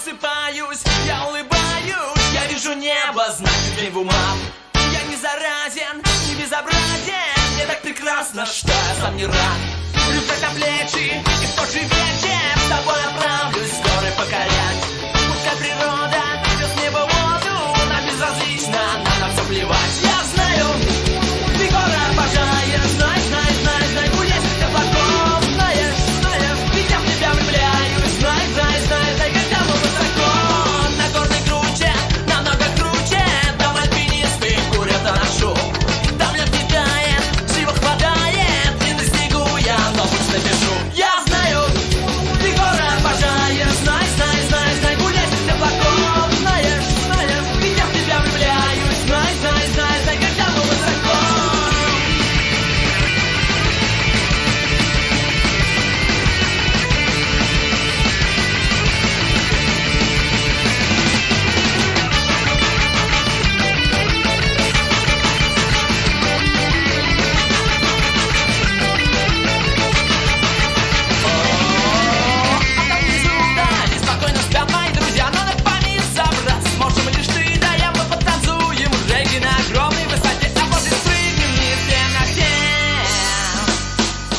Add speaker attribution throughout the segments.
Speaker 1: просыпаюсь, я улыбаюсь, я вижу небо, значит день в умах. Я не заразен, не безобразен, мне так прекрасно, что я сам не рад. Рюкзак на плечи, и в тот же вечер с тобой отправлюсь горы покорять. Пускай природа идет с неба в воду, нам безразлично, нам на все плевать. Я знаю, ты горы обожаешь, знай, гулять с облаков, знаешь, ведь я в тебя влюбляюсь, знай, когда мы высоко, на горной круче, намного круче, там альпинисты курят на нашу, там лед не тает, всего хватает, не достигу я, но пусть напишу. Я знаю, ты горы обожаешь, знай, гулять с облаков, знаешь, ведь я в тебя влюбляюсь, знай, когда мы высоко. Спокойно спят мои друзья, но на память забраться сможем лишь ты, да я, мы потанцуем регги на огромной высоте, а после спрыгнем вниз в темноте.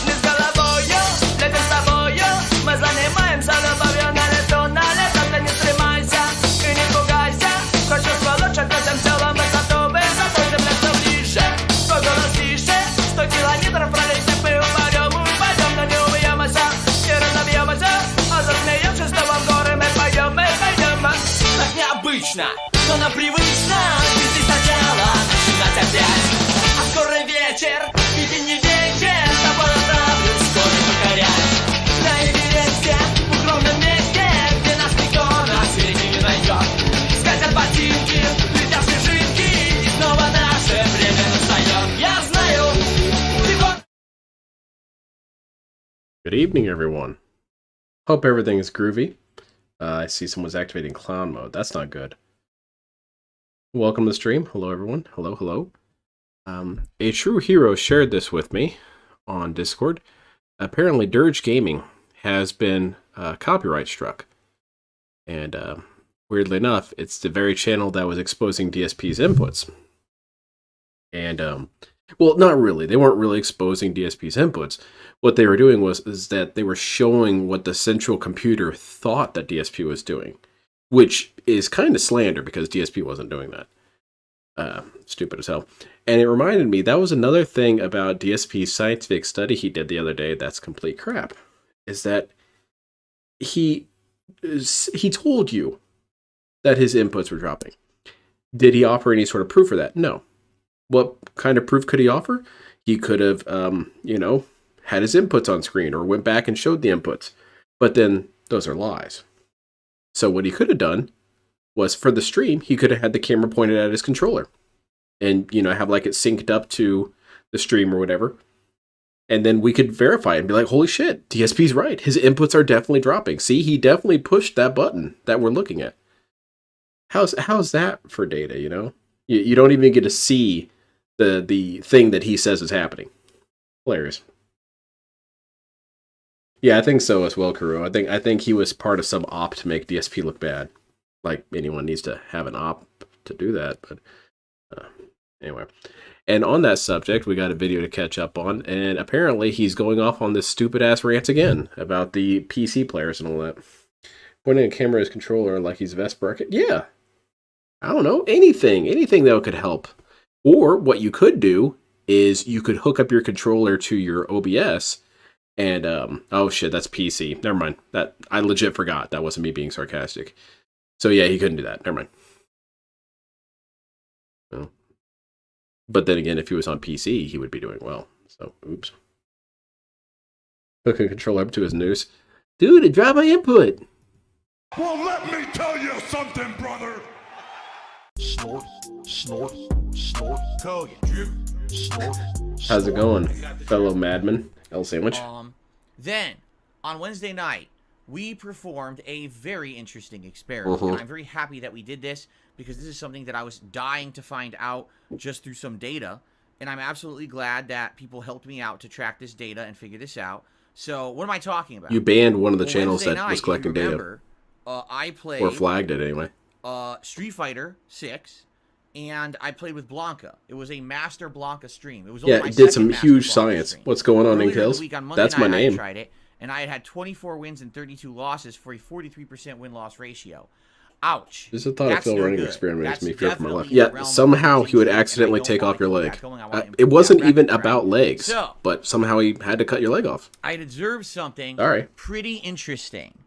Speaker 1: Мы с головою, летим с тобою, мы занимаемся любовью на лето, ты не стремайся и не пугайся, прочувствуй лучше, крутим телом высоту, земля все ближе, твой голос тише, 100 километров пролетим, мы упадем, но не убьемся, не разобьемся, а засмеемся с тобой в горы, мы пойдем, так необычно, но нам привычно, везде сначала начинать опять, а скоро вечер, ведь и не вечер, с тобой отправлюсь горы покорять, на Эвересте, в укромном месте, где нас никто на свете не найдет, скатят ботинки, летят снежинки, и снова наше время настает. Я знаю, ты гор...
Speaker 2: Good evening, everyone. Hope everything is groovy. I see someone's activating clown mode. That's not good. Welcome to the stream. Hello, everyone. Hello. A true hero shared this with me on Discord. Apparently, Dirge Gaming has been copyright struck. And weirdly enough, it's the very channel that was exposing DSP's inputs. And, well, not really. They weren't really exposing DSP's inputs. What they were doing is that they were showing what the central computer thought that DSP was doing, which is kind of slander because DSP wasn't doing that. Stupid as hell. And it reminded me, that was another thing about DSP's scientific study he did the other day that's complete crap, is that he told you that his inputs were dropping. Did he offer any sort of proof for that? No. What kind of proof could he offer? He could have, had his inputs on screen or went back and showed the inputs. But then those are lies. So what he could have done was, for the stream, he could have had the camera pointed at his controller and, have like it synced up to the stream or whatever. And then we could verify it and be like, holy shit, DSP's right. His inputs are definitely dropping. See, he definitely pushed that button that we're looking at. How's that for data, You don't even get to see the thing that he says is happening. Hilarious. Yeah, I think so as well, Kuro. I think he was part of some op to make DSP look bad. Like, anyone needs to have an op to do that, but anyway. And on that subject, we got a video to catch up on, and apparently he's going off on this stupid-ass rant again about the PC players and all that. Pointing a camera at his controller like he's Vesper. Yeah. I don't know. Anything that could help. Or what you could do is you could hook up your controller to your OBS and, oh shit, that's PC. Never mind. That I legit forgot. That wasn't me being sarcastic. So yeah, he couldn't do that. Never mind. Well, but then again, if he was on PC, he would be doing well. So, oops. Hook a controller up to his noose. Dude, it dropped my input.
Speaker 3: Well, let me tell you something, brother.
Speaker 4: Snort, snort, snort, call you drip, snort.
Speaker 2: How's it going, fellow madman? L sandwich.
Speaker 5: Then, on Wednesday night, we performed a very interesting experiment. And I'm very happy that we did this, because this is something that I was dying to find out just through some data. And I'm absolutely glad that people helped me out to track this data and figure this out. So, what am I talking about?
Speaker 2: You banned one of the
Speaker 5: Well,
Speaker 2: channels
Speaker 5: Wednesday
Speaker 2: that
Speaker 5: night,
Speaker 2: was collecting
Speaker 5: if you remember, I played
Speaker 2: Or flagged it anyway.
Speaker 5: Street Fighter 6, and I played with Blanca. It was a Master Blanca stream. It was
Speaker 2: Yeah,
Speaker 5: only my
Speaker 2: it did some
Speaker 5: second Master
Speaker 2: huge
Speaker 5: Blanca
Speaker 2: science.
Speaker 5: stream.
Speaker 2: What's going on,
Speaker 5: Earlier in the
Speaker 2: Inktails?
Speaker 5: week on Monday
Speaker 2: That's my
Speaker 5: night,
Speaker 2: name.
Speaker 5: I tried it, and I had 24 wins and 32 losses for a 43% win-loss ratio. Ouch.
Speaker 2: Just a thought of
Speaker 5: That's
Speaker 2: Phil
Speaker 5: no
Speaker 2: running
Speaker 5: good.
Speaker 2: experiment makes
Speaker 5: That's
Speaker 2: me fear for my
Speaker 5: definitely
Speaker 2: life.
Speaker 5: in the
Speaker 2: Yeah,
Speaker 5: realm of
Speaker 2: somehow he would
Speaker 5: contingency, and I
Speaker 2: accidentally
Speaker 5: don't
Speaker 2: take
Speaker 5: wanna
Speaker 2: off your
Speaker 5: keep
Speaker 2: leg.
Speaker 5: that going. I wanna
Speaker 2: It
Speaker 5: improve
Speaker 2: wasn't
Speaker 5: that
Speaker 2: even
Speaker 5: record,
Speaker 2: about
Speaker 5: right?
Speaker 2: legs,
Speaker 5: So,
Speaker 2: but somehow he had to cut your leg off.
Speaker 5: I had observed something
Speaker 2: All right.
Speaker 5: pretty interesting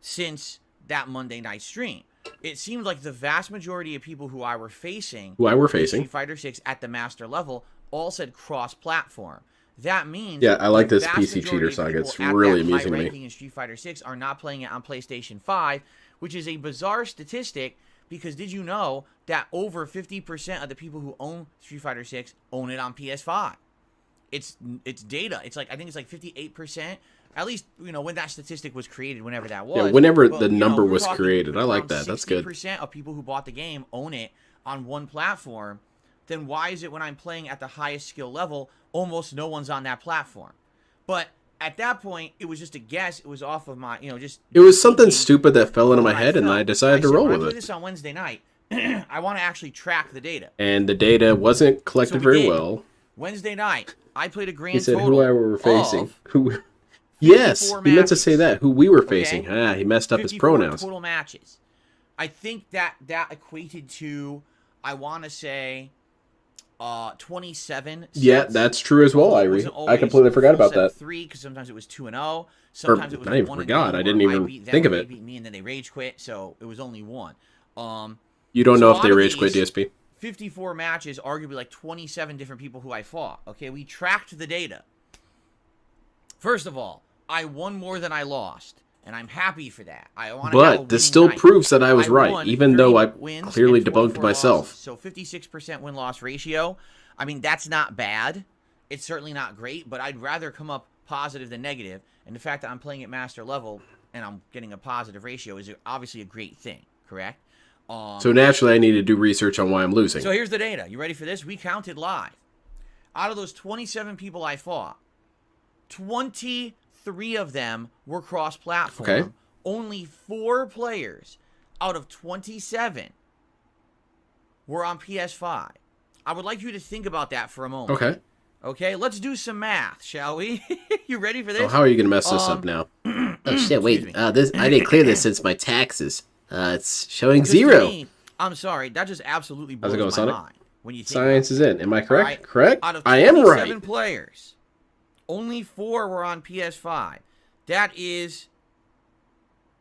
Speaker 5: since that Monday night stream. It seemed like the vast majority of people who I were facing in Street Fighter 6 at the master level all said cross-platform. That means
Speaker 2: Yeah, I like
Speaker 5: the
Speaker 2: this
Speaker 5: vast
Speaker 2: PC
Speaker 5: majority
Speaker 2: cheater
Speaker 5: of
Speaker 2: saga.
Speaker 5: people
Speaker 2: It's
Speaker 5: at
Speaker 2: really
Speaker 5: that
Speaker 2: amusing
Speaker 5: high
Speaker 2: to me.
Speaker 5: ranking in Street Fighter 6 are not playing it on PlayStation 5, which is a bizarre statistic because did you know that over 50% of the people who own Street Fighter 6 own it on PS5? It's data. It's like I think it's like 58%. At least, you know, when that statistic was created, whenever that was.
Speaker 2: Yeah, whenever
Speaker 5: But,
Speaker 2: the
Speaker 5: you know,
Speaker 2: number
Speaker 5: we're
Speaker 2: was
Speaker 5: talking
Speaker 2: created. I like
Speaker 5: around
Speaker 2: that. That's good.
Speaker 5: 60% of people who bought the game own it on one platform. Then why is it when I'm playing at the highest skill level, almost no one's on that platform? But at that point, it was just a guess. It was off of my, you know, just...
Speaker 2: It was something
Speaker 5: thinking
Speaker 2: stupid that fell into
Speaker 5: from
Speaker 2: my
Speaker 5: what
Speaker 2: head, and I
Speaker 5: felt.
Speaker 2: decided to
Speaker 5: said,
Speaker 2: roll
Speaker 5: when
Speaker 2: with
Speaker 5: I play
Speaker 2: it.
Speaker 5: this on Wednesday night, I want to actually track the data.
Speaker 2: And the data wasn't collected
Speaker 5: So we
Speaker 2: very
Speaker 5: did.
Speaker 2: well.
Speaker 5: Wednesday night, I played a grand
Speaker 2: He said
Speaker 5: total
Speaker 2: who I were facing.
Speaker 5: of
Speaker 2: Who? Yes,
Speaker 5: 54
Speaker 2: he meant to say
Speaker 5: matches.
Speaker 2: that. Who we were
Speaker 5: Okay.
Speaker 2: facing. Ah, he messed up his
Speaker 5: 54
Speaker 2: pronouns.
Speaker 5: total matches. I think that equated to, I want to say, 27 sets.
Speaker 2: Yeah, that's true as well,
Speaker 5: Although it
Speaker 2: Irie.
Speaker 5: wasn't
Speaker 2: I
Speaker 5: always
Speaker 2: completely forgot
Speaker 5: full
Speaker 2: about
Speaker 5: set of
Speaker 2: that.
Speaker 5: 3, because sometimes it was 2-0. Sometimes it was
Speaker 2: not even
Speaker 5: 1-0,
Speaker 2: forgot. I didn't
Speaker 5: where
Speaker 2: even
Speaker 5: beat them
Speaker 2: think of
Speaker 5: and
Speaker 2: it.
Speaker 5: They beat me and then they rage quit, so it was only 1.
Speaker 2: You don't
Speaker 5: So
Speaker 2: know if
Speaker 5: out
Speaker 2: they
Speaker 5: of
Speaker 2: rage quit
Speaker 5: these,
Speaker 2: DSP.
Speaker 5: 54 matches, arguably like 27 different people who I fought. Okay, we tracked the data. First of all, I won more than I lost, and I'm happy for that. I want to have a
Speaker 2: But this
Speaker 5: winning
Speaker 2: still
Speaker 5: night.
Speaker 2: proves that I was right,
Speaker 5: won
Speaker 2: even though
Speaker 5: 30
Speaker 2: I
Speaker 5: wins
Speaker 2: clearly
Speaker 5: and
Speaker 2: debunked
Speaker 5: 24
Speaker 2: myself.
Speaker 5: losses. So 56% win-loss ratio. I mean, that's not bad. It's certainly not great, but I'd rather come up positive than negative. And the fact that I'm playing at master level and I'm getting a positive ratio is obviously a great thing, correct?
Speaker 2: So naturally, I need to do research on why I'm losing.
Speaker 5: So here's the data. You ready for this? We counted live. Out of those 27 people I fought, 23 of them were cross-platform.
Speaker 2: Okay.
Speaker 5: Only 4 players out of 27 were on PS5. I would like you to think about that for a moment.
Speaker 2: Okay.
Speaker 5: Okay, let's do some math, shall we? You ready for this?
Speaker 2: Oh, how are you going to mess this up now?
Speaker 6: Oh shit! Wait,
Speaker 5: me.
Speaker 6: this I didn't clear this since my taxes. It's showing
Speaker 5: 'Cause to
Speaker 6: 0.
Speaker 5: me, I'm sorry, that just absolutely
Speaker 2: How's
Speaker 5: blows
Speaker 2: it going,
Speaker 5: my
Speaker 2: Sonic?
Speaker 5: mind. When you think
Speaker 2: Science is in. Am I correct?
Speaker 5: Alright.
Speaker 2: Correct?
Speaker 5: Out of
Speaker 2: I am
Speaker 5: 27
Speaker 2: right.
Speaker 5: players, only 4 were on PS5. That is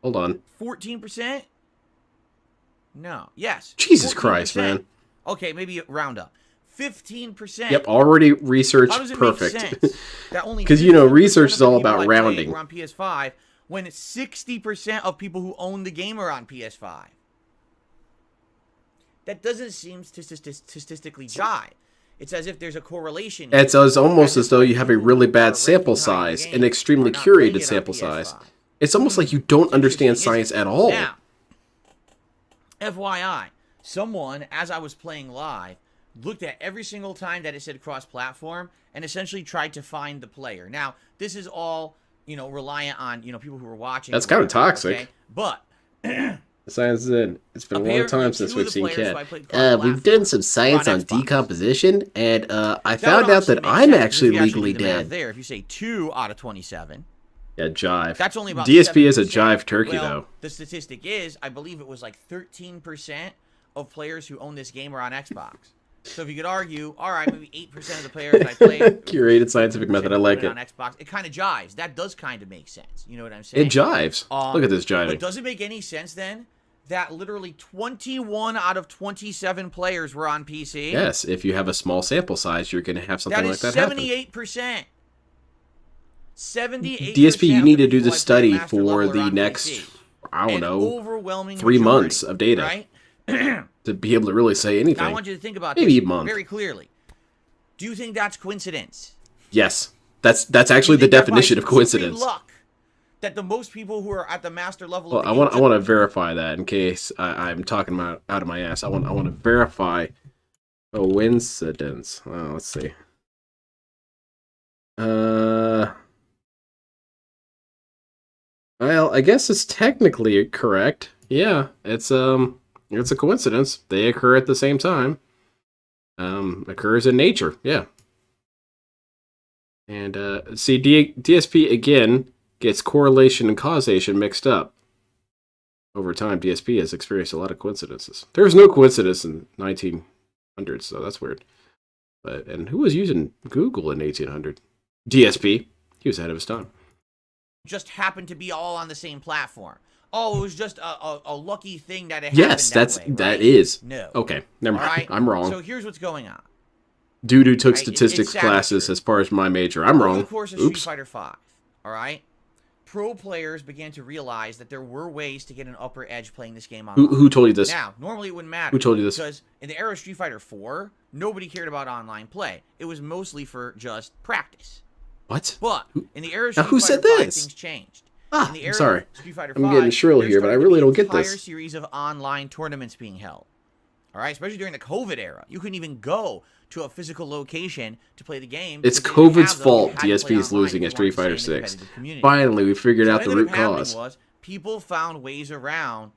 Speaker 2: Hold on.
Speaker 5: 14%? No. Yes.
Speaker 2: Jesus
Speaker 5: 14%.
Speaker 2: Christ, man.
Speaker 5: Okay, maybe round up. 15%.
Speaker 2: Yep, already
Speaker 5: How
Speaker 2: researched
Speaker 5: does it
Speaker 2: perfect.
Speaker 5: make sense? That only
Speaker 2: 'Cause, you know,
Speaker 5: 15%
Speaker 2: research is
Speaker 5: of the
Speaker 2: all
Speaker 5: people
Speaker 2: about
Speaker 5: I played
Speaker 2: rounding.
Speaker 5: were on PS5 when 60% of people who own the game are on PS5. That doesn't seem statistically jive. It's as if there's a correlation.
Speaker 2: It's almost as though you have a
Speaker 5: people
Speaker 2: really
Speaker 5: who are
Speaker 2: bad
Speaker 5: ranking
Speaker 2: sample
Speaker 5: high in the
Speaker 2: size,
Speaker 5: game
Speaker 2: an extremely
Speaker 5: are not playing
Speaker 2: curated
Speaker 5: it on
Speaker 2: sample
Speaker 5: PS5.
Speaker 2: size. It's almost like you don't understand
Speaker 5: Interesting,
Speaker 2: science
Speaker 5: isn't
Speaker 2: at
Speaker 5: it?
Speaker 2: all.
Speaker 5: Now, FYI, someone, as I was playing live, looked at every single time that it said cross-platform and essentially tried to find the player. Now, this is all, you know, reliant on, you know, people who are watching.
Speaker 2: That's
Speaker 5: or
Speaker 2: kinda
Speaker 5: whatever,
Speaker 2: toxic.
Speaker 5: okay? But
Speaker 2: The science is in. It's been a long
Speaker 5: apparently
Speaker 2: time since
Speaker 5: two of
Speaker 2: we've
Speaker 5: the
Speaker 2: seen
Speaker 5: players who I
Speaker 2: Cat.
Speaker 5: played
Speaker 6: We've
Speaker 5: cross-platform
Speaker 6: done some science
Speaker 5: were
Speaker 6: on
Speaker 5: Xbox.
Speaker 6: decomposition, and I
Speaker 5: That would
Speaker 6: found out
Speaker 5: honestly
Speaker 6: that
Speaker 5: make
Speaker 6: I'm
Speaker 5: sense,
Speaker 6: actually
Speaker 5: if you
Speaker 6: legally
Speaker 5: do the math
Speaker 6: dead.
Speaker 5: there, if you say 2 out of 27,
Speaker 2: Yeah, jive.
Speaker 5: that's only about
Speaker 2: DSP is a
Speaker 5: 7%.
Speaker 2: jive turkey,
Speaker 5: Well,
Speaker 2: though.
Speaker 5: The statistic is, I believe it was like 13% of players who own this game are on Xbox. So if you could argue, all right, maybe 8% of the players I played
Speaker 2: Curated scientific method. I like it.
Speaker 5: on Xbox. It kind of jives. That does kind of make sense. You know what I'm saying?
Speaker 2: It jives. Look at this
Speaker 5: But
Speaker 2: jiving.
Speaker 5: does it make any sense then that literally 21 out of 27 players were on PC?
Speaker 2: Yes, if you have a small sample size, you're going to have something
Speaker 5: That
Speaker 2: like
Speaker 5: is
Speaker 2: that happen.
Speaker 5: 78%. 78%.
Speaker 2: DSP, you
Speaker 5: of
Speaker 2: need
Speaker 5: the
Speaker 2: to do
Speaker 5: people
Speaker 2: the
Speaker 5: I play
Speaker 2: study
Speaker 5: Master
Speaker 2: for
Speaker 5: Level are
Speaker 2: the
Speaker 5: on
Speaker 2: next,
Speaker 5: PC.
Speaker 2: I don't
Speaker 5: An
Speaker 2: know,
Speaker 5: overwhelming
Speaker 2: 3
Speaker 5: majority,
Speaker 2: months of data
Speaker 5: right?
Speaker 2: to be able to really say anything.
Speaker 5: Now I want you to think about
Speaker 2: Maybe
Speaker 5: this
Speaker 2: a month.
Speaker 5: very clearly. Do you think that's coincidence?
Speaker 2: Yes, that's actually
Speaker 5: Do you
Speaker 2: the
Speaker 5: think that
Speaker 2: definition
Speaker 5: by
Speaker 2: of coincidence.
Speaker 5: supreme luck that the most people who are at the master level
Speaker 2: Well,
Speaker 5: of the
Speaker 2: I
Speaker 5: game
Speaker 2: want to verify that in case I'm talking about out of my ass. I want to verify coincidence. Let's see. Well, Well, I guess it's technically correct. Yeah, it's a coincidence. They occur at the same time. Occurs in nature. Yeah. And see, DSP again gets correlation and causation mixed up. Over time, DSP has experienced a lot of coincidences. There was no coincidence in 1900s, so that's weird. And who was using Google in 1800? DSP. He was ahead of his time.
Speaker 5: Just happened to be all on the same platform. Oh, it was just a lucky thing that it
Speaker 2: yes,
Speaker 5: happened
Speaker 2: that is.
Speaker 5: No.
Speaker 2: Okay, never mind.
Speaker 5: Right?
Speaker 2: I'm wrong.
Speaker 5: So here's what's going on.
Speaker 2: Dude who took
Speaker 5: Right?
Speaker 2: statistics
Speaker 5: It's
Speaker 2: classes as far as my major. I'm wrong.
Speaker 5: Over the course of Street
Speaker 2: Oops.
Speaker 5: Fighter V, all right, pro players began to realize that there were ways to get an upper edge playing this game online.
Speaker 2: Who told you this?
Speaker 5: Now, normally it wouldn't matter.
Speaker 2: Who told you this?
Speaker 5: Because in the era of Street Fighter IV, nobody cared about online play. It was mostly for just practice.
Speaker 2: What?
Speaker 5: But in the era of
Speaker 2: Now,
Speaker 5: Street
Speaker 2: who
Speaker 5: Fighter
Speaker 2: said
Speaker 5: V,
Speaker 2: this?
Speaker 5: things changed.
Speaker 2: Ah,
Speaker 5: In the
Speaker 2: I'm
Speaker 5: era
Speaker 2: sorry.
Speaker 5: of Street Fighter
Speaker 2: I'm
Speaker 5: V,
Speaker 2: getting shrill
Speaker 5: there
Speaker 2: here, but I
Speaker 5: started to
Speaker 2: really
Speaker 5: be
Speaker 2: don't get
Speaker 5: an entire
Speaker 2: this.
Speaker 5: series of online tournaments being held. All right, especially during the COVID era. You couldn't even go to a physical location to play the game.
Speaker 2: It's
Speaker 5: because they didn't
Speaker 2: COVID's
Speaker 5: have them.
Speaker 2: fault
Speaker 5: You had to play
Speaker 2: DSP is
Speaker 5: online
Speaker 2: losing
Speaker 5: if
Speaker 2: at
Speaker 5: you
Speaker 2: Street
Speaker 5: wanted to
Speaker 2: Fighter
Speaker 5: stay in the
Speaker 2: 6.
Speaker 5: competitive community.
Speaker 2: Finally, we figured
Speaker 5: So
Speaker 2: out
Speaker 5: what
Speaker 2: the
Speaker 5: ended
Speaker 2: root
Speaker 5: up happening
Speaker 2: cause.
Speaker 5: was people found ways around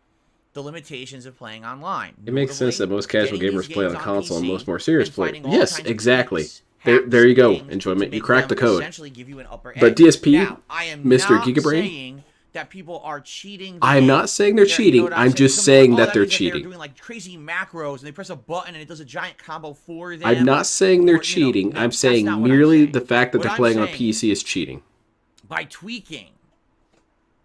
Speaker 5: the limitations of playing online.
Speaker 2: It makes sense that most casual
Speaker 5: getting
Speaker 2: gamers
Speaker 5: these
Speaker 2: play on
Speaker 5: games
Speaker 2: console and
Speaker 5: PC
Speaker 2: most more serious
Speaker 5: and
Speaker 2: play.
Speaker 5: finding all
Speaker 2: Yes,
Speaker 5: kinds of
Speaker 2: exactly.
Speaker 5: tweaks,
Speaker 2: There you go,
Speaker 5: hacks, things
Speaker 2: enjoyment.
Speaker 5: to
Speaker 2: You
Speaker 5: make
Speaker 2: cracked the
Speaker 5: them
Speaker 2: code.
Speaker 5: essentially give you an upper
Speaker 2: But
Speaker 5: edge.
Speaker 2: DSP,
Speaker 5: Now, I am
Speaker 2: Mr.
Speaker 5: not
Speaker 2: Gigabrain,
Speaker 5: saying that people are cheating. the
Speaker 2: I'm
Speaker 5: game.
Speaker 2: not saying they're
Speaker 5: You know
Speaker 2: cheating.
Speaker 5: what
Speaker 2: I'm just
Speaker 5: Some
Speaker 2: saying
Speaker 5: people,
Speaker 2: that they're
Speaker 5: means
Speaker 2: cheating.
Speaker 5: They're doing like crazy macros and they press a button and it does a giant combo for them.
Speaker 2: I'm not saying they're
Speaker 5: or,
Speaker 2: cheating.
Speaker 5: no,
Speaker 2: I'm
Speaker 5: that's
Speaker 2: saying
Speaker 5: not what I'm
Speaker 2: merely
Speaker 5: saying.
Speaker 2: the fact that
Speaker 5: What
Speaker 2: they're
Speaker 5: I'm
Speaker 2: playing on
Speaker 5: saying,
Speaker 2: PC is cheating.
Speaker 5: by tweaking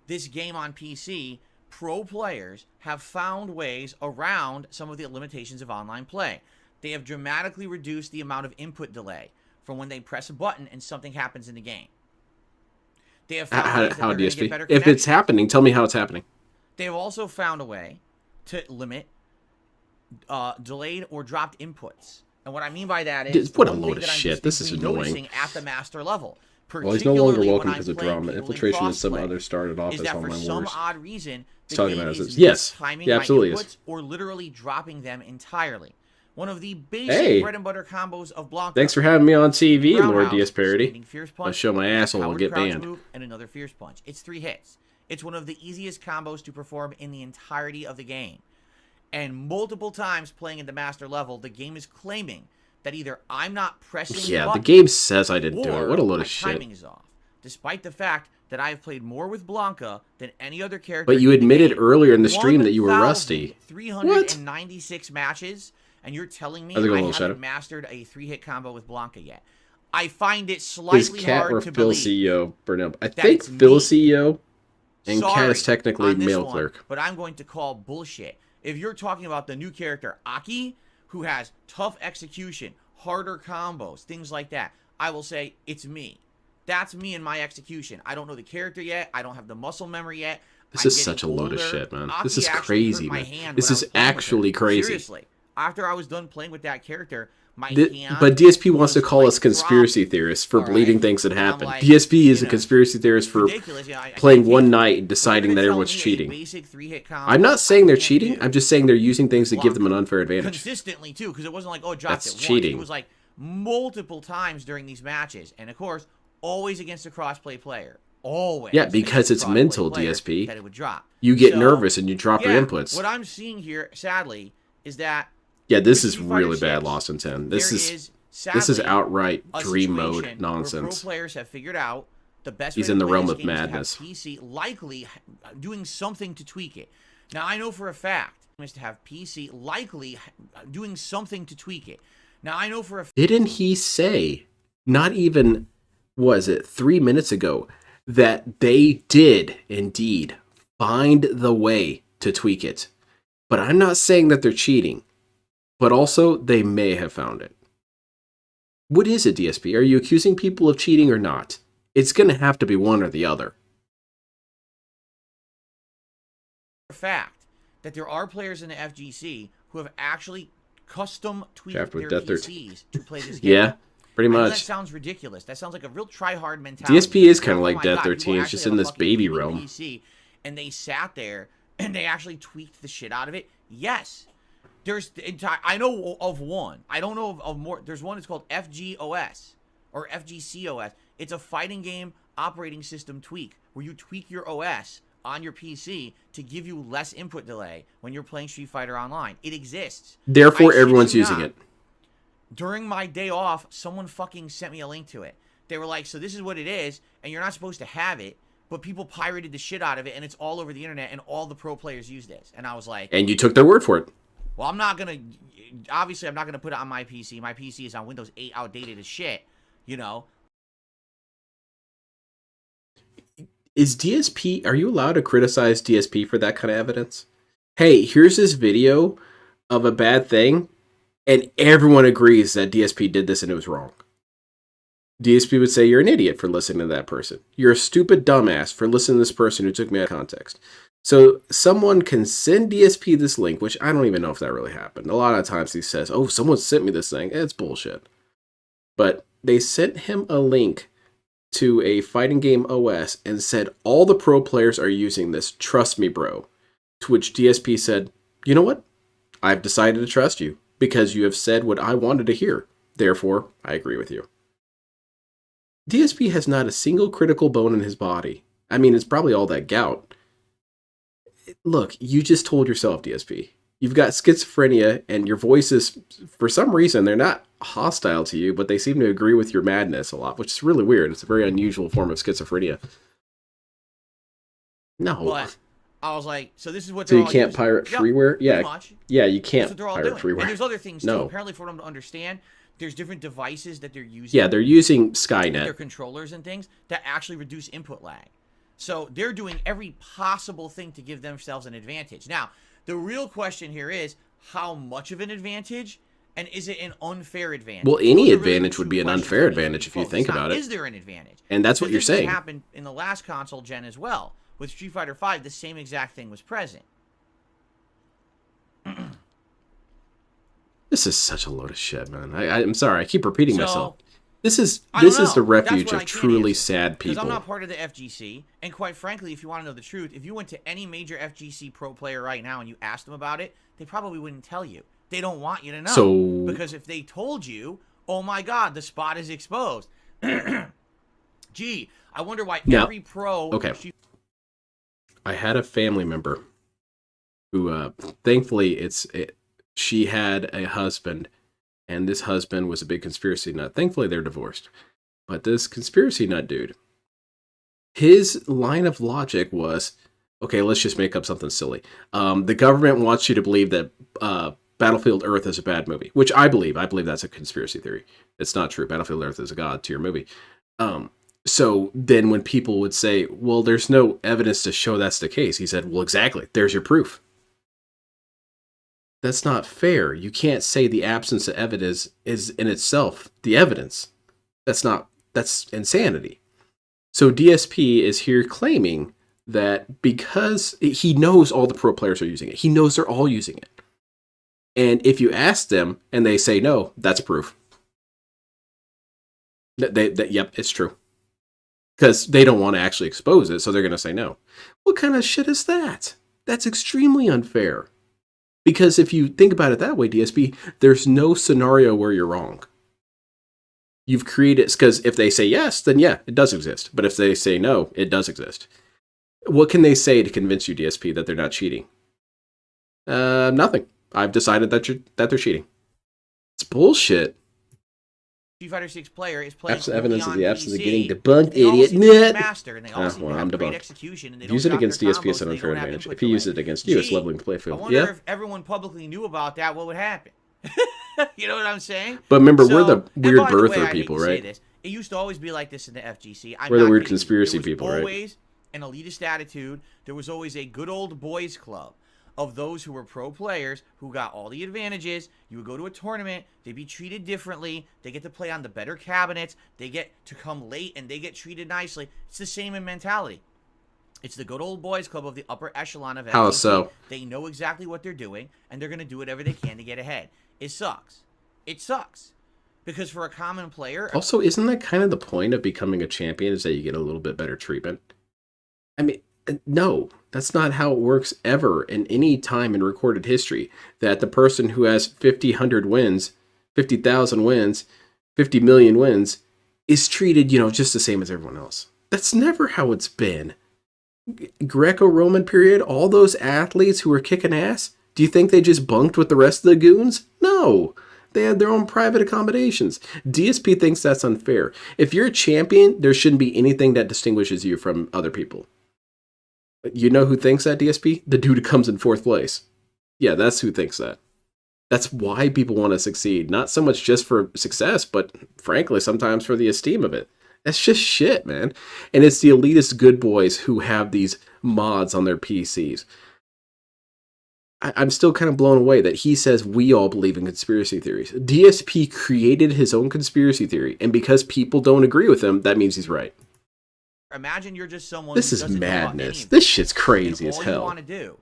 Speaker 5: this game on PC, pro players have found ways around some of the limitations of online play. They have dramatically reduced the amount of input delay from when they press a button and something happens in the game. They have found ways that
Speaker 2: How
Speaker 5: they're gonna get
Speaker 2: DSP?
Speaker 5: better
Speaker 2: If it's
Speaker 5: connection.
Speaker 2: happening, tell me how it's happening.
Speaker 5: They have also found a way to limit delayed or dropped inputs. And what I mean by that is
Speaker 2: What a
Speaker 5: one
Speaker 2: load
Speaker 5: thing
Speaker 2: of
Speaker 5: that I'm
Speaker 2: shit. This is
Speaker 5: distinctly
Speaker 2: annoying.
Speaker 5: noticing at the master level.
Speaker 2: Well, he's no longer
Speaker 5: particularly when
Speaker 2: welcome
Speaker 5: I'm
Speaker 2: because of
Speaker 5: playing
Speaker 2: drama.
Speaker 5: people in
Speaker 2: Infiltration and some
Speaker 5: crossplay,
Speaker 2: others started off
Speaker 5: is
Speaker 2: as
Speaker 5: that for
Speaker 2: online
Speaker 5: some
Speaker 2: wars.
Speaker 5: odd reason the
Speaker 2: talking
Speaker 5: game
Speaker 2: about
Speaker 5: is
Speaker 2: this. Yes.
Speaker 5: timing
Speaker 2: Yeah,
Speaker 5: my
Speaker 2: absolutely
Speaker 5: inputs
Speaker 2: is.
Speaker 5: or literally dropping them entirely. One of the basic
Speaker 2: Hey.
Speaker 5: bread and butter combos of Blanca.
Speaker 2: Thanks for having me on TV, Lord
Speaker 5: Roundhouse,
Speaker 2: DS Parody.
Speaker 5: standing fierce
Speaker 2: I'll
Speaker 5: punch,
Speaker 2: show my asshole and
Speaker 5: powered
Speaker 2: get
Speaker 5: crouch
Speaker 2: banned.
Speaker 5: move, and another fierce punch. It's 3 hits. It's one of the easiest combos to perform in the entirety of the game. And multiple times playing at the master level, the game is claiming that either I'm not pressing
Speaker 2: Yeah, the
Speaker 5: button,
Speaker 2: game says I didn't do
Speaker 5: or
Speaker 2: it. What a load
Speaker 5: my
Speaker 2: of shit.
Speaker 5: timing is off, despite the fact that I have played more with Blanca than any other character.
Speaker 2: But you
Speaker 5: in the
Speaker 2: admitted
Speaker 5: game.
Speaker 2: earlier in the stream that you were rusty.
Speaker 5: 396 matches, and you're telling me
Speaker 2: How's it going,
Speaker 5: I
Speaker 2: Little
Speaker 5: haven't
Speaker 2: Shadow?
Speaker 5: mastered a 3-hit combo with Blanca yet. I find it
Speaker 2: Is
Speaker 5: slightly
Speaker 2: Cat
Speaker 5: hard
Speaker 2: or
Speaker 5: to
Speaker 2: Phil
Speaker 5: believe.
Speaker 2: CEO Burnell? I
Speaker 5: that
Speaker 2: think
Speaker 5: it's
Speaker 2: Phil
Speaker 5: me.
Speaker 2: CEO and Cat
Speaker 5: Sorry
Speaker 2: is technically
Speaker 5: on this
Speaker 2: mail
Speaker 5: one,
Speaker 2: clerk.
Speaker 5: but I'm going to call bullshit. If you're talking about the new character Aki, who has tough execution, harder combos, things like that, I will say it's me. That's me and my execution. I don't know the character yet. I don't have the muscle memory yet.
Speaker 2: This
Speaker 5: I'm
Speaker 2: is such a
Speaker 5: getting
Speaker 2: load of
Speaker 5: older.
Speaker 2: shit, man.
Speaker 5: Aki
Speaker 2: This is
Speaker 5: actually
Speaker 2: crazy,
Speaker 5: hurt my
Speaker 2: man.
Speaker 5: hand
Speaker 2: This
Speaker 5: when I
Speaker 2: is
Speaker 5: was playing with her.
Speaker 2: actually crazy.
Speaker 5: Seriously. After I was done playing with that character, my
Speaker 2: But
Speaker 5: hand
Speaker 2: DSP wants to
Speaker 5: was,
Speaker 2: call
Speaker 5: like,
Speaker 2: us conspiracy
Speaker 5: throbbing.
Speaker 2: theorists for
Speaker 5: All
Speaker 2: believing
Speaker 5: right?
Speaker 2: things that
Speaker 5: And I'm
Speaker 2: happen.
Speaker 5: like,
Speaker 2: DSP is
Speaker 5: you
Speaker 2: a
Speaker 5: know,
Speaker 2: conspiracy theorist for
Speaker 5: ridiculous. You know, I
Speaker 2: playing
Speaker 5: can't
Speaker 2: one
Speaker 5: take it.
Speaker 2: night and
Speaker 5: But you're
Speaker 2: deciding
Speaker 5: gonna
Speaker 2: that
Speaker 5: tell
Speaker 2: everyone's
Speaker 5: me a
Speaker 2: cheating.
Speaker 5: basic 3-hit combo
Speaker 2: I'm not saying they're
Speaker 5: I can't
Speaker 2: cheating.
Speaker 5: do.
Speaker 2: I'm just saying they're using things to give them an unfair advantage.
Speaker 5: Consistently too, because it wasn't like, oh, it dropped
Speaker 2: That's
Speaker 5: it once.
Speaker 2: cheating.
Speaker 5: It was like multiple times during these matches, and of course, always against a crossplay player. Always.
Speaker 2: Yeah, because
Speaker 5: against a
Speaker 2: it's
Speaker 5: crossplay
Speaker 2: mental,
Speaker 5: player
Speaker 2: DSP.
Speaker 5: That it would drop.
Speaker 2: You get
Speaker 5: So,
Speaker 2: nervous and you drop
Speaker 5: yeah,
Speaker 2: your inputs.
Speaker 5: What I'm seeing here, sadly, is that
Speaker 2: Yeah, this
Speaker 5: with
Speaker 2: is
Speaker 5: Street Fighter
Speaker 2: really bad
Speaker 5: 6,
Speaker 2: Lost in 10.
Speaker 5: there
Speaker 2: This is
Speaker 5: is
Speaker 2: this is
Speaker 5: sadly
Speaker 2: outright
Speaker 5: a
Speaker 2: dream mode
Speaker 5: situation where
Speaker 2: nonsense.
Speaker 5: pro players have figured out the best
Speaker 2: He's
Speaker 5: way
Speaker 2: in
Speaker 5: to
Speaker 2: the
Speaker 5: play
Speaker 2: realm
Speaker 5: this
Speaker 2: of
Speaker 5: game is to have
Speaker 2: madness.
Speaker 5: PC likely doing something to tweak it. Now I know for a fact is to have PC likely doing something to tweak it. Now I know for a
Speaker 2: Didn't he say, not even, was it 3 minutes ago, that they did indeed find the way to tweak it? But I'm not saying that they're cheating, but also they may have found it. What is it, DSP? Are you accusing people of cheating or not? It's going to have to be one or the other.
Speaker 5: fact that there are players in the FGC who have actually custom tweaked
Speaker 2: Shaft with
Speaker 5: their
Speaker 2: Death
Speaker 5: 13. PCs to play this game.
Speaker 2: Yeah, pretty
Speaker 5: I know that
Speaker 2: much.
Speaker 5: sounds ridiculous. That sounds like a real try-hard mentality.
Speaker 2: DSP is kind
Speaker 5: Oh
Speaker 2: of like
Speaker 5: my
Speaker 2: Death
Speaker 5: God, people
Speaker 2: 13. It's
Speaker 5: actually
Speaker 2: just
Speaker 5: have
Speaker 2: in
Speaker 5: a
Speaker 2: this
Speaker 5: fucking
Speaker 2: baby
Speaker 5: tweaked
Speaker 2: realm.
Speaker 5: PC, and they sat there and they actually tweaked the shit out of it. Yes. There's I know of one. I don't know of more. There's one that's called FGOS or FGCOS. It's a fighting game operating system tweak where you tweak your OS on your PC to give you less input delay when you're playing Street Fighter Online. It exists.
Speaker 2: Therefore,
Speaker 5: I shit
Speaker 2: everyone's
Speaker 5: you
Speaker 2: using
Speaker 5: not.
Speaker 2: it.
Speaker 5: During my day off, someone fucking sent me a link to it. They were like, so this is what it is, and you're not supposed to have it, but people pirated the shit out of it, and it's all over the internet, and all the pro players use this. And I was like...
Speaker 2: And you took their word for it.
Speaker 5: Well, I'm not going to... Obviously, I'm not going to put it on my PC. My PC is on Windows 8, outdated as shit, you know?
Speaker 2: Is DSP... Are you allowed to criticize DSP for that kind of evidence? Hey, here's this video of a bad thing, and everyone agrees that DSP did this and it was wrong. DSP would say you're an idiot for listening to that person. You're a stupid dumbass for listening to this person who took me out of context. So someone can send DSP this link, which I don't even know if that really happened. A lot of times he says, oh, someone sent me this thing. It's bullshit. But they sent him a link to a fighting game OS and said, all the pro players are using this. Trust me, bro. To which DSP said, you know what? I've decided to trust you because you have said what I wanted to hear. Therefore, I agree with you. DSP has not a single critical bone in his body. I mean, it's probably all that gout. Look, you just told yourself, DSP. You've got schizophrenia, and your voices, for some reason, they're not hostile to you, but they seem to agree with your madness a lot, which is really weird. It's a very unusual form of schizophrenia. No.
Speaker 5: But I was like, so this is what
Speaker 2: So
Speaker 5: they're
Speaker 2: you
Speaker 5: all
Speaker 2: can't
Speaker 5: using.
Speaker 2: pirate
Speaker 5: Yep,
Speaker 2: freeware? Yeah.
Speaker 5: pretty much.
Speaker 2: Yeah, you can't
Speaker 5: That's what they're all
Speaker 2: pirate
Speaker 5: doing.
Speaker 2: freeware.
Speaker 5: And there's other things, too.
Speaker 2: No.
Speaker 5: Apparently, for them to understand, there's different devices that they're using.
Speaker 2: Yeah, they're using
Speaker 5: Their
Speaker 2: Skynet.
Speaker 5: controllers and things that actually reduce input lag. So they're doing every possible thing to give themselves an advantage. Now, the real question here is, how much of an advantage, and is it an unfair advantage?
Speaker 2: Well, any
Speaker 5: Those are really
Speaker 2: advantage
Speaker 5: the
Speaker 2: would
Speaker 5: two
Speaker 2: be an
Speaker 5: questions
Speaker 2: unfair
Speaker 5: that need to be
Speaker 2: advantage if you
Speaker 5: focused
Speaker 2: think
Speaker 5: on.
Speaker 2: about it.
Speaker 5: Is there an advantage?
Speaker 2: And that's what
Speaker 5: Because
Speaker 2: you're
Speaker 5: this is
Speaker 2: saying.
Speaker 5: what happened in the last console gen as well. With Street Fighter V, the same exact thing was present.
Speaker 2: This is such a load of shit, man. I'm sorry. I keep repeating
Speaker 5: So,
Speaker 2: myself. This is
Speaker 5: I don't
Speaker 2: the
Speaker 5: know. That's
Speaker 2: refuge
Speaker 5: what I
Speaker 2: of
Speaker 5: can't
Speaker 2: truly
Speaker 5: answer.
Speaker 2: sad
Speaker 5: Because
Speaker 2: people.
Speaker 5: I'm not part of the FGC, and quite frankly, if you want to know the truth, if you went to any major FGC pro player right now and you asked them about it, they probably wouldn't tell you. They don't want you to know.
Speaker 2: So-
Speaker 5: because if they told you, oh my god, the spot is exposed. Gee, I wonder why
Speaker 2: Now-
Speaker 5: every pro...
Speaker 2: okay. I had a family member who, thankfully, she had a husband, and this husband was a big conspiracy nut. Thankfully, they're divorced. But this conspiracy nut dude, his line of logic was, okay, let's just make up something silly. The government wants you to believe that Battlefield Earth is a bad movie, which I believe. I believe that's a conspiracy theory. It's not true. Battlefield Earth is a god to your movie. So then when people would say, well, there's no evidence to show that's the case, he said, well, exactly. There's your proof. That's not fair. You can't say the absence of evidence is in itself the evidence. That's insanity. So DSP is here claiming that because he knows all the pro players are using it, he knows they're all using it. And if you ask them and they say no, that's proof. Yep, it's true. Because they don't want to actually expose it, so they're going to say no. What kind of shit is that? That's extremely unfair. Because if you think about it that way, DSP, there's no scenario where you're wrong. You've created, because if they say yes, then yeah, it does exist. But if they say no, it does exist. What can they say to convince you, DSP, that they're not cheating? Nothing. I've decided that they're cheating. It's bullshit.
Speaker 5: Street Fighter 6 player is playing
Speaker 2: Absent evidence
Speaker 5: only
Speaker 2: of the
Speaker 5: on
Speaker 2: absence of
Speaker 5: PC,
Speaker 2: getting debunked,
Speaker 5: they all
Speaker 2: idiot.
Speaker 5: seem to be
Speaker 2: Net.
Speaker 5: master, and they all seem to have
Speaker 2: I'm
Speaker 5: great
Speaker 2: debunked.
Speaker 5: execution, and they
Speaker 2: Use
Speaker 5: don't
Speaker 2: it
Speaker 5: drop
Speaker 2: against
Speaker 5: their
Speaker 2: DSP as
Speaker 5: combos,
Speaker 2: an
Speaker 5: they
Speaker 2: unfair
Speaker 5: don't have
Speaker 2: advantage.
Speaker 5: input
Speaker 2: If he used
Speaker 5: delay.
Speaker 2: it against you, it's
Speaker 5: Gee,
Speaker 2: leveling the play
Speaker 5: I
Speaker 2: field.
Speaker 5: wonder
Speaker 2: Yeah.
Speaker 5: if everyone publicly knew about that, what would happen? You know what I'm saying?
Speaker 2: But remember, we're
Speaker 5: So,
Speaker 2: the
Speaker 5: and
Speaker 2: weird
Speaker 5: by the way, I
Speaker 2: birther
Speaker 5: hate
Speaker 2: people,
Speaker 5: to say
Speaker 2: right?
Speaker 5: this, it used to always be like this in the FGC.
Speaker 2: We're the
Speaker 5: not
Speaker 2: weird
Speaker 5: kidding you.
Speaker 2: conspiracy
Speaker 5: There was
Speaker 2: people, right?
Speaker 5: always an elitist attitude. There was always a good old boys club of those who were pro players who got all the advantages. You would go to a tournament, they'd be treated differently, they get to play on the better cabinets, they get to come late, and they get treated nicely. It's the same in mentality. It's the good old boys club of the upper echelon of FGC.
Speaker 2: How so?
Speaker 5: They know exactly what they're doing, and they're going to do whatever they can to get ahead. It sucks. It sucks. Because for a common player...
Speaker 2: Also, isn't that kind of the point of becoming a champion, is that you get a little bit better treatment? I mean, no, that's not how it works ever in any time in recorded history. That the person who has 100 wins, 50,000 wins, 50 million wins is treated, just the same as everyone else. That's never how it's been. Greco-Roman period, all those athletes who were kicking ass, do you think they just bunked with the rest of the goons? No. They had their own private accommodations. DSP thinks that's unfair. If you're a champion, there shouldn't be anything that distinguishes you from other people. You know who thinks that, DSP? The dude who comes in 4th place. Yeah, that's who thinks that. That's why people want to succeed. Not so much just for success, but frankly, sometimes for the esteem of it. That's just shit, man. And it's the elitist good boys who have these mods on their PCs. I'm still kind of blown away that he says we all believe in conspiracy theories. DSP created his own conspiracy theory, and because people don't agree with him, that means he's right.
Speaker 5: Imagine you're just someone.
Speaker 2: This
Speaker 5: who
Speaker 2: is
Speaker 5: doesn't know about any
Speaker 2: madness.
Speaker 5: of
Speaker 2: This shit's crazy
Speaker 5: and
Speaker 2: as
Speaker 5: all
Speaker 2: hell.
Speaker 5: you want to do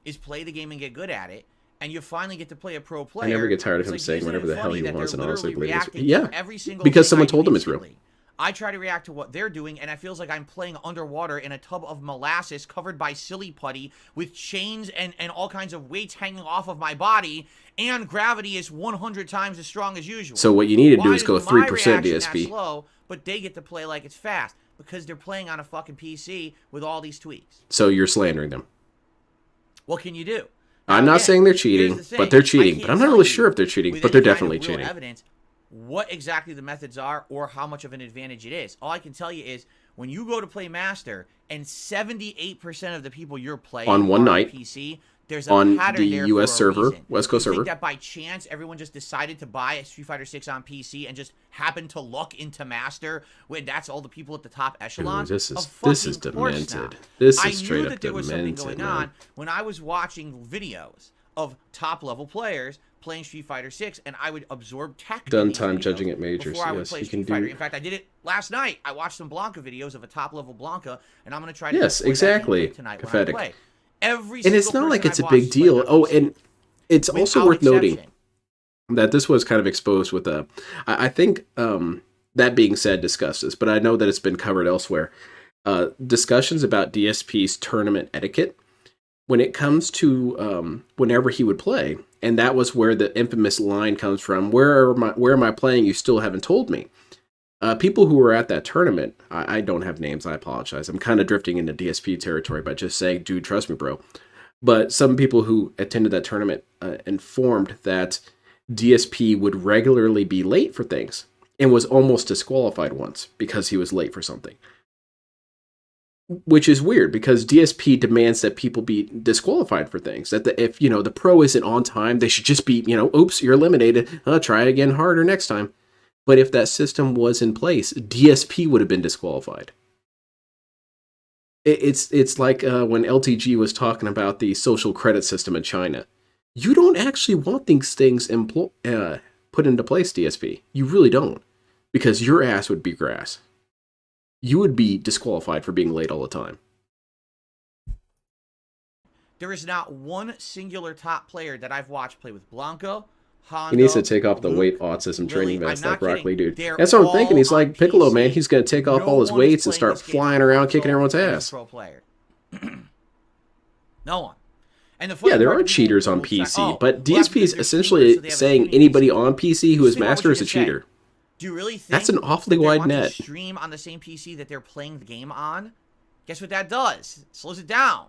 Speaker 5: is play the game and get good at it, and you finally get to play a pro player.
Speaker 2: I never get tired of
Speaker 5: It's
Speaker 2: him
Speaker 5: like,
Speaker 2: saying
Speaker 5: isn't
Speaker 2: whatever
Speaker 5: it
Speaker 2: the hell
Speaker 5: funny
Speaker 2: he
Speaker 5: that
Speaker 2: wants
Speaker 5: they're
Speaker 2: and honestly
Speaker 5: literally
Speaker 2: believe it's
Speaker 5: reacting to
Speaker 2: yeah,
Speaker 5: every single
Speaker 2: because
Speaker 5: thing
Speaker 2: someone
Speaker 5: I do
Speaker 2: told him it's real.
Speaker 5: instantly. I try to react to what they're doing, and it feels like I'm playing underwater in a tub of molasses covered by silly putty with chains and all kinds of weights hanging off of my body, and gravity is 100 times as strong as usual.
Speaker 2: So what you need to do
Speaker 5: Why
Speaker 2: is go
Speaker 5: is my
Speaker 2: 3%
Speaker 5: reaction that
Speaker 2: DSP.
Speaker 5: slow, but they get to play like it's fast? Because they're playing on a fucking PC with all these tweaks.
Speaker 2: So you're slandering them.
Speaker 5: What can you do?
Speaker 2: I'm
Speaker 5: Now,
Speaker 2: not
Speaker 5: again,
Speaker 2: saying they're
Speaker 5: here's
Speaker 2: cheating,
Speaker 5: the thing.
Speaker 2: but they're
Speaker 5: I
Speaker 2: cheating.
Speaker 5: can't
Speaker 2: But I'm not
Speaker 5: tell
Speaker 2: really
Speaker 5: you
Speaker 2: sure if they're cheating,
Speaker 5: with
Speaker 2: but they're
Speaker 5: any kind
Speaker 2: definitely
Speaker 5: of real
Speaker 2: cheating.
Speaker 5: evidence what exactly the methods are or how much of an advantage it is. All I can tell you is when you go to play Master and 78% of the people you're playing
Speaker 2: On one
Speaker 5: are
Speaker 2: night,
Speaker 5: PC, there's a
Speaker 2: on
Speaker 5: pattern
Speaker 2: the
Speaker 5: there
Speaker 2: US
Speaker 5: for a
Speaker 2: server,
Speaker 5: reason.
Speaker 2: West Coast
Speaker 5: You
Speaker 2: server.
Speaker 5: think that by chance everyone just decided to buy a Street Fighter 6 on PC and just happened to luck into Master when that's all the people at the top echelon?
Speaker 2: Ooh, this is
Speaker 5: Of fucking course
Speaker 2: demented.
Speaker 5: not.
Speaker 2: This
Speaker 5: I
Speaker 2: is straight
Speaker 5: knew
Speaker 2: up
Speaker 5: that there was something
Speaker 2: demented,
Speaker 5: going
Speaker 2: man.
Speaker 5: on when I was watching videos of top level players playing Street Fighter 6, and I would absorb tech.
Speaker 2: Done
Speaker 5: in these
Speaker 2: time
Speaker 5: videos
Speaker 2: judging at majors.
Speaker 5: before I would
Speaker 2: Yes,
Speaker 5: play
Speaker 2: you can
Speaker 5: Street Fighter.
Speaker 2: do.
Speaker 5: In fact, I did it last night. I watched some Blanca videos of a top level Blanca, and I'm going to try to
Speaker 2: Yes,
Speaker 5: deploy that
Speaker 2: exactly.
Speaker 5: gameplay tonight when I
Speaker 2: Pathetic.
Speaker 5: play. Every
Speaker 2: And it's
Speaker 5: single
Speaker 2: not like
Speaker 5: person
Speaker 2: it's a
Speaker 5: I've
Speaker 2: big
Speaker 5: watched play
Speaker 2: deal.
Speaker 5: on
Speaker 2: Oh,
Speaker 5: PC,
Speaker 2: and it's also
Speaker 5: without
Speaker 2: worth noting
Speaker 5: exception.
Speaker 2: that this was kind of exposed with I think that being said, discussed this, but I know that it's been covered elsewhere. Discussions about DSP's tournament etiquette when it comes to whenever he would play, and that was where the infamous line comes from. Where am I playing? You still haven't told me. People who were at that tournament, I don't have names. I apologize. I'm kind of drifting into DSP territory by just saying, dude, trust me, bro. But some people who attended that tournament informed that DSP would regularly be late for things and was almost disqualified once because he was late for something. Which is weird because DSP demands that people be disqualified for things. That if the pro isn't on time, they should just be, oops, you're eliminated. Try again harder next time. But if that system was in place, DSP would have been disqualified. It's like when LTG was talking about the social credit system in China. You don't actually want these things put into place, DSP. You really don't. Because your ass would be grass. You would be disqualified for being late all the time.
Speaker 5: There is not one singular top player that I've watched play with Blanco, Hondo,
Speaker 2: He needs to take off the
Speaker 5: Luke,
Speaker 2: weight autism training
Speaker 5: Lily.
Speaker 2: vest
Speaker 5: I'm
Speaker 2: like
Speaker 5: not
Speaker 2: Rock
Speaker 5: kidding.
Speaker 2: Lee, dude.
Speaker 5: They're
Speaker 2: That's what I'm thinking.
Speaker 5: all
Speaker 2: He's
Speaker 5: on
Speaker 2: like Piccolo,
Speaker 5: PC.
Speaker 2: man. He's going to take off
Speaker 5: No
Speaker 2: all his
Speaker 5: one is
Speaker 2: weights and
Speaker 5: playing
Speaker 2: start
Speaker 5: this game
Speaker 2: flying
Speaker 5: on
Speaker 2: around,
Speaker 5: console
Speaker 2: kicking everyone's
Speaker 5: as a
Speaker 2: ass.
Speaker 5: pro player. No one. And the funny
Speaker 2: Yeah, there
Speaker 5: part
Speaker 2: are
Speaker 5: is
Speaker 2: cheaters
Speaker 5: people
Speaker 2: on
Speaker 5: will say,
Speaker 2: PC,
Speaker 5: "Oh,
Speaker 2: but
Speaker 5: well, that's
Speaker 2: DSP is
Speaker 5: because they're streamers,
Speaker 2: essentially
Speaker 5: so they have a
Speaker 2: saying
Speaker 5: streaming
Speaker 2: anybody
Speaker 5: PC."
Speaker 2: on PC who
Speaker 5: Just
Speaker 2: is
Speaker 5: think about
Speaker 2: master
Speaker 5: what
Speaker 2: is a
Speaker 5: you just said.
Speaker 2: cheater.
Speaker 5: Do you really think
Speaker 2: That's an awfully
Speaker 5: that they
Speaker 2: wide
Speaker 5: want
Speaker 2: net.
Speaker 5: to stream on the same PC that they're playing the game on? Guess what that does? It slows it down.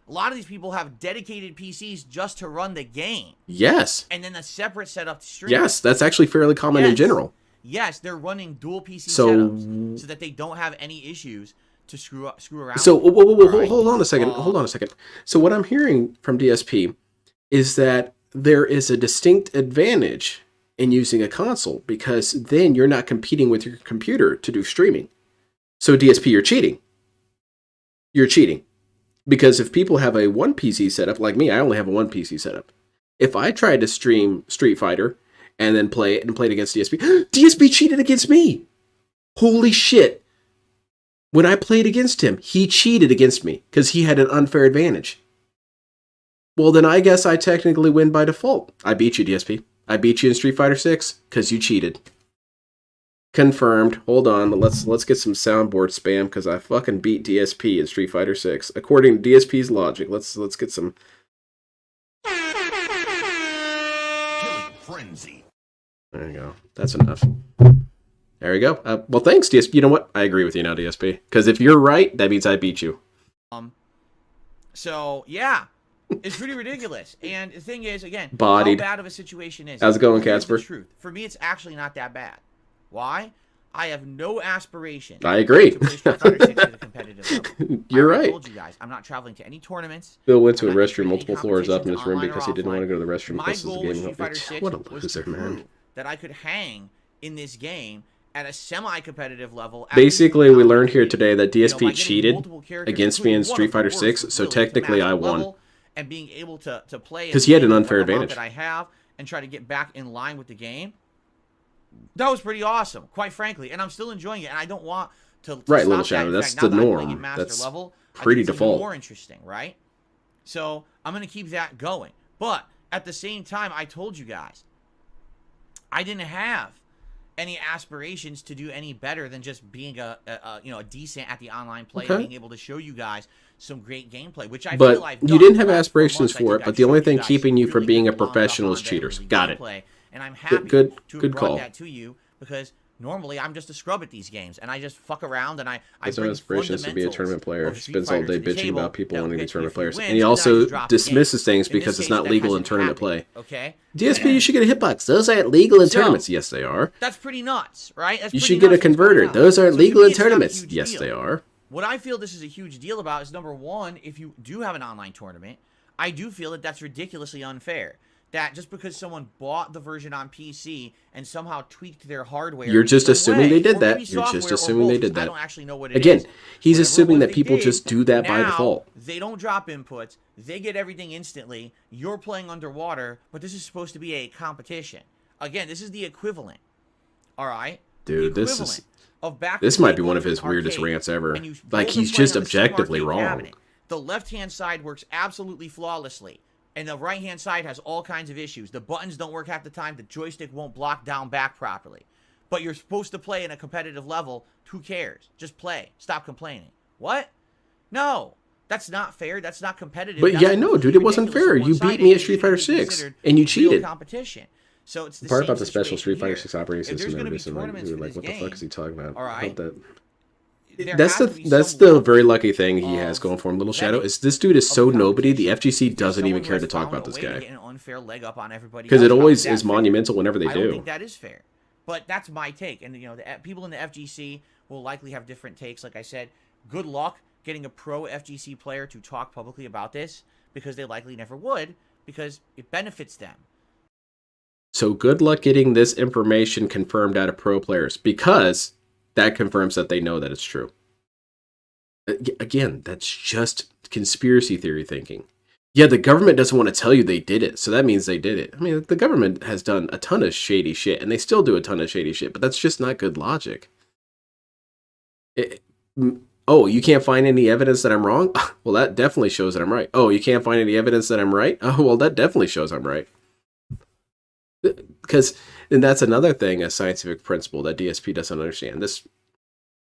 Speaker 5: A lot of these people have dedicated PCs just to run the game,
Speaker 2: Yes.
Speaker 5: and then a separate setup to stream.
Speaker 2: Yes, that's actually fairly common in
Speaker 5: Yes.
Speaker 2: general.
Speaker 5: Yes, they're running dual PC
Speaker 2: So-
Speaker 5: setups so that they don't have any issues to screw around.
Speaker 2: So,
Speaker 5: with.
Speaker 2: whoa,
Speaker 5: All right.
Speaker 2: hold on a second. Hold on a second. So what I'm hearing from DSP is that there is a distinct advantage in using a console because then you're not competing with your computer to do streaming. So DSP, you're cheating. You're cheating. Because if people have a one PC setup, like me, I only have a one PC setup. If I tried to stream Street Fighter and then play it against DSP, DSP cheated against me. Holy shit. When I played against him, he cheated against me because he had an unfair advantage. Well, then I guess I technically win by default. I beat you, DSP. I beat you in Street Fighter 6 because you cheated. Confirmed. Hold on. Let's get some soundboard spam because I fucking beat DSP in Street Fighter 6. According to DSP's logic, let's get some.
Speaker 4: Killing frenzy.
Speaker 2: There you go. That's enough. There you go. Well, thanks, DSP. You know what? I agree with you now, DSP. Because if you're right, that means I beat you.
Speaker 5: So yeah, it's pretty ridiculous. And the thing is, again,
Speaker 2: Bodied.
Speaker 5: how bad of a situation is it?
Speaker 2: How's it going,
Speaker 5: Here's the
Speaker 2: Casper?
Speaker 5: truth. For me, it's actually not that bad. Why? I have no aspirations.
Speaker 2: I agree.
Speaker 5: To play Street Fighter 6 at a competitive level.
Speaker 2: You're
Speaker 5: I
Speaker 2: right.
Speaker 5: told you guys, I'm not traveling to any tournaments.
Speaker 2: Bill went to
Speaker 5: I'm
Speaker 2: a
Speaker 5: not
Speaker 2: restroom
Speaker 5: entering any
Speaker 2: multiple floors up in his room
Speaker 5: competitions
Speaker 2: because he didn't
Speaker 5: online
Speaker 2: want to
Speaker 5: or
Speaker 2: go to the restroom
Speaker 5: offline.
Speaker 2: because
Speaker 5: My
Speaker 2: of
Speaker 5: goal
Speaker 2: the
Speaker 5: with
Speaker 2: game.
Speaker 5: Street Fighter 6
Speaker 2: What a
Speaker 5: was
Speaker 2: loser,
Speaker 5: to
Speaker 2: man.
Speaker 5: prove that I could hang in this game at a semi-competitive level.
Speaker 2: Basically, we learned here today that DSP
Speaker 5: by getting
Speaker 2: cheated
Speaker 5: multiple characters,
Speaker 2: against me in
Speaker 5: including one
Speaker 2: Street
Speaker 5: of the
Speaker 2: Fighter
Speaker 5: worst,
Speaker 2: 6,
Speaker 5: was
Speaker 2: so
Speaker 5: really to
Speaker 2: technically
Speaker 5: match
Speaker 2: I
Speaker 5: the
Speaker 2: won.
Speaker 5: level and being able to play
Speaker 2: 'Cause he had an
Speaker 5: and
Speaker 2: unfair
Speaker 5: the amount
Speaker 2: advantage.
Speaker 5: that I have and try to get back in line with the game. That was pretty awesome, quite frankly, and I'm still enjoying it. And I don't want to
Speaker 2: Right,
Speaker 5: stop
Speaker 2: Little
Speaker 5: that.
Speaker 2: Shadow,
Speaker 5: In
Speaker 2: that's
Speaker 5: fact,
Speaker 2: the
Speaker 5: now that I'm playing
Speaker 2: norm.
Speaker 5: at master
Speaker 2: That's
Speaker 5: level,
Speaker 2: pretty
Speaker 5: I think it's
Speaker 2: default.
Speaker 5: even more interesting, right? So I'm gonna keep that going. But at the same time, I told you guys, I didn't have any aspirations to do any better than just being a decent at the online play,
Speaker 2: Okay.
Speaker 5: and being able to show you guys some great gameplay, which I
Speaker 2: But
Speaker 5: feel I've
Speaker 2: you
Speaker 5: done.
Speaker 2: didn't have
Speaker 5: For
Speaker 2: aspirations
Speaker 5: months, I
Speaker 2: for
Speaker 5: think
Speaker 2: it, but
Speaker 5: I've
Speaker 2: the only
Speaker 5: showed
Speaker 2: thing
Speaker 5: guys
Speaker 2: keeping
Speaker 5: some
Speaker 2: you from
Speaker 5: really
Speaker 2: being a
Speaker 5: good long
Speaker 2: professional
Speaker 5: up
Speaker 2: is
Speaker 5: on
Speaker 2: cheaters.
Speaker 5: really
Speaker 2: Got it.
Speaker 5: gameplay, and I'm happy
Speaker 2: Good
Speaker 5: to have
Speaker 2: good
Speaker 5: brought
Speaker 2: call.
Speaker 5: that to you because normally I'm just a scrub at these games, and I just fuck around and I
Speaker 2: There's no
Speaker 5: bring
Speaker 2: aspirations to be a tournament player.
Speaker 5: fundamentals
Speaker 2: He
Speaker 5: of Street
Speaker 2: spends all
Speaker 5: Fighter
Speaker 2: day
Speaker 5: to the
Speaker 2: bitching
Speaker 5: table
Speaker 2: about people
Speaker 5: that will
Speaker 2: wanting to be
Speaker 5: get you a
Speaker 2: tournament
Speaker 5: few
Speaker 2: players.
Speaker 5: wins,
Speaker 2: And he
Speaker 5: then I
Speaker 2: also
Speaker 5: just drop the game.
Speaker 2: dismisses things
Speaker 5: In this
Speaker 2: because it's
Speaker 5: case,
Speaker 2: not
Speaker 5: that
Speaker 2: legal in
Speaker 5: hasn't
Speaker 2: tournament
Speaker 5: happened,
Speaker 2: play.
Speaker 5: Okay.
Speaker 6: DSP, you should get a hitbox. Those aren't legal in
Speaker 5: So-
Speaker 6: tournaments.
Speaker 2: Yes, they are.
Speaker 5: That's pretty nuts, right? That's
Speaker 2: You
Speaker 5: pretty
Speaker 2: should get a
Speaker 5: nuts what's going
Speaker 2: converter.
Speaker 5: on.
Speaker 6: Those aren't
Speaker 5: So to
Speaker 6: legal
Speaker 5: me,
Speaker 6: in
Speaker 5: it's not a
Speaker 6: tournaments.
Speaker 5: huge
Speaker 2: Yes,
Speaker 5: deal.
Speaker 2: they are.
Speaker 5: What I feel this is a huge deal about is, number one, if you do have an online tournament, I do feel that that's ridiculously unfair. That just because someone bought the version on PC and somehow tweaked their hardware,
Speaker 2: You're
Speaker 5: in
Speaker 2: just
Speaker 5: some
Speaker 2: assuming
Speaker 5: way,
Speaker 2: they did
Speaker 5: or
Speaker 2: that.
Speaker 5: maybe
Speaker 2: You're just
Speaker 5: software or
Speaker 2: assuming they
Speaker 5: both,
Speaker 2: did
Speaker 5: 'cause
Speaker 2: that.
Speaker 5: I don't actually know what it
Speaker 2: Again,
Speaker 5: is.
Speaker 2: he's
Speaker 5: Whatever it
Speaker 2: assuming
Speaker 5: was
Speaker 2: that
Speaker 5: they
Speaker 2: people
Speaker 5: did,
Speaker 2: just do that by
Speaker 5: now,
Speaker 2: default.
Speaker 5: They don't drop inputs. They get everything instantly. You're playing underwater, but this is supposed to be a competition. Again, this is the equivalent. All right,
Speaker 2: Dude,
Speaker 5: The
Speaker 2: this is-
Speaker 5: equivalent of back
Speaker 2: this
Speaker 5: when
Speaker 2: might
Speaker 5: you
Speaker 2: be
Speaker 5: go
Speaker 2: one of
Speaker 5: to
Speaker 2: his
Speaker 5: an
Speaker 2: weirdest
Speaker 5: arcade
Speaker 2: rants ever.
Speaker 5: and you
Speaker 2: Like,
Speaker 5: both
Speaker 2: he's
Speaker 5: are playing
Speaker 2: just
Speaker 5: on the same
Speaker 2: objectively
Speaker 5: arcade
Speaker 2: wrong.
Speaker 5: cabinet. The left-hand side works absolutely flawlessly, and the right-hand side has all kinds of issues. The buttons don't work half the time. The joystick won't block down back properly. But you're supposed to play in a competitive level. Who cares? Just play. Stop complaining. What? No. That's not fair. That's not competitive.
Speaker 2: But
Speaker 5: That's
Speaker 2: yeah, I know, dude, it wasn't
Speaker 5: ridiculous
Speaker 2: fair.
Speaker 5: and
Speaker 2: You beat
Speaker 5: one-sided,
Speaker 2: me at
Speaker 5: and
Speaker 2: Street
Speaker 5: it
Speaker 2: Fighter
Speaker 5: shouldn't be
Speaker 2: 6,
Speaker 5: considered
Speaker 2: and you
Speaker 5: real
Speaker 2: cheated.
Speaker 5: competition. So it's the
Speaker 2: Part
Speaker 5: same
Speaker 2: about the special
Speaker 5: situation
Speaker 2: Street Fighter
Speaker 5: here.
Speaker 2: 6 operating
Speaker 5: If there's
Speaker 2: system
Speaker 5: gonna
Speaker 2: and
Speaker 5: be
Speaker 2: everything, like,
Speaker 5: tournaments
Speaker 2: we
Speaker 5: for
Speaker 2: were like,
Speaker 5: this
Speaker 2: what the fuck
Speaker 5: game,
Speaker 2: is he talking about?
Speaker 5: all
Speaker 2: I
Speaker 5: right,
Speaker 2: hope that
Speaker 5: there
Speaker 2: that's
Speaker 5: has
Speaker 2: the
Speaker 5: to be
Speaker 2: that's
Speaker 5: some
Speaker 2: the
Speaker 5: level
Speaker 2: very lucky thing he has
Speaker 5: of
Speaker 2: going for him. Little Shadow
Speaker 5: vetting
Speaker 2: is this dude is so
Speaker 5: of
Speaker 2: nobody. The
Speaker 5: competition.
Speaker 2: FGC
Speaker 5: If
Speaker 2: doesn't even
Speaker 5: someone
Speaker 2: care
Speaker 5: has
Speaker 2: to talk
Speaker 5: found
Speaker 2: about
Speaker 5: a
Speaker 2: this
Speaker 5: way to
Speaker 2: guy
Speaker 5: get an unfair leg up on everybody
Speaker 2: because it
Speaker 5: else, how
Speaker 2: always
Speaker 5: that
Speaker 2: is
Speaker 5: fair?
Speaker 2: monumental whenever they
Speaker 5: I don't
Speaker 2: do.
Speaker 5: think that is fair, but that's my take. And the people in the FGC will likely have different takes. Like I said, good luck getting a pro FGC player to talk publicly about this because they likely never would because it benefits them.
Speaker 2: So good luck getting this information confirmed out of pro players because that confirms that they know that it's true. Again, that's just conspiracy theory thinking. Yeah, the government doesn't want to tell you they did it, so that means they did it. I mean, the government has done a ton of shady shit, and they still do a ton of shady shit, but that's just not good logic. Oh, you can't find any evidence that I'm wrong? Well, that definitely shows that I'm right. Oh, you can't find any evidence that I'm right? Oh, well, that definitely shows I'm right. Because, and that's another thing, a scientific principle that DSP doesn't understand.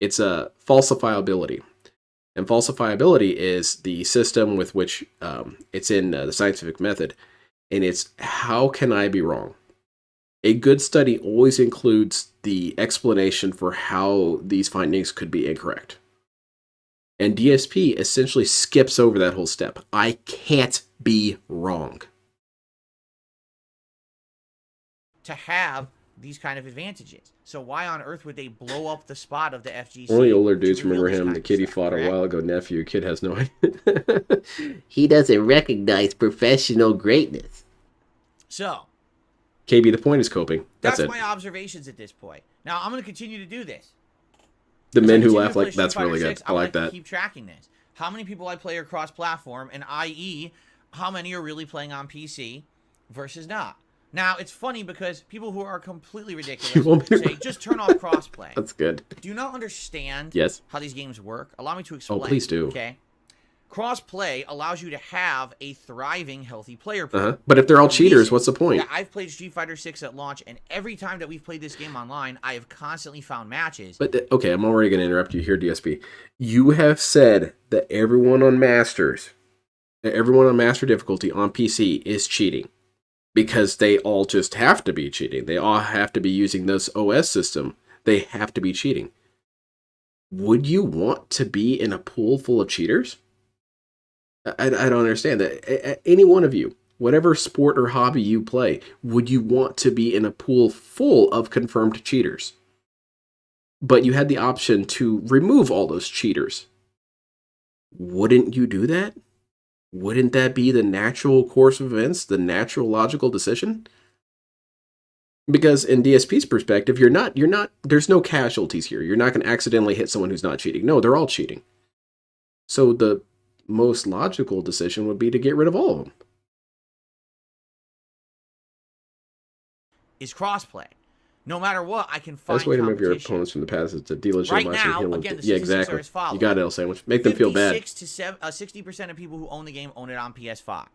Speaker 2: It's a falsifiability. And falsifiability is the system with which it's in the scientific method. And it's, how can I be wrong? A good study always includes the explanation for how these findings could be incorrect. And DSP essentially skips over that whole step. I can't be wrong.
Speaker 5: To have these kind of advantages. So why on earth would they blow up the spot of the FGC?
Speaker 2: Only older dudes
Speaker 5: to reveal
Speaker 2: remember
Speaker 5: this
Speaker 2: him.
Speaker 5: kind
Speaker 2: The
Speaker 5: of
Speaker 2: kid he
Speaker 5: stuff,
Speaker 2: fought a
Speaker 5: correct?
Speaker 2: while ago, nephew. Kid has no idea.
Speaker 6: He doesn't recognize professional greatness.
Speaker 5: So,
Speaker 2: KB, the point is coping.
Speaker 5: that's
Speaker 2: That's it.
Speaker 5: my observations at this point. Now, I'm going to continue to do this.
Speaker 2: The
Speaker 5: As I
Speaker 2: men who
Speaker 5: continue
Speaker 2: laugh
Speaker 5: to play
Speaker 2: like, that's
Speaker 5: Street
Speaker 2: really
Speaker 5: Fighter
Speaker 2: good.
Speaker 5: 6,
Speaker 2: I like that.
Speaker 5: Keep tracking this. How many people I play across platform, and i.e., how many are really playing on PC versus not. Now, it's funny because people who are completely
Speaker 2: You want
Speaker 5: ridiculous
Speaker 2: me to-
Speaker 5: say, just turn off crossplay.
Speaker 2: That's good.
Speaker 5: Do you not understand
Speaker 2: Yes.
Speaker 5: how these games work? Allow me to explain.
Speaker 2: please do.
Speaker 5: Okay. Crossplay allows you to have a thriving, healthy player pool.
Speaker 2: But if they're all
Speaker 5: The
Speaker 2: cheaters,
Speaker 5: reason
Speaker 2: what's the point?
Speaker 5: that I've played Street Fighter 6 at launch, and every time that we've played this game online, I have constantly found matches.
Speaker 2: But okay, I'm already going to interrupt you here, DSP. You have said that everyone on Master difficulty on PC is cheating because they all just have to be cheating. They all have to be using this OS system. They have to be cheating. Would you want to be in a pool full of cheaters? I don't understand that. Any one of you, whatever sport or hobby you play, would you want to be in a pool full of confirmed cheaters? But you had the option to remove all those cheaters. Wouldn't you do that? Wouldn't that be the natural course of events, the natural logical decision? Because in DSP's perspective, there's no casualties here. You're not going to accidentally hit someone who's not cheating. No, they're all cheating. So the most logical decision would be to get rid of all of them.
Speaker 5: Is crossplay. No matter what, I can find
Speaker 2: Best way to remove your
Speaker 5: competition.
Speaker 2: opponents from the past is to delegitimize
Speaker 5: Right
Speaker 2: and
Speaker 5: now,
Speaker 2: heal them.
Speaker 5: again, the
Speaker 2: Yeah,
Speaker 5: statistics are
Speaker 2: exactly.
Speaker 5: as follows.
Speaker 2: You got it, L Sandwich. Make them feel bad.
Speaker 5: 60% of people who own the game own it on PS5.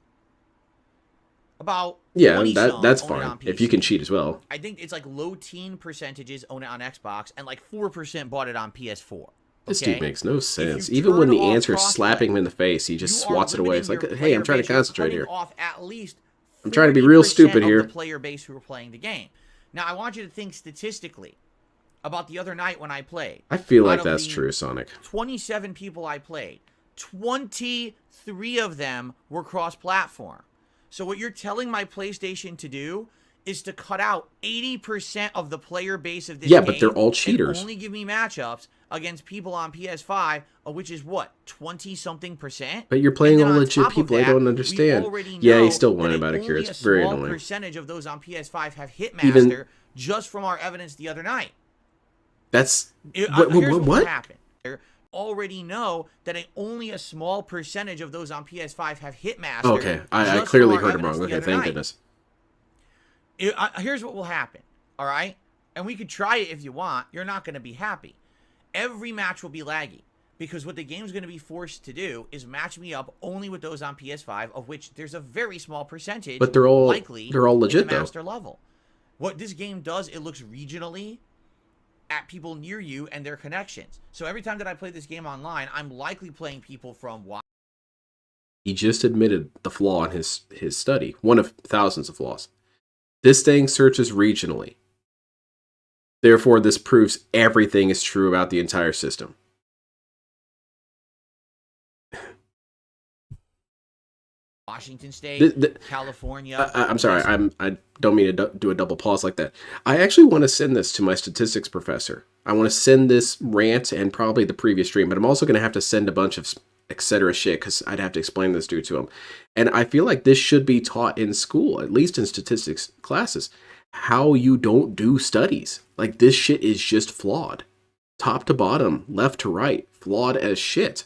Speaker 5: About
Speaker 2: Yeah,
Speaker 5: 20
Speaker 2: that's
Speaker 5: some own it
Speaker 2: fine.
Speaker 5: on
Speaker 2: If you
Speaker 5: PC.
Speaker 2: can cheat as well.
Speaker 5: I think it's like low teen percentages own it on Xbox, and like 4% bought it on PS4.
Speaker 2: This
Speaker 5: Okay?
Speaker 2: dude makes no sense.
Speaker 5: you
Speaker 2: Even when
Speaker 5: turn
Speaker 2: the
Speaker 5: off
Speaker 2: answer is
Speaker 5: crossplay,
Speaker 2: slapping him in the face, he just
Speaker 5: you are
Speaker 2: swats it away. It's like,
Speaker 5: limiting your
Speaker 2: hey, I'm
Speaker 5: player
Speaker 2: trying to
Speaker 5: base. You're
Speaker 2: concentrate
Speaker 5: cutting
Speaker 2: here.
Speaker 5: off at least
Speaker 2: I'm trying to be real
Speaker 5: 40%
Speaker 2: stupid
Speaker 5: of
Speaker 2: here.
Speaker 5: the player base who are playing the game. Now, I want you to think statistically about the other night when I played.
Speaker 2: I feel like
Speaker 5: Out of
Speaker 2: that's
Speaker 5: the
Speaker 2: true, Sonic.
Speaker 5: 27 people I played, 23 of them were cross-platform. So what you're telling my PlayStation to do is to cut out 80% of the player base of this game.
Speaker 2: Yeah, but they're all cheaters.
Speaker 5: And only give me matchups against people on PS5, which is what, 20-something%?
Speaker 2: But you're playing
Speaker 5: And then
Speaker 2: all
Speaker 5: on
Speaker 2: legit
Speaker 5: top of
Speaker 2: people. I
Speaker 5: that,
Speaker 2: don't
Speaker 5: we
Speaker 2: understand.
Speaker 5: already
Speaker 2: Yeah,
Speaker 5: know
Speaker 2: he's still
Speaker 5: that
Speaker 2: whining about it,
Speaker 5: only
Speaker 2: Kira. It's very
Speaker 5: a small
Speaker 2: annoying.
Speaker 5: percentage of those on PS5 have Hitmaster
Speaker 2: Even-
Speaker 5: just from our evidence the other night.
Speaker 2: That's...
Speaker 5: Here's
Speaker 2: What?
Speaker 5: what happened. Already know that only a small percentage of those on PS5 have Hitmaster.
Speaker 2: Okay, I
Speaker 5: just
Speaker 2: clearly
Speaker 5: from our
Speaker 2: heard him wrong.
Speaker 5: evidence the
Speaker 2: Okay,
Speaker 5: other
Speaker 2: thank
Speaker 5: night.
Speaker 2: goodness.
Speaker 5: Here's what will happen, all right? And we could try it if you want. You're not going to be happy. Every match will be laggy because what the game's going to be forced to do is match me up only with those on PS5, of which there's a very small percentage.
Speaker 2: But they're all
Speaker 5: likely
Speaker 2: legit,
Speaker 5: in the
Speaker 2: though.
Speaker 5: master level. What this game does, it looks regionally at people near you and their connections. So every time that I play this game online, I'm likely playing people from
Speaker 2: He just admitted the flaw in his study. One of thousands of flaws. This thing searches regionally. Therefore, this proves everything is true about the entire system.
Speaker 5: Washington State, California.
Speaker 2: I'm sorry. I don't mean to do a double pause like that. I actually want to send this to my statistics professor. I want to send this rant and probably the previous stream, but I'm also going to have to send a bunch of etc. shit because I'd have to explain this to him. And I feel like this should be taught in school, at least in statistics classes, how you don't do studies. Like, this shit is just flawed. Top to bottom, left to right, flawed as shit.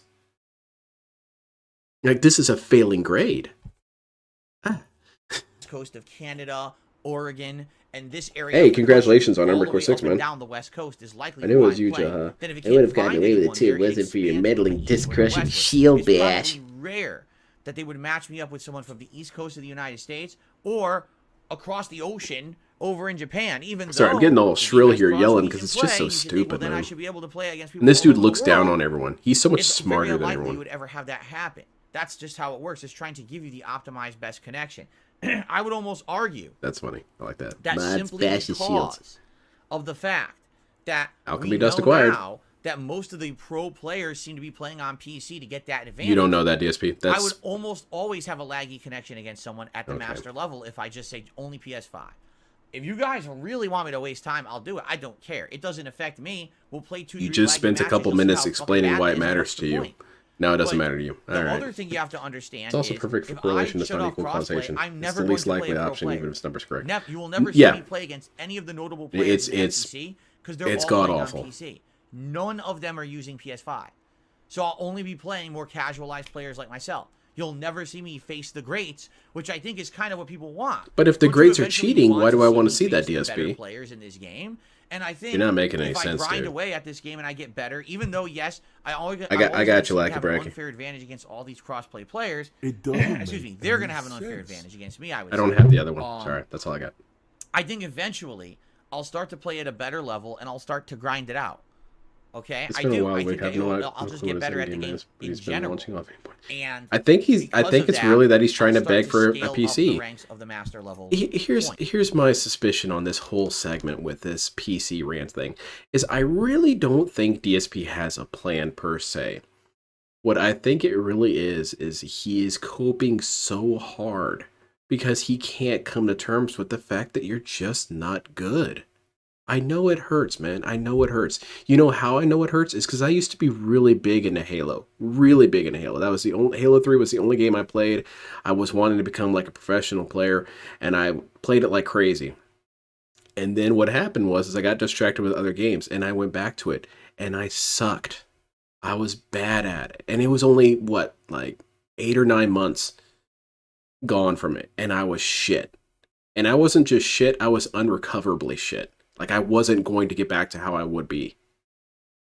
Speaker 2: Like, this is a failing grade.
Speaker 5: Coast of Canada, Oregon, and this area.
Speaker 2: Hey,
Speaker 5: of the
Speaker 2: congratulations
Speaker 5: country
Speaker 2: on
Speaker 5: all
Speaker 2: Number
Speaker 5: the
Speaker 2: Core
Speaker 5: way
Speaker 2: 6,
Speaker 5: up and
Speaker 2: man.
Speaker 5: down the West Coast is likely
Speaker 2: I knew it was
Speaker 5: wide
Speaker 2: you,
Speaker 5: play.
Speaker 2: Jaha.
Speaker 5: Then if you
Speaker 6: I would
Speaker 5: can't
Speaker 6: have gotten
Speaker 5: find
Speaker 6: away with it
Speaker 5: anyone
Speaker 6: too.
Speaker 5: there,
Speaker 6: It wasn't for your
Speaker 5: expands
Speaker 6: meddling,
Speaker 5: eastward and
Speaker 6: discrushing
Speaker 5: westward.
Speaker 6: shield
Speaker 5: It's
Speaker 6: bash.
Speaker 5: probably rare that they would match me up with someone from the East Coast of the United States or across the ocean over in Japan. Even
Speaker 2: Sorry,
Speaker 5: though
Speaker 2: I'm getting all
Speaker 5: the
Speaker 2: shrill
Speaker 5: US
Speaker 2: here
Speaker 5: cross
Speaker 2: yelling
Speaker 5: we
Speaker 2: 'cause
Speaker 5: can
Speaker 2: it's just
Speaker 5: play,
Speaker 2: so
Speaker 5: you should think,
Speaker 2: stupid,
Speaker 5: well, then I
Speaker 2: man.
Speaker 5: should be able to play against people
Speaker 2: And this
Speaker 5: all
Speaker 2: dude
Speaker 5: over
Speaker 2: looks
Speaker 5: the
Speaker 2: down
Speaker 5: world.
Speaker 2: on everyone. He's so much
Speaker 5: It's
Speaker 2: smarter
Speaker 5: very
Speaker 2: than
Speaker 5: unlikely
Speaker 2: everyone.
Speaker 5: you would ever have that happen. That's just how it works. It's trying to give you the optimized best connection. I would almost argue
Speaker 2: That's funny. I like that.
Speaker 5: that's
Speaker 6: Mods,
Speaker 5: simply
Speaker 6: bashes,
Speaker 5: because
Speaker 6: shields.
Speaker 5: of the fact that
Speaker 2: Alchemy
Speaker 5: we
Speaker 2: dust
Speaker 5: know
Speaker 2: acquired.
Speaker 5: now that most of the pro players seem to be playing on PC to get that advantage.
Speaker 2: You don't know that, DSP.
Speaker 5: I
Speaker 2: That's
Speaker 5: would almost always have a laggy connection against someone at the
Speaker 2: Okay.
Speaker 5: master level if I just say only PS5. If you guys really want me to waste time, I'll do it. I don't care. It doesn't affect me. We'll play 2-3
Speaker 2: you just
Speaker 5: laggy
Speaker 2: spent a
Speaker 5: matches.
Speaker 2: couple
Speaker 5: You'll see
Speaker 2: minutes
Speaker 5: how fucking
Speaker 2: explaining
Speaker 5: bad
Speaker 2: why
Speaker 5: it
Speaker 2: it
Speaker 5: is, and
Speaker 2: matters
Speaker 5: what's
Speaker 2: to
Speaker 5: the
Speaker 2: you.
Speaker 5: point?
Speaker 2: Now it doesn't
Speaker 5: But
Speaker 2: matter to you.
Speaker 5: The
Speaker 2: All right.
Speaker 5: other thing you have to understand
Speaker 2: It's also
Speaker 5: is
Speaker 2: perfect for
Speaker 5: if
Speaker 2: correlation.
Speaker 5: I
Speaker 2: It's
Speaker 5: shut
Speaker 2: not
Speaker 5: off
Speaker 2: equal
Speaker 5: crossplay,
Speaker 2: causation.
Speaker 5: I'm
Speaker 2: It's
Speaker 5: never
Speaker 2: the
Speaker 5: going
Speaker 2: least
Speaker 5: to play
Speaker 2: likely
Speaker 5: a pro
Speaker 2: option,
Speaker 5: player.
Speaker 2: even if this number's correct.
Speaker 5: You will never
Speaker 2: Yeah.
Speaker 5: see me play against any of the notable players in
Speaker 2: It's
Speaker 5: PC because they're
Speaker 2: it's
Speaker 5: all playing
Speaker 2: god-awful.
Speaker 5: on PC. None of them are using PS5. So I'll only be playing more casualized players like myself. You'll never see me face the greats, which I think is kind of what people want.
Speaker 2: But if the
Speaker 5: Don't you
Speaker 2: greats are
Speaker 5: eventually
Speaker 2: cheating, why do I want
Speaker 5: me
Speaker 2: to see that,
Speaker 5: face the better
Speaker 2: DSP?
Speaker 5: players in this game? And I think
Speaker 2: You're not making any
Speaker 5: if
Speaker 2: sense,
Speaker 5: I grind
Speaker 2: dude.
Speaker 5: away at this game and I get better, even though yes, I
Speaker 2: got you, Lackey
Speaker 5: have an
Speaker 2: Bracky.
Speaker 5: unfair advantage against all these crossplay players.
Speaker 3: It doesn't
Speaker 5: Excuse me,
Speaker 3: make
Speaker 5: they're
Speaker 3: any
Speaker 5: gonna have an unfair
Speaker 3: sense.
Speaker 5: advantage against me. I would.
Speaker 2: I don't
Speaker 5: say.
Speaker 2: have the other one. Sorry, that's all I got.
Speaker 5: I think eventually I'll start to play at a better level and I'll start to grind it out. Okay,
Speaker 2: It's
Speaker 5: I
Speaker 2: been a
Speaker 5: do.
Speaker 2: while.
Speaker 5: I
Speaker 2: We
Speaker 5: think
Speaker 2: have
Speaker 5: that
Speaker 2: no
Speaker 5: I'll just
Speaker 2: clue
Speaker 5: get
Speaker 2: what
Speaker 5: better
Speaker 2: his
Speaker 5: at the
Speaker 2: endgame
Speaker 5: game
Speaker 2: is, but
Speaker 5: in
Speaker 2: he's been
Speaker 5: general.
Speaker 2: launching off anymore.
Speaker 5: And
Speaker 2: I think it's
Speaker 5: that,
Speaker 2: really that he's trying
Speaker 5: I'll
Speaker 2: to
Speaker 5: start
Speaker 2: beg for a
Speaker 5: scale up
Speaker 2: PC.
Speaker 5: the ranks of the master level point.
Speaker 2: Here's my suspicion on this whole segment with this PC rant thing is I really don't think DSP has a plan per se. What I think it really is he is coping so hard because he can't come to terms with the fact that you're just not good. I know it hurts, man. I know it hurts. You know how I know it hurts is because I used to be really big into Halo. Really big into Halo. That was the only Halo 3 was the only game I played. I was wanting to become like a professional player, and I played it like crazy. And then what happened was I got distracted with other games, and I went back to it, and I sucked. I was bad at it. And it was only, what, like 8 or 9 months gone from it, and I was shit. And I wasn't just shit, I was unrecoverably shit. Like, I wasn't going to get back to how I would be.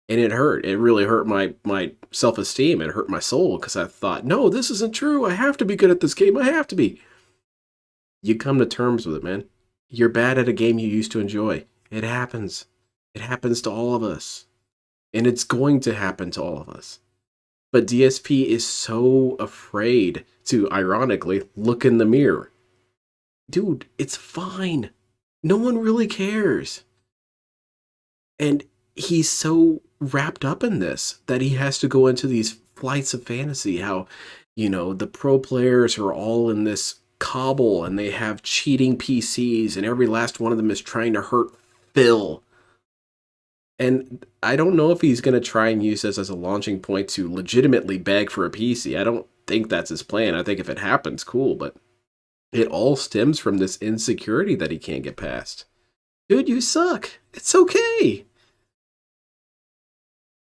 Speaker 2: And it hurt. It really hurt my self-esteem. It hurt my soul because I thought, no, this isn't true. I have to be good at this game. I have to be. You come to terms with it, man. You're bad at a game you used to enjoy. It happens. It happens to all of us. And it's going to happen to all of us. But DSP is so afraid to, ironically, look in the mirror. Dude, it's fine. No one really cares. And he's so wrapped up in this that he has to go into these flights of fantasy. How, you know, the pro players are all in this cobble and they have cheating PCs and every last one of them is trying to hurt Fffil. And I don't know if he's going to try and use this as a launching point to legitimately beg for a PC. I don't think that's his plan. I think if it happens, cool, but it all stems from this insecurity that he can't get past. Dude, you suck. It's okay.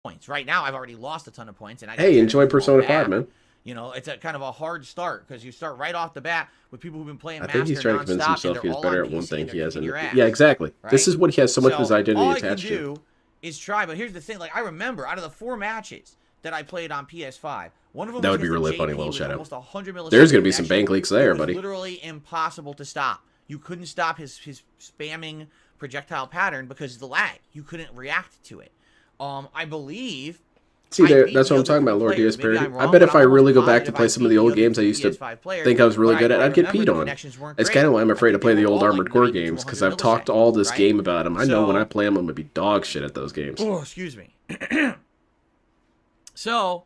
Speaker 5: Points. Right now, I've already lost a ton of points. And
Speaker 2: hey, enjoy Persona 5, man.
Speaker 5: You know, it's a kind of a hard start because you start right off the bat with people who've been playing Master
Speaker 2: I think he's trying to convince himself he's better at one thing he hasn't. Yeah, exactly.
Speaker 5: Right?
Speaker 2: This is what he has so much of his identity
Speaker 5: all
Speaker 2: attached
Speaker 5: I can
Speaker 2: to.
Speaker 5: do is try, but here's the thing. Like, I remember out of the 4 matches that I played on PS5, one of them
Speaker 2: that
Speaker 5: was
Speaker 2: would be really funny,
Speaker 5: little
Speaker 2: shadow.
Speaker 5: Almost 100 milliseconds.
Speaker 2: There's going to be some bank leaks there, buddy.
Speaker 5: It was literally impossible to stop. You couldn't stop his spamming projectile pattern because of the lag. You couldn't react to it. I believe.
Speaker 2: See, that's what I'm talking about, Lord DSP. I bet if I really go back to play some of the old games I used to think I was really good at, I'd get peed on. It's kind of why I'm afraid to play the old Armored Core games, because I've talked all this game about them. I know when I play them, I'm going to be dog shit at those games.
Speaker 5: Oh, excuse me. So,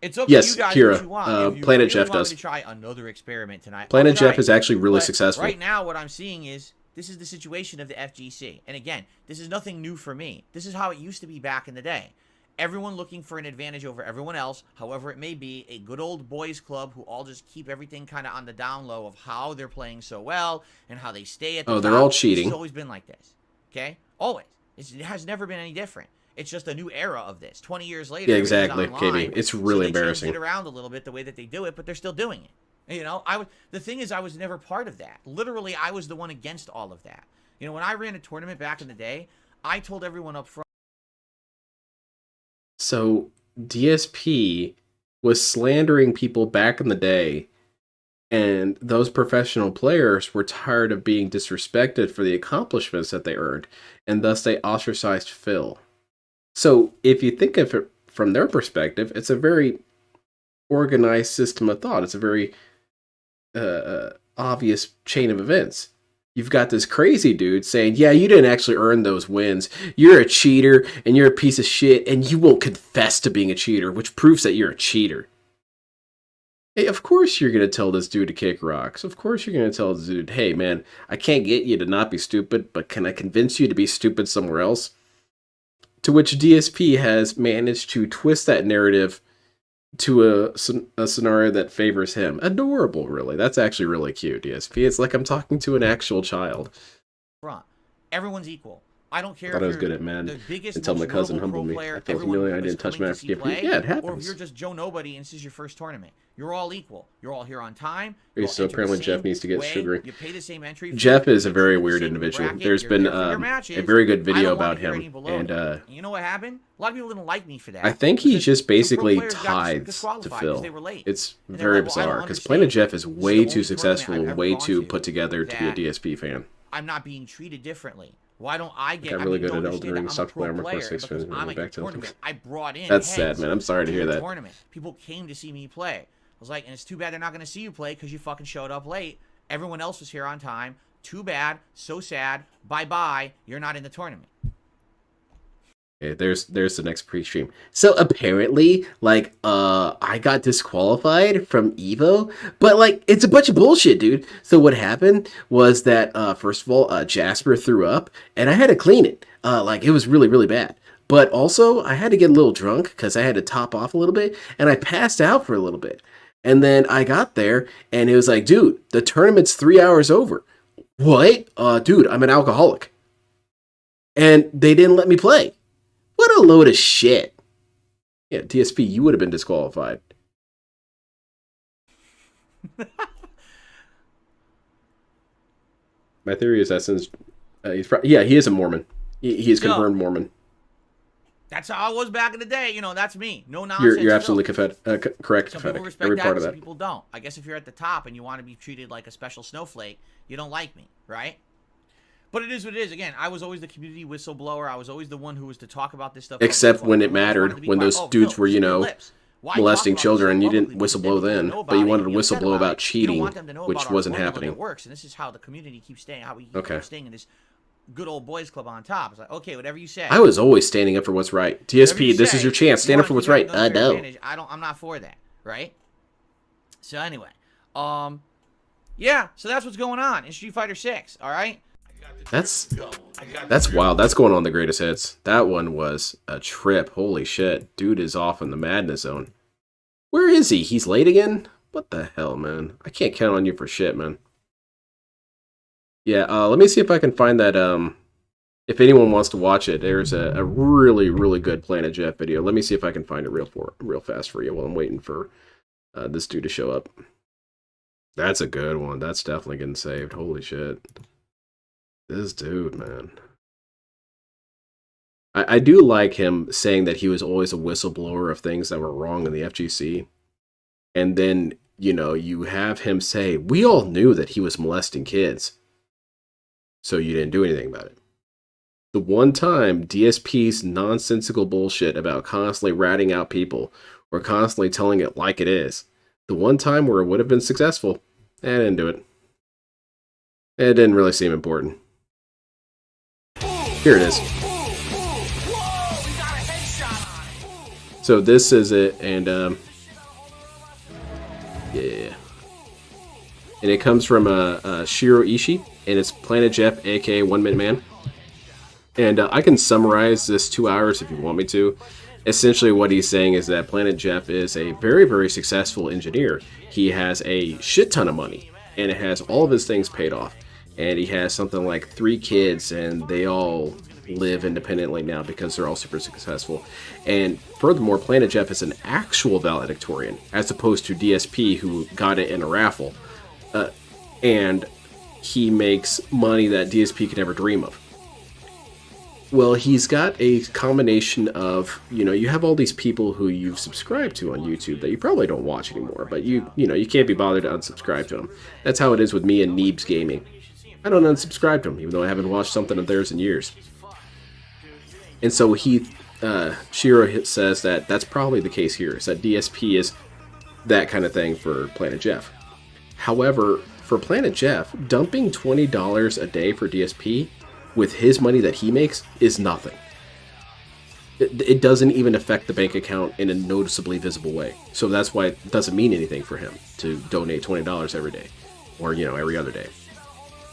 Speaker 5: it's up
Speaker 2: yes,
Speaker 5: to you guys
Speaker 2: Kira,
Speaker 5: what you want. If you
Speaker 2: Planet
Speaker 5: really
Speaker 2: Jeff
Speaker 5: want
Speaker 2: does.
Speaker 5: Me to try another experiment tonight.
Speaker 2: Planet Jeff is actually really successful.
Speaker 5: Right now, what I'm seeing is this is the situation of the FGC. And again, this is nothing new for me. This is how it used to be back in the day. Everyone looking for an advantage over everyone else, however it may be, a good old boys club who all just keep everything kind of on the down low of how they're playing so well and how they stay at the top.
Speaker 2: They're all cheating.
Speaker 5: It's always been like this, okay? Always. It has never been any different. It's just a new era of this. 20 years later,
Speaker 2: yeah, exactly,
Speaker 5: online,
Speaker 2: KB. It's really
Speaker 5: so they
Speaker 2: embarrassing.
Speaker 5: changed it around a little bit the way that they do it, but they're still doing it. You know, the thing is, I was never part of that. Literally, I was the one against all of that. You know, when I ran a tournament back in the day, I told everyone up front.
Speaker 2: So DSP was slandering people back in the day, and those professional players were tired of being disrespected for the accomplishments that they earned, and thus they ostracized Fffil. So if you think of it from their perspective, it's a very organized system of thought. It's a very obvious chain of events. You've got this crazy dude saying, yeah, you didn't actually earn those wins. You're a cheater, and you're a piece of shit, and you won't confess to being a cheater, which proves that you're a cheater. Hey, of course you're going to tell this dude to kick rocks. Of course you're going to tell this dude, hey, man, I can't get you to not be stupid, but can I convince you to be stupid somewhere else? To which DSP has managed to twist that narrative to a scenario that favors him. Adorable, really. That's actually really cute, DSP. It's like I'm talking to an actual child.
Speaker 5: Everyone's equal. I don't care.
Speaker 2: I thought I was good at Madden until my cousin humbled me. I felt humiliated I didn't touch Madden. Yeah, it happens.
Speaker 5: Or if you're just Joe Nobody and this is your first tournament, you're all equal. You're all here on time.
Speaker 2: So apparently Jeff needs to get sugary.
Speaker 5: You pay the same entry.
Speaker 2: Jeff is a very weird individual. There's been a very good video about him, and
Speaker 5: you know what happened? A lot of people didn't like me for that.
Speaker 2: I think he just basically tides to Fffil. It's very bizarre because Planet Jeff is way too successful and way too put together to be a DSP fan.
Speaker 5: I'm not being treated differently. Why don't I get?
Speaker 2: Got really good at Elden Ring. Stopped playing Armored Core 6
Speaker 5: because I'm at tournament. I brought in.
Speaker 2: That's sad, man. I'm sorry to hear that.
Speaker 5: Tournament. People came to see me play. I was like, and it's too bad they're not going to see you play because you fucking showed up late. Everyone else was here on time. Too bad. So sad. Bye bye. You're not in the tournament.
Speaker 2: Okay, there's the next pre-stream.
Speaker 6: So apparently, like, I got disqualified from Evo, but like, it's a bunch of bullshit, dude. So what happened was that, first of all, Jasper threw up, and I had to clean it. Like, it was really, really bad. But also, I had to get a little drunk because I had to top off a little bit, and I passed out for a little bit. And then I got there, and it was like, dude, the tournament's 3 hours over. What? Dude, I'm an alcoholic. And they didn't let me play. What a load of shit.
Speaker 2: Yeah, DSP, you would have been disqualified. My theory is that since he is a Mormon. He is confirmed Mormon.
Speaker 5: That's how I was back in the day. You know, that's me. No nonsense.
Speaker 2: You're absolutely correct.
Speaker 5: Some people respect
Speaker 2: Every
Speaker 5: that,
Speaker 2: part of
Speaker 5: some
Speaker 2: that.
Speaker 5: people don't. I guess if you're at the top and you want to be treated like a special snowflake, you don't like me, right? But it is what it is. Again, I was always the community whistleblower. I was always the one who was to talk about this stuff.
Speaker 2: Except when it mattered, when those dudes were, molesting children, and you didn't whistleblow then, but you wanted to whistleblow about cheating, which wasn't happening.
Speaker 5: Works, and this is how the community keeps staying. How we keep staying in this good old boys club on top. It's like, okay, whatever you say.
Speaker 2: I was always standing up for what's right. DSP, this is your chance. Stand up for what's right.
Speaker 6: No.
Speaker 5: I'm not for that, right? So anyway, yeah. So that's what's going on in Street Fighter 6. All right.
Speaker 2: That's wild. That's going on the greatest hits. That one was a trip. Holy shit. Dude is off in the madness zone. Where is he? He's late again? What the hell, man? I can't count on you for shit, man. Yeah, let me see if I can find that, if anyone wants to watch it. There's a really, really good Planet Jeff video. Let me see if I can find it real fast for you while I'm waiting for this dude to show up. That's a good one. That's definitely getting saved. Holy shit. This dude, man. I do like him saying that he was always a whistleblower of things that were wrong in the FGC. And then, you have him say, we all knew that he was molesting kids. So you didn't do anything about it. The one time DSP's nonsensical bullshit about constantly ratting out people or constantly telling it like it is, the one time where it would have been successful, I didn't do it. It didn't really seem important. Here it is. So this is it, and yeah. And it comes from Shiro Ishii, and it's Planet Jeff, aka 1 Minute Man. And I can summarize this 2 hours if you want me to. Essentially what he's saying is that Planet Jeff is a very, very successful engineer. He has a shit ton of money, and it has all of his things paid off. And he has something like 3 kids, and they all live independently now because they're all super successful. And furthermore, Planet Jeff is an actual valedictorian, as opposed to DSP, who got it in a raffle. And he makes money that DSP could never dream of. Well, he's got a combination of, you have all these people who you've subscribed to on YouTube that you probably don't watch anymore, but you can't be bothered to unsubscribe to them. That's how it is with me and Neebs Gaming. I don't unsubscribe to them, even though I haven't watched something of theirs in years. And so Shiro says that that's probably the case here, is that DSP is that kind of thing for Planet Jeff. However, for Planet Jeff, dumping $20 a day for DSP with his money that he makes is nothing. It doesn't even affect the bank account in a noticeably visible way. So that's why it doesn't mean anything for him to donate $20 every day, or every other day.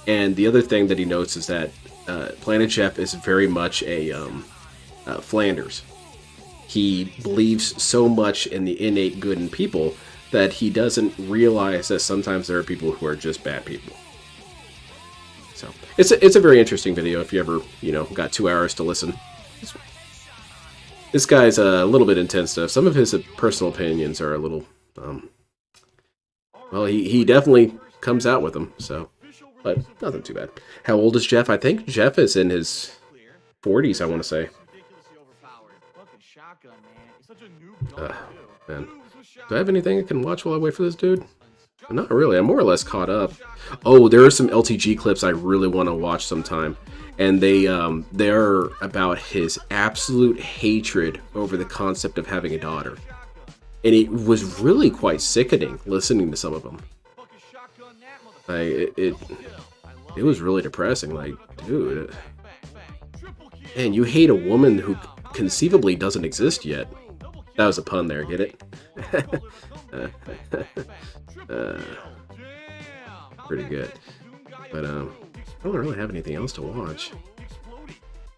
Speaker 2: And the other thing that he notes is that Planet Jeff is very much a Flanders. He believes so much in the innate good in people that he doesn't realize that sometimes there are people who are just bad people. So it's a very interesting video if you ever got 2 hours to listen. This guy's a little bit intense stuff. Some of his personal opinions are a little well, he definitely comes out with them, so, but nothing too bad. How old is Jeff? I think Jeff is in his 40s, I want to say. Man. Do I have anything I can watch while I wait for this dude? Not really. I'm more or less caught up. Oh, there are some LTG clips I really want to watch sometime. And they're about his absolute hatred over the concept of having a daughter. And it was really quite sickening listening to some of them. It was really depressing. Like, dude. And you hate a woman who conceivably doesn't exist yet. That was a pun there, get it? Pretty good. But I don't really have anything else to watch.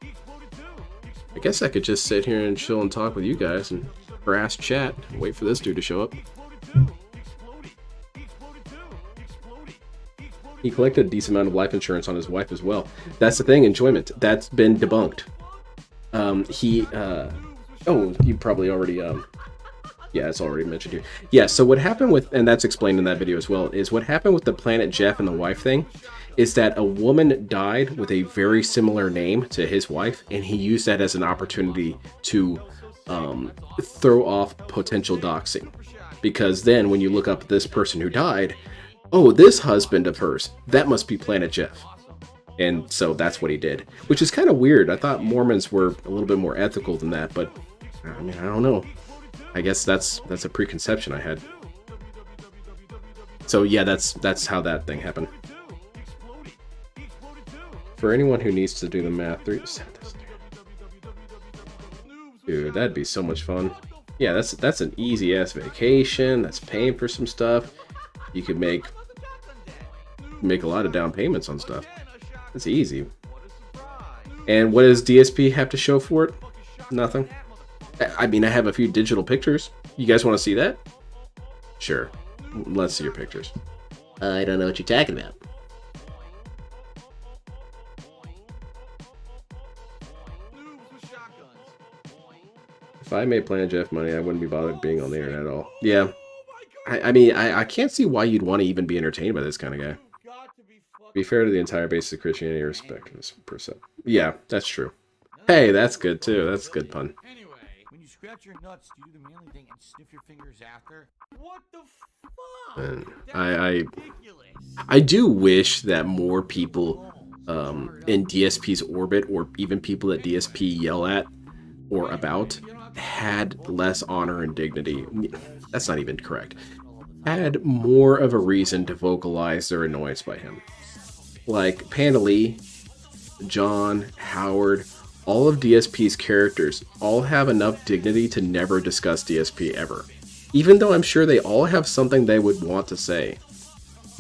Speaker 2: I guess I could just sit here and chill and talk with you guys and harass chat and wait for this dude to show up. He collected a decent amount of life insurance on his wife as well. That's the thing, enjoyment. That's been debunked. Oh, you probably already, yeah, it's already mentioned here. Yeah, so what happened with, and that's explained in that video as well, is what happened with the Planet Jeff and the wife thing is that a woman died with a very similar name to his wife, and he used that as an opportunity to throw off potential doxing. Because then when you look up this person who died, oh, this husband of hers, that must be Planet Jeff. And so that's what he did, which is kind of weird. I thought Mormons were a little bit more ethical than that, but I mean, I don't know. I guess that's a preconception I had. So yeah, that's how that thing happened. For anyone who needs to do the math, dude, that'd be so much fun. Yeah, that's an easy ass vacation. That's paying for some stuff. You could make a lot of down payments on stuff. It's easy. And what does DSP have to show for it? Nothing. I mean, I have a few digital pictures. You guys want to see that? Sure. Let's see your pictures.
Speaker 6: I don't know what you're talking about.
Speaker 2: If I made Planet Jeff money, I wouldn't be bothered being on the internet at all. Yeah. I mean, I can't see why you'd want to even be entertained by this kind of guy. Be fair to the entire basis of Christianity, respect this percent. Yeah, that's true. Hey, that's good too. That's a good pun.
Speaker 5: Anyway, when you scratch your nuts, do you do the manly thing and sniff your fingers after? What the fuck?
Speaker 2: And I do wish that more people in DSP's orbit, or even people that DSP yell at or about, had less honor and dignity. That's not even correct. Had more of a reason to vocalize their annoyance by him. Like Panda Lee, John, Howard, all of DSP's characters all have enough dignity to never discuss DSP ever. Even though I'm sure they all have something they would want to say.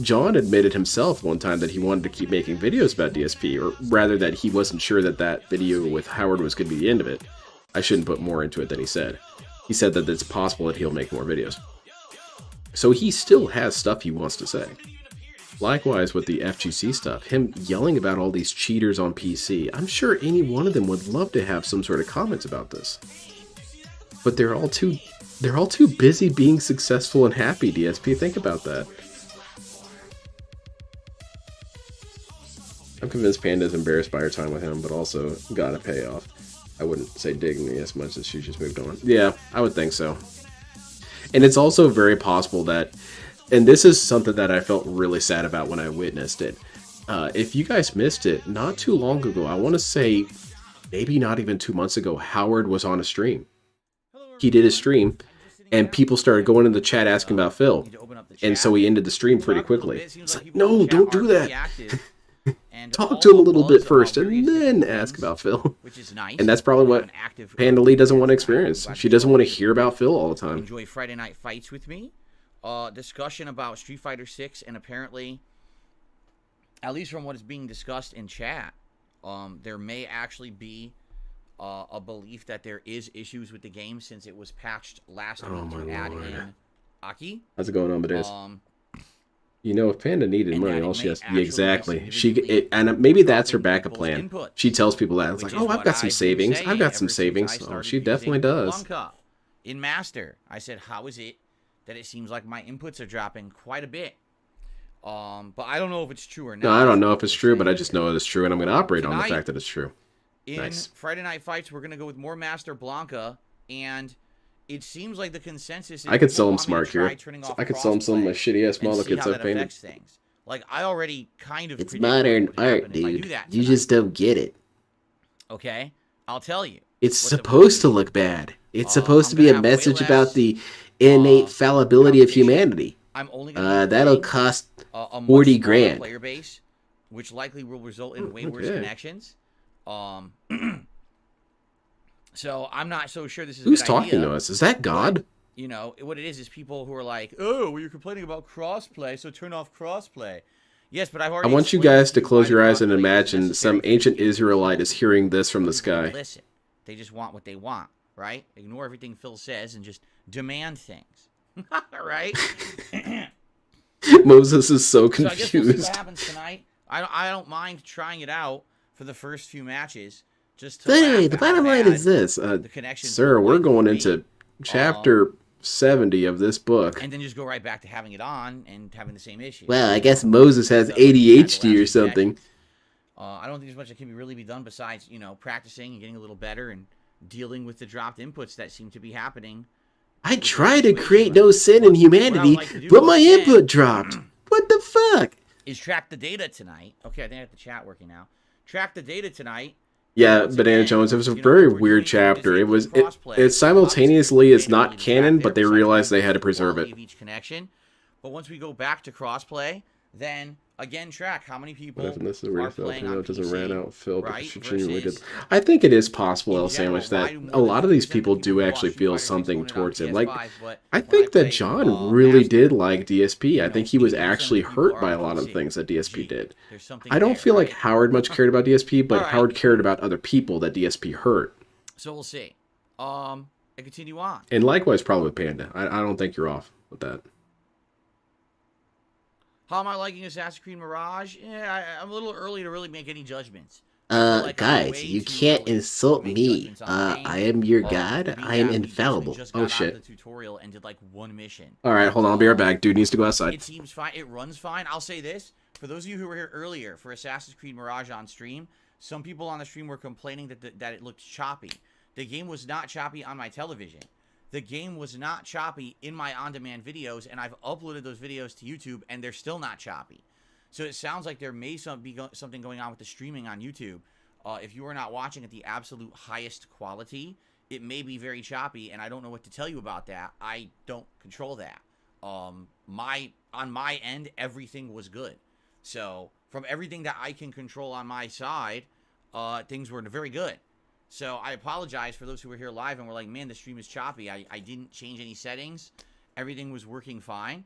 Speaker 2: John admitted himself one time that he wanted to keep making videos about DSP, or rather that he wasn't sure that that video with Howard was going to be the end of it. I shouldn't put more into it than he said. He said that it's possible that he'll make more videos. So he still has stuff he wants to say. Likewise with the FGC stuff, him yelling about all these cheaters on PC, I'm sure any one of them would love to have some sort of comments about this. But they're all too busy being successful and happy, DSP. Think about that. I'm convinced Panda's embarrassed by her time with him, but also got a payoff. I wouldn't say dignity as much as she just moved on. Yeah, I would think so. And it's also very possible that, and this is something that I felt really sad about when I witnessed it. If you guys missed it, not too long ago, I want to say maybe not even 2 months ago, Howard was on a stream. He did a stream, and people started going in the chat asking about Phil. And so he ended the stream pretty quickly. It's like, no, don't do that. Talk to him a little bit first, and then ask about Phil. And that's probably what Panda Lee doesn't want to experience. She doesn't want to hear about Phil all the time.
Speaker 5: Enjoy Friday night fights with me. Discussion about Street Fighter 6, and apparently, at least from what is being discussed in chat, there may actually be a belief that there is issues with the game since it was patched last week to add in Aki.
Speaker 2: How's it going on, Badis? You know, if Panda needed money, all she has to... Exactly. And maybe that's her backup plan. She tells people that. It's like, oh, I've got some savings. I've got some savings. Oh, she definitely does.
Speaker 5: In Master, I said, how is it that it seems like my inputs are dropping quite a bit? But I don't know if it's true or not.
Speaker 2: No, I don't know if it's true, but I just know it is true, and I'm going to operate on the fact that it's true.
Speaker 5: In Friday Night Fights, we're going to go with more Master Blanca, and it seems like the consensus is...
Speaker 2: I could sell him Smart Gear. I could sell him some of my shitty-ass model kits I've painted.
Speaker 5: Like, I already kind of...
Speaker 6: It's modern art, dude. You just don't get it.
Speaker 5: Okay? I'll tell you.
Speaker 6: It's supposed to look bad. It's supposed to be a message about the innate fallibility of humanity. That'll cost 40 grand.
Speaker 5: Player base, which likely will result in way worse connections. So I'm not so sure this is
Speaker 6: Who's
Speaker 5: a good
Speaker 6: talking
Speaker 5: idea,
Speaker 6: to us? Is that God?
Speaker 5: You know, what it is people who are like, oh, well, you're complaining about crossplay, so turn off crossplay. Yes, but I've
Speaker 6: I
Speaker 5: already.
Speaker 6: want you
Speaker 5: explained
Speaker 6: guys to
Speaker 5: you
Speaker 6: close
Speaker 5: why
Speaker 6: your
Speaker 5: the
Speaker 6: eyes and
Speaker 5: crossplay is
Speaker 6: imagine
Speaker 5: necessary
Speaker 6: some
Speaker 5: for you
Speaker 6: ancient
Speaker 5: to be able to
Speaker 6: Israelite
Speaker 5: control
Speaker 6: is hearing this from the
Speaker 5: people won't
Speaker 6: sky.
Speaker 5: listen. They just want what they want, right? Ignore everything Phil says and just demand things. Right?
Speaker 6: Moses is so
Speaker 5: So I guess we'll see
Speaker 6: confused.
Speaker 5: what happens tonight. I don't mind trying it out for the first few matches. Just to
Speaker 6: But anyway,
Speaker 5: laugh
Speaker 6: the
Speaker 5: at how
Speaker 6: bottom line
Speaker 5: bad
Speaker 6: is this.
Speaker 5: the connections
Speaker 6: Sir,
Speaker 5: look
Speaker 6: we're
Speaker 5: like
Speaker 6: going
Speaker 5: for me.
Speaker 6: into chapter 70 of this book.
Speaker 5: And then just go right back to having it on and having the same issue.
Speaker 6: Well, I guess Moses has
Speaker 5: So, like we had the
Speaker 6: ADHD
Speaker 5: last
Speaker 6: or
Speaker 5: few
Speaker 6: something.
Speaker 5: matches. I don't think there's much that can really be done besides, you know, practicing and getting a little better and dealing with the dropped inputs that seem to be happening.
Speaker 6: I tried to create no sin in humanity, but my input dropped. What the fuck?
Speaker 5: Is track the data tonight. Okay, I think I have the chat working now. Track the data tonight.
Speaker 6: Yeah,
Speaker 5: Once
Speaker 6: Banana
Speaker 5: again,
Speaker 6: Jones, it was a
Speaker 5: you know,
Speaker 6: very
Speaker 5: we're
Speaker 6: weird
Speaker 5: doing
Speaker 6: chapter. It was
Speaker 5: crossplay.
Speaker 6: it simultaneously is
Speaker 5: Obviously,
Speaker 6: not
Speaker 5: data
Speaker 6: canon,
Speaker 5: back
Speaker 6: but they
Speaker 5: there,
Speaker 6: realized they
Speaker 5: besides
Speaker 6: had to
Speaker 5: the
Speaker 6: preserve
Speaker 5: quality
Speaker 6: it.
Speaker 5: of each connection. But once we go back to crossplay, then again track how many people
Speaker 6: What if this is
Speaker 5: are
Speaker 6: where
Speaker 5: playing on
Speaker 6: Phil doesn't
Speaker 5: PC,
Speaker 6: ran out Phil, but
Speaker 5: right?
Speaker 6: she genuinely did.
Speaker 5: Versus
Speaker 6: I think it is possible,
Speaker 5: in
Speaker 6: El
Speaker 5: general,
Speaker 6: Sandwich, that
Speaker 5: why do more
Speaker 6: a
Speaker 5: than
Speaker 6: lot of these
Speaker 5: 50% of
Speaker 6: people
Speaker 5: the
Speaker 6: do
Speaker 5: who
Speaker 6: actually
Speaker 5: watch Street
Speaker 6: feel
Speaker 5: Fighter
Speaker 6: something
Speaker 5: games
Speaker 6: towards
Speaker 5: own
Speaker 6: him.
Speaker 5: an
Speaker 6: Like,
Speaker 5: PS5, but
Speaker 6: I
Speaker 5: when
Speaker 6: think that
Speaker 5: play,
Speaker 6: John really
Speaker 5: Master,
Speaker 6: did like DSP. I
Speaker 5: you know,
Speaker 6: think he was
Speaker 5: 80% of
Speaker 6: actually
Speaker 5: the people
Speaker 6: hurt
Speaker 5: are
Speaker 6: by a
Speaker 5: on
Speaker 6: lot of
Speaker 5: PC.
Speaker 6: things that DSP
Speaker 5: Gee,
Speaker 6: did.
Speaker 5: there's something
Speaker 6: I don't
Speaker 5: there,
Speaker 6: feel like
Speaker 5: right?
Speaker 6: Howard much cared about DSP, but
Speaker 5: Alright.
Speaker 6: Howard cared about other people that DSP hurt.
Speaker 5: So we'll see. I continue on.
Speaker 6: And likewise, probably with Panda. I don't think you're off with that.
Speaker 5: How am I liking Assassin's Creed Mirage? Yeah, I'm a little early to really make any judgments. I feel like I'm
Speaker 6: Guys,
Speaker 5: way
Speaker 6: you
Speaker 5: too
Speaker 6: can't
Speaker 5: early
Speaker 6: insult
Speaker 5: to make
Speaker 6: me.
Speaker 5: judgments on the game.
Speaker 6: I am your
Speaker 5: Being
Speaker 6: god.
Speaker 5: that
Speaker 6: I am
Speaker 5: we
Speaker 6: infallible.
Speaker 5: just
Speaker 6: Oh
Speaker 5: got out
Speaker 6: shit.
Speaker 5: of the tutorial and did like one mission.
Speaker 6: Alright, hold on, I'll be right back. Dude needs to go outside.
Speaker 5: It seems fine. It runs fine. I'll say this. For those of you who were here earlier for Assassin's Creed Mirage on stream, some people on the stream were complaining that it looked choppy. The game was not choppy on my television. The game was not choppy in my on-demand videos, and I've uploaded those videos to YouTube, and they're still not choppy. So it sounds like there may be something going on with the streaming on YouTube. If you are not watching at the absolute highest quality, it may be very choppy, and I don't know what to tell you about that. I don't control that. On my end, everything was good. So from everything that I can control on my side, things were very good. So I apologize for those who were here live and were like, man, the stream is choppy. I didn't change any settings. Everything was working fine.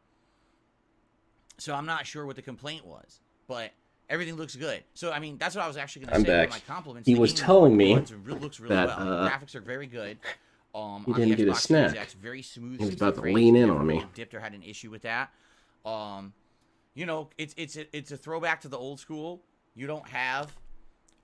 Speaker 5: So I'm not sure what the complaint was, but everything looks good. So, I mean, that's what I was actually going to say.
Speaker 6: back.
Speaker 5: My compliments.
Speaker 6: He
Speaker 5: The
Speaker 6: was
Speaker 5: game
Speaker 6: telling me
Speaker 5: looks really
Speaker 6: that,
Speaker 5: well. The graphics are very good.
Speaker 6: he
Speaker 5: On
Speaker 6: didn't
Speaker 5: the
Speaker 6: get a
Speaker 5: Xbox Series
Speaker 6: snack.
Speaker 5: X, very smooth.
Speaker 6: He was
Speaker 5: 60
Speaker 6: about to
Speaker 5: frames.
Speaker 6: lean in
Speaker 5: Never
Speaker 6: on me.
Speaker 5: really dipped or had an issue with that. You know, it's a throwback to the old school. You don't have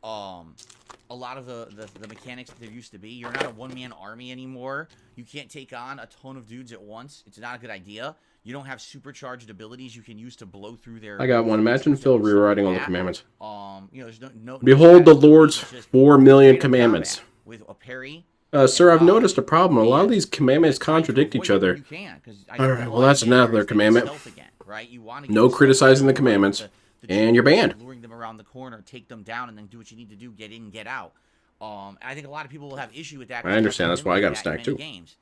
Speaker 5: a lot of the mechanics that there used to be. You're not a one-man army anymore. You can't take on a ton of dudes at once. It's not a good idea. You don't have supercharged abilities you can use to blow through their...
Speaker 6: I got one. Imagine Phil
Speaker 5: stuff like
Speaker 6: rewriting all the
Speaker 5: that.
Speaker 6: commandments.
Speaker 5: You know, there's no
Speaker 6: Behold the
Speaker 5: strategy.
Speaker 6: Lord's
Speaker 5: It's just
Speaker 6: 4 million
Speaker 5: straight up
Speaker 6: commandments.
Speaker 5: combat with a parry.
Speaker 6: Sir, I've
Speaker 5: And,
Speaker 6: noticed a problem. A lot of
Speaker 5: and
Speaker 6: these commandments
Speaker 5: it's trying to
Speaker 6: contradict each
Speaker 5: avoid it,
Speaker 6: other.
Speaker 5: you can, 'cause I
Speaker 6: All
Speaker 5: know
Speaker 6: right,
Speaker 5: the
Speaker 6: well,
Speaker 5: whole
Speaker 6: that's
Speaker 5: idea
Speaker 6: another
Speaker 5: is to get
Speaker 6: commandment.
Speaker 5: stealth again, right? You want to
Speaker 6: No
Speaker 5: get
Speaker 6: criticizing
Speaker 5: stealth,
Speaker 6: the
Speaker 5: you
Speaker 6: commandments,
Speaker 5: want
Speaker 6: and you're banned.
Speaker 5: luring them around the corner, take them down, and then do what you need to do, get in, get out. I think a lot of people will have issue with that.
Speaker 6: I understand. That's why I got a
Speaker 5: stack
Speaker 6: stack too.
Speaker 5: Games.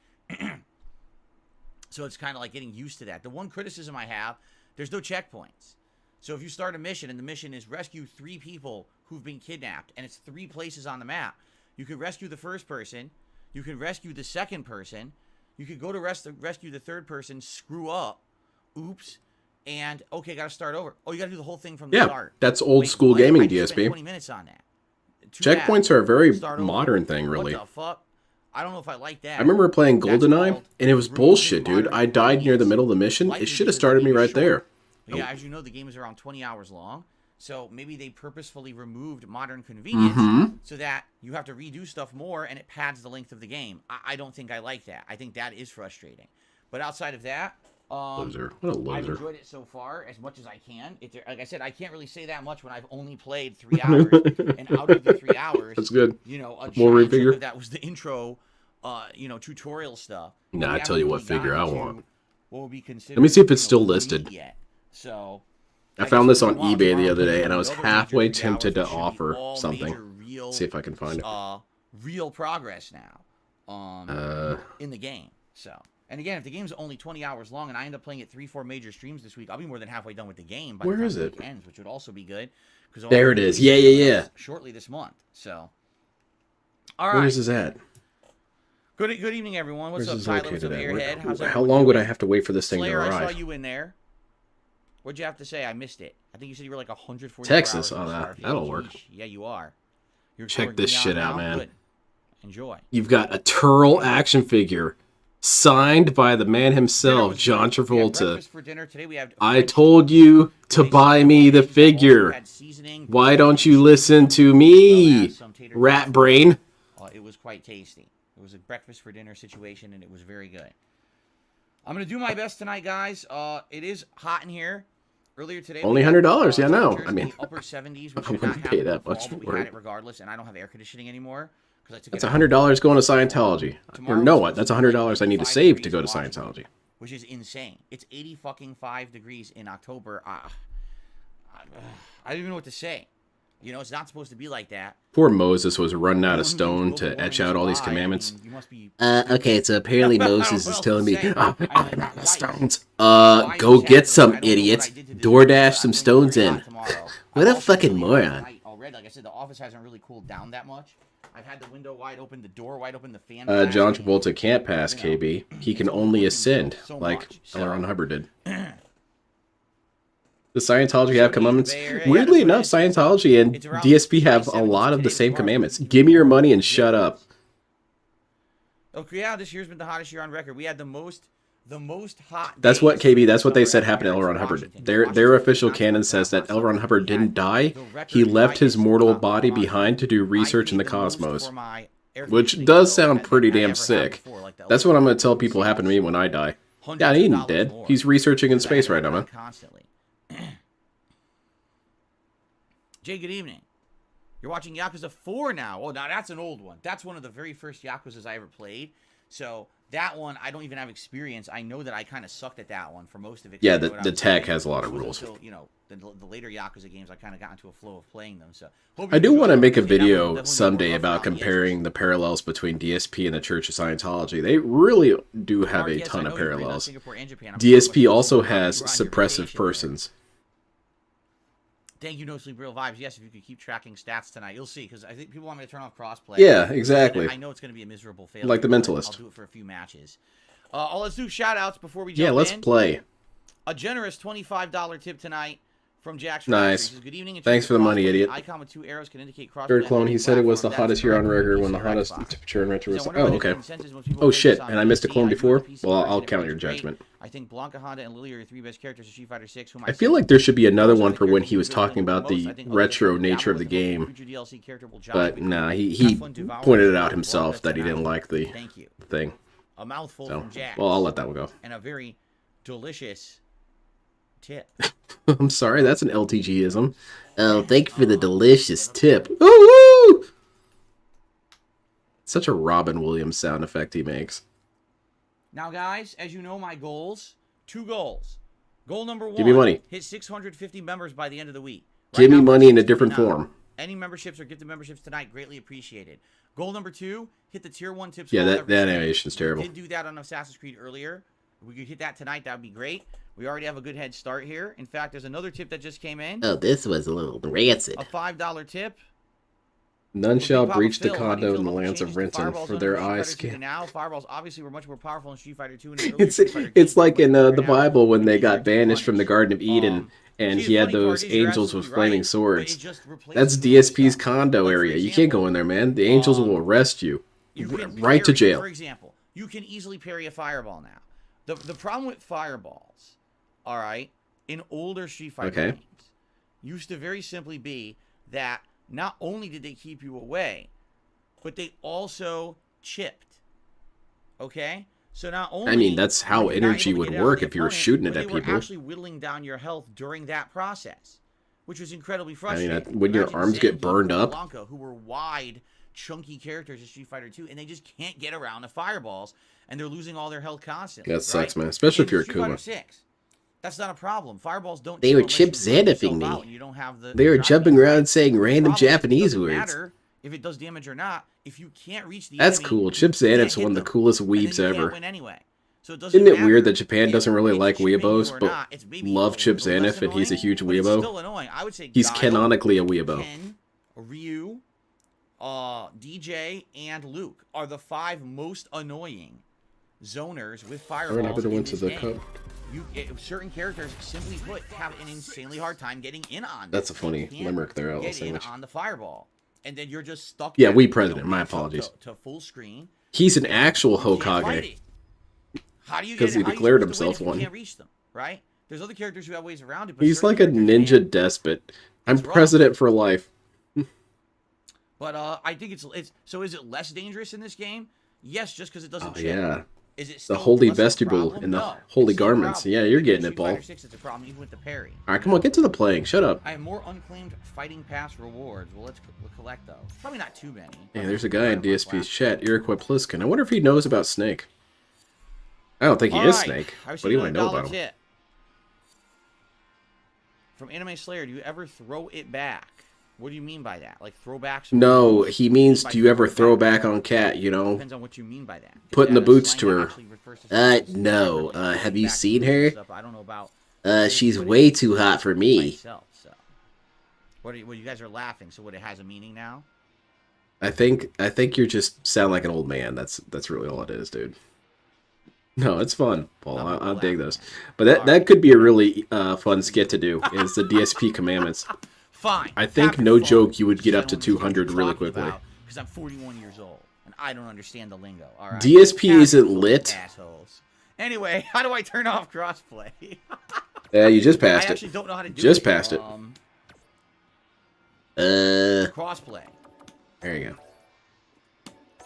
Speaker 5: So it's kind of like getting used to that. The one criticism I have, there's no checkpoints. So if you start a mission and the mission is rescue 3 people who've been kidnapped, and it's 3 places on the map, you could rescue the first person, you could rescue the second person, you could go to rescue the third person, screw up, oops, and okay, got to start over. Oh, you got to do the whole thing from the start.
Speaker 6: That's old
Speaker 5: Wait,
Speaker 6: school
Speaker 5: what?
Speaker 6: gaming,
Speaker 5: I just spent
Speaker 6: DSP.
Speaker 5: 20 minutes on that. Too
Speaker 6: Checkpoints
Speaker 5: bad.
Speaker 6: are a very
Speaker 5: Start over.
Speaker 6: modern thing, really.
Speaker 5: What the fuck? I don't know if I like that.
Speaker 6: I remember playing
Speaker 5: That's
Speaker 6: GoldenEye,
Speaker 5: called
Speaker 6: and it was
Speaker 5: removing
Speaker 6: bullshit, dude.
Speaker 5: modern
Speaker 6: I died near the middle of the mission.
Speaker 5: Likely
Speaker 6: It should have
Speaker 5: because the
Speaker 6: started me
Speaker 5: game is
Speaker 6: right there.
Speaker 5: short. But yeah, as you know, the game is around 20 hours long. So maybe they purposefully removed modern convenience so that you have to redo stuff more and it pads the length of the game. I don't think I like that. I think that is frustrating. But outside of that,
Speaker 6: Loser. What a
Speaker 5: I've
Speaker 6: loser.
Speaker 5: enjoyed it so far as much as I can. Like I said, I can't really say that much when I've only played 3 hours. And out of the 3 hours,
Speaker 6: That's good.
Speaker 5: you know, a
Speaker 6: More
Speaker 5: giant chunk
Speaker 6: figure?
Speaker 5: of that was the intro, you know, tutorial stuff.
Speaker 6: Nah,
Speaker 5: We
Speaker 6: I tell you
Speaker 5: haven't
Speaker 6: what
Speaker 5: really
Speaker 6: figure I
Speaker 5: gotten to
Speaker 6: want.
Speaker 5: what would be considered,
Speaker 6: Let me see if it's
Speaker 5: you know,
Speaker 6: still
Speaker 5: the meat
Speaker 6: listed.
Speaker 5: Yet. So
Speaker 6: I
Speaker 5: guess
Speaker 6: found this
Speaker 5: what
Speaker 6: on
Speaker 5: we want
Speaker 6: eBay the
Speaker 5: tomorrow,
Speaker 6: other day, and I
Speaker 5: the
Speaker 6: was
Speaker 5: other
Speaker 6: halfway
Speaker 5: major 3 hours,
Speaker 6: tempted to
Speaker 5: we should be
Speaker 6: offer
Speaker 5: all
Speaker 6: something.
Speaker 5: major, real,
Speaker 6: See if I can find it.
Speaker 5: Real progress now in the game. So, and again, if the game's only 20 hours long and I end up playing it 3-4 major streams this week, I'll be more than halfway done with the game by
Speaker 6: Where
Speaker 5: the time
Speaker 6: is
Speaker 5: the
Speaker 6: it?
Speaker 5: week ends, which would also be good.
Speaker 6: There it is. Yeah.
Speaker 5: Shortly this month. So, all
Speaker 6: Where
Speaker 5: right.
Speaker 6: is this at?
Speaker 5: Good evening, everyone. What's
Speaker 2: Where's
Speaker 5: up,
Speaker 2: this
Speaker 5: Tyler? What's up,
Speaker 2: located at?
Speaker 5: Airhead? How's
Speaker 2: How
Speaker 5: everyone
Speaker 2: long would I
Speaker 5: doing?
Speaker 2: have to wait for this thing
Speaker 5: Slayer,
Speaker 2: to
Speaker 5: I saw
Speaker 2: arrive?
Speaker 5: you in there. What'd you have to say? I missed it. I think you said you were like 144
Speaker 2: Texas.
Speaker 5: hours
Speaker 2: Oh,
Speaker 5: in
Speaker 2: that,
Speaker 5: Starfield.
Speaker 2: that'll work.
Speaker 5: Sheesh. Yeah, you are. You're
Speaker 2: Check
Speaker 5: going
Speaker 2: this
Speaker 5: beyond
Speaker 2: shit out,
Speaker 5: now?
Speaker 2: man.
Speaker 5: Good. Enjoy.
Speaker 2: You've got a Turl action figure signed by the man
Speaker 5: Dinner
Speaker 2: himself,
Speaker 5: was
Speaker 2: John
Speaker 5: good. We had
Speaker 2: Travolta.
Speaker 5: breakfast for dinner. Today we had
Speaker 2: I
Speaker 5: French
Speaker 2: told you to buy me the figure. Why don't you listen to me, rat brain?
Speaker 5: It was quite tasty. It was a breakfast for dinner situation, and it was very good. I'm gonna do my best tonight, guys. It is hot in here. Earlier today,
Speaker 2: Only
Speaker 5: we had,
Speaker 2: $100, yeah, no.
Speaker 5: temperatures
Speaker 2: I
Speaker 5: in
Speaker 2: mean,
Speaker 5: the upper 70s. We
Speaker 2: I
Speaker 5: should
Speaker 2: wouldn't
Speaker 5: not have
Speaker 2: pay
Speaker 5: it in
Speaker 2: that
Speaker 5: the
Speaker 2: much
Speaker 5: fall, but
Speaker 2: for
Speaker 5: we had
Speaker 2: it.
Speaker 5: it regardless, and I don't have air conditioning anymore because I took
Speaker 2: That's
Speaker 5: it out.
Speaker 2: $100 going to Scientology. Or
Speaker 5: Tomorrow
Speaker 2: no,
Speaker 5: it's
Speaker 2: what? That's
Speaker 5: supposed to be
Speaker 2: $100 I need to
Speaker 5: 85
Speaker 2: save to
Speaker 5: degrees
Speaker 2: go to
Speaker 5: in Washington,
Speaker 2: Scientology.
Speaker 5: which is insane. It's 80 fucking 5 degrees in October. I don't even know what to say. You know, it's not supposed to be like that.
Speaker 2: Poor Moses was running out of
Speaker 5: Anyone who
Speaker 2: stone
Speaker 5: thinks global
Speaker 2: to etch
Speaker 5: warming
Speaker 2: out all
Speaker 5: is
Speaker 2: these
Speaker 5: a lie, I
Speaker 2: commandments.
Speaker 5: mean, you must be
Speaker 6: Okay, so apparently Moses
Speaker 5: What
Speaker 6: is
Speaker 5: else
Speaker 6: telling
Speaker 5: to
Speaker 6: me,
Speaker 5: say?
Speaker 6: oh,
Speaker 5: I mean,
Speaker 6: I'm out of
Speaker 5: yikes.
Speaker 6: stones.
Speaker 5: Why
Speaker 6: Go
Speaker 5: is that?
Speaker 6: get some,
Speaker 5: I don't know what
Speaker 6: idiots.
Speaker 5: I did to deserve
Speaker 6: DoorDash
Speaker 5: that.
Speaker 6: some
Speaker 5: I'm going
Speaker 6: stones
Speaker 5: to
Speaker 6: in.
Speaker 5: work tomorrow.
Speaker 6: What
Speaker 5: I'm
Speaker 6: a
Speaker 5: also
Speaker 6: fucking
Speaker 5: really
Speaker 6: moron.
Speaker 5: overnight already. Like I said, the office hasn't really cooled down that much. I've had the window wide open, the door wide open, the fan.
Speaker 2: John
Speaker 5: blasting.
Speaker 2: Travolta can't pass KB. He can
Speaker 5: it's
Speaker 2: only
Speaker 5: looking
Speaker 2: ascend,
Speaker 5: so
Speaker 2: like
Speaker 5: much, so-
Speaker 2: L. Ron Hubbard did. Does Scientology have commandments?
Speaker 5: Bay Area, yeah,
Speaker 2: Weirdly
Speaker 5: that's what
Speaker 2: enough,
Speaker 5: it is.
Speaker 2: Scientology and
Speaker 5: It's around
Speaker 2: DSP have a
Speaker 5: 70s
Speaker 2: lot of the
Speaker 5: today,
Speaker 2: same
Speaker 5: tomorrow,
Speaker 2: commandments.
Speaker 5: even
Speaker 2: Give me your
Speaker 5: more
Speaker 2: money and shut up.
Speaker 5: Okay, yeah, this year's been the hottest year on record. We had the most hot.
Speaker 2: That's what
Speaker 5: days
Speaker 2: KB. That's what they
Speaker 5: summer
Speaker 2: said
Speaker 5: ever
Speaker 2: happened to
Speaker 5: here
Speaker 2: L.
Speaker 5: in
Speaker 2: Ron Hubbard.
Speaker 5: Washington.
Speaker 2: Their
Speaker 5: Washington
Speaker 2: official
Speaker 5: did not
Speaker 2: canon
Speaker 5: get
Speaker 2: says that
Speaker 5: hot
Speaker 2: L. Ron
Speaker 5: summer.
Speaker 2: Hubbard
Speaker 5: We
Speaker 2: didn't
Speaker 5: had
Speaker 2: die.
Speaker 5: the record
Speaker 2: He left his
Speaker 5: brightest
Speaker 2: mortal
Speaker 5: summer
Speaker 2: body
Speaker 5: on
Speaker 2: behind to do research in the
Speaker 5: I paid most
Speaker 2: cosmos.
Speaker 5: for my air
Speaker 2: Which
Speaker 5: conditioning
Speaker 2: does
Speaker 5: bill
Speaker 2: sound
Speaker 5: than
Speaker 2: pretty
Speaker 5: I
Speaker 2: damn
Speaker 5: ever had
Speaker 2: sick.
Speaker 5: before, like the
Speaker 2: That's what I'm going to tell
Speaker 5: electricity
Speaker 2: people
Speaker 5: bill
Speaker 2: happen to me when I die. Yeah,
Speaker 5: $100
Speaker 2: he ain't dead.
Speaker 5: more.
Speaker 2: He's researching in
Speaker 5: Because I had
Speaker 2: space
Speaker 5: to
Speaker 2: right now,
Speaker 5: run
Speaker 2: man.
Speaker 5: constantly. Jay, good evening. You're watching Yakuza 4 now. Oh, now that's an old one. That's one of the very first Yakuzas I ever played. So that one, I don't even have experience. I know that I kind of sucked at that one for most of it. 'cause
Speaker 2: Yeah,
Speaker 5: I knew what I
Speaker 2: the
Speaker 5: was
Speaker 2: tech
Speaker 5: doing.
Speaker 2: has a lot of
Speaker 5: It wasn't
Speaker 2: rules.
Speaker 5: until, you know, the later Yakuza games, I kind of got into a flow of playing them. So hope
Speaker 2: I
Speaker 5: you
Speaker 2: do
Speaker 5: enjoy
Speaker 2: want to
Speaker 5: them.
Speaker 2: make a
Speaker 5: Hopefully that one
Speaker 2: video
Speaker 5: will definitely be
Speaker 2: someday
Speaker 5: more rough
Speaker 2: about
Speaker 5: around the edges.
Speaker 2: comparing the parallels between DSP and the Church of Scientology. They really do have
Speaker 5: Mark,
Speaker 2: a
Speaker 5: yes, I
Speaker 2: ton
Speaker 5: know
Speaker 2: of
Speaker 5: you're great about
Speaker 2: parallels.
Speaker 5: Singapore and Japan. I'm
Speaker 2: DSP
Speaker 5: so much
Speaker 2: also
Speaker 5: more
Speaker 2: has
Speaker 5: you were on your
Speaker 2: suppressive
Speaker 5: vacation there.
Speaker 2: persons.
Speaker 5: Thank you, No Sleep Real Vibes. Yes, if you could keep tracking stats tonight, you'll see. Because I think people want me to turn off crossplay.
Speaker 2: Yeah, exactly.
Speaker 5: I know it's going to be a miserable failure.
Speaker 2: Like The
Speaker 5: but
Speaker 2: Mentalist.
Speaker 5: I'll do it for a few matches. Let's do shout-outs before we jump
Speaker 2: Yeah, let's
Speaker 5: in.
Speaker 2: play.
Speaker 5: A generous $25 tip tonight from Jack's
Speaker 2: Nice.
Speaker 5: Says, good evening. In
Speaker 2: Thanks
Speaker 5: terms
Speaker 2: for
Speaker 5: of
Speaker 2: the money,
Speaker 5: crossplay,
Speaker 2: idiot.
Speaker 5: the icon with two arrows can indicate crossplay
Speaker 2: Third
Speaker 5: on
Speaker 2: clone,
Speaker 5: any
Speaker 2: he said it was the
Speaker 5: platform.
Speaker 2: hottest
Speaker 5: That
Speaker 2: year
Speaker 5: is
Speaker 2: on
Speaker 5: correct.
Speaker 2: record when the
Speaker 5: PC or
Speaker 2: hottest
Speaker 5: Xbox.
Speaker 2: temperature and retro
Speaker 5: He
Speaker 2: was.
Speaker 5: said,
Speaker 2: Oh,
Speaker 5: "Wonder what
Speaker 2: okay.
Speaker 5: the consensus most people
Speaker 2: Oh,
Speaker 5: play
Speaker 2: shit,
Speaker 5: this
Speaker 2: and I
Speaker 5: on
Speaker 2: missed a
Speaker 5: PC.
Speaker 2: clone
Speaker 5: I do
Speaker 2: before?
Speaker 5: the PC
Speaker 2: Well,
Speaker 5: version.
Speaker 2: I'll
Speaker 5: It
Speaker 2: count
Speaker 5: plays
Speaker 2: your
Speaker 5: great.
Speaker 2: judgment.
Speaker 5: I think Blanca, Honda, and Lily are the three best characters in Street Fighter 6.
Speaker 2: I feel like there should be another
Speaker 5: Those are
Speaker 2: one
Speaker 5: the
Speaker 2: for when
Speaker 5: characters
Speaker 2: he
Speaker 5: who
Speaker 2: was
Speaker 5: really
Speaker 2: talking
Speaker 5: enjoy
Speaker 2: about
Speaker 5: most.
Speaker 2: the
Speaker 5: I think other
Speaker 2: retro
Speaker 5: than
Speaker 2: nature of the
Speaker 5: Dabble with
Speaker 2: game.
Speaker 5: future DLC character will jive
Speaker 2: But
Speaker 5: with
Speaker 2: nah,
Speaker 5: you.
Speaker 2: he
Speaker 5: Have fun devouring
Speaker 2: pointed it
Speaker 5: the
Speaker 2: out
Speaker 5: Blanca
Speaker 2: himself that he didn't
Speaker 5: tonight.
Speaker 2: like the
Speaker 5: Thank you.
Speaker 2: thing.
Speaker 5: A mouthful
Speaker 2: So,
Speaker 5: from Jack.
Speaker 2: well, I'll let that one go.
Speaker 5: And a very delicious tip.
Speaker 2: I'm sorry, that's an LTG-ism.
Speaker 6: Oh, thank you for the delicious tip.
Speaker 2: Woo! Such a Robin Williams sound effect he makes.
Speaker 5: Now, guys, as you know, my goals, 2 goals. Goal number 1.
Speaker 2: Give me money.
Speaker 5: Hit 650 members by the end of the week.
Speaker 2: Give me
Speaker 5: now, we're
Speaker 2: money in a
Speaker 5: 659.
Speaker 2: different form.
Speaker 5: Any memberships or gifted memberships tonight, greatly appreciated. Goal number 2, hit the tier 1 tips.
Speaker 2: Yeah,
Speaker 5: goal
Speaker 2: that
Speaker 5: every stream.
Speaker 2: animation's terrible.
Speaker 5: We did do that on Assassin's Creed earlier. If we could hit that tonight, that would be great. We already have a good head start here. In fact, there's another tip that just came in.
Speaker 6: Oh, this was a little rancid.
Speaker 5: A $5 tip.
Speaker 2: None shall
Speaker 5: Papa
Speaker 2: breach the
Speaker 5: Phil, how do you
Speaker 2: condo
Speaker 5: feel
Speaker 2: in the
Speaker 5: about
Speaker 2: lands
Speaker 5: changes
Speaker 2: of
Speaker 5: to
Speaker 2: Renton,
Speaker 5: fireballs
Speaker 2: for
Speaker 5: under
Speaker 2: their
Speaker 5: Street Fighter
Speaker 2: eyes
Speaker 5: 2
Speaker 2: can...
Speaker 5: Now, fireballs obviously were much more powerful in Street Fighter 2 and earlier
Speaker 2: It's
Speaker 5: Street Fighter
Speaker 2: it's
Speaker 5: games,
Speaker 2: like
Speaker 5: but
Speaker 2: in
Speaker 5: right
Speaker 2: the
Speaker 5: now,
Speaker 2: Bible when they
Speaker 5: these are
Speaker 2: got banished from the Garden of Eden, and
Speaker 5: see,
Speaker 2: he
Speaker 5: the
Speaker 2: had
Speaker 5: funny part
Speaker 2: those
Speaker 5: is you're
Speaker 2: angels with
Speaker 5: absolutely
Speaker 2: flaming
Speaker 5: right, but it
Speaker 2: swords.
Speaker 5: just replaces
Speaker 2: That's
Speaker 5: the other
Speaker 2: DSP's
Speaker 5: stuff.
Speaker 2: condo
Speaker 5: Like, for
Speaker 2: area. You can't go in there, man. The angels will arrest you.
Speaker 5: You can
Speaker 2: Right to
Speaker 5: parry,
Speaker 2: jail.
Speaker 5: For example, you can easily parry a fireball now. The problem with fireballs, all right, in older Street Fighter
Speaker 2: Okay.
Speaker 5: games, used to very simply be that not only did they keep you away, but they also chipped. Okay? So not only
Speaker 2: I mean, that's how
Speaker 5: were you not
Speaker 2: energy
Speaker 5: able to
Speaker 2: would
Speaker 5: get it out
Speaker 2: work
Speaker 5: of the
Speaker 2: if you were
Speaker 5: opponent,
Speaker 2: shooting it
Speaker 5: but
Speaker 2: at
Speaker 5: they were
Speaker 2: people.
Speaker 5: actually whittling down your health during that process, which was incredibly
Speaker 2: I
Speaker 5: frustrating.
Speaker 2: mean, when your
Speaker 5: Imagine
Speaker 2: arms get
Speaker 5: Zangief
Speaker 2: burned
Speaker 5: and
Speaker 2: up.
Speaker 5: Blanca, who were wide, chunky characters in Street Fighter 2, and they just can't get around the fireballs, and they're losing all their health constantly.
Speaker 2: That sucks,
Speaker 5: right?
Speaker 2: man. Especially if
Speaker 5: In
Speaker 2: you're a
Speaker 5: Street Fighter
Speaker 2: Kuma.
Speaker 5: 6, that's not a problem. Fireballs don't.
Speaker 6: They
Speaker 5: chip
Speaker 6: were
Speaker 5: unless
Speaker 6: chip
Speaker 5: you burn yourself
Speaker 6: Xanafing me.
Speaker 5: out and you don't have the
Speaker 6: They were
Speaker 5: drive
Speaker 6: jumping
Speaker 5: meter,
Speaker 6: around
Speaker 5: right?
Speaker 6: saying
Speaker 5: The
Speaker 6: random
Speaker 5: problem is, it
Speaker 6: Japanese
Speaker 5: doesn't
Speaker 6: words.
Speaker 5: matter if it does damage or not. If you can't reach the
Speaker 2: That's
Speaker 5: enemy,
Speaker 2: cool. Chip
Speaker 5: you can't
Speaker 2: Xanaf's
Speaker 5: hit
Speaker 2: one of the
Speaker 5: them,
Speaker 2: coolest
Speaker 5: and then
Speaker 2: weebs
Speaker 5: you can't
Speaker 2: ever.
Speaker 5: win anyway. So it doesn't
Speaker 2: Isn't it
Speaker 5: matter
Speaker 2: weird that Japan
Speaker 5: if
Speaker 2: doesn't really
Speaker 5: it's
Speaker 2: like
Speaker 5: chipping you
Speaker 2: weebos,
Speaker 5: or
Speaker 2: but
Speaker 5: not. It's maybe
Speaker 2: love
Speaker 5: a
Speaker 2: Chip
Speaker 5: little less
Speaker 2: Xanaf and he's a
Speaker 5: annoying,
Speaker 2: huge
Speaker 5: but it's
Speaker 2: weebo?
Speaker 5: still annoying. I would say
Speaker 2: He's
Speaker 5: Guile,
Speaker 2: canonically a weebo.
Speaker 5: Ken, Ryu, DJ, and Luke are the 5 most annoying zoners with
Speaker 2: I
Speaker 5: fireballs
Speaker 2: would have
Speaker 5: in
Speaker 2: went to
Speaker 5: this
Speaker 2: the
Speaker 5: game.
Speaker 2: cup.
Speaker 5: Certain characters, simply put, have an insanely hard time getting in on.
Speaker 2: That's a funny
Speaker 5: They can't
Speaker 2: limerick there, I'll
Speaker 5: get
Speaker 2: say
Speaker 5: in
Speaker 2: which.
Speaker 5: on the fireball, and then you're just stuck.
Speaker 2: Yeah,
Speaker 5: at,
Speaker 2: we
Speaker 5: you know,
Speaker 2: president. My
Speaker 5: intro
Speaker 2: apologies.
Speaker 5: to full screen.
Speaker 2: He's an actual
Speaker 5: You can't fight
Speaker 2: Hokage.
Speaker 5: it. How do you
Speaker 2: 'Cause
Speaker 5: get
Speaker 2: he
Speaker 5: it? How are you
Speaker 2: declared
Speaker 5: supposed to win
Speaker 2: himself
Speaker 5: if
Speaker 2: one.
Speaker 5: You can't reach them, right? There's other characters who have ways around it. But
Speaker 2: He's
Speaker 5: certain
Speaker 2: like a
Speaker 5: characters
Speaker 2: ninja
Speaker 5: can't.
Speaker 2: despot. I'm
Speaker 5: It's rough.
Speaker 2: president for life.
Speaker 5: But I think it's so. Is it less dangerous in this game? Yes, just because it doesn't.
Speaker 2: Oh
Speaker 5: check.
Speaker 2: yeah.
Speaker 5: Is it
Speaker 2: The
Speaker 5: still
Speaker 2: holy
Speaker 5: less of a
Speaker 2: vestibule
Speaker 5: problem?
Speaker 2: and the
Speaker 5: No,
Speaker 2: holy
Speaker 5: it's still a
Speaker 2: garments.
Speaker 5: problem.
Speaker 2: Yeah, you're
Speaker 5: Even
Speaker 2: getting
Speaker 5: in
Speaker 2: it, Paul.
Speaker 5: Street Fighter 6, it's a problem even with the parry.
Speaker 2: All right, come on, get to the playing. Shut up.
Speaker 5: I have more unclaimed fighting pass rewards. Well, let's collect those. Probably not too many.
Speaker 2: Hey, there's a guy in DSP's chat, Iroquois Pliskin. I wonder if he knows about Snake. I don't think he is Snake. What do you want to know about him?
Speaker 5: Tip. From Anime Slayer, do you ever throw it back? What do you mean by that? Like throwbacks?
Speaker 2: No, he means do you ever throw back on Cat, you know?
Speaker 5: Depends on what you mean by that. Is
Speaker 2: Putting
Speaker 5: that
Speaker 2: the
Speaker 5: a
Speaker 2: boots
Speaker 5: slang
Speaker 2: to
Speaker 5: that
Speaker 2: her.
Speaker 5: actually refers to something
Speaker 2: No.
Speaker 5: specific, or
Speaker 2: Have you
Speaker 5: back
Speaker 2: seen
Speaker 5: and
Speaker 2: her?
Speaker 5: stuff? I don't know about.
Speaker 2: She's way too hot for me.
Speaker 5: Myself, so. What you guys are laughing? So what? It has a meaning now?
Speaker 2: I think you just sound like an old man. That's really all it is, dude. No, it's fun, Paul. I'll dig those. But that could be a really fun skit to do. Is the DSP commandments?
Speaker 5: Fine.
Speaker 2: I think,
Speaker 5: Have
Speaker 2: no
Speaker 5: fun.
Speaker 2: joke, you would get up to
Speaker 5: Gentlemen,
Speaker 2: 200 really
Speaker 5: talking
Speaker 2: quickly.
Speaker 5: about, because I'm 41 years old and I don't understand the lingo. All right.
Speaker 2: DSP
Speaker 5: Have
Speaker 2: isn't
Speaker 5: fun,
Speaker 2: lit.
Speaker 5: Assholes. Anyway, how do I turn off crossplay?
Speaker 2: Yeah, you just
Speaker 5: I
Speaker 2: passed
Speaker 5: actually
Speaker 2: it.
Speaker 5: don't know how to do
Speaker 2: Just
Speaker 5: it.
Speaker 2: passed it.
Speaker 5: Crossplay.
Speaker 2: There you go.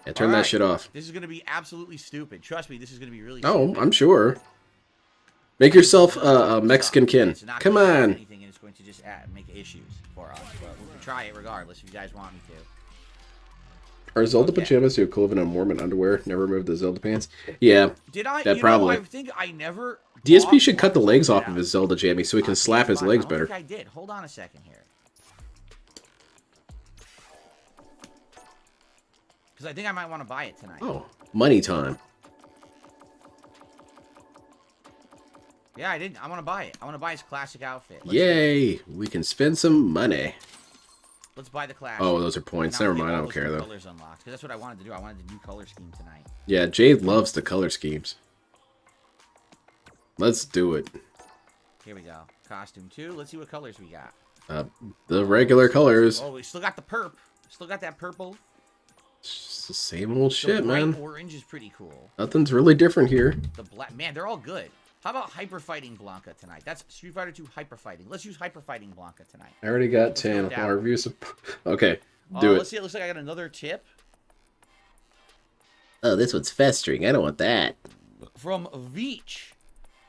Speaker 2: Yeah, turn that
Speaker 5: Alright.
Speaker 2: shit off.
Speaker 5: This is gonna be absolutely stupid. Trust me, this is gonna be really.
Speaker 2: Oh,
Speaker 5: stupid.
Speaker 2: I'm sure. Make yourself a Mexican kin.
Speaker 5: It's not
Speaker 2: Come
Speaker 5: gonna do
Speaker 2: on.
Speaker 5: anything, and it's going to just make issues for us. But we'll try it regardless if you guys want me to.
Speaker 2: Are Zelda
Speaker 5: Okay.
Speaker 2: pajamas the equivalent of Mormon underwear? Never removed the Zelda pants? Yeah.
Speaker 5: Did I?
Speaker 2: That
Speaker 5: you
Speaker 2: probably.
Speaker 5: Know, I think I never.
Speaker 2: DSP
Speaker 5: bought
Speaker 2: should cut the
Speaker 5: one
Speaker 2: legs
Speaker 5: for
Speaker 2: off
Speaker 5: that.
Speaker 2: of his Zelda jammy so he can slap his
Speaker 5: PS5.
Speaker 2: legs
Speaker 5: I don't
Speaker 2: better.
Speaker 5: think I did. Hold on a second here. Because I think I might want to buy it tonight.
Speaker 2: Oh, money time.
Speaker 5: Yeah, I did. I want to buy it. I want to buy his classic outfit.
Speaker 2: Yay! We can spend some money.
Speaker 5: Let's buy the classic.
Speaker 2: Oh, those are points.
Speaker 5: Now
Speaker 2: Never
Speaker 5: we get
Speaker 2: mind. I
Speaker 5: all
Speaker 2: don't
Speaker 5: those
Speaker 2: care
Speaker 5: new
Speaker 2: though.
Speaker 5: Colors unlocked. Because that's what I wanted to do. I wanted the new color scheme tonight.
Speaker 2: Yeah, Jade loves the color schemes. Let's do it.
Speaker 5: Here we go. Costume 2. Let's see what colors we got.
Speaker 2: The regular colors.
Speaker 5: Oh, we still got the perp. Still got that purple.
Speaker 2: It's the same old
Speaker 5: The
Speaker 2: shit,
Speaker 5: bright
Speaker 2: man.
Speaker 5: orange is pretty cool.
Speaker 2: Nothing's really different here.
Speaker 5: The black. Man, they're all good. How about hyper fighting Blanca tonight? That's Street Fighter 2 hyper fighting. Let's use hyper fighting Blanca tonight.
Speaker 2: I already got
Speaker 5: Let's go
Speaker 2: 10.
Speaker 5: down.
Speaker 2: I'll review some. Okay, do
Speaker 5: Let's
Speaker 2: it.
Speaker 5: see. It looks like I got another tip
Speaker 6: Oh, this one's festering. I don't want that.
Speaker 5: from Veach.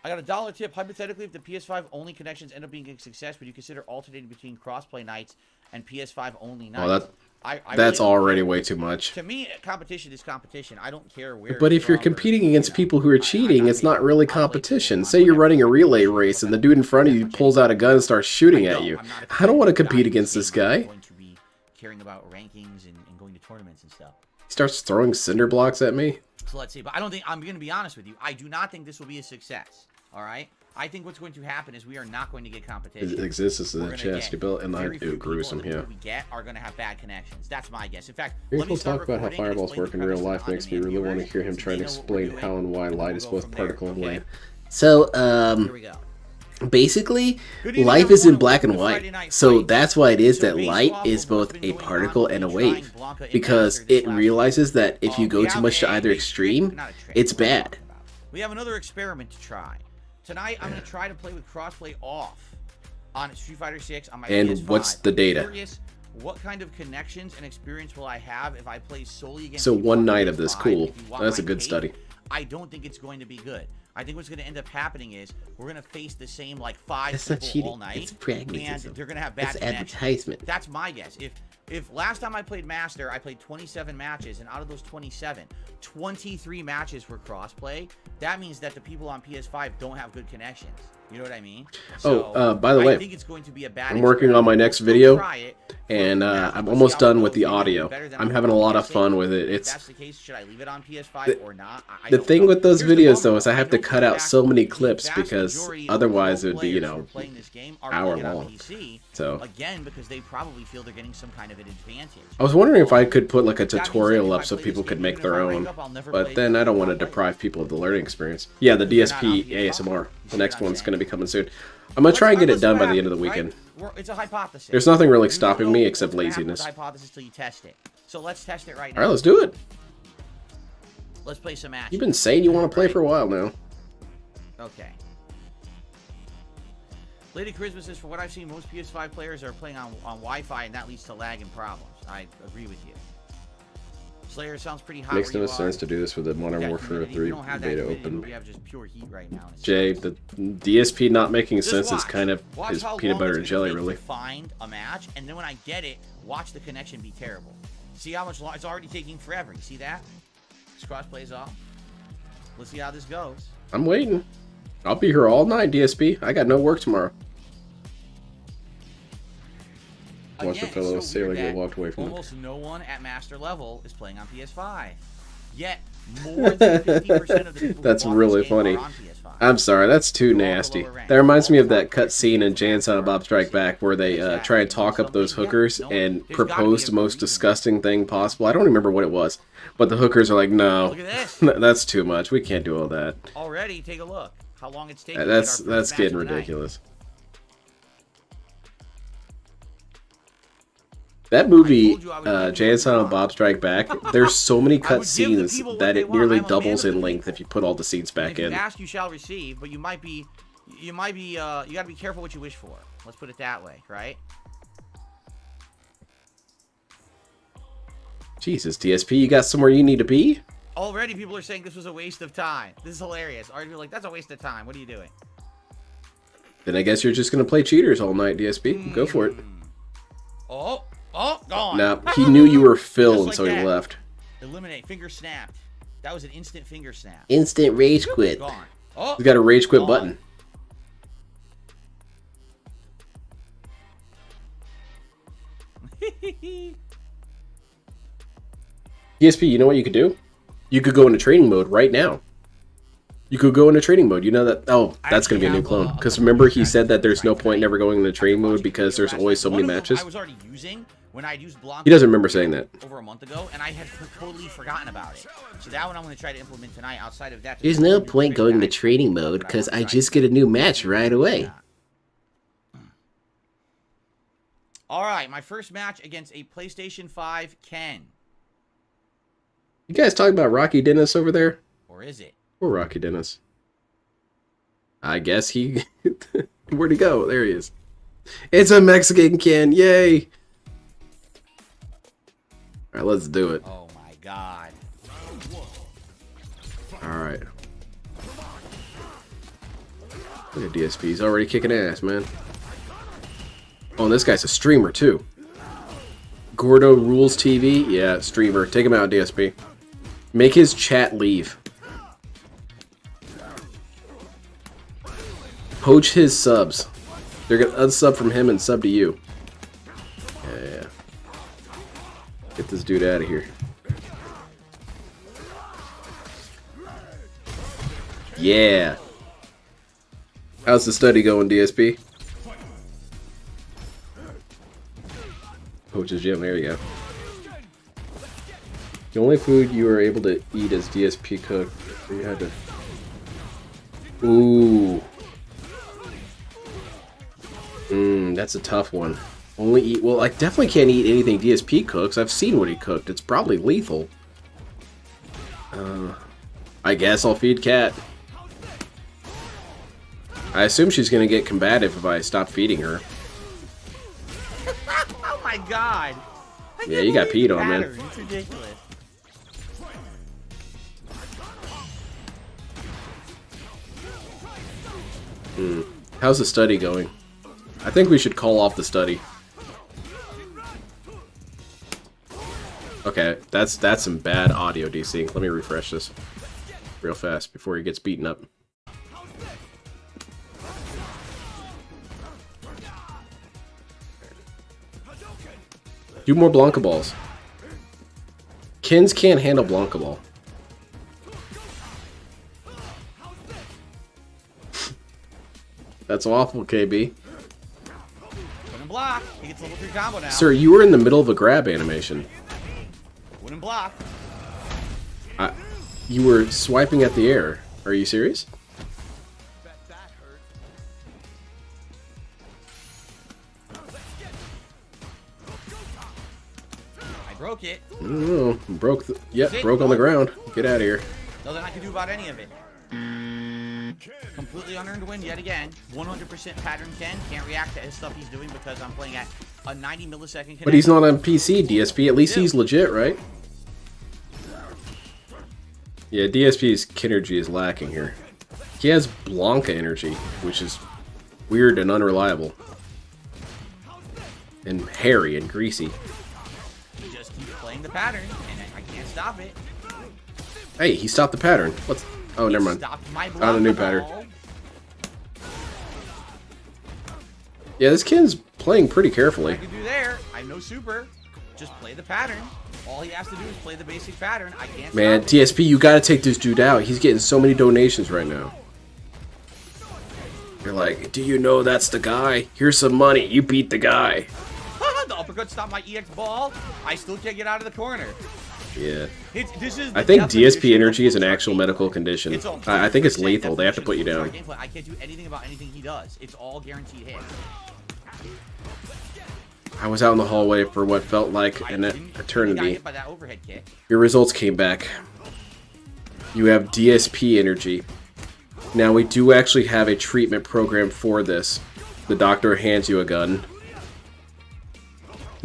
Speaker 5: I got a $1 tip. Hypothetically, if the PS5 only connections end up being a success, would you consider alternating between crossplay nights and PS5 only nights?
Speaker 2: Oh,
Speaker 5: I
Speaker 2: that's
Speaker 5: really don't
Speaker 2: already
Speaker 5: care.
Speaker 2: way too much.
Speaker 5: To me, competition is competition. I don't care where.
Speaker 2: But
Speaker 5: it's
Speaker 2: if you're
Speaker 5: from or,
Speaker 2: competing against
Speaker 5: you know,
Speaker 2: people who are cheating, it's not really competition. Say you're running a relay race and the dude in front of you pulls out a gun and starts shooting at you. I don't want to compete against this guy.
Speaker 5: I'm going to be caring about rankings and going to tournaments and stuff.
Speaker 2: He starts throwing cinder blocks at me.
Speaker 5: So let's see. But I don't think, I'm going to be honest with you, I do not think this will be a success. All right? I think what's going to happen is we are not going to get competition.
Speaker 2: It exists as
Speaker 5: We're
Speaker 2: a
Speaker 5: gonna
Speaker 2: chest
Speaker 5: get
Speaker 2: you built, and
Speaker 5: very few
Speaker 2: it gruesome,
Speaker 5: people, and
Speaker 2: yeah.
Speaker 5: the people we get are going to have bad connections. That's my guess. In fact,
Speaker 2: Here's
Speaker 5: let me
Speaker 2: we'll
Speaker 5: start
Speaker 2: talk about how
Speaker 5: recording and
Speaker 2: fireballs
Speaker 5: explain
Speaker 2: work
Speaker 5: the
Speaker 2: in real
Speaker 5: premise
Speaker 2: life.
Speaker 5: to
Speaker 2: Makes me
Speaker 5: on-demand
Speaker 2: really want to
Speaker 5: viewers
Speaker 2: hear him
Speaker 5: so
Speaker 2: try
Speaker 5: they
Speaker 2: to
Speaker 5: know what we're
Speaker 2: explain
Speaker 5: doing,
Speaker 2: how and why
Speaker 5: and
Speaker 2: light
Speaker 5: we'll
Speaker 2: is
Speaker 5: go
Speaker 2: both
Speaker 5: from there.
Speaker 2: particle and
Speaker 5: Okay?
Speaker 2: wave.
Speaker 6: So,
Speaker 5: Here we go.
Speaker 6: basically,
Speaker 5: Good evening,
Speaker 6: life is in
Speaker 5: everyone,
Speaker 6: black
Speaker 5: welcome
Speaker 6: and
Speaker 5: to Friday
Speaker 6: white.
Speaker 5: Night
Speaker 6: So
Speaker 5: Fight.
Speaker 6: that's why it is
Speaker 5: So
Speaker 6: that
Speaker 5: based
Speaker 6: light
Speaker 5: off
Speaker 6: is
Speaker 5: of what's
Speaker 6: both
Speaker 5: been
Speaker 6: a
Speaker 5: going
Speaker 6: particle
Speaker 5: on,
Speaker 6: and a
Speaker 5: we've been
Speaker 6: wave.
Speaker 5: trying Blanca in
Speaker 6: Because
Speaker 5: Master this
Speaker 6: it
Speaker 5: last
Speaker 6: realizes that if you
Speaker 5: week.
Speaker 6: go
Speaker 5: We
Speaker 6: too
Speaker 5: have
Speaker 6: much to
Speaker 5: a
Speaker 6: either
Speaker 5: trick-
Speaker 6: extreme,
Speaker 5: not a trick,
Speaker 6: it's
Speaker 5: what am I
Speaker 6: bad.
Speaker 5: talking about? We have another experiment to try. Tonight, I'm going to try to play with crossplay off on Street Fighter 6 on my
Speaker 2: And
Speaker 5: PS5.
Speaker 2: what's the data?
Speaker 5: I'm curious, what kind of connections and experience will I have if I play solely against
Speaker 2: So
Speaker 5: people
Speaker 2: one
Speaker 5: on
Speaker 2: night of this,
Speaker 5: PS5?
Speaker 2: cool.
Speaker 5: If you want
Speaker 2: That's a
Speaker 5: my
Speaker 2: good
Speaker 5: take,
Speaker 2: study.
Speaker 5: I don't think it's going to be good. I think what's going to end up happening is we're going to face the same like 5
Speaker 6: That's not
Speaker 5: people
Speaker 6: cheating.
Speaker 5: all night,
Speaker 6: It's pragmatism.
Speaker 5: and they're going to have bad
Speaker 6: It's
Speaker 5: connections.
Speaker 6: advertisement.
Speaker 5: That's my guess. If last time I played Master, I played 27 matches, and out of those 27, 23 matches were crossplay. That means that the people on PS5 don't have good connections. You know what I mean?
Speaker 2: By the way,
Speaker 5: I think it's going to be a bad
Speaker 2: I'm working on my next
Speaker 5: experiment.
Speaker 2: video,
Speaker 5: Try it.
Speaker 2: and I'm almost done with the audio. I'm having a lot of fun with it.
Speaker 5: If that's the case, should I leave it on PS5 or not? I
Speaker 2: The
Speaker 5: don't
Speaker 2: thing
Speaker 5: know.
Speaker 2: with those
Speaker 5: Here's the
Speaker 2: videos,
Speaker 5: bummer,
Speaker 2: though, is I have to
Speaker 5: know
Speaker 2: cut
Speaker 5: for a
Speaker 2: out
Speaker 5: fact
Speaker 2: so many
Speaker 5: the
Speaker 2: clips
Speaker 5: vast
Speaker 2: because
Speaker 5: majority of
Speaker 2: otherwise it
Speaker 5: pro
Speaker 2: would be, you
Speaker 5: players who
Speaker 2: know,
Speaker 5: are playing this game are
Speaker 2: hour
Speaker 5: playing it on
Speaker 2: long.
Speaker 5: PC,
Speaker 2: So
Speaker 5: again, because they probably feel they're getting some kind of an advantage.
Speaker 2: I was wondering if I could put like a
Speaker 5: That means that
Speaker 2: tutorial
Speaker 5: if
Speaker 2: up
Speaker 5: I
Speaker 2: so
Speaker 5: play
Speaker 2: people
Speaker 5: this
Speaker 2: could
Speaker 5: game,
Speaker 2: make
Speaker 5: even if
Speaker 2: their
Speaker 5: I rank
Speaker 2: own,
Speaker 5: up, I'll never
Speaker 2: but
Speaker 5: play
Speaker 2: then I don't want to
Speaker 5: it.
Speaker 2: deprive people of the learning experience. Yeah, the
Speaker 5: Because they're not on
Speaker 2: DSP
Speaker 5: PS5.
Speaker 2: ASMR.
Speaker 5: You
Speaker 2: The
Speaker 5: see
Speaker 2: next
Speaker 5: what I'm
Speaker 2: one's
Speaker 5: saying?
Speaker 2: going to be coming soon. I'm going to try and get it done by the end of the weekend.
Speaker 5: It's a hypothesis.
Speaker 2: There's nothing really
Speaker 5: You don't
Speaker 2: stopping
Speaker 5: know
Speaker 2: me
Speaker 5: what's
Speaker 2: except
Speaker 5: gonna happen with
Speaker 2: laziness.
Speaker 5: the hypothesis till you test it. So let's test it right
Speaker 2: All
Speaker 5: now.
Speaker 2: right, let's do it.
Speaker 5: Let's play some matches.
Speaker 2: You've been saying you want to play for a while now.
Speaker 5: Okay. Lady Charisma says, for what I've seen, most PS5 players are playing on Wi-Fi, and that leads to lag and problems. I agree with you. Slayer sounds pretty hot.
Speaker 2: Makes
Speaker 5: where
Speaker 2: no
Speaker 5: you
Speaker 2: sense
Speaker 5: are.
Speaker 2: to do this with a Modern
Speaker 5: Yeah,
Speaker 2: Warfare
Speaker 5: humidity.
Speaker 2: 3
Speaker 5: We don't have that
Speaker 2: beta
Speaker 5: humidity.
Speaker 2: open.
Speaker 5: We have just pure heat right now. and it
Speaker 2: Jay,
Speaker 5: sucks.
Speaker 2: the DSP not making
Speaker 5: Just
Speaker 2: sense is
Speaker 5: watch.
Speaker 2: kind of
Speaker 5: Watch
Speaker 2: is
Speaker 5: how
Speaker 2: peanut
Speaker 5: long
Speaker 2: butter
Speaker 5: it's
Speaker 2: and
Speaker 5: gonna
Speaker 2: jelly,
Speaker 5: take
Speaker 2: really.
Speaker 5: to find a match, and then when I get it, watch the connection be terrible. See how much long it's already taking forever. You see that? This cross plays off. Let's see how this goes.
Speaker 2: I'm waiting. I'll be here all night, DSP. I got no work tomorrow. Watch the
Speaker 5: Again,
Speaker 2: fellow
Speaker 5: it's so
Speaker 2: sailor
Speaker 5: weird
Speaker 2: get
Speaker 5: that
Speaker 2: walked away from it.
Speaker 5: almost no one at master level is playing on PS5. Yet more than 50% of the people
Speaker 2: That's
Speaker 5: who bought
Speaker 2: really
Speaker 5: this game
Speaker 2: funny.
Speaker 5: are on PS5.
Speaker 2: I'm sorry, that's too
Speaker 5: You're all the
Speaker 2: nasty.
Speaker 5: lower rank.
Speaker 2: That reminds me of
Speaker 5: All
Speaker 2: that cut scene in Jay and Silent Bob Strike Back where they try and talk up those hookers and propose the most disgusting thing possible. I don't remember what it was, but the hookers are like, no,
Speaker 5: Look at this.
Speaker 2: that's too much. We can't do all that.
Speaker 5: Already, take a look. How long it's taking.
Speaker 2: That's
Speaker 5: to get our first match
Speaker 2: getting
Speaker 5: of the night.
Speaker 2: ridiculous. That movie,
Speaker 5: told you I would give
Speaker 2: Jay
Speaker 5: you
Speaker 2: and Silent
Speaker 5: a
Speaker 2: Bob Strike Back, there's so many
Speaker 5: I
Speaker 2: cut
Speaker 5: would give the
Speaker 2: scenes
Speaker 5: people what
Speaker 2: that
Speaker 5: they
Speaker 2: it
Speaker 5: want.
Speaker 2: nearly
Speaker 5: I'm a man
Speaker 2: doubles
Speaker 5: of
Speaker 2: in
Speaker 5: the
Speaker 2: length
Speaker 5: people.
Speaker 2: if you put all the scenes
Speaker 5: And
Speaker 2: back
Speaker 5: if you
Speaker 2: in.
Speaker 5: ask, you shall receive, but you gotta be careful what you wish for. Let's put it that way, right?
Speaker 2: Jesus, DSP, you got somewhere you need to be?
Speaker 5: Already, people are saying this was a waste of time. This is hilarious. Already, people are like, that's a waste of time. What are you doing?
Speaker 2: Then I guess you're just gonna play cheaters all night, DSP. Go for it.
Speaker 5: Oh, gone.
Speaker 2: Now, he knew you were Phil,
Speaker 5: Just
Speaker 2: and
Speaker 5: like
Speaker 2: so he
Speaker 5: that.
Speaker 2: left.
Speaker 5: Eliminate. Finger snapped. That was an instant finger snap.
Speaker 6: Instant rage quit.
Speaker 5: Gone. Oh,
Speaker 2: He's got a rage quit
Speaker 5: gone.
Speaker 2: button. DSP, you know what you could do? You could go into training mode right now. You could go into training mode. You know that? Oh, that's going to be a new clone. Because remember he said that there's no point in ever going into training mode because there's always so many
Speaker 5: One of them
Speaker 2: matches?
Speaker 5: I was already using when I used Blanc.
Speaker 2: He doesn't remember saying that.
Speaker 5: Over a month ago, and I had totally forgotten about it. So that one I'm going to try to implement tonight. Outside of that,
Speaker 6: There's no point going to training mode because I just get a new match right away.
Speaker 5: All right, my first match against a PlayStation 5 Ken.
Speaker 2: You guys talking about Rocky Dennis over there?
Speaker 5: Or is it?
Speaker 2: Poor Rocky Dennis. I guess he... Where'd he go? There he is. It's a Mexican Ken. Yay! Alright, let's do it.
Speaker 5: Oh my god.
Speaker 2: Alright. Look at DSP. He's already kicking ass, man. Oh, and this guy's a streamer, too. Gordo Rules TV? Yeah, streamer. Take him out, DSP. Make his chat leave. Poach his subs. They're gonna unsub from him and sub to you. Yeah. Get this dude out of here. Yeah. How's the study going, DSP? Poach's gym. There you go. The only food you were able to eat is DSP cooked. You had to. Ooh. That's a tough one. Only eat. Well, I definitely can't eat anything DSP cooks. I've seen what he cooked. It's probably lethal. I guess I'll feed Cat. I assume she's gonna get combative if I stop feeding her.
Speaker 5: Oh my god.
Speaker 2: Yeah, you got peed on, man.
Speaker 5: It's ridiculous.
Speaker 2: How's the study going? I think we should call off the study. Okay, that's some bad audio, DC. Let me refresh this real fast before he gets beaten up. Do more Blanca balls. Kins can't handle Blanca ball. That's awful, KB.
Speaker 5: Wooden block. He gets level 3 combo now.
Speaker 2: Sir, you were in the middle of a grab animation.
Speaker 5: Wooden block.
Speaker 2: You were swiping at the air. Are you serious?
Speaker 5: I broke it.
Speaker 2: Oh, broke. Broke on the ground. Get out of here.
Speaker 5: Nothing I can do about any of it. Completely unearned win yet again. 100% pattern Ken. Can't react to his stuff he's doing because I'm playing at a 90 millisecond connection.
Speaker 2: But he's not on PC, DSP. At least he's legit, right? Yeah, DSP's Kinergy is lacking here. He has Blanca energy, which is weird and unreliable. And hairy and greasy.
Speaker 5: He just keeps playing the pattern, and I can't stop it.
Speaker 2: Hey, he stopped the pattern. What's... Oh, never mind. Found a new pattern. Yeah, this kid's playing pretty carefully.
Speaker 5: I can do there. I have no super. Just play the pattern. All he has to do is play the basic pattern. I can't
Speaker 2: Man,
Speaker 5: stop it.
Speaker 2: DSP, you gotta take this dude out. He's getting so many donations right now. You're like, do you know that's the guy? Here's some money. You beat the guy.
Speaker 5: The uppercut stopped my EX ball. I still can't get out of the corner.
Speaker 2: Yeah.
Speaker 5: This is
Speaker 2: I think DSP energy is an actual medical condition. I think it's lethal. They have to put you down.
Speaker 5: I can't do anything about anything he does. It's all guaranteed hits.
Speaker 2: I was out in the hallway for what felt like an
Speaker 5: Got
Speaker 2: eternity.
Speaker 5: hit by that overhead kick.
Speaker 2: Your results came back. You have DSP energy. Now we do actually have a treatment program for this. The doctor hands you a gun.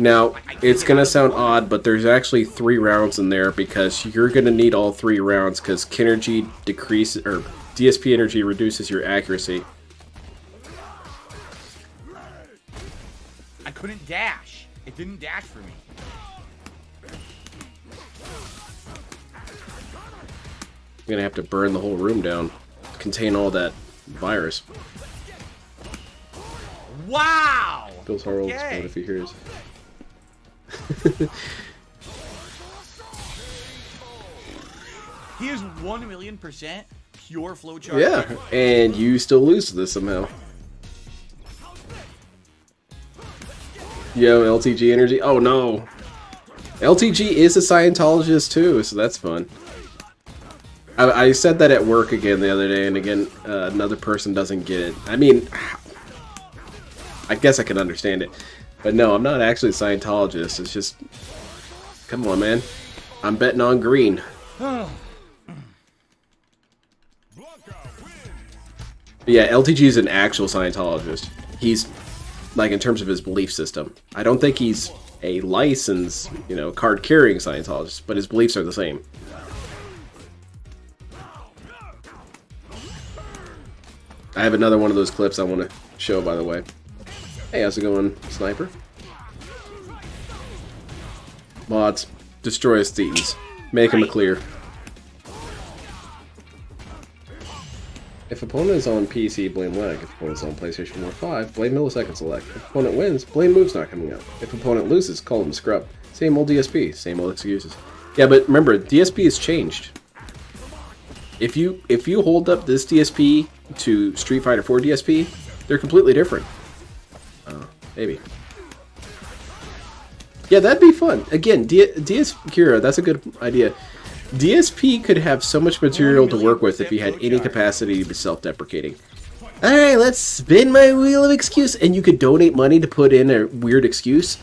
Speaker 2: Now, it's gonna sound odd, but there's actually 3 rounds in there because you're gonna need all 3 rounds because Kinergy decreases, or DSP energy reduces your accuracy.
Speaker 5: I couldn't dash. It didn't dash for me.
Speaker 2: You're gonna have to burn the whole room down to contain all that virus.
Speaker 5: Wow!
Speaker 2: Bill's horrible
Speaker 5: Okay.
Speaker 2: if he hears.
Speaker 5: He is 1,000,000% pure flowchart.
Speaker 2: Yeah, and you still lose to this somehow. Yo, LTG energy. Oh no. LTG is a Scientologist too, so that's fun. I said that at work again the other day, and again, another person doesn't get it. I mean, I guess I can understand it. But no, I'm not actually a Scientologist. It's just, come on, man. I'm betting on green. But yeah, LTG is an actual Scientologist. He's, like, in terms of his belief system. I don't think he's a licensed, you know, card-carrying Scientologist, but his beliefs are the same. I have another one of those clips I want to show, by the way. Hey, how's it going, Sniper? Mods, destroy his thetans. Make him a clear. If opponent is on PC, blame lag. If opponent is on PlayStation 4 5, blame millisecond select. If opponent wins, blame moves not coming up. If opponent loses, call him scrub. Same old DSP, same old excuses. Yeah, but remember, DSP has changed. If you hold up this DSP to Street Fighter 4 DSP, they're completely different. Maybe. Yeah, that'd be fun. Again, Kira, that's a good idea. DSP could have so much material to work with if he had any capacity to be self-deprecating. Alright, let's spin my wheel of excuse. And you could donate money to put in a weird excuse.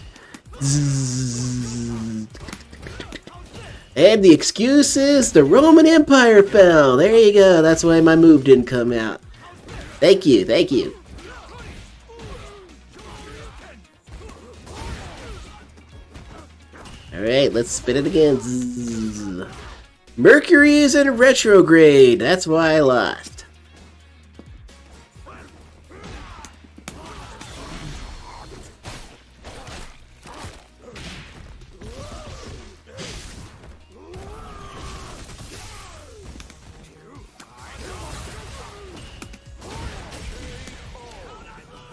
Speaker 2: And the excuse is the Roman Empire fell. There you go. That's why my move didn't come out. Thank you, thank you. Alright, let's spin it again. Zzz. Mercury is in retrograde. That's why I lost.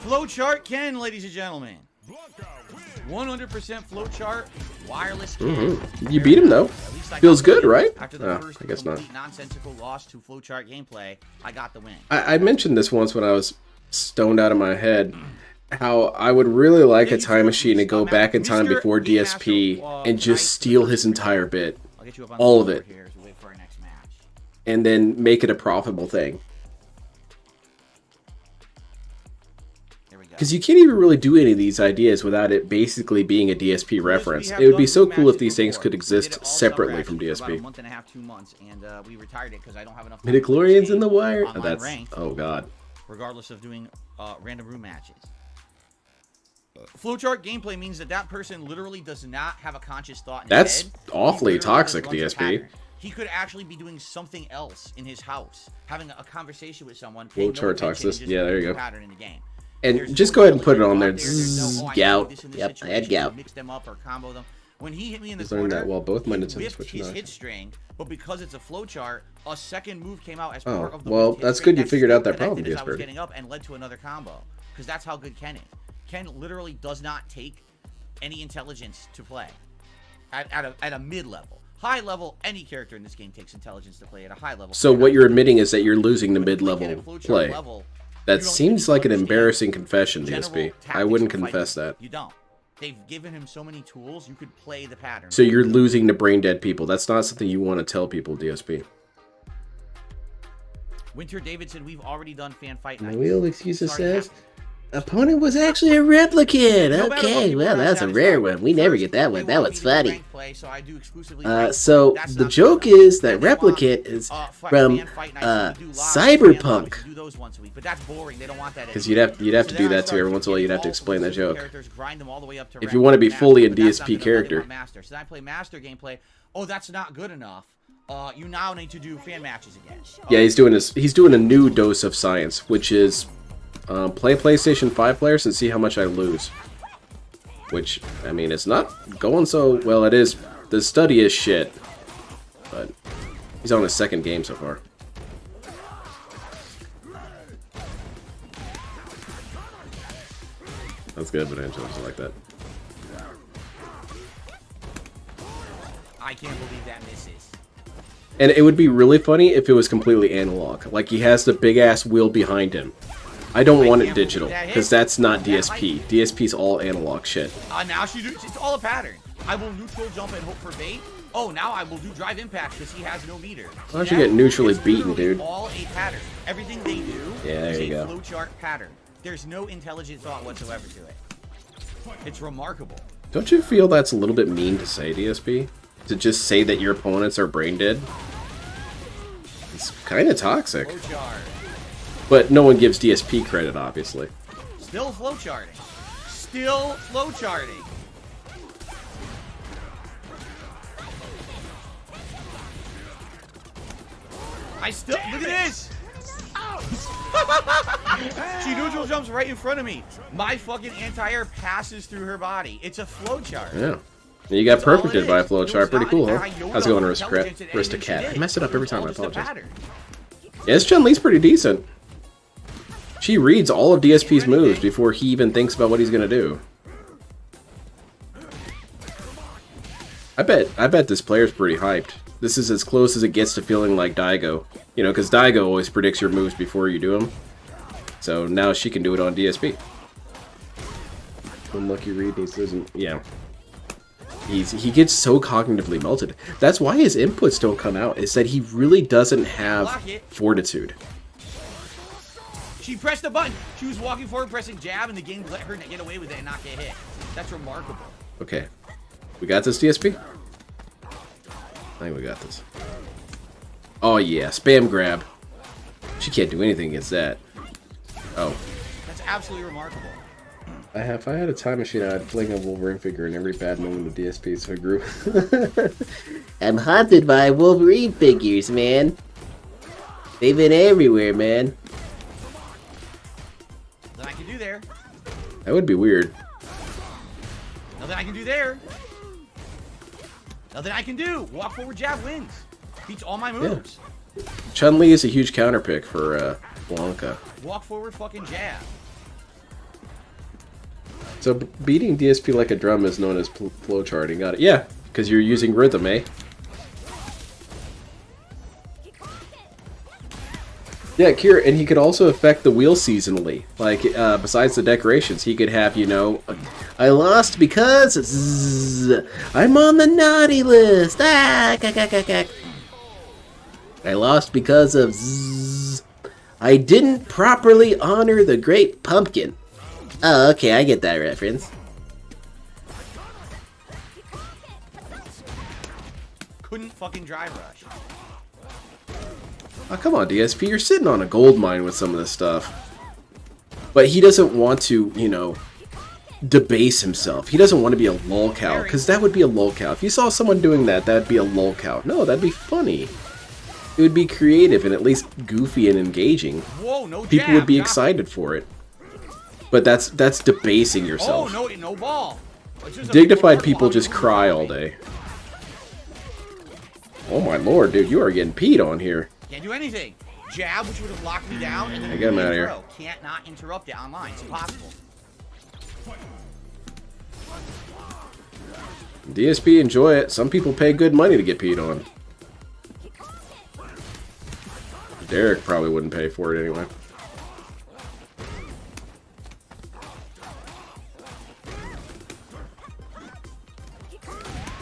Speaker 5: Flowchart Ken, ladies and gentlemen. 100% flowchart, wireless Ken.
Speaker 2: You beat him though.
Speaker 5: At least I
Speaker 2: Feels
Speaker 5: got the
Speaker 2: good,
Speaker 5: win.
Speaker 2: right?
Speaker 5: After the
Speaker 2: Oh,
Speaker 5: first
Speaker 2: I guess not.
Speaker 5: complete nonsensical loss to flowchart gameplay, I got the win.
Speaker 2: I mentioned this once when I was stoned out of my head. How I would really like a time machine to go back in time before DSP and just steal his entire bit.
Speaker 5: I'll get you up on
Speaker 2: All
Speaker 5: the
Speaker 2: of it.
Speaker 5: board here as we wait for our next match.
Speaker 2: And then make it a profitable thing.
Speaker 5: There we go.
Speaker 2: Because you can't even really do any of these ideas without it basically being a DSP reference.
Speaker 5: We have
Speaker 2: It would be
Speaker 5: done
Speaker 2: so
Speaker 5: two
Speaker 2: cool if
Speaker 5: matches
Speaker 2: these things
Speaker 5: before.
Speaker 2: could
Speaker 5: We
Speaker 2: exist
Speaker 5: did it all
Speaker 2: separately
Speaker 5: summer,
Speaker 2: from
Speaker 5: actually, for about a
Speaker 2: DSP.
Speaker 5: month and a half, 2 months, and we retired it because I don't have enough.
Speaker 2: Midichlorians in the wire?
Speaker 5: Online
Speaker 2: That's...
Speaker 5: ranked,
Speaker 2: Oh god.
Speaker 5: regardless of doing random room matches. Flowchart gameplay means that that person literally does not have a conscious thought in
Speaker 2: That's
Speaker 5: his head.
Speaker 2: awfully
Speaker 5: He literally
Speaker 2: toxic,
Speaker 5: just runs a
Speaker 2: DSP.
Speaker 5: pattern. He could actually be doing something else in his house, having a conversation with someone. paying no
Speaker 2: Flowchart
Speaker 5: attention, and
Speaker 2: toxicity.
Speaker 5: just
Speaker 2: Yeah, there you
Speaker 5: doing
Speaker 2: go.
Speaker 5: a pattern in the game.
Speaker 2: And
Speaker 5: There's
Speaker 2: just
Speaker 5: no
Speaker 2: go ahead and put it
Speaker 5: intelligence
Speaker 2: on there.
Speaker 5: out There's no,
Speaker 6: Zzz,
Speaker 5: oh, I need to do
Speaker 6: gout.
Speaker 5: this in this
Speaker 6: Yep, I had
Speaker 5: situation,
Speaker 6: gout.
Speaker 5: Mix them up or combo them. When he hit me in the
Speaker 2: Just learned
Speaker 5: corner,
Speaker 2: that while both my
Speaker 5: he
Speaker 2: Nintendo
Speaker 5: whipped
Speaker 2: Switch
Speaker 5: his
Speaker 2: are
Speaker 5: hit string, but because it's a flowchart, a second move came out as
Speaker 2: Oh,
Speaker 5: part of the
Speaker 2: well,
Speaker 5: whipped hit
Speaker 2: that's
Speaker 5: string
Speaker 2: good you
Speaker 5: that
Speaker 2: figured
Speaker 5: still
Speaker 2: out that problem,
Speaker 5: connected as I was
Speaker 2: DSP.
Speaker 5: getting up and led to another combo. Because that's how good Ken is. Ken literally does not take any intelligence to play at a mid-level. High level, any character in this game takes intelligence to play at a high level.
Speaker 2: So what you're admitting is that you're losing the
Speaker 5: When you play
Speaker 2: mid-level
Speaker 5: Ken at flowchart
Speaker 2: play.
Speaker 5: level,
Speaker 2: That
Speaker 5: you don't
Speaker 2: seems
Speaker 5: even
Speaker 2: like an
Speaker 5: understand
Speaker 2: embarrassing confession,
Speaker 5: general
Speaker 2: DSP. I
Speaker 5: tactics
Speaker 2: wouldn't
Speaker 5: of fighting.
Speaker 2: confess that.
Speaker 5: You don't. They've given him so many tools, you could play the pattern.
Speaker 2: So you're losing to brain dead people. That's not something you want to tell people, DSP.
Speaker 5: Winter Davidson, we've already done fan fight nights.
Speaker 6: Real excuses
Speaker 5: It's already
Speaker 6: says
Speaker 5: happened.
Speaker 6: opponent was actually a replicant.
Speaker 5: No matter what
Speaker 6: Okay,
Speaker 5: people
Speaker 6: well
Speaker 5: are
Speaker 6: that's a
Speaker 5: satisfied
Speaker 6: rare
Speaker 5: with.
Speaker 6: one. We never
Speaker 5: First,
Speaker 6: get that
Speaker 5: they
Speaker 6: one. That
Speaker 5: want
Speaker 6: was
Speaker 5: me to do
Speaker 6: funny.
Speaker 5: ranked play, so I do exclusively ranked
Speaker 6: So
Speaker 5: play. That's
Speaker 6: the
Speaker 5: not
Speaker 6: joke
Speaker 5: good enough.
Speaker 6: is that
Speaker 5: Then they want,
Speaker 6: replicant is
Speaker 5: fan
Speaker 6: from
Speaker 5: fight nights, we do live,
Speaker 6: Cyberpunk.
Speaker 5: we do those once a week, but that's boring. They don't want that.
Speaker 2: Because you'd have to
Speaker 5: So
Speaker 2: do
Speaker 5: then I
Speaker 2: that too
Speaker 5: started
Speaker 2: every once in a while. You'd have to
Speaker 5: getting
Speaker 2: explain that
Speaker 5: multiple
Speaker 2: joke.
Speaker 5: characters, grind them all the way up to
Speaker 2: If
Speaker 5: ranked
Speaker 2: you want to be
Speaker 5: master,
Speaker 2: fully a
Speaker 5: but that's not
Speaker 2: DSP
Speaker 5: good enough. They
Speaker 2: character.
Speaker 5: want master. So then I play master gameplay. Oh, that's not good enough. You now need to do fan matches again.
Speaker 2: Yeah, he's doing a new dose of science, which is play PlayStation 5 players and see how much I lose. Which, I mean, it's not going so well. It is. The study is shit. But he's on his second game so far. That's good, but Angela doesn't like that.
Speaker 5: I can't believe that misses.
Speaker 2: And it would be really funny if it was completely analog. Like he has the big ass wheel behind him. I don't want it
Speaker 5: can't believe
Speaker 2: digital,
Speaker 5: that hit.
Speaker 2: because that's not
Speaker 5: That
Speaker 2: DSP. DSP's all analog shit.
Speaker 5: Now it's all a pattern. I will neutral jump and hope for bait. Oh, now I will do drive impact because he has no meter.
Speaker 2: Why don't you get neutrally beaten,
Speaker 5: literally
Speaker 2: dude?
Speaker 5: All a pattern. Everything they do
Speaker 2: Yeah, there
Speaker 5: is
Speaker 2: you
Speaker 5: a
Speaker 2: go.
Speaker 5: flowchart pattern. There's no intelligent thought whatsoever to it. It's remarkable.
Speaker 2: Don't you feel that's a little bit mean to say, DSP? To just say that your opponents are brain dead? It's kind of toxic.
Speaker 5: Flowchart.
Speaker 2: But no one gives DSP credit, obviously.
Speaker 5: Still flowcharting. Still flowcharting. Look at this! She neutral jumps right in front of me. My fucking anti-air passes through her body. It's a flowchart.
Speaker 2: Yeah. And you got
Speaker 5: That's all it
Speaker 2: perfected by a
Speaker 5: is.
Speaker 2: flowchart. Pretty cool, huh? How's it going,
Speaker 5: Intelligence in anything she
Speaker 2: Aristocat? I
Speaker 5: did.
Speaker 2: mess it up every
Speaker 5: It's
Speaker 2: time,
Speaker 5: all
Speaker 2: I
Speaker 5: just a
Speaker 2: apologize.
Speaker 5: pattern.
Speaker 2: Yeah, this Chun-Li's pretty decent. She reads all of DSP's moves before he even thinks about what he's gonna do. I bet this player's pretty hyped. This is as close as it gets to feeling like Daigo. You know, because Daigo always predicts your moves before you do them. So now she can do it on DSP. Unlucky Reed needs to... Yeah. He gets so cognitively melted. That's why his inputs don't come out, is that he really doesn't have
Speaker 5: Block it.
Speaker 2: fortitude.
Speaker 5: She pressed the button. She was walking forward, pressing jab, and the game let her get away with it and not get hit. That's remarkable.
Speaker 2: Okay. We got this, DSP? I think we got this. Oh yeah, spam grab. She can't do anything against that. Oh.
Speaker 5: That's absolutely remarkable.
Speaker 2: If I had a time machine, I'd fling a Wolverine figure in every bad moment of DSP so I grew.
Speaker 6: I'm haunted by Wolverine figures, man. They've been everywhere, man.
Speaker 5: Nothing I can do there.
Speaker 2: That would be weird.
Speaker 5: Nothing I can do there. Nothing I can do. Walk forward jab wins. Beats all my moves.
Speaker 2: Chun-Li is a huge counter pick for Blanca.
Speaker 5: Walk forward fucking jab.
Speaker 2: So beating DSP like a drum is known as flowcharting. Got it. Yeah, because you're using rhythm, eh? Yeah, Kira, and he could also affect the wheel seasonally. Like, besides the decorations, he could have, you know, I lost because I'm on the naughty list. I lost because of I didn't properly honor the great pumpkin. Oh, okay, I get that reference.
Speaker 5: Couldn't fucking drive rush.
Speaker 2: Oh, come on, DSP, you're sitting on a gold mine with some of this stuff. But he doesn't want to, you know, debase himself. He doesn't want to be a lolcow, because that would be a lolcow. If you saw someone doing that, that'd be a lolcow. No, that'd be funny. It would be creative and at least goofy and engaging.
Speaker 5: Whoa, no
Speaker 2: People
Speaker 5: jab,
Speaker 2: would be
Speaker 5: jab.
Speaker 2: excited for it. But that's debasing yourself.
Speaker 5: Oh, no ball. It's just a
Speaker 2: Dignified
Speaker 5: big
Speaker 2: people
Speaker 5: ball.
Speaker 2: just cry all day. Oh my lord, dude, you are getting peed on here.
Speaker 5: Can't do anything. Jab, which would have locked me down, and then
Speaker 2: I get him out of here.
Speaker 5: throw. Can't not interrupt it online. It's impossible.
Speaker 2: DSP, enjoy it. Some people pay good money to get peed on. Derek probably wouldn't pay for it anyway.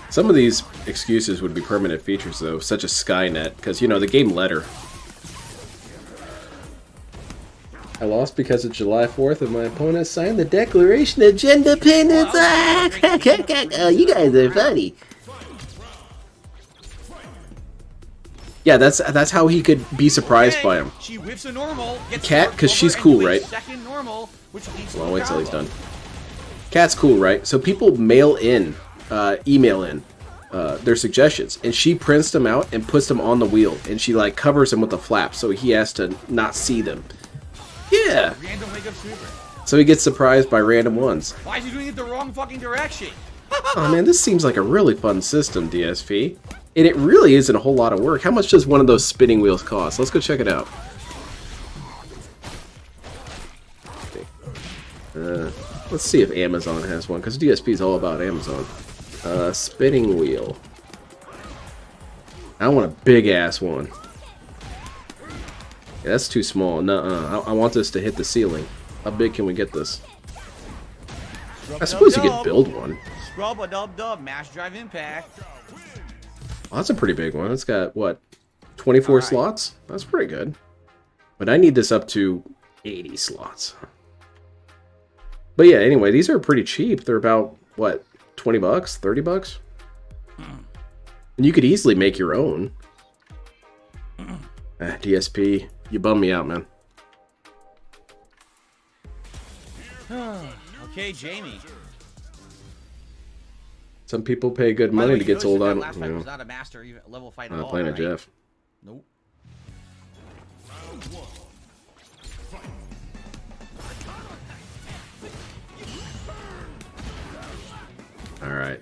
Speaker 2: Some of these excuses would be permanent features, though, such as Skynet, because, you know, the game let her. I lost because of July 4th and my opponent signed the Declaration of Independence. Oh, you guys are funny. Yeah, that's how he could be surprised by him.
Speaker 5: She whiffs a normal.
Speaker 2: Cat, because she's cool, right?
Speaker 5: Second normal, which leads
Speaker 2: Well,
Speaker 5: to
Speaker 2: wait till he's
Speaker 5: combo.
Speaker 2: done. Cat's cool, right? So people mail in, email in their suggestions, and she prints them out and puts them on the wheel, and she like covers them with a flap so he has to not see them. Yeah.
Speaker 5: Random wake up super.
Speaker 2: So he gets surprised by random ones.
Speaker 5: Why is he doing it the wrong fucking direction?
Speaker 2: Oh man, this seems like a really fun system, DSP. And it really isn't a whole lot of work. How much does one of those spinning wheels cost? Let's go check it out. Let's see if Amazon has one, because DSP is all about Amazon. Spinning wheel. I want a big ass one. Yeah, that's too small. Nuh-uh. I want this to hit the ceiling. How big can we get this? I suppose you could build one.
Speaker 5: Scrub a dub, mash drive impact.
Speaker 2: Well, that's a pretty big one. It's got, what, 24 slots? That's pretty good. But I need this up to 80 slots. But yeah, anyway, these are pretty cheap. They're about, what, 20 bucks? 30 bucks? And you could easily make your own. DSP, you bum me out, man.
Speaker 5: Okay, Jamie.
Speaker 2: Some people pay good
Speaker 5: By the
Speaker 2: money
Speaker 5: way,
Speaker 2: to
Speaker 5: you
Speaker 2: get
Speaker 5: noticed
Speaker 2: told
Speaker 5: that
Speaker 2: on.
Speaker 5: last fight was not a master level fight at all,
Speaker 2: Playing a
Speaker 5: right?
Speaker 2: Jeff.
Speaker 5: Nope.
Speaker 2: Alright.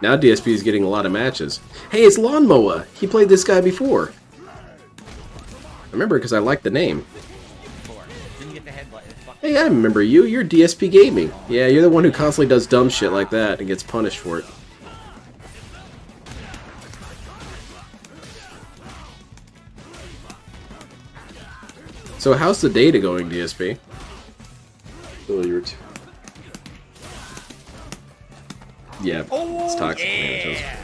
Speaker 2: Now DSP is getting a lot of matches. Hey, it's Lawnmower! He played this guy before. I remember because I like the name.
Speaker 5: Didn't get the headbutt.
Speaker 2: Hey, I remember you. You're DSP Gaming. Yeah, you're the one who constantly does dumb shit like that and gets punished for it. So how's the data going, DSP? Oh, you're yeah, it's toxic.
Speaker 5: Yeah.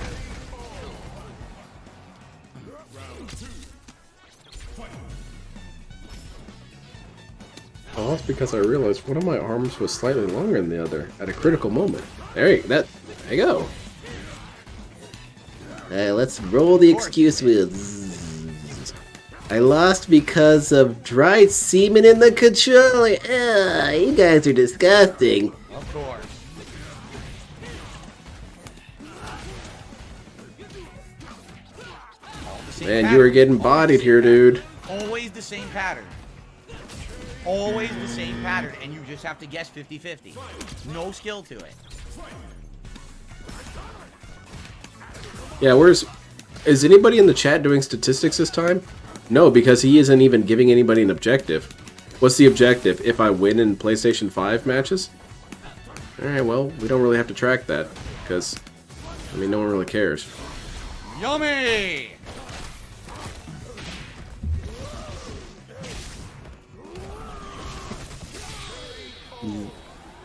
Speaker 2: I lost because I realized one of my arms was slightly longer than the other at a critical moment. There you go. Let's roll the excuse wheels. I lost because of dried semen in the controller. You guys are disgusting.
Speaker 5: Of course.
Speaker 2: Man, you are getting bodied here, dude.
Speaker 5: Always the same pattern. Always the same pattern, and you just have to guess 50-50. No skill to it.
Speaker 2: Yeah, is anybody in the chat doing statistics this time? No, because he isn't even giving anybody an objective. What's the objective? If I win in PlayStation 5 matches? Alright, well, we don't really have to track that, because, I mean, no one really cares.
Speaker 5: Yummy!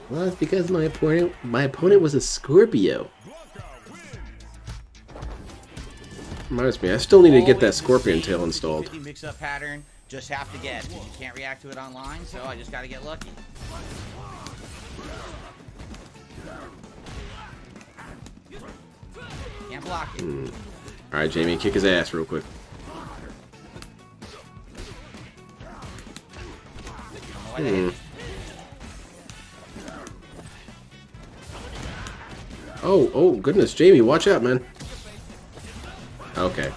Speaker 6: Well, it's because my opponent was a Scorpio.
Speaker 2: Reminds me, I still need to get that Scorpion tail installed.
Speaker 5: 50 mix-up pattern, just have to guess, because you can't react to it online, so I just gotta get lucky. Can't block it.
Speaker 2: Alright, Jamie, kick his ass real quick.
Speaker 5: Why the heck?
Speaker 2: Oh, goodness, Jamie, watch out, man. Okay.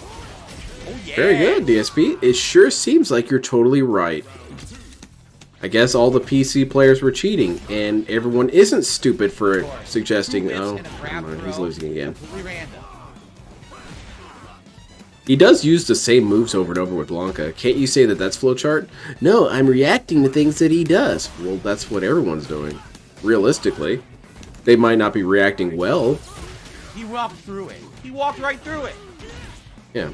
Speaker 5: Oh, yeah.
Speaker 2: Very good, DSP. It sure seems like you're totally right. I guess all the PC players were cheating, and everyone isn't stupid for suggesting, oh, never mind, he's losing again.
Speaker 5: Completely random.
Speaker 2: He does use the same moves over and over with Blanca. Can't you say that that's flowchart?
Speaker 6: No, I'm reacting to things that he does.
Speaker 2: Well, that's what everyone's doing. Realistically. They might not be reacting well.
Speaker 5: He walked through it. He walked right through it.
Speaker 2: Yeah.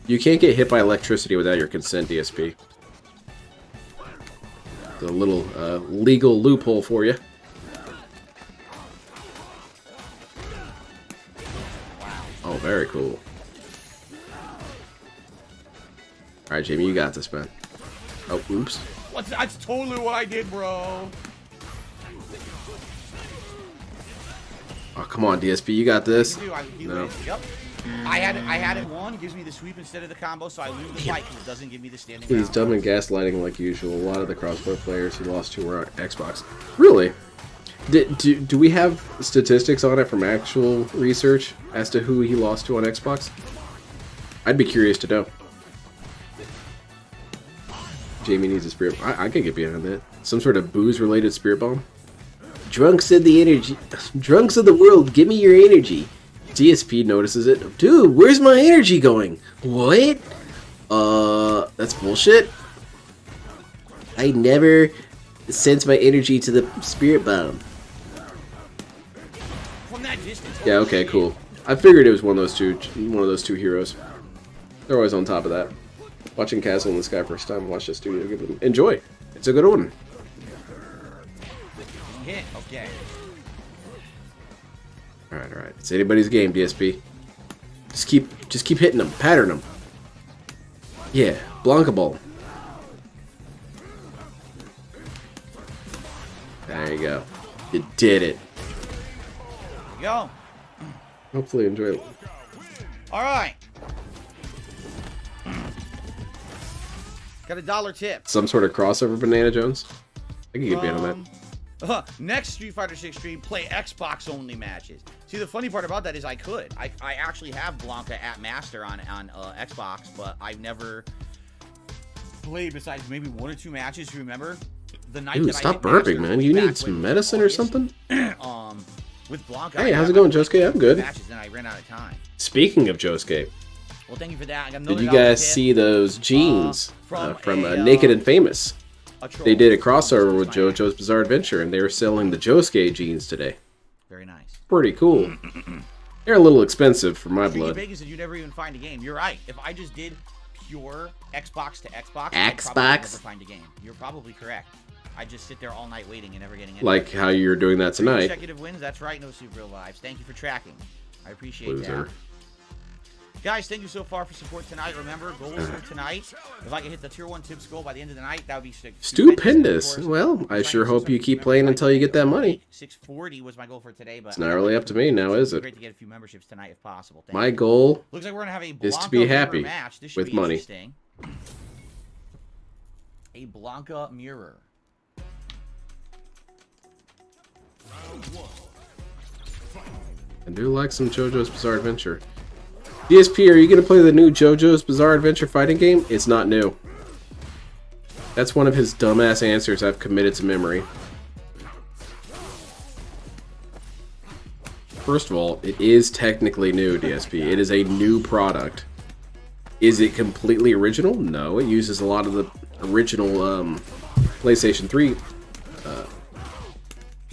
Speaker 2: You can't get hit by electricity without your consent, DSP. It's a little legal loophole for you. Oh, very cool. Alright, Jamie, you got this, man. Oh, oops.
Speaker 5: That's totally what I did, bro.
Speaker 2: Oh, come on, DSP, you got this.
Speaker 5: No. Yep. I had it won. It gives me the sweep instead of the combo, so I lose the fight because it doesn't give me the standing
Speaker 2: He's
Speaker 5: round.
Speaker 2: dumb and gaslighting like usual. A lot of the crossbow players he lost to were on Xbox. Really? Do we have statistics on it from actual research as to who he lost to on Xbox? I'd be curious to know. Jamie needs a spirit. I could get behind that. Some sort of booze-related spirit bomb.
Speaker 6: Drunks of the energy. Drunks of the world, give me your energy.
Speaker 2: DSP notices it.
Speaker 6: Dude, where's my energy going? What?
Speaker 2: That's bullshit.
Speaker 6: I never sent my energy to the spirit bomb.
Speaker 5: From that distance.
Speaker 2: Yeah, okay, cool. I figured it was one of those two heroes. They're always on top of that. Watching Castle in the Sky first time, watch the studio give them. Enjoy. It's a good one.
Speaker 5: Hit. Okay.
Speaker 2: Alright. It's anybody's game, DSP. Just keep hitting them. Pattern them. Yeah. Blanca ball. There you go. You did it.
Speaker 5: There you go.
Speaker 2: Hopefully you enjoy it.
Speaker 5: All right. Got a $1 tip.
Speaker 2: Some sort of crossover Banana Jones? I can get behind on that.
Speaker 5: Next Street Fighter 6 stream, play Xbox only matches. See, the funny part about that is I could. I actually have Blanca at Master on Xbox, but I've never played besides maybe 1 or 2 matches. Remember the night
Speaker 2: Dude,
Speaker 5: that
Speaker 2: stop
Speaker 5: I hit
Speaker 2: burping,
Speaker 5: Master
Speaker 2: man.
Speaker 5: way
Speaker 2: You
Speaker 5: back
Speaker 2: need some medicine or something?
Speaker 5: With Blanca.
Speaker 2: Hey,
Speaker 5: I
Speaker 2: how's
Speaker 5: had
Speaker 2: it going,
Speaker 5: like
Speaker 2: Josuke? I'm good.
Speaker 5: Matches, then I ran out of time.
Speaker 2: Speaking of Josuke,
Speaker 5: Well, thank you for that. I got
Speaker 2: did
Speaker 5: another
Speaker 2: you
Speaker 5: $1
Speaker 2: guys
Speaker 5: tip.
Speaker 2: see those jeans
Speaker 5: from
Speaker 2: from
Speaker 5: a,
Speaker 2: Naked and Famous?
Speaker 5: A troll.
Speaker 2: They did a crossover with JoJo's Bizarre Adventure, and they were selling the Josuke jeans today.
Speaker 5: Very nice.
Speaker 2: Pretty cool. They're a little expensive for my
Speaker 5: Freaky
Speaker 2: blood.
Speaker 5: Bacon said you never even find a game. You're right. If I just did pure Xbox to Xbox, I'd probably never find a game. You're probably correct. I just sit there all night waiting and never getting anything.
Speaker 2: Like how you're doing that
Speaker 5: 3
Speaker 2: tonight.
Speaker 5: consecutive wins. That's right. No Super Real Lives. Thank you for tracking. I appreciate
Speaker 2: Loser.
Speaker 5: that. Guys, thank you so far for support tonight. Remember, goals for tonight. If I can hit the tier 1 tips goal by the end of the night, that would be
Speaker 2: Stupendous. Well, I sure hope you keep playing until you get that money.
Speaker 5: 640 was my goal for today, but
Speaker 2: It's not really up to me now, is it?
Speaker 5: Great to get a few memberships tonight if possible. Thank
Speaker 2: My
Speaker 5: you.
Speaker 2: goal
Speaker 5: Looks like we're gonna have a
Speaker 2: is to
Speaker 5: Blanca
Speaker 2: be
Speaker 5: mirror
Speaker 2: happy
Speaker 5: match. This should
Speaker 2: with
Speaker 5: be
Speaker 2: money.
Speaker 5: interesting. A Blanca mirror.
Speaker 2: I do like some JoJo's Bizarre Adventure. DSP, are you going to play the new JoJo's Bizarre Adventure fighting game? It's not new. That's one of his dumbass answers I've committed to memory. First of all, it is technically new, DSP. It is a new product. Is it completely original? No, it uses a lot of the original PlayStation 3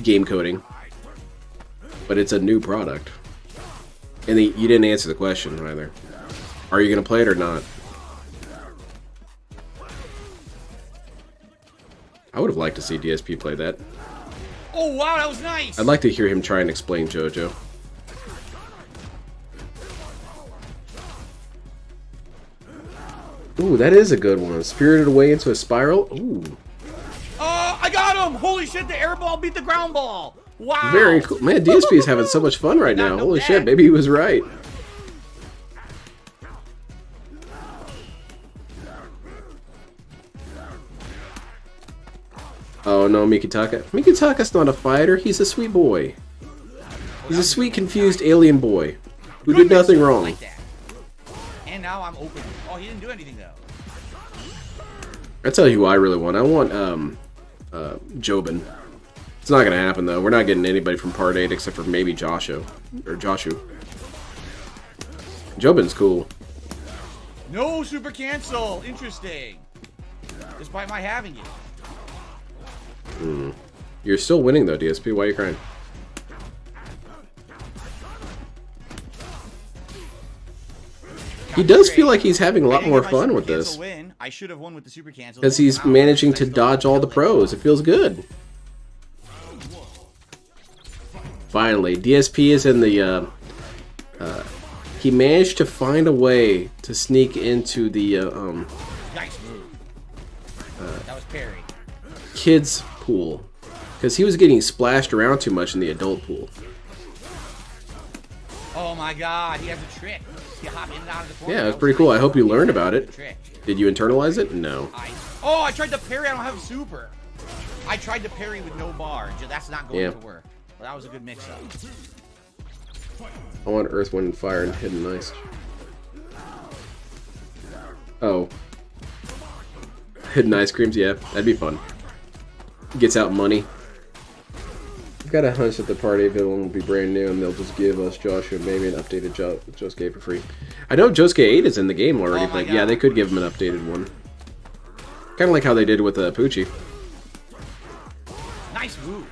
Speaker 6: game coding, but it's a new product. And you didn't answer the question either. Are you going to play it or not? I would have liked to see DSP play that.
Speaker 5: Oh, wow, that was nice!
Speaker 6: I'd like to hear him try and explain JoJo. Ooh, that is a good one. Spirited Away into a Spiral. Ooh.
Speaker 5: Oh, I got him! Holy shit, the air ball beat the ground ball! Wow!
Speaker 6: Very cool. Man, DSP is having so much fun right now.
Speaker 5: No
Speaker 6: Holy
Speaker 5: deck.
Speaker 6: shit, maybe he was right. Oh no, Mikitaka. Mikitaka's not a fighter, he's a sweet boy. He's a sweet, confused alien boy who did nothing wrong.
Speaker 5: Like that. And now I'm open. Oh, he didn't do anything though.
Speaker 6: I tell you who I really want. I want Jobin. It's not gonna happen though. We're not getting anybody from Part 8 except for maybe Joshu. Jobin's cool.
Speaker 5: No super cancel. Interesting. Despite my having it.
Speaker 6: You're still winning though, DSP. Why are you crying? He does feel like he's having a lot more fun with this.
Speaker 5: I should have won with the super cancel.
Speaker 6: Because he's managing to dodge all the pros. It feels good. Finally, DSP is in the... he managed to find a way to sneak into the
Speaker 5: Nice move. That was parry.
Speaker 6: kids pool. Because he was getting splashed around too much in the adult pool.
Speaker 5: Oh my god, he has a trick. He hop in and out of the corner.
Speaker 6: Yeah, it was pretty cool. I hope you learned about it.
Speaker 5: Trick.
Speaker 6: Did you internalize it? No.
Speaker 5: I tried to parry. I don't have super. I tried to parry with no bar. That's not going to work. But that was a good mix-up.
Speaker 6: I want Earth, Wind, and Fire and Hidden Ice. Oh. Hidden Ice Creams, yeah. That'd be fun. Gets out money. I've got a hunch that the Part 8 villain will be brand new and they'll just give us Joshua maybe an updated Josuke for free. I know Josuke 8 is in the game already, but yeah, they could give him an updated one. Kind of like how they did with Poochie.
Speaker 5: Nice move.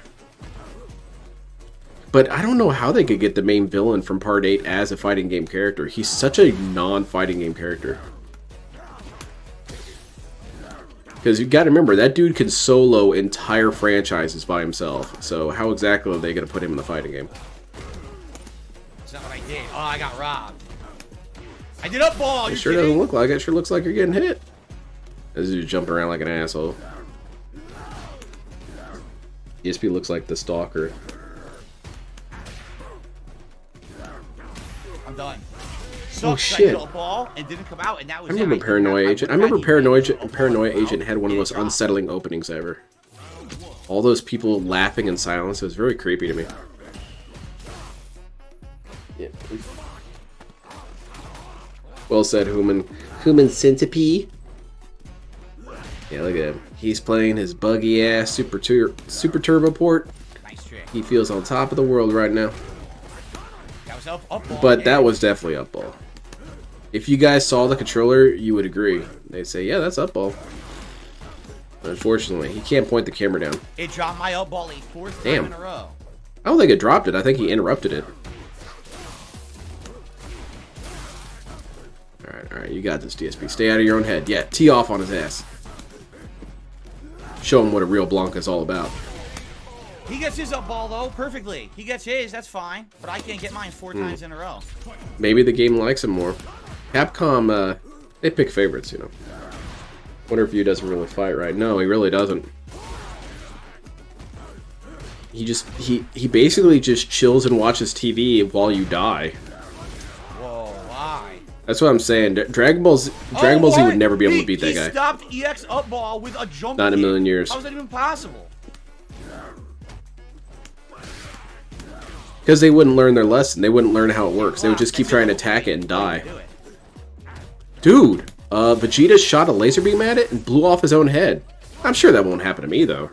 Speaker 6: But I don't know how they could get the main villain from Part 8 as a fighting game character. He's such a non-fighting game character. Because you got to remember, that dude can solo entire franchises by himself. So how exactly are they going to put him in the fighting game?
Speaker 5: That's not what I did. Oh, I got robbed. I did up ball.
Speaker 6: It sure doesn't look like it. Sure looks like you're getting hit. This dude jumping around like an asshole. ESP looks like the stalker.
Speaker 5: I'm done.
Speaker 6: Oh shit!
Speaker 5: Ball and didn't come out, and that was
Speaker 6: I remember Paranoia Agent. I remember Paranoia Agent had one of the most unsettling openings ever. All those people laughing in silence. It was very creepy to me. Yeah. Well said, Human Centipede. Yeah, look at him. He's playing his buggy ass Super Turbo Port.
Speaker 5: Nice trick.
Speaker 6: He feels on top of the world right now.
Speaker 5: That was up ball.
Speaker 6: But that was definitely up ball. If you guys saw the controller, you would agree. They'd say, yeah, that's up ball. Unfortunately, he can't point the camera down.
Speaker 5: It dropped my up ball a fourth time in a row.
Speaker 6: I don't think it dropped it. I think he interrupted it. Alright, you got this, DSP. Stay out of your own head. Yeah, tee off on his ass. Show him what a real Blanca is all about.
Speaker 5: He gets his up ball, though, perfectly. He gets his, that's fine. But I can't get mine 4 times in a row.
Speaker 6: Maybe the game likes him more. Capcom, they pick favorites, you know. Wonder if you doesn't really fight right. No, he really doesn't. He basically just chills and watches TV while you die.
Speaker 5: Whoa, why?
Speaker 6: That's what I'm saying. Dragon Ball Z would never be able to beat that guy.
Speaker 5: He stopped EX up ball with a jump.
Speaker 6: Not in a million years.
Speaker 5: How is that even possible?
Speaker 6: Because they wouldn't learn their lesson. They wouldn't learn how it works. They would just keep trying to attack it and die. Dude, Vegeta shot a laser beam at it and blew off his own head. I'm sure that won't happen to me, though.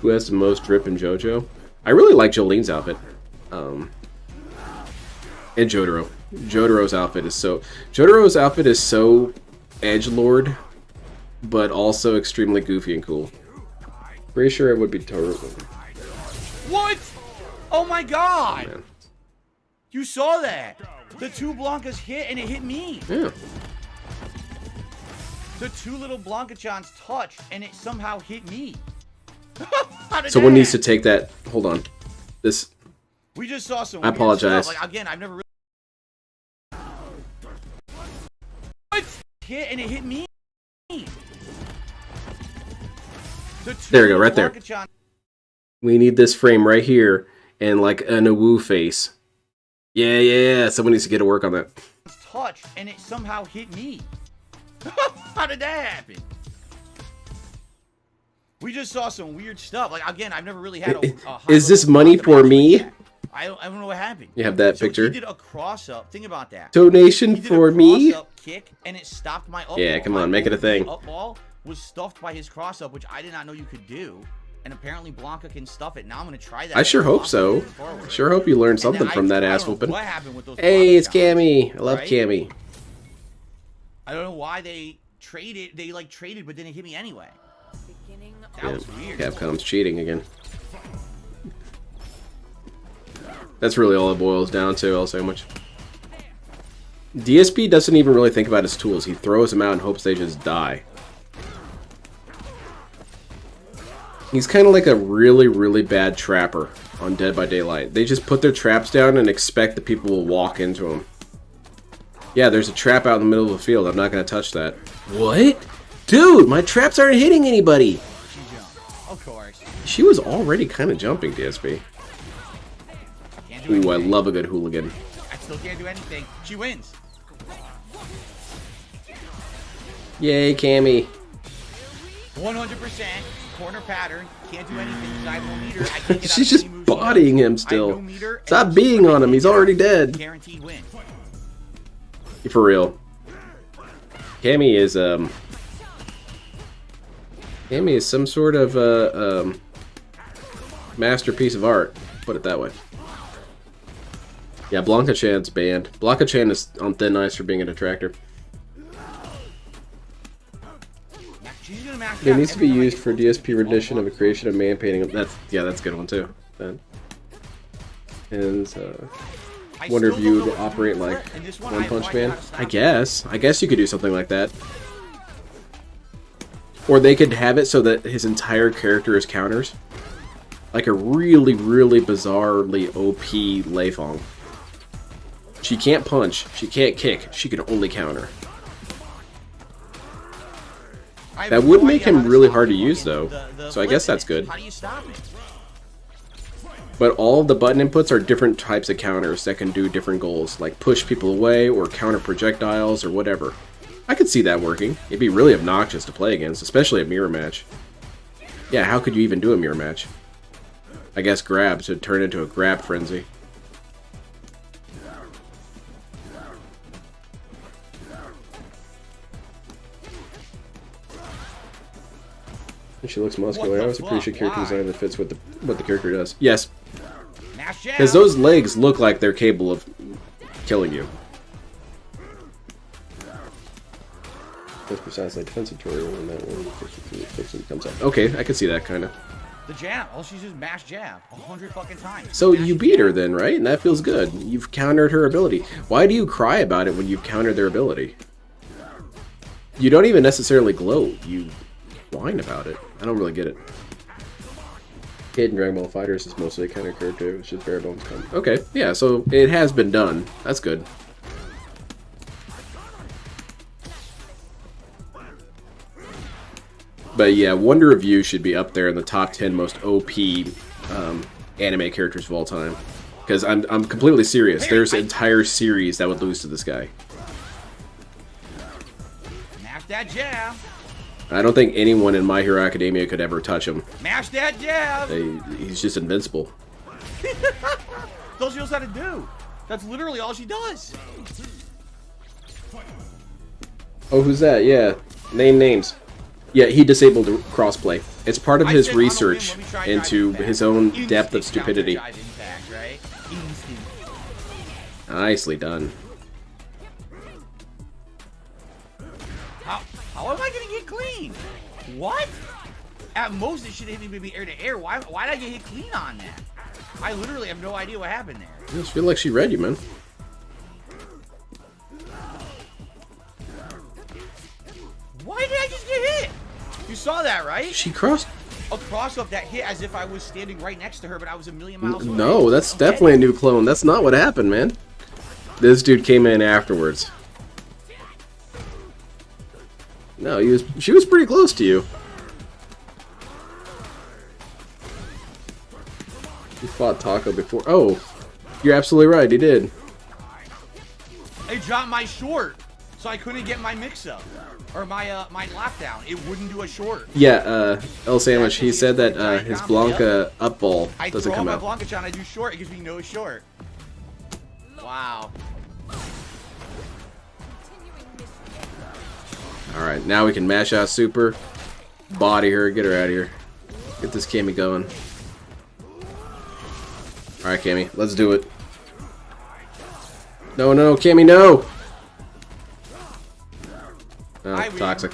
Speaker 6: Who has the most drip in JoJo? I really like Jolene's outfit. And Jotaro's outfit is so... Jotaro's outfit is so edgelord
Speaker 2: but also extremely goofy and cool. Pretty sure it would be totally.
Speaker 5: What? Oh my god!
Speaker 2: Man.
Speaker 5: You saw that? The two Blancas hit and it hit me.
Speaker 2: Yeah.
Speaker 5: The two little Blancachans touched and it somehow hit me.
Speaker 2: Someone needs to take that. Hold on. This.
Speaker 5: We just saw some.
Speaker 2: I apologize.
Speaker 5: Like, again, I've never really. What? Hit and it hit me.
Speaker 2: There we go, right there. We need this frame right here and like an awoo face. Yeah. Someone needs to get to work on that.
Speaker 5: Touched and it somehow hit me. How did that happen? We just saw some weird stuff. Like, again, I've never really had a
Speaker 2: Is this money for me?
Speaker 5: Like I don't know what happened.
Speaker 2: You have that picture?
Speaker 5: He did a cross up. Think about that.
Speaker 2: Donation for me?
Speaker 5: Cross up kick and it stopped my up
Speaker 2: Yeah,
Speaker 5: ball.
Speaker 2: come on, make it a thing.
Speaker 5: Up ball was stuffed by his cross up, which I did not know you could do. And apparently Blanca can stuff it. Now I'm gonna try that.
Speaker 2: I sure hope so. Sure hope you learned something from that ass whooping.
Speaker 5: What happened with those?
Speaker 2: Hey, it's Cammy. I love Cammy.
Speaker 5: I don't know why they traded. They like traded, but then it hit me anyway. That was weird.
Speaker 2: Capcom's cheating again. That's really all it boils down to, I'll say much. DSP doesn't even really think about his tools. He throws them out and hopes they just die. He's kind of like a really, really bad trapper on Dead by Daylight. They just put their traps down and expect that people will walk into them. Yeah, there's a trap out in the middle of the field. I'm not going to touch that. What? Dude, my traps aren't hitting anybody.
Speaker 5: Of course.
Speaker 2: She was already kind of jumping, DSP. Ooh, I love a good hooligan.
Speaker 5: I still can't do anything. She wins.
Speaker 2: Yay, Cammy.
Speaker 5: 100% corner pattern. Can't do anything. I have no meter. I can't get
Speaker 2: She's
Speaker 5: out
Speaker 2: just bodying him still.
Speaker 5: no meter,
Speaker 2: Stop being on him. He's already dead.
Speaker 5: Guaranteed win.
Speaker 2: For real. Cammy is some sort of masterpiece of art. Put it that way. Yeah, Blanca Chan's banned. Blanca Chan is on thin ice for being a detractor. It needs to be used for DSP rendition of a creation of man painting. That's a good one too. And wonder if you would operate like One Punch Man. I guess you could do something like that. Or they could have it so that his entire character is counters. Like a really, really bizarrely OP Lei Fong. She can't punch, she can't kick, she can only counter. That would make him really hard to use though, so I guess that's good.
Speaker 5: How do you stop it?
Speaker 2: But all of the button inputs are different types of counters that can do different goals, like push people away or counter projectiles or whatever. I could see that working. It'd be really obnoxious to play against, especially a mirror match. Yeah, how could you even do a mirror match? I guess grab to turn into a grab frenzy. She looks muscular. I always appreciate character design that fits what the character does. Yes. Because those legs look like they're capable of killing you. That's precisely defensive tutorial when that one comes up. Okay, I can see that kind of.
Speaker 5: The jab. All she's just mash jab 100 fucking times.
Speaker 2: So you beat her then, right? And that feels good. You've countered her ability. Why do you cry about it when you've countered their ability? You don't even necessarily gloat. You whine about it. I don't really get it. Kid in Dragon Ball FighterZ is mostly a counter character. It's just bare bones combat. Okay, yeah, so it has been done. That's good. But yeah, Wonder of You should be up there in the top 10 most OP anime characters of all time. Because I'm completely serious. There's an entire series that would lose to this guy.
Speaker 5: Mash that jab.
Speaker 2: I don't think anyone in My Hero Academia could ever touch him.
Speaker 5: Mash that jab.
Speaker 2: He's just invincible.
Speaker 5: That's all she knows how to do. That's literally all she does.
Speaker 2: Oh, who's that? Yeah. Name names. Yeah, he disabled crossplay. It's part of his research into his own depth of stupidity. Nicely done.
Speaker 5: How am I gonna get clean? What? At most, it should hit me air to air. Why did I get hit clean on that? I literally have no idea what happened there.
Speaker 2: I just feel like she read you, man.
Speaker 5: Why did I just get hit? You saw that, right?
Speaker 2: She crossed.
Speaker 5: A cross-up that hit as if I was standing right next to her, but I was a million miles away.
Speaker 2: No, that's definitely a new clone. That's not what happened, man. This dude came in afterwards. No, she was pretty close to you. He fought Taco before. Oh, you're absolutely right. He did.
Speaker 5: It dropped my short, so I couldn't get my mix-up. Or my my lockdown. It wouldn't do a short.
Speaker 2: Yeah, El Sandwich, he said that his Blanca up ball doesn't come out.
Speaker 5: I throw my Blanca shot, I do short, it gives me no short. Wow.
Speaker 2: Alright, now we can mash out Super, body her, get her out of here. Get this Cammy going. Alright, Cammy, let's do it. No, no, Cammy, no! Oh, toxic.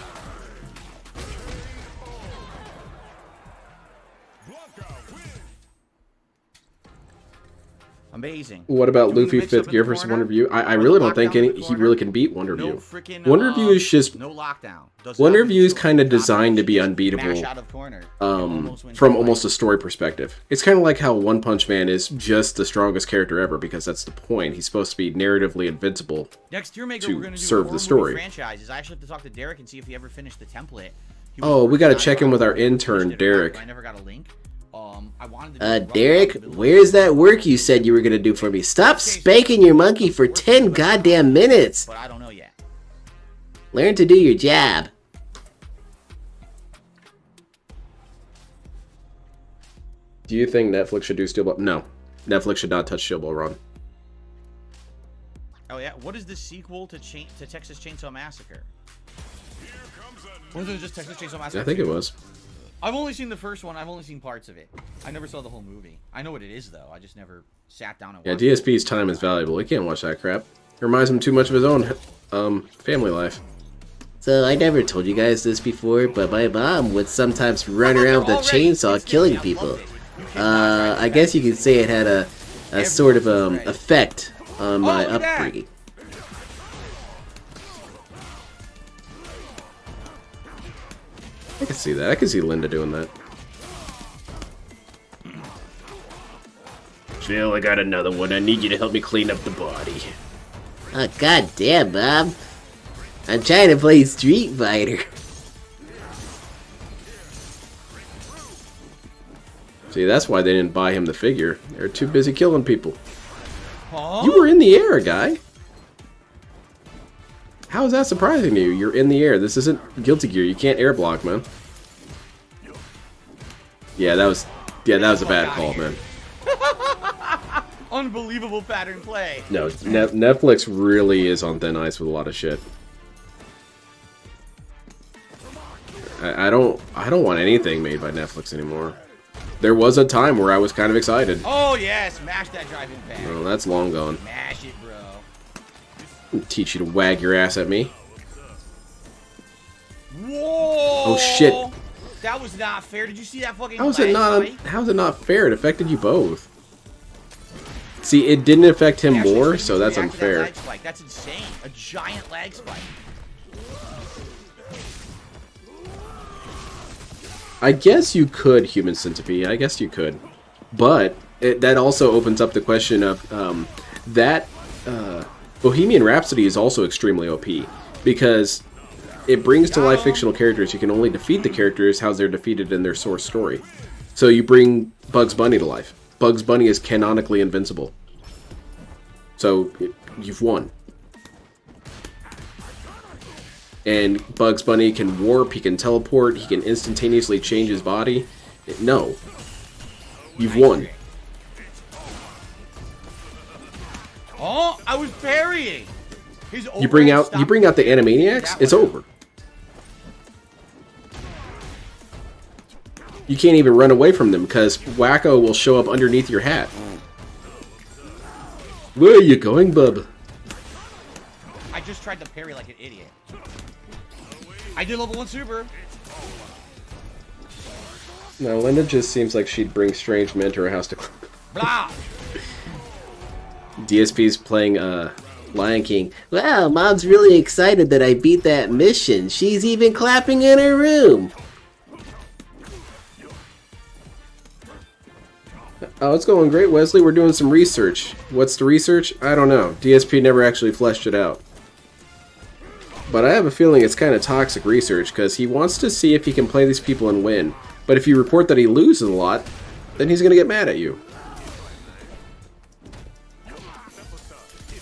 Speaker 5: Amazing.
Speaker 2: What about Luffy 5th gear versus Wonder View? I really don't think he really can beat Wonder View. Wonder View is just...
Speaker 5: No lockdown.
Speaker 2: Wonder View is kind of designed to be unbeatable from almost a story perspective. It's kind of like how One Punch Man is just the strongest character ever, because that's the point. He's supposed to be narratively invincible
Speaker 5: Next year, Maker,
Speaker 2: to
Speaker 5: we're gonna do
Speaker 2: serve the story.
Speaker 5: franchises. I actually have to talk to Derek and see if he ever finished the template.
Speaker 2: Oh, we got to check in with our intern, Derek.
Speaker 5: I never got a link. I wanted to
Speaker 6: Derek, where's that work you said you were gonna do for me? Stop spanking your monkey for 10 goddamn minutes.
Speaker 5: But I don't know yet.
Speaker 6: Learn to do your job.
Speaker 2: Do you think Netflix should do Steel Ball? No. Netflix should not touch Steel Ball Run.
Speaker 5: Oh yeah, what is the sequel to Texas Chainsaw Massacre? Was it just Texas Chainsaw Massacre?
Speaker 2: I think it was.
Speaker 5: I've only seen the first one. I've only seen parts of it. I never saw the whole movie. I know what it is, though. I just never sat down and watched
Speaker 2: it. DSP's time is valuable. He can't watch that crap. It reminds him too much of his own family life.
Speaker 6: So, I never told you guys this before, but my mom would sometimes run around with a chainsaw killing people. I guess you could say it had a sort of effect on my upbringing.
Speaker 2: I can see that. I can see Linda doing that. Phil, I got another one. I need you to help me clean up the body.
Speaker 6: Oh, god damn, Mom. I'm trying to play Street Fighter.
Speaker 2: See, that's why they didn't buy him the figure. They were too busy killing people.
Speaker 5: Huh?
Speaker 2: You were in the air, guy. How is that surprising to you? You're in the air. This isn't Guilty Gear. You can't air block, man. Yeah, that was a bad call, man.
Speaker 5: Unbelievable pattern play.
Speaker 2: No, Netflix really is on thin ice with a lot of shit. I don't want anything made by Netflix anymore. There was a time where I was kind of excited.
Speaker 5: Oh yeah, smash that driving pad.
Speaker 2: Well, that's long gone.
Speaker 5: Smash it, bro.
Speaker 2: I'll teach you to wag your ass at me.
Speaker 5: Whoa!
Speaker 2: Oh shit!
Speaker 5: That was not fair. Did you see that fucking?
Speaker 2: How is it not fair? It affected you both. See, it didn't affect him more, so that's unfair.
Speaker 5: That spike. That's insane. A giant lag spike.
Speaker 2: I guess you could Human Centipede. I guess you could, but that also opens up the question of Bohemian Rhapsody is also extremely OP because it brings to life fictional characters. You can only defeat the characters how they're defeated in their source story. So you bring Bugs Bunny to life. Bugs Bunny is canonically invincible. So you've won. And Bugs Bunny can warp, he can teleport, he can instantaneously change his body. No. You've won.
Speaker 5: Oh, I was parrying.
Speaker 2: You bring out the Animaniacs, it's over. You can't even run away from them because Wacko will show up underneath your hat. Where are you going, bub?
Speaker 5: I just tried to parry like an idiot. I did level 1 super.
Speaker 2: No, Linda just seems like she'd bring strange men to her house to...
Speaker 5: Blah.
Speaker 6: DSP's playing Lion King. Wow, Mom's really excited that I beat that mission. She's even clapping in her room.
Speaker 2: Oh, it's going great, Wesley. We're doing some research. What's the research? I don't know. DSP never actually fleshed it out. But I have a feeling it's kind of toxic research, because he wants to see if he can play these people and win. But if you report that he loses a lot, then he's going to get mad at you.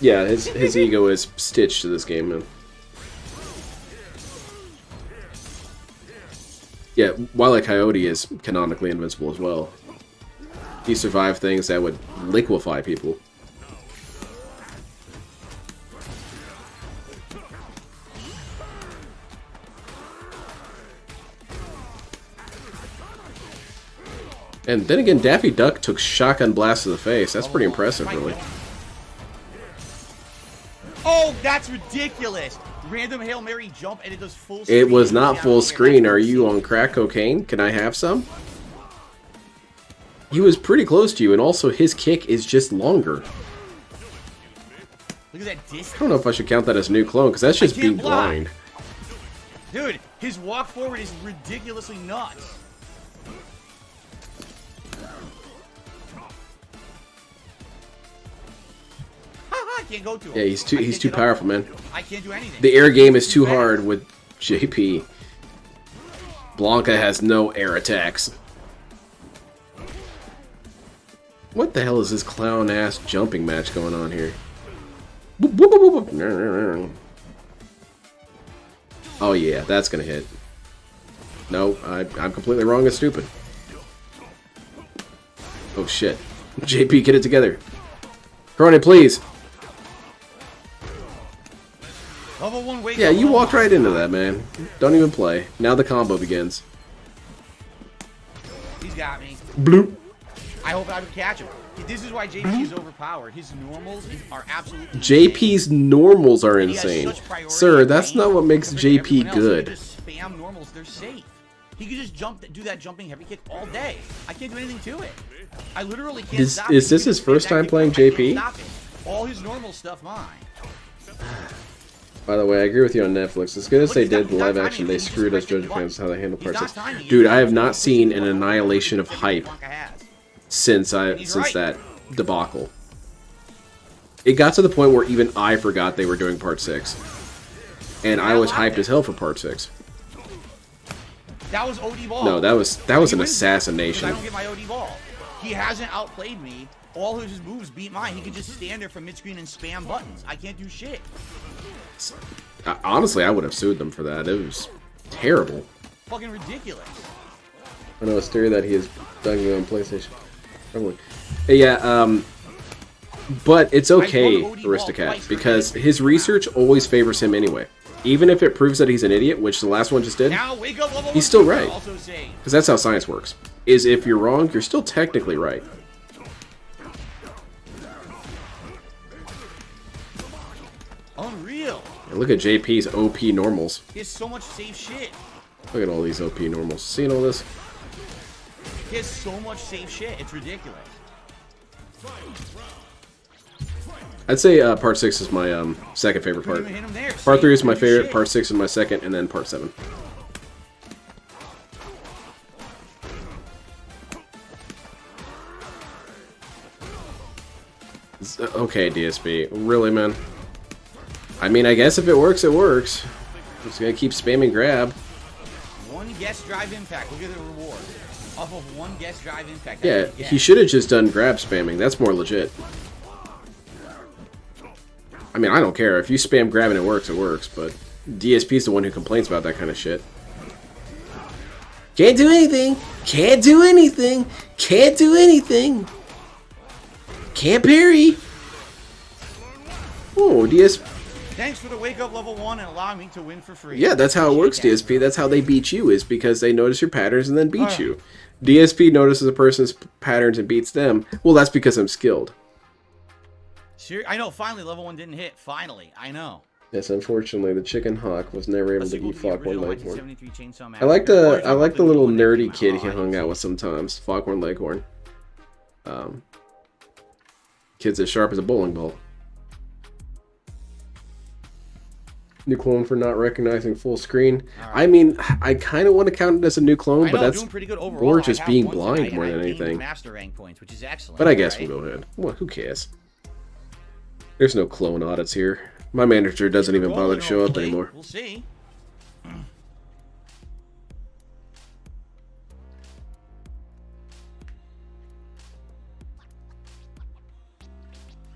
Speaker 2: Yeah, his ego is stitched to this game, man. Yeah, Wile E. Coyote is canonically invincible as well. He survived things that would liquefy people. And then again, Daffy Duck took shotgun blasts to the face. That's pretty impressive, really.
Speaker 5: Oh, that's ridiculous! Random Hail Mary jump and it does full screen.
Speaker 2: It was not full screen. Are you on crack cocaine? Can I have some? He was pretty close to you, and also his kick is just longer.
Speaker 5: Look at that distance.
Speaker 2: I don't know if I should count that as a new clone, because that's just being blind.
Speaker 5: Dude, his walk forward is ridiculously nuts. I can't go to him.
Speaker 2: Yeah, he's too powerful, man.
Speaker 5: I can't do anything.
Speaker 2: The air game is too hard with JP. Blanca has no air attacks. What the hell is this clown-ass jumping match going on here? Oh yeah, that's gonna hit. No, I'm completely wrong and stupid. Oh shit. JP, get it together. Crony, please.
Speaker 5: Level 1 wake
Speaker 2: Yeah,
Speaker 5: up,
Speaker 2: you
Speaker 5: level
Speaker 2: walked
Speaker 5: 1.
Speaker 2: right into that, man. Don't even play. Now the combo begins.
Speaker 5: He's got me.
Speaker 2: Bloop.
Speaker 5: I hope I would catch him. This is why JP is overpowered. His normals are absolutely
Speaker 2: JP's normals are
Speaker 5: and he has
Speaker 2: insane.
Speaker 5: such priority
Speaker 2: Sir,
Speaker 5: and
Speaker 2: that's
Speaker 5: range
Speaker 2: not what makes
Speaker 5: compared to
Speaker 2: JP
Speaker 5: everyone else. He
Speaker 2: good.
Speaker 5: can just spam normals. They're safe. He can just do that jumping heavy kick all day. I can't do anything to it. I literally can't stop it.
Speaker 2: Is this
Speaker 5: He
Speaker 2: his
Speaker 5: can
Speaker 2: first
Speaker 5: spam
Speaker 2: time
Speaker 5: that
Speaker 2: playing
Speaker 5: kick. I can't
Speaker 2: JP?
Speaker 5: stop it. All his normal stuff, mine.
Speaker 2: By the way, I agree with you on Netflix. As good as
Speaker 5: Look,
Speaker 2: they
Speaker 5: he's not-
Speaker 2: did the
Speaker 5: he's not
Speaker 2: live
Speaker 5: timing
Speaker 2: action,
Speaker 5: it.
Speaker 2: they
Speaker 5: He's just
Speaker 2: screwed us
Speaker 5: pressing
Speaker 2: JoJo
Speaker 5: the
Speaker 2: fans how they handle
Speaker 5: He's
Speaker 2: parts
Speaker 5: not
Speaker 2: 6.
Speaker 5: timing it.
Speaker 2: Dude, I have
Speaker 5: He's
Speaker 2: not
Speaker 5: just
Speaker 2: seen
Speaker 5: pushing
Speaker 2: an
Speaker 5: the button.
Speaker 2: annihilation of
Speaker 5: He's
Speaker 2: hype
Speaker 5: Blanca has.
Speaker 2: since
Speaker 5: he's right.
Speaker 2: that debacle. It got to the point where even I forgot they were doing part 6. And I was hyped as hell for part 6.
Speaker 5: That was OD ball.
Speaker 2: No, that was
Speaker 5: He
Speaker 2: an
Speaker 5: wins it, 'cause
Speaker 2: assassination.
Speaker 5: I don't get my OD ball. He hasn't outplayed me. All of his moves beat mine. He can just stand there from mid-screen and spam buttons. I can't do shit.
Speaker 2: Honestly, I would have sued them for that. It was terrible.
Speaker 5: Fucking ridiculous.
Speaker 2: I know it's theory that he is done on PlayStation. Probably. Yeah, but it's okay, Aristocat, because his research always favors him anyway. Even if it proves that he's an idiot, which the last one just did,
Speaker 5: Now wake up level
Speaker 2: he's
Speaker 5: 1
Speaker 2: still
Speaker 5: super.
Speaker 2: right.
Speaker 5: Also say,
Speaker 2: because that's how science works. Is if you're wrong, you're still technically right.
Speaker 5: unreal.
Speaker 2: And look at JP's OP normals.
Speaker 5: He has so much safe shit.
Speaker 2: Look at all these OP normals. Seeing all this?
Speaker 5: He has so much safe shit. It's ridiculous.
Speaker 2: I'd say part 6 is my second favorite part.
Speaker 5: Couldn't even hit him there.
Speaker 2: Part
Speaker 5: Safe,
Speaker 2: 3 is my
Speaker 5: good
Speaker 2: favorite,
Speaker 5: shit.
Speaker 2: part 6 is my second, and then part 7. Okay, DSP. Really, man? I mean, I guess if it works, it works. I'm just gonna keep spamming grab.
Speaker 5: One guest drive impact. Look at the reward. Off of one guest drive impact.
Speaker 2: Yeah,
Speaker 5: That's what you
Speaker 2: he
Speaker 5: get.
Speaker 2: should have just done grab spamming. That's more legit. I mean, I don't care. If you spam grab and it works, but DSP's the one who complains about that kind of shit.
Speaker 6: Can't do anything. Can't do anything. Can't do anything. Can't parry.
Speaker 2: Oh, DSP.
Speaker 5: Thanks for the wake up level 1 and allowing me to win for free.
Speaker 2: Yeah, that's how it works,
Speaker 5: Appreciate
Speaker 2: DSP. That's how they beat you, is because they notice your patterns and then beat
Speaker 5: Alright.
Speaker 2: you. DSP notices a person's patterns and beats them. Well, that's because I'm skilled.
Speaker 5: I know, finally level 1 didn't hit. Finally. I know.
Speaker 2: Yes, unfortunately, the chicken hawk was never able
Speaker 5: A
Speaker 2: to
Speaker 5: sequel
Speaker 2: eat
Speaker 5: to the
Speaker 2: Foghorn
Speaker 5: original
Speaker 2: Leghorn.
Speaker 5: 1973 Chainsaw
Speaker 2: I
Speaker 5: Massacre.
Speaker 2: like
Speaker 5: Or
Speaker 2: the
Speaker 5: you're
Speaker 2: I
Speaker 5: talking
Speaker 2: like
Speaker 5: about
Speaker 2: the little
Speaker 5: new one that
Speaker 2: nerdy
Speaker 5: came out?
Speaker 2: kid
Speaker 5: Oh,
Speaker 2: he
Speaker 5: I
Speaker 2: hung
Speaker 5: didn't
Speaker 2: out
Speaker 5: see
Speaker 2: with
Speaker 5: it.
Speaker 2: sometimes. Foghorn Leghorn. Kid's as sharp as a bowling ball. New clone for not recognizing full screen. I mean, I kind of want to count it as a new clone,
Speaker 5: I
Speaker 2: but
Speaker 5: know,
Speaker 2: that's
Speaker 5: doing pretty good overall.
Speaker 2: more
Speaker 5: I
Speaker 2: just
Speaker 5: have
Speaker 2: being
Speaker 5: won
Speaker 2: blind
Speaker 5: tonight,
Speaker 2: more
Speaker 5: and
Speaker 2: than
Speaker 5: I gained
Speaker 2: anything.
Speaker 5: master rank points, which is excellent.
Speaker 2: But I guess
Speaker 5: right?
Speaker 2: we'll go ahead. Well, who cares? There's no clone audits here. My manager doesn't even bother to show up
Speaker 5: Hopefully.
Speaker 2: anymore.
Speaker 5: We'll see.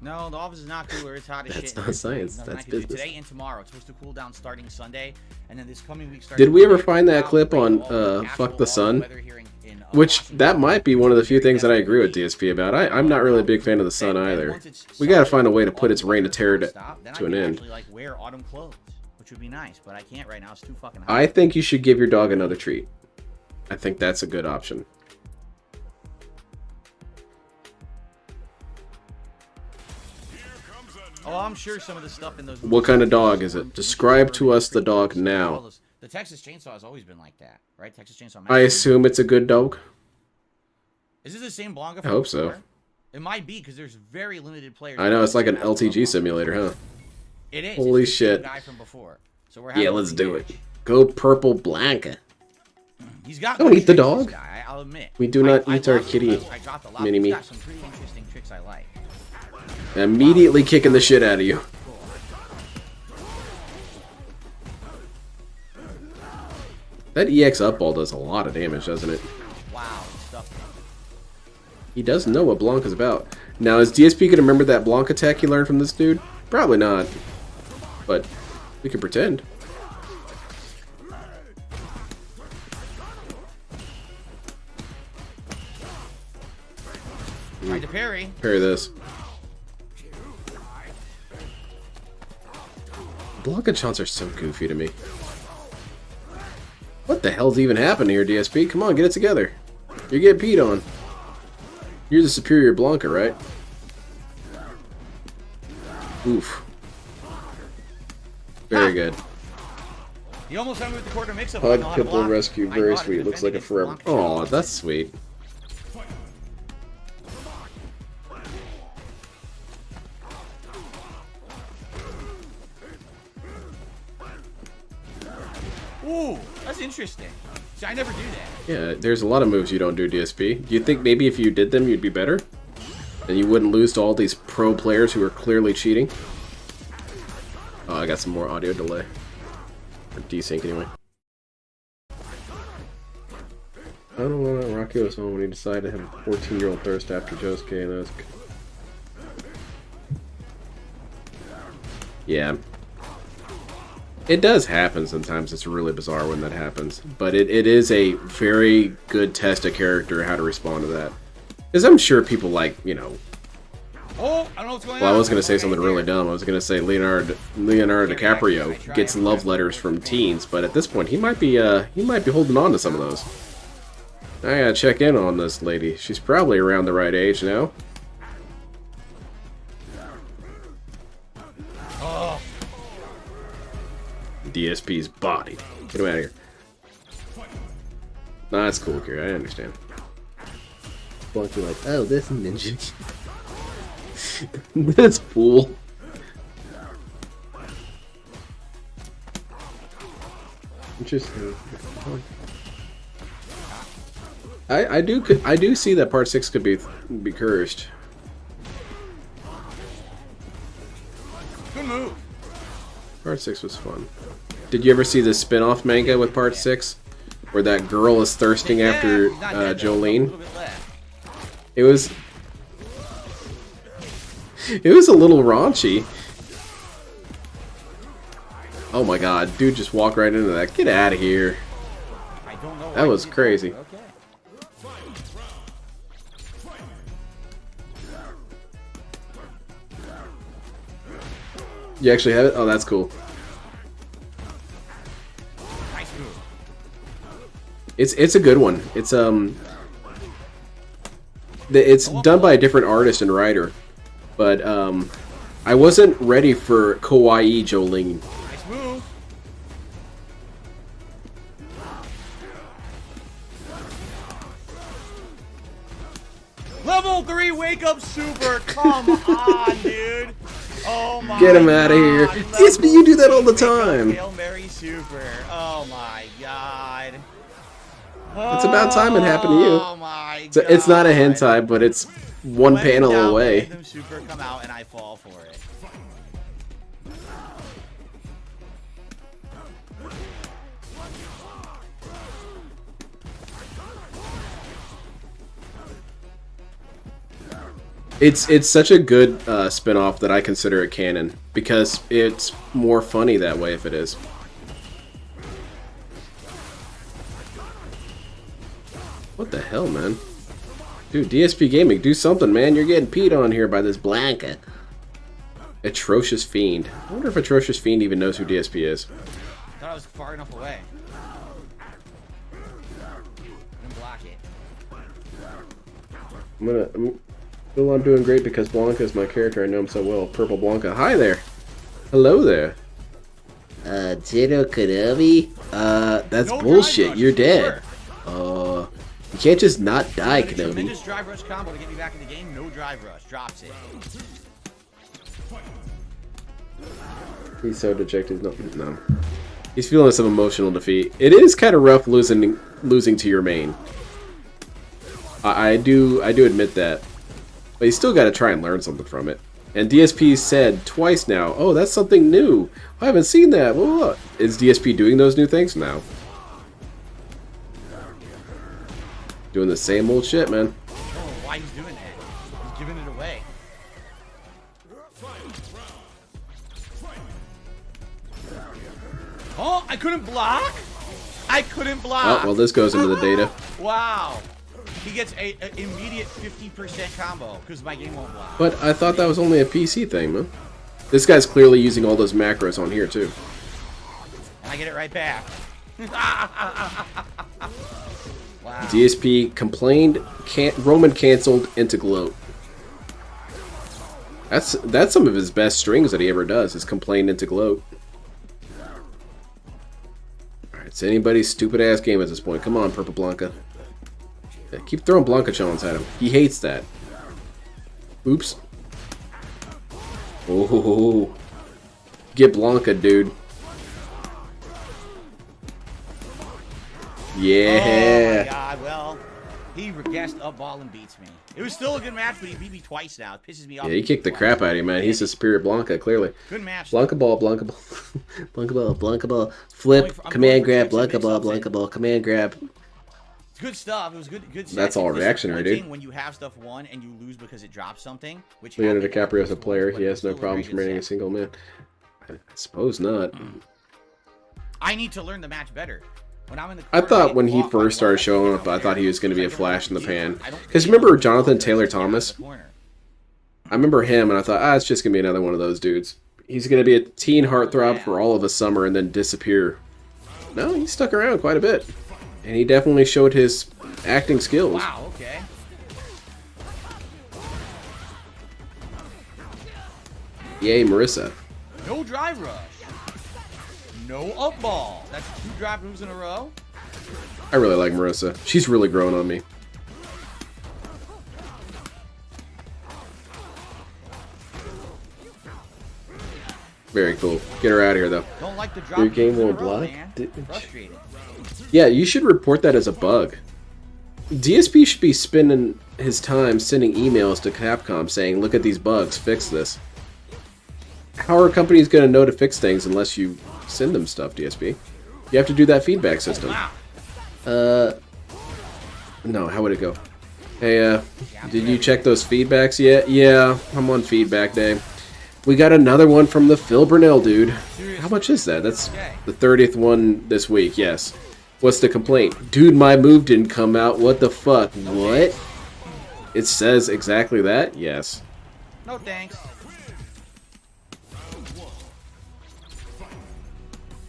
Speaker 5: No, the office is not cooler. It's hot as shit.
Speaker 2: That's not science.
Speaker 5: Nothing
Speaker 2: That's
Speaker 5: I can do.
Speaker 2: business.
Speaker 5: Today and tomorrow. It's supposed to cool down starting Sunday, and then this coming week starts.
Speaker 2: Did we ever
Speaker 5: Monday.
Speaker 2: find that
Speaker 5: Wow,
Speaker 2: clip
Speaker 5: rain,
Speaker 2: on
Speaker 5: all the
Speaker 2: Fuck
Speaker 5: actual
Speaker 2: the Sun?
Speaker 5: weather here in,
Speaker 2: Which,
Speaker 5: Washington,
Speaker 2: that might be one of the few
Speaker 5: very
Speaker 2: things that I agree with
Speaker 5: definitely.
Speaker 2: DSP about. I'm not really a big fan of the sun
Speaker 5: And
Speaker 2: either.
Speaker 5: once it's
Speaker 2: We gotta
Speaker 5: solid,
Speaker 2: find a way to put its
Speaker 5: autumn
Speaker 2: reign of
Speaker 5: weather
Speaker 2: terror
Speaker 5: nonstop, then
Speaker 2: to
Speaker 5: I
Speaker 2: an
Speaker 5: can
Speaker 2: end.
Speaker 5: actually, like, wear autumn clothes, which would be nice, but I can't right now. It's too fucking hot.
Speaker 2: I think you should give your dog another treat. I think that's a good option.
Speaker 5: Oh, I'm sure some of the stuff in those.
Speaker 2: What kind of dog is it? Describe to us the dog now.
Speaker 5: The Texas Chainsaw has always been like that, right? Texas Chainsaw.
Speaker 2: I assume it's a good dog.
Speaker 5: Is this the same Blanca?
Speaker 2: I
Speaker 5: from
Speaker 2: hope so.
Speaker 5: before? It might be because there's very limited players.
Speaker 2: I know, it's like an
Speaker 5: Blanca.
Speaker 2: LTG simulator, huh?
Speaker 5: It is.
Speaker 2: Holy
Speaker 5: It's the same
Speaker 2: shit.
Speaker 5: Guy from before. So we're
Speaker 2: Yeah,
Speaker 5: having
Speaker 2: let's
Speaker 5: a
Speaker 2: do
Speaker 5: match.
Speaker 2: it. Go Purple Blanca.
Speaker 5: He's got.
Speaker 2: Don't
Speaker 5: good
Speaker 2: eat the
Speaker 5: tricks,
Speaker 2: dog.
Speaker 5: this guy, I'll admit.
Speaker 2: We do not eat our
Speaker 5: love him.
Speaker 2: kitty,
Speaker 5: I dropped a lot.
Speaker 2: mini-me.
Speaker 5: He's got some pretty interesting tricks I like.
Speaker 2: Immediately kicking the shit out of you. That EX up ball does a lot of damage, doesn't it?
Speaker 5: Wow, stuff.
Speaker 2: He does know what Blanca's about. Now, is DSP going to remember that Blanca tech he learned from this dude? Probably not. But we can pretend.
Speaker 5: Tried to parry.
Speaker 2: Parry this. Blanca chants are so goofy to me. What the hell's even happening here, DSP? Come on, get it together. You're getting peed on. You're the superior Blanca, right? Oof. Very good.
Speaker 5: He almost had me with the quarter mix-up.
Speaker 2: Hug,
Speaker 5: on a lot of
Speaker 2: Pimple,
Speaker 5: block.
Speaker 2: Rescue,
Speaker 5: I
Speaker 2: very
Speaker 5: know how to
Speaker 2: sweet. Looks like
Speaker 5: defend
Speaker 2: a
Speaker 5: against
Speaker 2: forever.
Speaker 5: Blanca.
Speaker 2: Oh, that's sweet.
Speaker 5: Ooh, that's interesting. See, I never do that.
Speaker 2: Yeah, there's a lot of moves you don't do, DSP. Do you think maybe if you did them, you'd be better? And you wouldn't lose to all these pro players who are clearly cheating? Oh, I got some more audio delay. Or desync, anyway. I don't know what Rocky was on when he decided to have a 14-year-old thirst after Josuke and Asuka. Yeah. It does happen sometimes. It's really bizarre when that happens. But it is a very good test of character how to respond to that. Because I'm sure people like, you know...
Speaker 5: Oh, I don't know what's going on.
Speaker 2: Well, I was going to say
Speaker 5: Okay,
Speaker 2: something really dumb. I was going to say Leonardo DiCaprio gets love letters from teens. But at this point, he might be holding on to some of those. I gotta check in on this lady. She's probably around the right age now.
Speaker 5: Oh,
Speaker 2: DSP's body. Get him out of here. Nah, that's cool, Kira. I understand. Blanky like, oh, this ninja. This fool. Interesting. I do see that part 6 could be cursed.
Speaker 5: good move.
Speaker 2: Part 6 was fun. Did you ever see the spin-off manga with Part 6? Where that girl is thirsting after
Speaker 5: he's not dead, though. A
Speaker 2: Jolene?
Speaker 5: little bit left.
Speaker 2: It was a little raunchy. Oh my god, dude just walked right into that. Get out of here.
Speaker 5: I don't know.
Speaker 2: That
Speaker 5: why
Speaker 2: was
Speaker 5: he did
Speaker 2: crazy.
Speaker 5: but okay.
Speaker 2: You actually have it? Oh, that's cool.
Speaker 5: Nice move.
Speaker 2: It's a good one. It's done by a different artist and writer, but
Speaker 6: I wasn't ready for Kawaii Jolene.
Speaker 5: Nice move. Level 3 wake up super. Come on, dude. Oh my god.
Speaker 6: Get him out of here. DSP, you do that all the time.
Speaker 5: Hail Mary super. Oh my god.
Speaker 6: It's about time it happened to you.
Speaker 5: Oh my
Speaker 6: So
Speaker 5: god.
Speaker 6: it's not a hentai, but it's one
Speaker 5: When
Speaker 6: panel
Speaker 5: in doubt,
Speaker 6: away.
Speaker 5: let them super come out and I fall for it.
Speaker 6: It's such a good spin-off that I consider it canon, because it's more funny that way if it is. What the hell, man? Dude, DSP Gaming, do something, man. You're getting peed on here by this Blanca. Atrocious Fiend. I wonder if Atrocious Fiend even knows who DSP is.
Speaker 5: I thought I was far enough away. Didn't block it.
Speaker 6: I'm doing great because Blanca is my character. I know him so well. Purple Blanca. Hi there. Hello there. Jiro Kenobi? That's
Speaker 5: No
Speaker 6: bullshit.
Speaker 5: drive rush,
Speaker 6: You're dead.
Speaker 5: sure.
Speaker 6: You can't just not die,
Speaker 5: Did a
Speaker 6: Kenobi.
Speaker 5: tremendous drive rush combo to get me back in the game. No drive rush. Drops it.
Speaker 6: He's so dejected. No. He's feeling some emotional defeat. It is kind of rough losing to your main. I do admit that. But you still got to try and learn something from it. And DSP said twice now, oh, that's something new. I haven't seen that. What? Is DSP doing those new things now? Doing the same old shit, man.
Speaker 5: I don't know why he's doing that. He's giving it away. Oh, I couldn't block? I couldn't block.
Speaker 6: Oh, well, this goes into the data.
Speaker 5: Wow. He gets an immediate 50% combo because my game won't block.
Speaker 6: But I thought that was only a PC thing, man. This guy's clearly using all those macros on here, too.
Speaker 5: And I get it right back. Wow.
Speaker 6: DSP complained, Roman canceled into gloat. That's some of his best strings that he ever does, is complain into gloat. Alright, it's anybody's stupid ass game at this point. Come on, Purple Blanca. Yeah, keep throwing Blanca challenge at him. He hates that. Oops. Oh, get Blanca, dude. Yeah.
Speaker 5: Oh my god, well, he guessed up ball and beats me. It was still a good match, but he beat me twice now. It pisses me off.
Speaker 6: Yeah, he kicked the crap out of you, man. He's the superior Blanca, clearly.
Speaker 5: Good match.
Speaker 6: Blanca ball, Blanca ball. Blanca ball, Blanca ball. Flip,
Speaker 5: I'm
Speaker 6: command
Speaker 5: going
Speaker 6: grab,
Speaker 5: for
Speaker 6: Blanca
Speaker 5: mix-ups
Speaker 6: ball,
Speaker 5: and-
Speaker 6: Blanca ball, command grab.
Speaker 5: It's good stuff. It was good. Good.
Speaker 6: That's
Speaker 5: setting.
Speaker 6: all
Speaker 5: It's
Speaker 6: reactionary, dude.
Speaker 5: disappointing when you have stuff won and you lose because it drops something. Which
Speaker 6: Leonardo
Speaker 5: happened
Speaker 6: DiCaprio's a
Speaker 5: once,
Speaker 6: player.
Speaker 5: but
Speaker 6: He
Speaker 5: it
Speaker 6: has
Speaker 5: was
Speaker 6: no
Speaker 5: still
Speaker 6: problems
Speaker 5: very good
Speaker 6: remaining a
Speaker 5: set.
Speaker 6: single man. I suppose not.
Speaker 5: I need to learn the match better. When I'm in the
Speaker 6: I
Speaker 5: corner,
Speaker 6: thought
Speaker 5: get
Speaker 6: when he
Speaker 5: blocked by
Speaker 6: first started
Speaker 5: one, I
Speaker 6: showing
Speaker 5: get
Speaker 6: up, I
Speaker 5: up
Speaker 6: thought
Speaker 5: there
Speaker 6: he was going to be a
Speaker 5: because I
Speaker 6: flash in the
Speaker 5: don't
Speaker 6: pan.
Speaker 5: I don't
Speaker 6: Because
Speaker 5: feel
Speaker 6: remember
Speaker 5: the
Speaker 6: Jonathan
Speaker 5: ball
Speaker 6: Taylor
Speaker 5: goes down
Speaker 6: Thomas?
Speaker 5: the corner.
Speaker 6: I remember him, and I thought, it's just going to be another one of those dudes. He's going to be a teen heartthrob for all of a summer and then disappear. No, he stuck around quite a bit. And he definitely showed his acting skills.
Speaker 5: Wow. Okay.
Speaker 6: Yay, Marissa.
Speaker 5: No drive rush. No up ball. That's 2 drive moves in a row.
Speaker 6: I really like Marissa. She's really grown on me. Very cool. Get her out of here, though.
Speaker 5: Don't like the drop.
Speaker 6: Your game
Speaker 5: moves in a
Speaker 6: won't
Speaker 5: row,
Speaker 6: block?
Speaker 5: man. Frustrating.
Speaker 6: Yeah, you should report that as a bug. DSP should be spending his time sending emails to Capcom saying, look at these bugs, fix this. How are companies going to know to fix things unless you send them stuff, DSP? You have to do that feedback system.
Speaker 5: Wow.
Speaker 6: No, how would it go? Hey, did you check those feedbacks yet? Yeah, I'm on feedback day. We got another one from the Fffil Burnell dude. How much is that? That's the 30th one this week, yes. What's the complaint? Dude, my move didn't come out. What the fuck? What? It says exactly that? Yes.
Speaker 5: No thanks.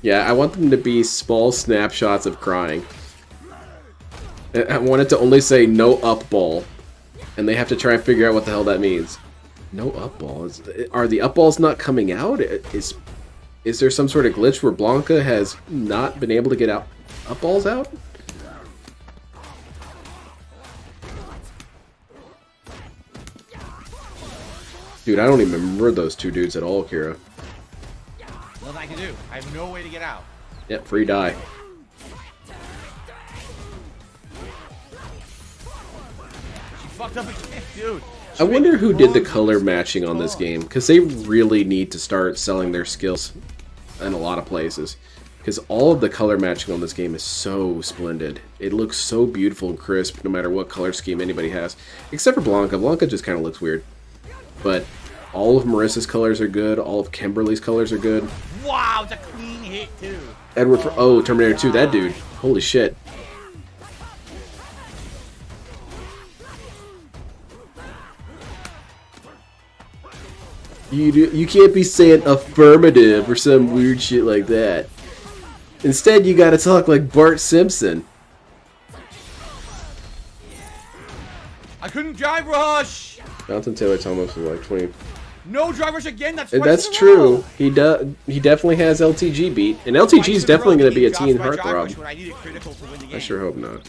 Speaker 6: Yeah, I want them to be small snapshots of crying. I want it to only say no up ball. And they have to try and figure out what the hell that means. No up balls. Are the up balls not coming out? Is there some sort of glitch where Blanca has not been able to get up balls out? Dude, I don't even remember those two dudes at all, Kira.
Speaker 5: Nothing I can do. I have no way to get out.
Speaker 6: Yep, free die.
Speaker 5: She fucked up again, dude.
Speaker 6: I wonder who did the color matching on this game, because they really need to start selling their skills in a lot of places. Because all of the color matching on this game is so splendid. It looks so beautiful and crisp, no matter what color scheme anybody has. Except for Blanca. Blanca just kind of looks weird. But all of Marissa's colors are good. All of Kimberly's colors are good.
Speaker 5: Wow, it's a clean hit, too.
Speaker 6: Edward, Terminator 2, that dude. Holy shit. You can't be saying affirmative or some weird shit like that. Instead, you gotta talk like Bart Simpson.
Speaker 5: I couldn't drive rush.
Speaker 6: Jonathan Taylor Thomas was like 20.
Speaker 5: No drive rush again. That's
Speaker 6: true. He definitely has LTG beat, and LTG is definitely going to be a teen heartthrob. I sure hope not.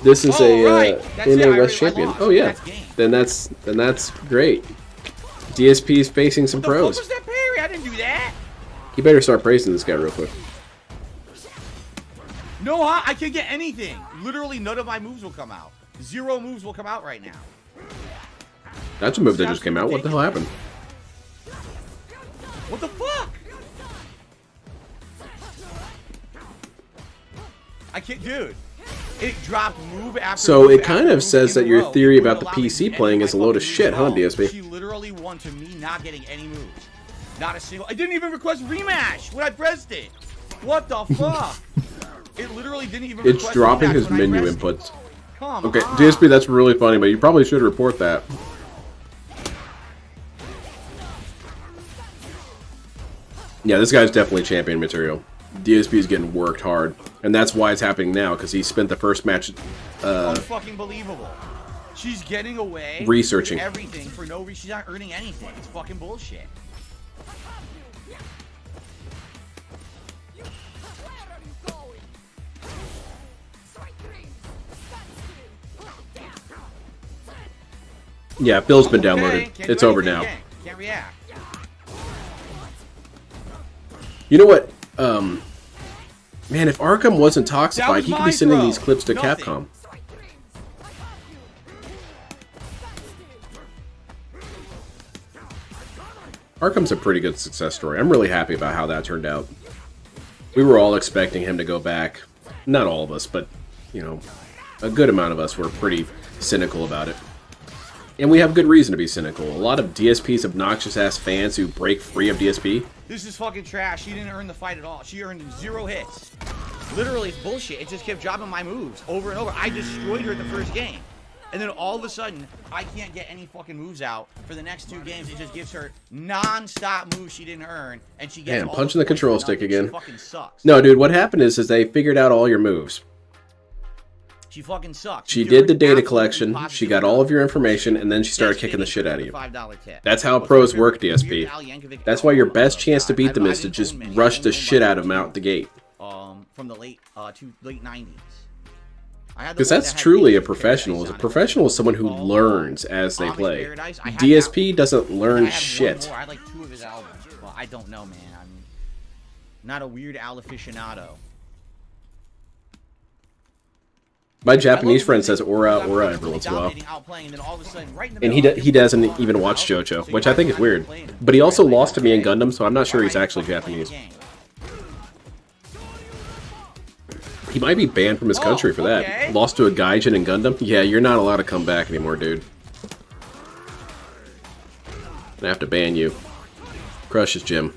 Speaker 6: This is NA West champion. Oh yeah, then that's great. DSP is facing some pros.
Speaker 5: What was that parry? I didn't do that.
Speaker 6: You better start praising this guy real quick.
Speaker 5: No, I can't get anything. Literally, none of my moves will come out. 0 moves will come out right now.
Speaker 6: That's a move that just came out. What the hell happened?
Speaker 5: What the fuck? I can't, dude. It dropped move after
Speaker 6: So
Speaker 5: move
Speaker 6: it kind
Speaker 5: after
Speaker 6: of
Speaker 5: move
Speaker 6: says
Speaker 5: in
Speaker 6: that
Speaker 5: a
Speaker 6: your
Speaker 5: row.
Speaker 6: theory
Speaker 5: It
Speaker 6: about the
Speaker 5: wouldn't allow me
Speaker 6: PC
Speaker 5: to
Speaker 6: playing
Speaker 5: end
Speaker 6: is a
Speaker 5: my
Speaker 6: load of
Speaker 5: fucking
Speaker 6: shit, huh,
Speaker 5: moves at all.
Speaker 6: DSP?
Speaker 5: She literally won to me not getting any moves. Not a single. I didn't even request rematch when I pressed it. What the fuck? It literally didn't even.
Speaker 6: It's dropping his menu inputs.
Speaker 5: Come
Speaker 6: Okay,
Speaker 5: on.
Speaker 6: DSP, that's really funny, but you probably should report that. Yeah, this guy's definitely champion material. DSP is getting worked hard, and that's why it's happening now, because he spent the first match
Speaker 5: unfucking believable. She's getting away
Speaker 6: researching
Speaker 5: with everything for no reason. She's not earning anything. It's fucking bullshit.
Speaker 6: Yeah, Bill's been downloaded. It's over now.
Speaker 5: Can't react.
Speaker 6: You know what? Man, if Arkham wasn't toxified, he could be sending these clips to Capcom. Arkham's a pretty good success story. I'm really happy about how that turned out. We were all expecting him to go back. Not all of us, but, you know, a good amount of us were pretty cynical about it. And we have good reason to be cynical. A lot of DSP's obnoxious-ass fans who break free of DSP.
Speaker 5: This is fucking trash. She didn't earn the fight at all. She earned 0 hits. Literally, it's bullshit. It just kept dropping my moves over and over. I destroyed her at the first game. And then all of a sudden, I can't get any fucking moves out for the next 2 games. It just gives her non-stop moves she didn't earn. And she gets
Speaker 6: Man, punching the control stick again.
Speaker 5: She fucking sucks.
Speaker 6: No, dude, what happened is they figured out all your moves.
Speaker 5: She fucking sucks.
Speaker 6: She did the data collection, she got all of your information, and then she started kicking the shit out of you. That's how pros work, DSP. That's why your best chance to beat them is to just rush the shit out of them out the gate.
Speaker 5: From the late 90s.
Speaker 6: Because that's truly a professional. A professional is someone who learns as they play. DSP doesn't learn shit.
Speaker 5: I like 2 of his albums, but I don't know, man. I'm not a Weird Al aficionado.
Speaker 6: My Japanese friend says Aura every once in a while. And he doesn't even watch JoJo, which I think is weird. But he also lost to me in Gundam, so I'm not sure he's actually Japanese. He might be banned from his country for that. Lost to a Gaijin in Gundam? Yeah, you're not allowed to come back anymore, dude. I have to ban you. Crush his gym.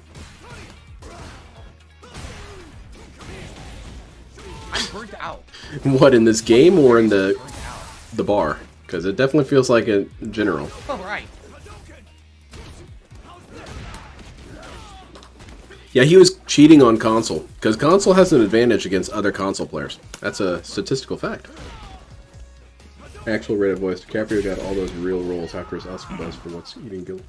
Speaker 5: I'm burnt out.
Speaker 6: What, in this game or in the bar? Because it definitely feels like it in general.
Speaker 5: Oh, right.
Speaker 2: Yeah, he was cheating on console, because console has an advantage against other console players. That's a statistical fact. Actual rated voice. DiCaprio got all those real roles after his Oscar buzz for What's Eating Gilbert.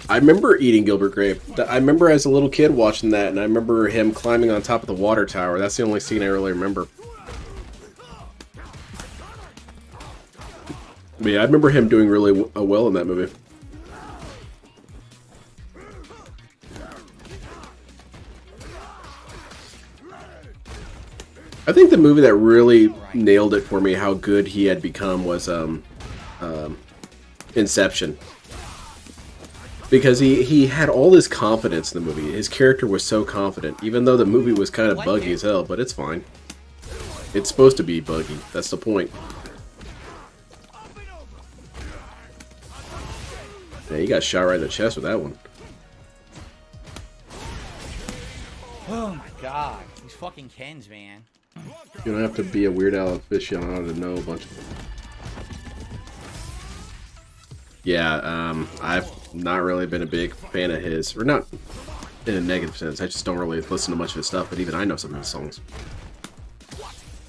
Speaker 2: I remember Eating Gilbert Grape. I remember as a little kid watching that, and I remember him climbing on top of the water tower. That's the only scene I really remember. But yeah, I remember him doing really well in that movie. I think the movie that really nailed it for me, how good he had become, was Inception. Because he had all this confidence in the movie. His character was so confident, even though the movie was kind of buggy as hell, but it's fine. It's supposed to be buggy. That's the point. Yeah, he got shot right in the chest with that one.
Speaker 5: Oh my god. These fucking Kens, man.
Speaker 2: You don't have to be a Weird Al aficionado to know a bunch of... Yeah, I've not really been a big fan of his. Or not in a negative sense. I just don't really listen to much of his stuff, but even I know some of his songs.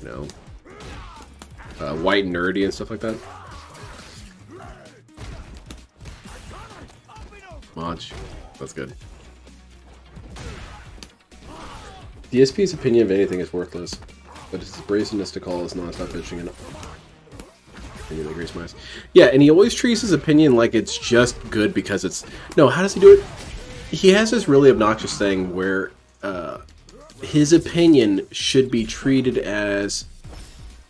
Speaker 2: You know, White and Nerdy and stuff like that. Munch. That's good. DSP's opinion of anything is worthless, but it's his brazenness to call us non-stop bitching enough. Opinion that grease my eyes. Yeah, and he always treats his opinion like it's just good because it's... No, how does he do it? He has this really obnoxious thing where his opinion should be treated as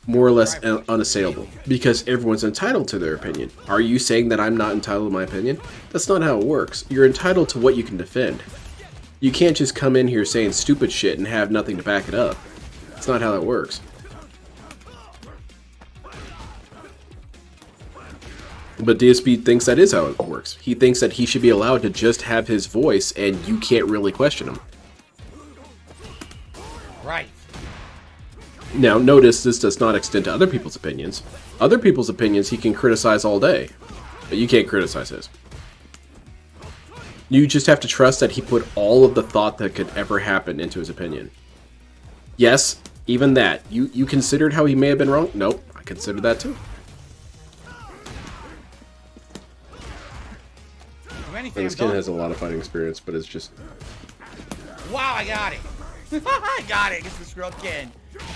Speaker 2: more or less unassailable because everyone's entitled to their opinion. Are you saying that I'm not entitled to my opinion? That's not how it works. You're entitled to what you can defend. You can't just come in here saying stupid shit and have nothing to back it up. That's not how that works. But DSP thinks that is how it works. He thinks that he should be allowed to just have his voice and you can't really question him.
Speaker 5: Right.
Speaker 2: Now, notice this does not extend to other people's opinions. Other people's opinions he can criticize all day, but you can't criticize his. You just have to trust that he put all of the thought that could ever happen into his opinion. Yes, even that. You considered how he may have been wrong? Nope, I considered that too. This kid has a lot of fighting experience, but it's just...
Speaker 5: Wow, I got it! I got it! It's the scrub Ken.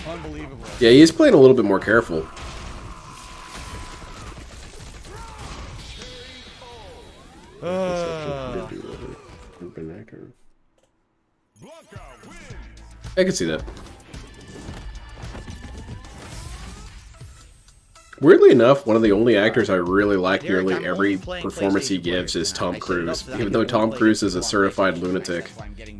Speaker 5: Unbelievable.
Speaker 2: Yeah, he's playing a little bit more careful. I can see that. Weirdly enough, one of the only actors I really like nearly every performance he gives is Tom Cruise, even though Tom Cruise is a certified lunatic.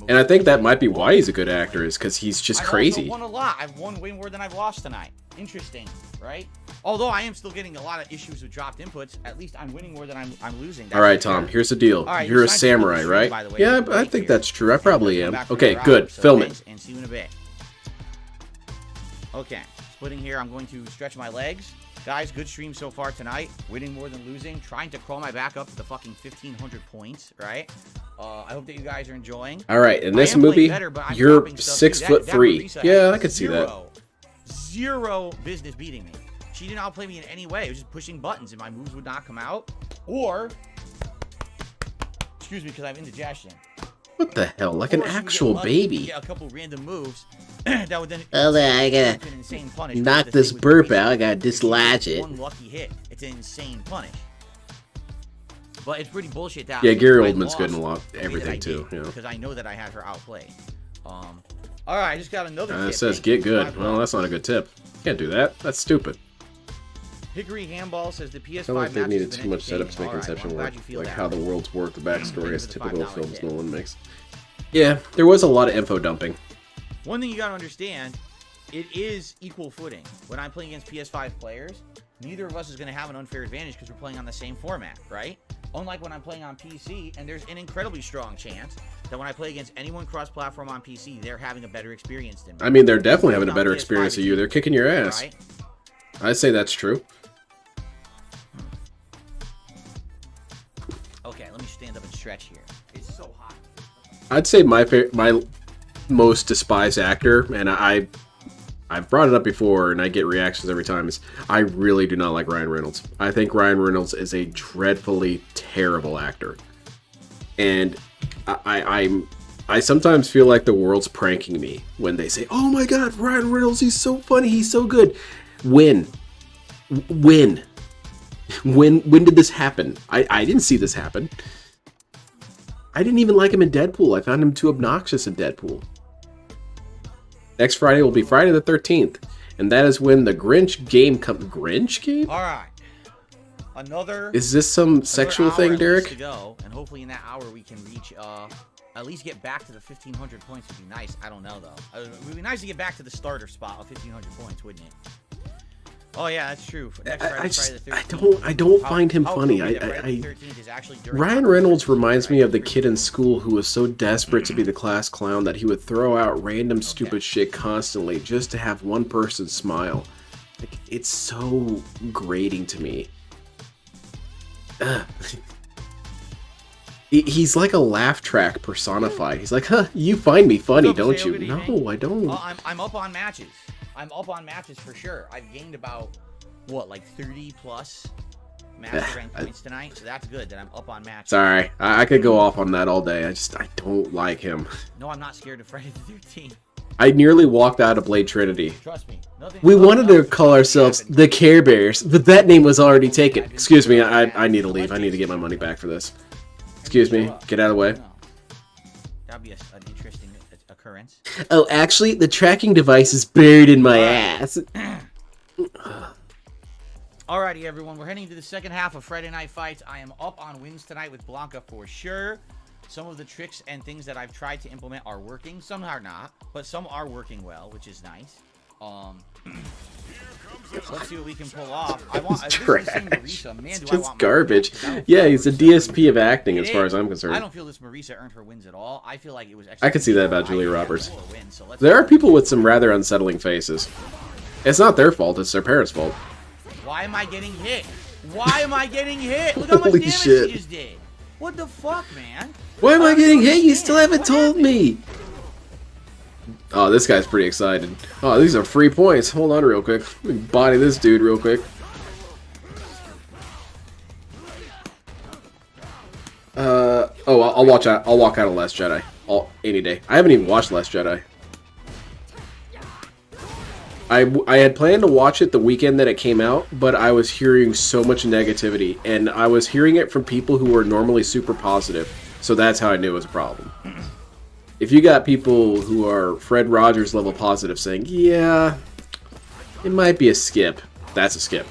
Speaker 2: And I think that might be why he's a good actor, is because he's just crazy.
Speaker 5: I've won a lot. I've won way more than I've lost tonight. Interesting, right? Although I am still getting a lot of issues with dropped inputs, at least I'm winning more than I'm losing.
Speaker 2: Alright, Tom, here's the deal. You're a samurai, right? Yeah, I think that's true. I probably am. Okay, good. Film it.
Speaker 5: And see you in a bit. Okay, splitting here. I'm going to stretch my legs. Guys, good stream so far tonight. Winning more than losing. Trying to crawl my back up to the fucking 1,500 points, right? I hope that you guys are enjoying.
Speaker 2: Alright, in this movie, you're 6'3". Yeah, I could see that.
Speaker 5: Zero business beating me. She didn't outplay me in any way. It was just pushing buttons and my moves would not come out. Or, excuse me, because I have indigestion.
Speaker 2: What the hell? Like an actual baby.
Speaker 5: Get a couple random moves that would then...
Speaker 6: Oh, I gotta knock this burp out. I gotta dislodge it.
Speaker 5: One lucky hit. It's an insane punish. But it's pretty bullshit that...
Speaker 2: Yeah, Gary Oldman's good in a lot. Everything, too. You know.
Speaker 5: Because I know that I had her outplayed. Alright, I just got another tip.
Speaker 2: It says get good. Well, that's not a good tip. You can't do that. That's stupid.
Speaker 5: Hickory Handball says the PS5
Speaker 2: I feel like they
Speaker 5: match
Speaker 2: needed too much setup to make Inception work. Like how the worlds work, the backstory, as typical films Nolan makes. Yeah, there was a lot of info dumping.
Speaker 5: One thing you gotta understand, it is equal footing. When I'm playing against PS5 players, neither of us is gonna have an unfair advantage because we're playing on the same format, right? Unlike when I'm playing on PC, and there's an incredibly strong chance that when I play against anyone cross-platform on PC, they're having a better experience than me.
Speaker 2: I mean, they're definitely having a better experience than you. They're kicking your ass.
Speaker 5: Right?
Speaker 2: I'd say that's true.
Speaker 5: Okay, let me stand up and stretch here. It's so hot.
Speaker 2: I'd say my most despised actor, and I've brought it up before, and I get reactions every time, is I really do not like Ryan Reynolds. I think Ryan Reynolds is a dreadfully terrible actor. And I sometimes feel like the world's pranking me when they say, "Oh my God, Ryan Reynolds, he's so funny, he's so good." When did this happen? I didn't see this happen. I didn't even like him in Deadpool. I found him too obnoxious in Deadpool. Next Friday will be Friday the 13th, and that is when the Grinch game comes. Grinch game?
Speaker 5: All right. Another.
Speaker 2: Is this some sexual thing, Derek?
Speaker 5: To go, and hopefully in that hour we can reach, at least get back to the 1,500 points. Would be nice. I don't know though. It would be nice to get back to the starter spot of 1,500 points, wouldn't it? Oh yeah, that's true. Next Friday, Friday the 13th.
Speaker 2: I don't find him funny. Ryan Reynolds reminds me of the kid in school who was so desperate to be the class clown that he would throw out random stupid shit constantly just to have one person smile. Like, it's so grating to me. He's like a laugh track personified. He's like, "Huh, you find me funny, don't you?" No, I don't.
Speaker 5: I'm up on matches. I'm up on matches for sure. I've gained about, what, like 30 plus match rank points tonight, so that's good that I'm up on matches.
Speaker 2: Sorry, I could go off on that all day. I don't like him.
Speaker 5: No, I'm not scared of Friday the 13th.
Speaker 2: I nearly walked out of Blade Trinity.
Speaker 5: Trust me.
Speaker 2: We wanted to call ourselves the Care Bears, but that name was already taken. Excuse me, I need to leave. I need to get my money back for this. Excuse me, get out of the way.
Speaker 5: That'd be an interesting occurrence.
Speaker 6: Oh, actually, the tracking device is buried in my ass.
Speaker 5: Alrighty, everyone. We're heading to the second half of Friday Night Fights. I am up on wins tonight with Blanca for sure. Some of the tricks and things that I've tried to implement are working. Some are not, but some are working well, which is nice. Let's see what we can pull off.
Speaker 2: Trash.
Speaker 5: Marisa. Man,
Speaker 2: It's just garbage. Yeah, he's a DSP of acting as far as I'm concerned.
Speaker 5: I don't feel this Marisa earned her wins at all. I feel like it was.
Speaker 2: I could see that about Julia Roberts. There are people with some rather unsettling faces. It's not their fault. It's their parents' fault.
Speaker 5: Why am I getting hit? Why am I getting hit? Look how much
Speaker 2: Holy
Speaker 5: damage
Speaker 2: shit.
Speaker 5: she just did. What the fuck, man?
Speaker 6: Why am I getting hit? You still haven't told me.
Speaker 2: Oh, this guy's pretty excited. Oh, these are free points. Hold on real quick. Let me body this dude real quick. I'll walk out of Last Jedi any day. I haven't even watched Last Jedi. I had planned to watch it the weekend that it came out, but I was hearing so much negativity, and I was hearing it from people who were normally super positive, so that's how I knew it was a problem. If you got people who are Fred Rogers level positive saying, "Yeah, it might be a skip," that's a skip.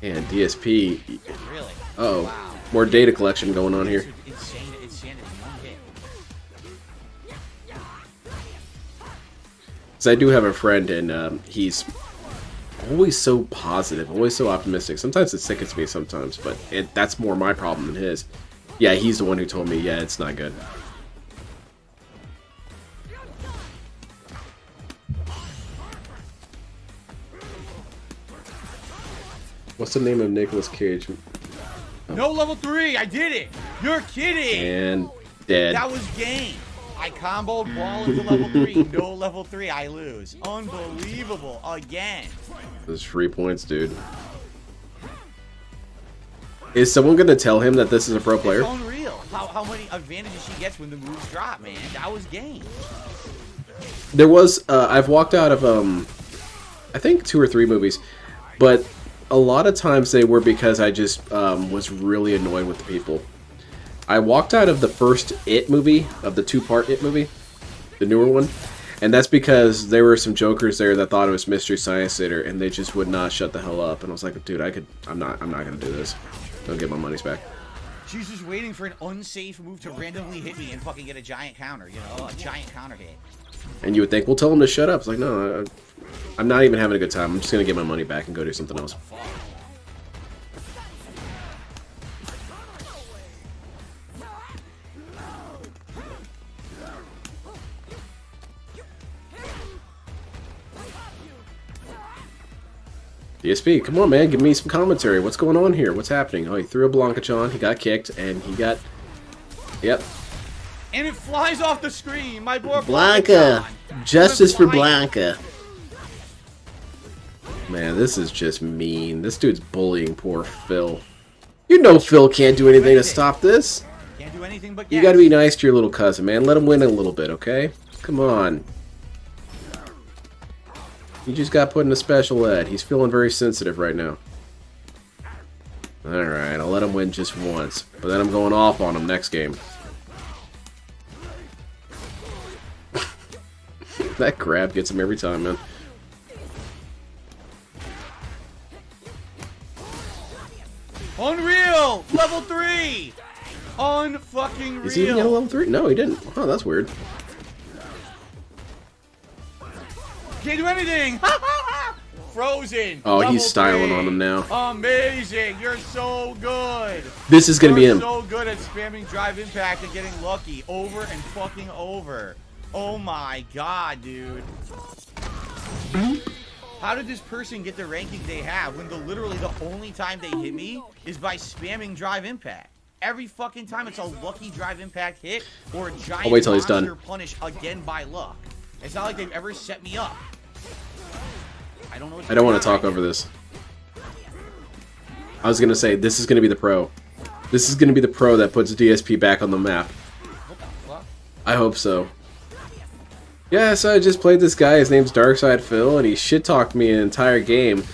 Speaker 2: And DSP.
Speaker 5: Really?
Speaker 2: Uh-oh.
Speaker 5: Wow.
Speaker 2: More data collection going on here.
Speaker 5: It's insane in one hit.
Speaker 2: So I do have a friend, and he's always so positive, always so optimistic. Sometimes it sickens me sometimes, but that's more my problem than his. Yeah, he's the one who told me, yeah, it's not good. What's the name of Nicolas Cage?
Speaker 5: No level 3, I did it! You're kidding!
Speaker 2: And dead.
Speaker 5: That was game. I comboed wall into level 3. No level 3, I lose. Unbelievable. Again.
Speaker 2: Those free points, dude. Is someone gonna tell him that this is a pro player?
Speaker 5: It's unreal. How many advantages she gets when the moves drop, man. That was game.
Speaker 2: There was, I've walked out of, I think 2 or 3 movies, but a lot of times they were because I just was really annoyed with the people. I walked out of the first It movie, of the 2-part It movie, the newer one, and that's because there were some jokers there that thought it was Mystery Science Theater, and they just would not shut the hell up. And I was like, dude, I'm not gonna do this. Don't get my monies back.
Speaker 5: She's just waiting for an unsafe move to randomly hit me and fucking get a giant counter, you know, a giant counter hit.
Speaker 2: And you would think, well, tell them to shut up. It's like, no, I'm not even having a good time. I'm just gonna get my money back and go do something else. DSP, come on, man. Give me some commentary. What's going on here? What's happening? Oh, he threw a Blancachon. He got kicked, and he got... Yep.
Speaker 5: And it flies off the screen. My poor
Speaker 6: Blanca.
Speaker 5: Blancachon.
Speaker 6: Justice for
Speaker 5: Flying.
Speaker 6: Blanca.
Speaker 2: Man, this is just mean. This dude's bullying poor Phil. You know Phil can't do anything to stop this.
Speaker 5: Can't do anything but
Speaker 2: You
Speaker 5: guess.
Speaker 2: gotta be nice to your little cousin, man. Let him win a little bit, okay? Come on. You just got put in a special ed. He's feeling very sensitive right now. Alright, I'll let him win just once. But then I'm going off on him next game. That grab gets him every time, man.
Speaker 5: Unreal! Level 3! Unfucking real!
Speaker 2: Is he even get a level 3? No, he didn't. Oh, that's weird.
Speaker 5: Can't do anything! Frozen!
Speaker 2: Oh,
Speaker 5: Level
Speaker 2: he's styling
Speaker 5: 3.
Speaker 2: on him now.
Speaker 5: Amazing! You're so good!
Speaker 2: This is gonna be
Speaker 5: You're
Speaker 2: him.
Speaker 5: so good at spamming drive impact and getting lucky over and fucking over. Oh my god, dude. How did this person get the ranking they have when literally the only time they hit me is by spamming drive impact? Every fucking time it's a lucky drive impact hit or a giant
Speaker 2: I'll wait till he's done.
Speaker 5: monster punish again by luck. It's not like they've ever set me up. I don't know what's
Speaker 2: I don't
Speaker 5: going
Speaker 2: want to
Speaker 5: on
Speaker 2: talk
Speaker 5: right
Speaker 2: over
Speaker 5: now.
Speaker 2: this. I was gonna say, this is gonna be the pro. This is gonna be the pro that puts DSP back on the map.
Speaker 5: What the fuck?
Speaker 2: I hope so. Yeah, so I just played this guy, his name's Fffil, and he shit-talked me an entire game.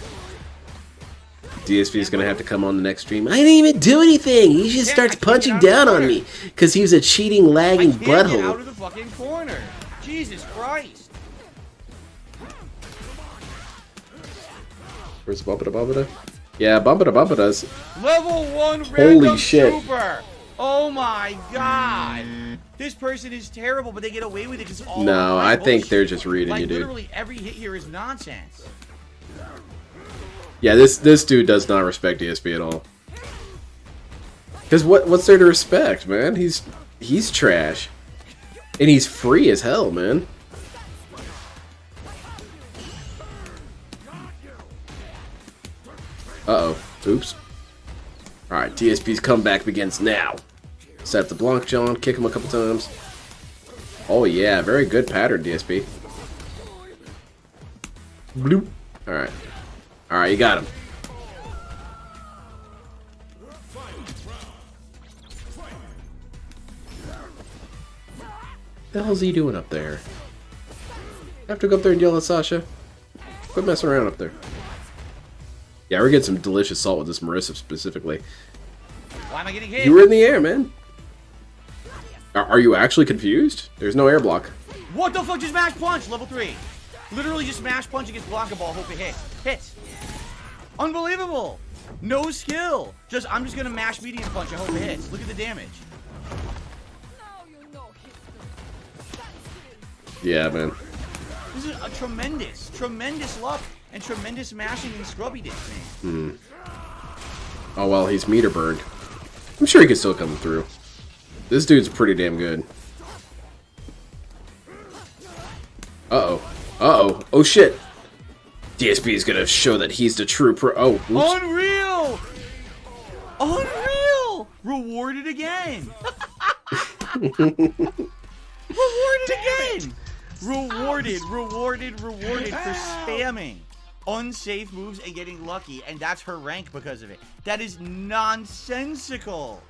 Speaker 2: DSP's gonna have to come on the next stream. I didn't even do anything! He just starts punching down on me! Because he was a cheating, lagging
Speaker 5: I can't get out
Speaker 2: butthole.
Speaker 5: of the fucking corner. Jesus Christ.
Speaker 2: Where's Bumpita? Yeah, Bumpita's.
Speaker 5: Level 1
Speaker 2: Holy
Speaker 5: random
Speaker 2: shit.
Speaker 5: super. Oh my god. This person is terrible, but they get away with it because all
Speaker 2: No,
Speaker 5: of my
Speaker 2: I think
Speaker 5: bullshit.
Speaker 2: they're just reading
Speaker 5: like,
Speaker 2: you, dude.
Speaker 5: literally every hit here is nonsense.
Speaker 2: Yeah, this dude does not respect DSP at all. Because what's there to respect, man? He's trash. And he's free as hell, man. Uh-oh. Oops. Alright, DSP's comeback begins now. Set up the Blancachon, kick him a couple times. Oh yeah, very good pattern, DSP. Bloop. Alright. Alright, you got him. The hell's he doing up there? I have to go up there and yell at Sasha. Quit messing around up there. Yeah, we're getting some delicious salt with this Marissa specifically.
Speaker 5: Why am I getting hit?
Speaker 2: You were in the air, man. Are you actually confused? There's no air block.
Speaker 5: What the fuck? Just mash punch. Level 3. Literally just mash punch against Blanca Ball. Hope it hits. Hits. Unbelievable. No skill. I'm just gonna mash medium punch and hope it hits. Look at the damage.
Speaker 2: Yeah, man.
Speaker 5: This is a tremendous luck and tremendous mashing and scrubby dick, man.
Speaker 2: Oh, well, he's meter burned. I'm sure he can still come through. This dude's pretty damn good. Uh-oh. Uh-oh. Oh, shit. DSP is gonna show that he's the true pro. Oh, whoops.
Speaker 5: Unreal! Unreal! Rewarded again! Rewarded again! Rewarded for spamming unsafe moves and getting lucky, and that's her rank because of it. That is nonsensical.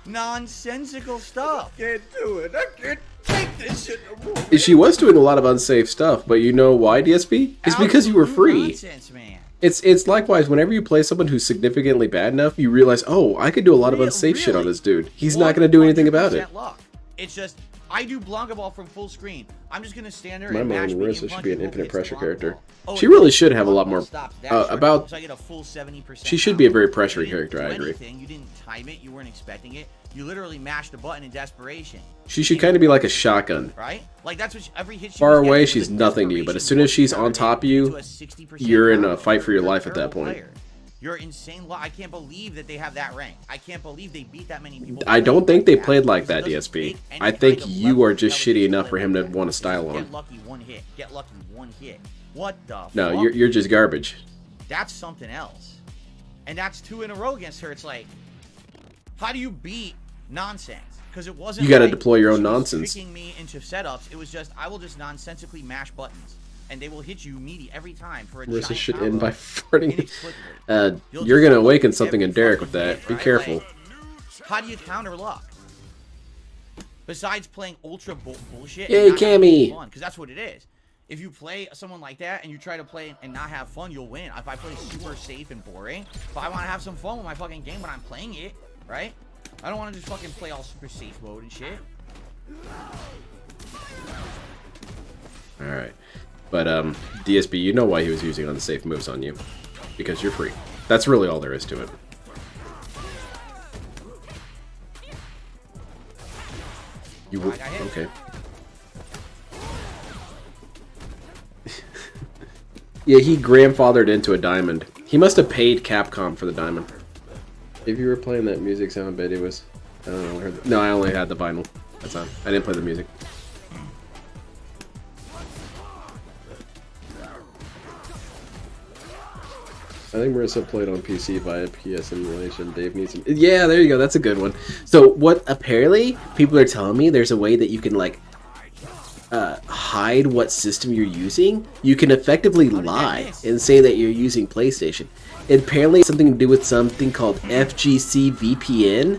Speaker 5: Nonsensical stuff.
Speaker 3: Can't do it. I can't take this shit no more.
Speaker 2: She was doing a lot of unsafe stuff, but you know why, DSP? It's because you were free.
Speaker 5: Nonsense, man.
Speaker 2: It's likewise, whenever you play someone who's significantly bad enough, you realize, oh, I could do a lot of unsafe shit on this dude. He's not going to do anything about it.
Speaker 5: 100% luck. It's just, I do Blanca Ball from full screen. I'm just going to stand there
Speaker 2: My
Speaker 5: and
Speaker 2: mom,
Speaker 5: mash medium
Speaker 2: Marissa, should
Speaker 5: punch
Speaker 2: be an
Speaker 5: and hope
Speaker 2: infinite
Speaker 5: it hits the
Speaker 2: pressure
Speaker 5: Blanca
Speaker 2: character.
Speaker 5: Ball. Oh,
Speaker 2: She
Speaker 5: and
Speaker 2: really
Speaker 5: then
Speaker 2: should have a lot
Speaker 5: Blanca Ball
Speaker 2: more,
Speaker 5: stops that short,
Speaker 2: about,
Speaker 5: so I get a full 70%.
Speaker 2: she should be a very
Speaker 5: You
Speaker 2: pressuring
Speaker 5: didn't
Speaker 2: character,
Speaker 5: do
Speaker 2: I agree.
Speaker 5: anything, you didn't time it, you weren't expecting it. You literally mashed the button in desperation.
Speaker 2: She should kind of be like a shotgun.
Speaker 5: Right? Like that's what every hit she
Speaker 2: Far
Speaker 5: was
Speaker 2: away,
Speaker 5: getting
Speaker 2: she's
Speaker 5: was a
Speaker 2: nothing to you, but as soon as she's on top of you, you're in a fight for your life at that point.
Speaker 5: You're insane. I can't believe that they have that rank. I can't believe they beat that many people.
Speaker 2: I don't think they played like
Speaker 5: Because
Speaker 2: that,
Speaker 5: it doesn't
Speaker 2: DSP.
Speaker 5: take any
Speaker 2: I
Speaker 5: kind
Speaker 2: think
Speaker 5: of
Speaker 2: you
Speaker 5: level
Speaker 2: are
Speaker 5: of
Speaker 2: just shitty
Speaker 5: intelligence
Speaker 2: enough for him to
Speaker 5: play.
Speaker 2: want to style on.
Speaker 5: Get lucky one hit. Get lucky one hit. What the
Speaker 2: No,
Speaker 5: fuck?
Speaker 2: you're just garbage.
Speaker 5: that's something else. And that's 2 in a row against her. It's like, how do you beat nonsense? Because it wasn't.
Speaker 2: You got to
Speaker 5: like
Speaker 2: deploy your own
Speaker 5: she was
Speaker 2: nonsense.
Speaker 5: tricking me into setups. It was just, I will just nonsensically mash buttons, and they will hit you meaty every time for a
Speaker 2: Versus
Speaker 5: giant
Speaker 2: should
Speaker 5: combo
Speaker 2: end by farting.
Speaker 5: inexplicably.
Speaker 2: You're gonna awaken
Speaker 5: every
Speaker 2: something in Derek with
Speaker 5: fucking
Speaker 2: that.
Speaker 5: hit,
Speaker 2: Be
Speaker 5: right?
Speaker 2: careful.
Speaker 5: Like, how do you counter luck? Besides playing ultra bullshit.
Speaker 6: Yay, Cammy!
Speaker 5: Because that's what it is. If you play someone like that and you try to play and not have fun, you'll win. If I play super safe and boring, but I want to have some fun with my fucking game when I'm playing it, right? I don't want to just fucking play all super safe mode and shit.
Speaker 2: Alright. But, DSP, you know why he was using unsafe moves on you. Because you're free. That's really all there is to it. You will, okay. Yeah, he grandfathered into a diamond. He must have paid Capcom for the diamond. If you were playing that music sound bit, it was... I don't know. No, I only had the vinyl. That's not... I didn't play the music. I think Marissa played on PC via PS emulation. Dave needs some... Yeah, there you go. That's a good one.
Speaker 6: So what apparently people are telling me, there's a way that you can like hide what system you're using. You can effectively lie and say that you're using PlayStation. And apparently it's something to do with something called FGC VPN.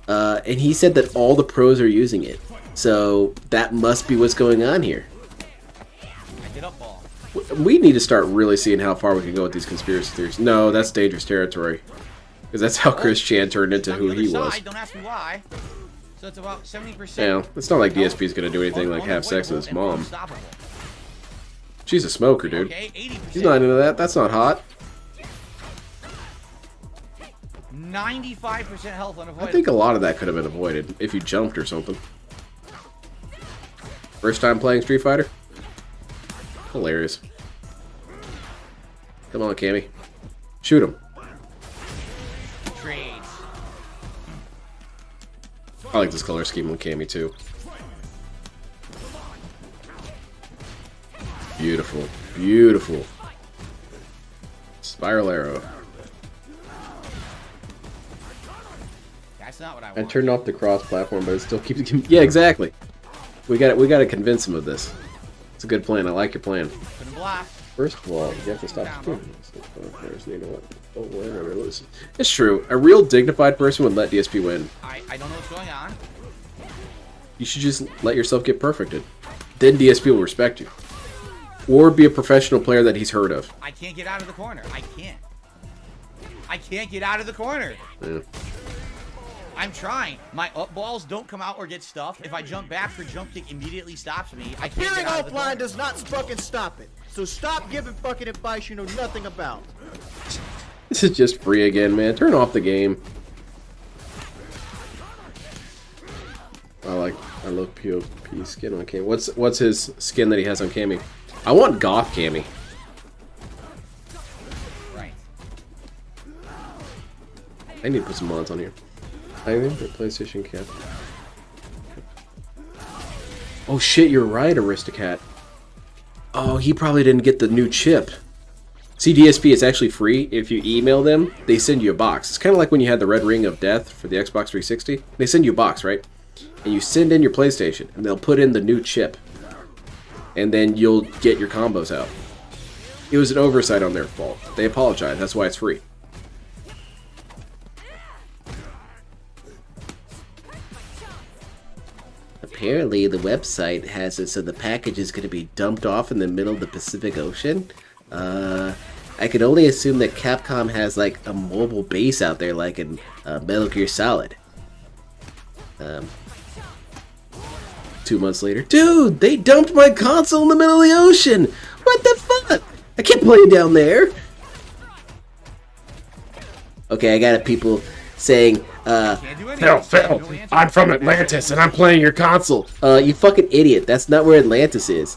Speaker 6: And he said that all the pros are using it. So that must be what's going on here.
Speaker 5: I did up ball.
Speaker 2: We need to start really seeing how far we can go with these conspiracy theories. No, that's dangerous territory. Because that's how Chris Chan turned into who he was.
Speaker 5: Don't ask me why. So it's about 70%.
Speaker 2: Yeah, it's not like DSP is going to do anything like have sex with his mom. She's a smoker, dude.
Speaker 5: Okay, 80%.
Speaker 2: He's not into that. That's not hot.
Speaker 5: 95% health unavoidable.
Speaker 2: I think a lot of that could have been avoided if you jumped or something. First time playing Street Fighter? Hilarious. Come on, Cammy. Shoot him.
Speaker 5: Trades.
Speaker 2: I like this color scheme on Cammy too. Beautiful. Beautiful. Spiral arrow.
Speaker 5: That's not what I
Speaker 2: I
Speaker 5: want.
Speaker 2: turned off the cross-platform, but it still keeps... Yeah, exactly. We got to convince him of this. It's a good plan. I like your plan.
Speaker 5: Couldn't block.
Speaker 2: First of all, you have to stop doing this. It's true. A real dignified person would let DSP win.
Speaker 5: I don't know what's going on.
Speaker 2: You should just let yourself get perfected. Then DSP will respect you. Or be a professional player that he's heard of.
Speaker 5: I can't get out of the corner. I can't. I can't get out of the corner.
Speaker 2: Yeah.
Speaker 5: I'm trying. My up balls don't come out or get stuffed. If I jump back for jump kick immediately stops me. I can't
Speaker 7: Appearing
Speaker 5: get out of the
Speaker 7: offline
Speaker 5: corner.
Speaker 7: does not fucking stop it. So stop giving fucking advice you know nothing about.
Speaker 2: This is just free again, man. Turn off the game. I love POP skin on Cammy. What's his skin that he has on Cammy? I want Goth Cammy.
Speaker 5: Right.
Speaker 2: I need to put some mods on here. I think the PlayStation Cat. Oh shit, you're right, Aristocat. Oh, he probably didn't get the new chip. See, DSP is actually free. If you email them, they send you a box. It's kind of like when you had the Red Ring of Death for the Xbox 360. They send you a box, right? And you send in your PlayStation, and they'll put in the new chip. And then you'll get your combos out. It was an oversight on their fault. They apologize. That's why it's free.
Speaker 6: Apparently, the website has it so the package is going to be dumped off in the middle of the Pacific Ocean. I could only assume that Capcom has like a mobile base out there, like in Metal Gear Solid.
Speaker 2: 2 months later, dude, they dumped my console in the middle of the ocean. What the fuck? I can't play it down there.
Speaker 6: Okay, I got people saying,
Speaker 2: Fffil, I'm from Atlantis and I'm playing your console.
Speaker 6: you fucking idiot. That's not where Atlantis is.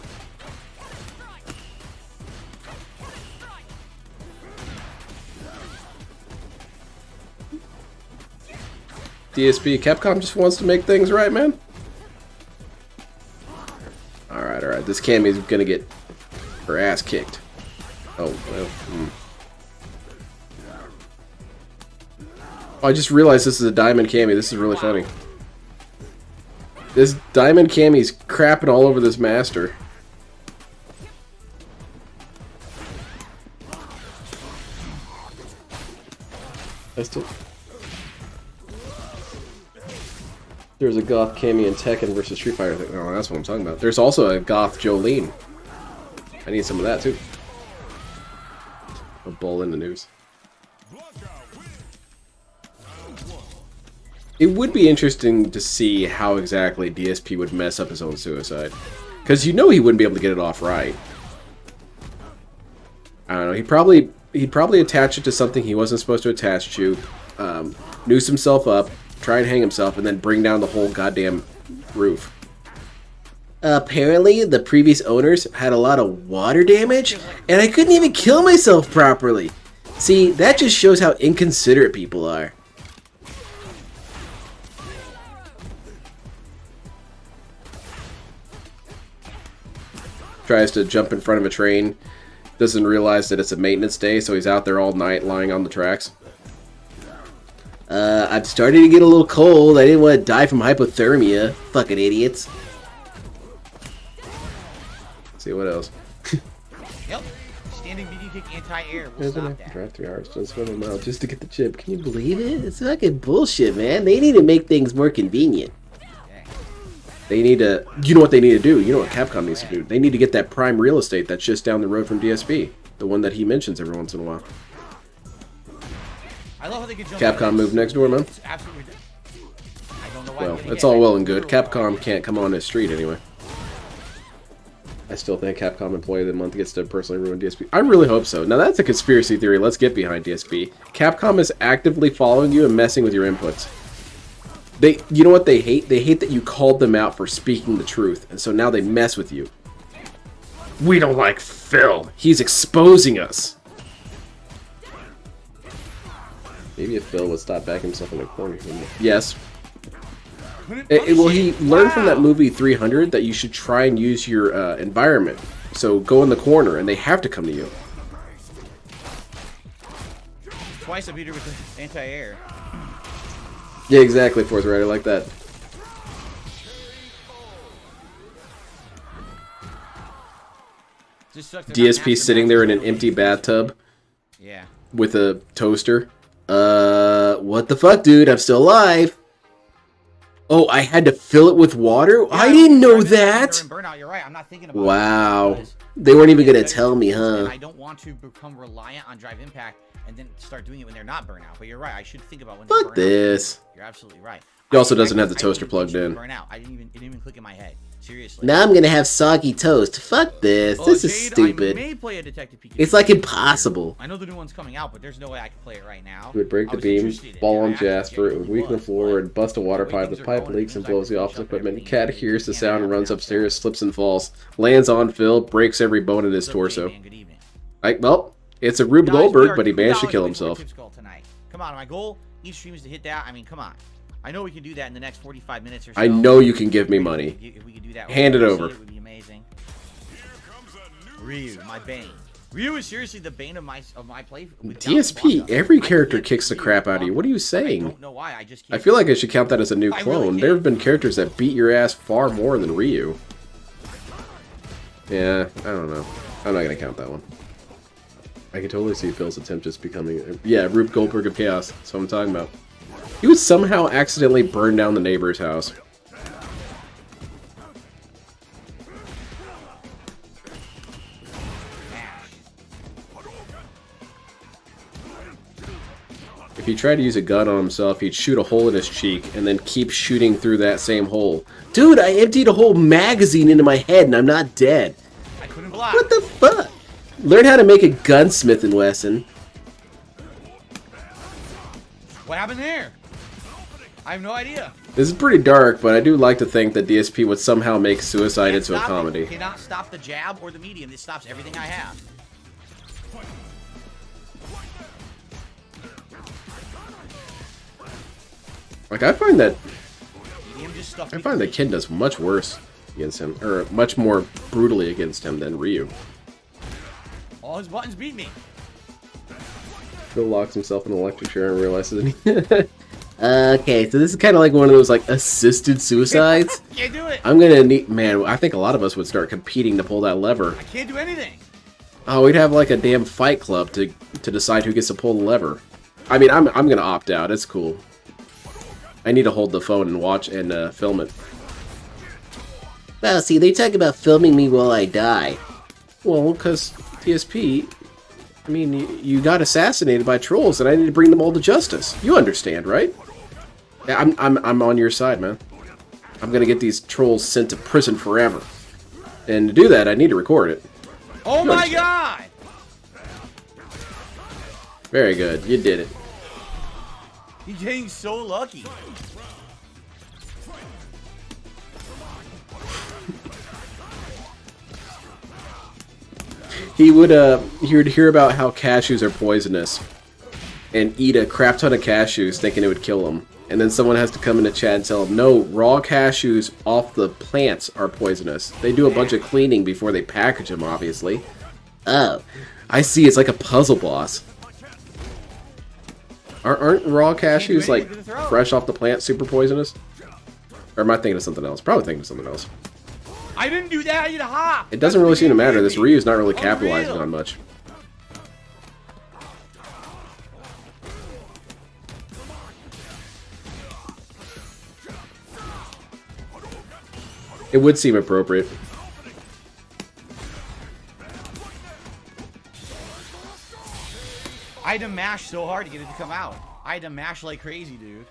Speaker 2: DSP, Capcom just wants to make things right, man. Alright. This Cammy's gonna get her ass kicked. Oh, well. Oh, I just realized this is a diamond cami. This is really funny. This diamond cami's crapping all over this master. There's a goth cami in Tekken versus Street Fighter. Oh, that's what I'm talking about. There's also a goth Jolene. I need some of that too. A bull in the news. It would be interesting to see how exactly DSP would mess up his own suicide. Because you know he wouldn't be able to get it off right. I don't know, he'd probably attach it to something he wasn't supposed to attach to, noose himself up, try and hang himself, and then bring down the whole goddamn roof. Apparently, the previous owners had a lot of water damage, and I couldn't even kill myself properly. See, that just shows how inconsiderate people are. Tries to jump in front of a train, doesn't realize that it's a maintenance day, so he's out there all night lying on the tracks. I'm starting to get a little cold. I didn't want to die from hypothermia. Fucking idiots. Let's see what else.
Speaker 5: Yep. Standing BD kick anti-air will stop that.
Speaker 2: Drive 3 hours, just swim a mile just to get the chip. Can you believe it? It's fucking bullshit, man. They need to make things more convenient. They need to, you know what they need to do? You know what Capcom needs to do? They need to get that prime real estate that's just down the road from DSP. The one that he mentions every once in a while.
Speaker 5: I love how they can jump
Speaker 2: Capcom moved next door, man.
Speaker 5: It's absolutely ridiculous. I don't know why.
Speaker 2: Well, it's all well and good. Capcom can't come on his street anyway. I still think Capcom Employee of the Month gets to personally ruin DSP. I really hope so. Now that's a conspiracy theory. Let's get behind DSP. Capcom is actively following you and messing with your inputs. You know what they hate? They hate that you called them out for speaking the truth, and so now they mess with you. We don't like Phil. He's exposing us. Maybe if Phil would stop backing himself in a corner. Yes. Well, he learned from that movie 300 that you should try and use your environment. So go in the corner, and they have to come to you.
Speaker 5: Twice I beat her with the anti-air.
Speaker 2: Yeah, exactly, Fourth Rider, like that. DSP sitting there in an empty bathtub.
Speaker 5: Yeah.
Speaker 2: With a toaster. What the fuck, dude? I'm still alive. Oh, I had to fill it with water? Yeah, I didn't know that.
Speaker 5: Burnout, you're right. I'm not thinking about
Speaker 2: wow. They weren't even gonna tell me, huh?
Speaker 5: I don't want to become reliant on Drive Impact and then start doing it when they're not burnout. But you're right. I should think about when
Speaker 2: fuck this.
Speaker 5: You're absolutely right.
Speaker 2: He also doesn't have the toaster plugged in.
Speaker 5: Burnout. It didn't even click in my head. Seriously.
Speaker 6: Now I'm gonna have soggy toast. Fuck this. This is stupid.
Speaker 5: I may play a Detective Pikachu.
Speaker 6: It's like impossible.
Speaker 5: I know the new one's coming out, but there's no way I can play it right now.
Speaker 2: He would break the beam, fall on Jasper, it would weaken the floor, and bust a water pipe. The pipe leaks and blows the office equipment. Cat hears the sound and runs upstairs, slips and falls. Lands on Phil, breaks every bone in his torso. Well, it's a Rube Goldberg, but he managed to kill himself.
Speaker 5: Come on, my goal each stream is to hit that. I mean, come on. I know we can do that in the next 45 minutes or so.
Speaker 2: I know you can give me money.
Speaker 5: If we could do that,
Speaker 2: hand it over.
Speaker 5: It would be amazing. Ryu, my bane. Ryu is seriously the bane of my play.
Speaker 2: DSP, every character kicks the crap out of you. What are you saying?
Speaker 5: I don't know why.
Speaker 2: I feel like I should count that as a new clone. There have been characters that beat your ass far more than Ryu. Yeah, I don't know. I'm not gonna count that one. I can totally see Phil's attempt just becoming, yeah, Rube Goldberg of Chaos. That's what I'm talking about. He would somehow accidentally burn down the neighbor's house. If he tried to use a gun on himself, he'd shoot a hole in his cheek and then keep shooting through that same hole. Dude, I emptied a whole magazine into my head and I'm not dead.
Speaker 5: I couldn't block.
Speaker 6: What the fuck? Learn how to make a gunsmith in Wesson.
Speaker 5: What happened there? I have no idea.
Speaker 2: This is pretty dark, but I do like to think that DSP would somehow make suicide into a comedy.
Speaker 5: You cannot stop the jab or the medium. This stops everything I have.
Speaker 2: Like, I find that Ken does much worse against him, or much more brutally against him than Ryu.
Speaker 5: All his buttons beat me.
Speaker 2: Phil locks himself in an electric chair and realizes
Speaker 6: Okay, so this is kind of like one of those like assisted suicides.
Speaker 5: Can't do it.
Speaker 6: I'm gonna need, man. I think a lot of us would start competing to pull that lever.
Speaker 5: I can't do anything.
Speaker 6: Oh, we'd have like a damn fight club to decide who gets to pull the lever. I mean, I'm gonna opt out. It's cool. I need to hold the phone and watch and film it. Well, see, they talk about filming me while I die.
Speaker 2: Well, because DSP, I mean, you got assassinated by trolls, and I need to bring them all to justice. You understand, right?
Speaker 6: Yeah, I'm on your side, man.
Speaker 2: I'm gonna get these trolls sent to prison forever, and to do that, I need to record it.
Speaker 5: Oh my god!
Speaker 2: Very good, you did it.
Speaker 5: He's getting so lucky.
Speaker 2: He would hear about how cashews are poisonous, and eat a crap ton of cashews, thinking it would kill him. And then someone has to come into chat and tell him, no, raw cashews off the plants are poisonous. They do a bunch of cleaning before they package them, obviously.
Speaker 6: Oh,
Speaker 2: I see, it's like a puzzle boss. Aren't raw cashews, like, fresh off the plant super poisonous? Or am I thinking of something else? Probably thinking of something else.
Speaker 5: I didn't do that, I did a hop!
Speaker 2: It doesn't really seem to matter. This Ryu's not really capitalizing on much. It would seem appropriate.
Speaker 5: I had to mash so hard to get it to come out. I had to mash like crazy, dude.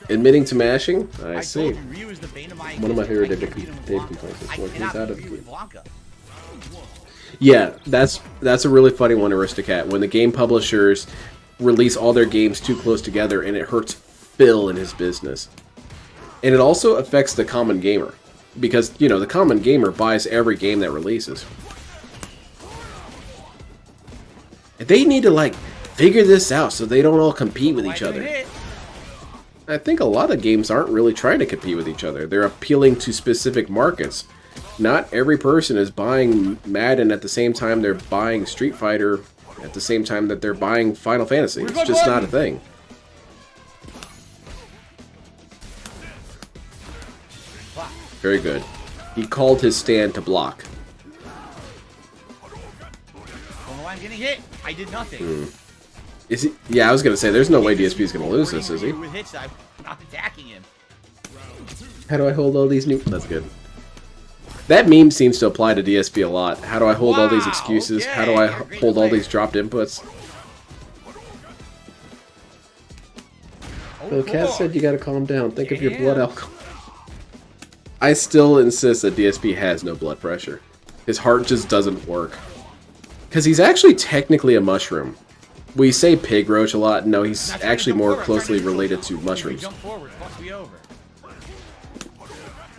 Speaker 2: Admitting to mashing? I
Speaker 5: I
Speaker 2: see.
Speaker 5: told you, Ryu is the bane of my
Speaker 2: One of my favorite Dave
Speaker 5: Dave
Speaker 2: complaints is
Speaker 5: I
Speaker 2: when he's
Speaker 5: cannot
Speaker 2: out
Speaker 5: beat
Speaker 2: of
Speaker 5: Ryu with Blanca.
Speaker 2: Yeah, that's a really funny one, Aristocat. When the game publishers release all their games too close together, and it hurts Phil in his business. And it also affects the common gamer, because you know the common gamer buys every game that releases. And they need to like figure this out so they don't all compete with each other. I think a lot of games aren't really trying to compete with each other. They're appealing to specific markets. Not every person is buying Madden at the same time they're buying Street Fighter, at the same time that they're buying Final Fantasy. It's just not a thing. Very good. He called his stand to block.
Speaker 5: Oh, I'm getting hit. I did nothing.
Speaker 2: Is he? Yeah, I was gonna say there's no way DSP is gonna lose this, is he?
Speaker 5: With hits, I'm not attacking him.
Speaker 2: How do I hold all these new? That's good. That meme seems to apply to DSP a lot. How do I hold all these excuses? How do I hold all these dropped inputs? The cat said you gotta calm down. Think of your blood alcohol. I still insist that DSP has no blood pressure. His heart just doesn't work. Because he's actually technically a mushroom. We say pig roach a lot. No, he's actually more closely related to mushrooms.
Speaker 5: Jump forward, fuck me over.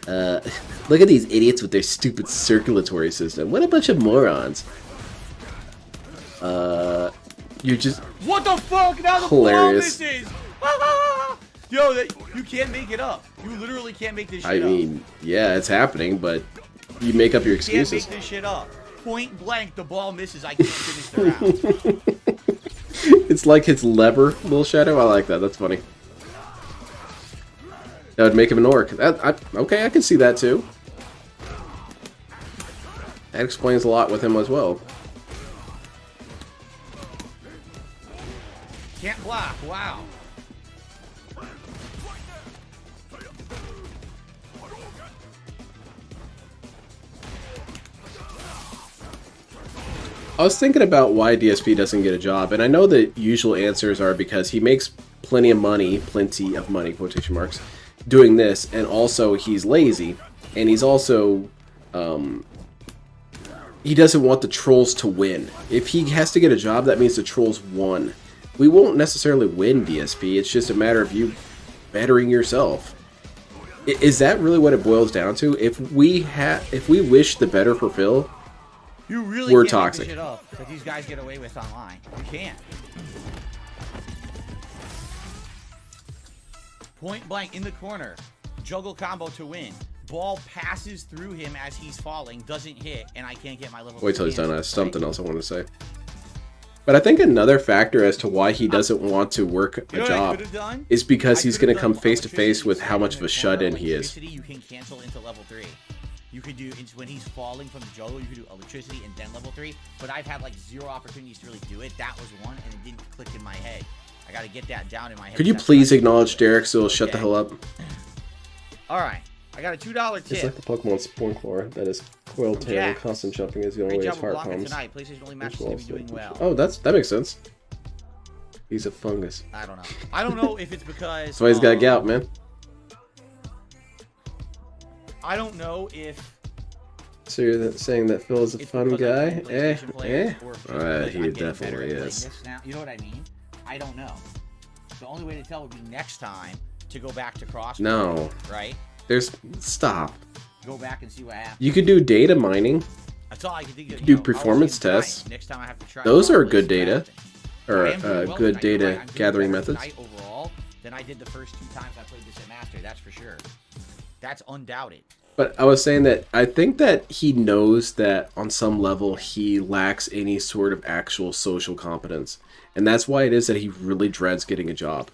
Speaker 6: look at these idiots with their stupid circulatory system. What a bunch of morons.
Speaker 2: You're just
Speaker 5: What the fuck? Now the
Speaker 2: hilarious.
Speaker 5: this is. Yo, you can't make it up. You literally can't make this shit
Speaker 2: I
Speaker 5: up.
Speaker 2: mean, yeah, it's happening, but you make up your
Speaker 5: You can't
Speaker 2: excuses.
Speaker 5: make this shit up. Point blank, the ball misses. I can't finish the round.
Speaker 2: It's like his lever, little shadow. I like that. That's funny. That would make him an orc. Okay, I can see that too. That explains a lot with him as well.
Speaker 5: Can't block. Wow.
Speaker 2: I was thinking about why DSP doesn't get a job, and I know the usual answers are because he makes plenty of money, quotation marks, doing this, and also he's lazy, and he's also, he doesn't want the trolls to win. If he has to get a job, that means the trolls won. We won't necessarily win DSP, it's just a matter of you bettering yourself. Is that really what it boils down to? If we wish the better for Phil,
Speaker 5: You really
Speaker 2: we're
Speaker 5: can't
Speaker 2: toxic.
Speaker 5: make this shit up that these guys get away with online. You can't. Point blank in the corner. Juggle combo to win. Ball passes through him as he's falling, doesn't hit, and I can't get my level.
Speaker 2: Wait till he's
Speaker 5: 3
Speaker 2: done.
Speaker 5: answer.
Speaker 2: Something else I want to say. But I think another factor as to why he doesn't want to work
Speaker 5: You know
Speaker 2: a
Speaker 5: what I
Speaker 2: job
Speaker 5: could've done?
Speaker 2: is because
Speaker 5: I
Speaker 2: he's
Speaker 5: could've
Speaker 2: going to come
Speaker 5: done
Speaker 2: face to face
Speaker 5: electricity,
Speaker 2: with
Speaker 5: so
Speaker 2: how much of a shut-in he is.
Speaker 5: electricity, You can cancel into level 3. You could do when he's falling from the jungle. You could do electricity and then level 3. But I've had like 0 opportunities to really do it. That was one, and it didn't click in my head. I got to get that down in my head.
Speaker 2: Could you
Speaker 5: That's
Speaker 2: please
Speaker 5: what I
Speaker 2: acknowledge
Speaker 5: do.
Speaker 2: Derek so he'll shut the
Speaker 5: Okay.
Speaker 2: hell up?
Speaker 5: All right, I got a $2
Speaker 2: It's
Speaker 5: tip.
Speaker 2: like the Pokemon Spoinclaw that is coiled tail and
Speaker 5: Jax.
Speaker 2: constant jumping is the only
Speaker 5: Great
Speaker 2: way
Speaker 5: job
Speaker 2: his
Speaker 5: of
Speaker 2: heart
Speaker 5: blocking
Speaker 2: comes.
Speaker 5: tonight. PlayStation only matches
Speaker 2: Which
Speaker 5: to be
Speaker 2: will
Speaker 5: doing
Speaker 2: also-
Speaker 5: well.
Speaker 2: Oh, that makes sense. He's a fungus.
Speaker 5: I don't know. I don't know if it's because.
Speaker 2: That's why he's got gout, man.
Speaker 5: I don't know if
Speaker 2: So you're saying that Phil is a
Speaker 5: it's
Speaker 2: fun
Speaker 5: because I'm
Speaker 2: guy?
Speaker 5: playing PlayStation players or if it's because
Speaker 2: He
Speaker 5: I'm getting better
Speaker 2: definitely
Speaker 5: at playing
Speaker 2: is.
Speaker 5: this now. You know what I mean? I don't know. The only way to tell would be next time to go back to cross.
Speaker 2: No.
Speaker 5: Right?
Speaker 2: Stop.
Speaker 5: Go back and see what happens.
Speaker 2: You could do data mining.
Speaker 5: That's all I can think of.
Speaker 2: do performance tests.
Speaker 5: Next time I have to try.
Speaker 2: Those are
Speaker 5: cross
Speaker 2: good
Speaker 5: list
Speaker 2: data.
Speaker 5: crafting.
Speaker 2: Or
Speaker 5: I am doing well
Speaker 2: good
Speaker 5: tonight. You're
Speaker 2: data
Speaker 5: right. I'm doing
Speaker 2: gathering
Speaker 5: better
Speaker 2: methods.
Speaker 5: tonight overall than I did the first 2 times I played this at Master. That's for sure. That's undoubted.
Speaker 2: But I was saying that I think that he knows that on some level he lacks any sort of actual social competence. And that's why it is that he really dreads getting a job.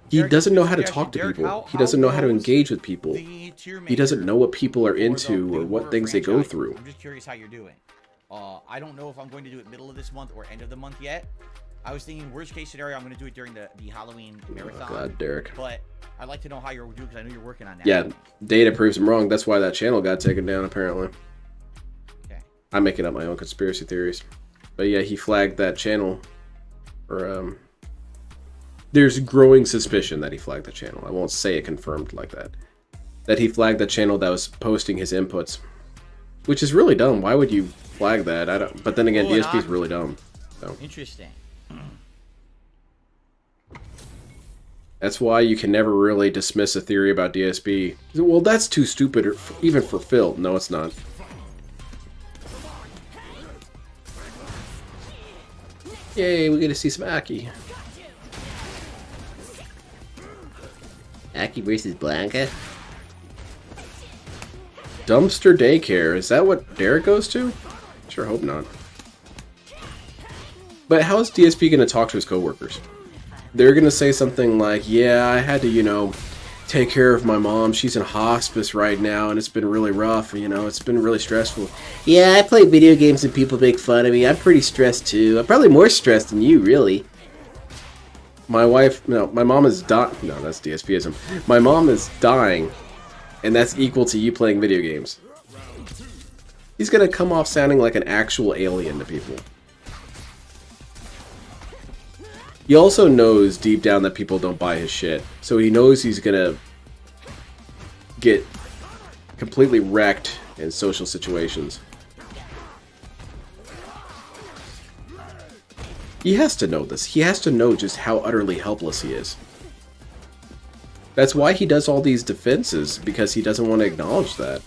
Speaker 2: He
Speaker 5: Derek,
Speaker 2: doesn't know how to
Speaker 5: suggestion.
Speaker 2: talk to
Speaker 5: Derek,
Speaker 2: people. He doesn't know how to
Speaker 5: goes
Speaker 2: engage with people.
Speaker 5: the tier
Speaker 2: He doesn't
Speaker 5: maker
Speaker 2: know what people are
Speaker 5: for the
Speaker 2: into or
Speaker 5: big
Speaker 2: what
Speaker 5: horror
Speaker 2: things they go
Speaker 5: franchise?
Speaker 2: through.
Speaker 5: I'm just curious how you're doing. I don't know if I'm going to do it middle of this month or end of the month yet. I was thinking worst case scenario, I'm going to do it during the Halloween marathon.
Speaker 2: Oh, God, Derek.
Speaker 5: But I'd like to know how you're doing because I know you're working on that.
Speaker 2: Yeah, data proves him wrong. That's why that channel got taken down, apparently.
Speaker 5: Okay.
Speaker 2: I'm making up my own conspiracy theories. But yeah, he flagged that channel. Or, there's growing suspicion that he flagged the channel. I won't say it confirmed like that. That he flagged the channel that was posting his inputs. Which is really dumb. Why would you flag that? I don't. But then again,
Speaker 5: Well,
Speaker 2: DSP is really dumb. So
Speaker 5: Interesting.
Speaker 2: that's why you can never really dismiss a theory about DSP. Well, that's too stupid, even for Phil. No, it's not. Yay, we get to see some Aki.
Speaker 6: Aki versus Blanca.
Speaker 2: Dumpster daycare. Is that what Derek goes to? Sure hope not. But how is DSP going to talk to his coworkers? They're going to say something like, yeah, I had to, take care of my mom. She's in hospice right now, and it's been really rough. It's been really stressful.
Speaker 6: Yeah, I play video games and people make fun of me. I'm pretty stressed too. I'm probably more stressed than you, really.
Speaker 2: My mom is dying. No, that's DSPism. My mom is dying, and that's equal to you playing video games. He's going to come off sounding like an actual alien to people. He also knows deep down that people don't buy his shit. So he knows he's gonna get completely wrecked in social situations. He has to know this. He has to know just how utterly helpless he is. That's why he does all these defenses, because he doesn't want to acknowledge that.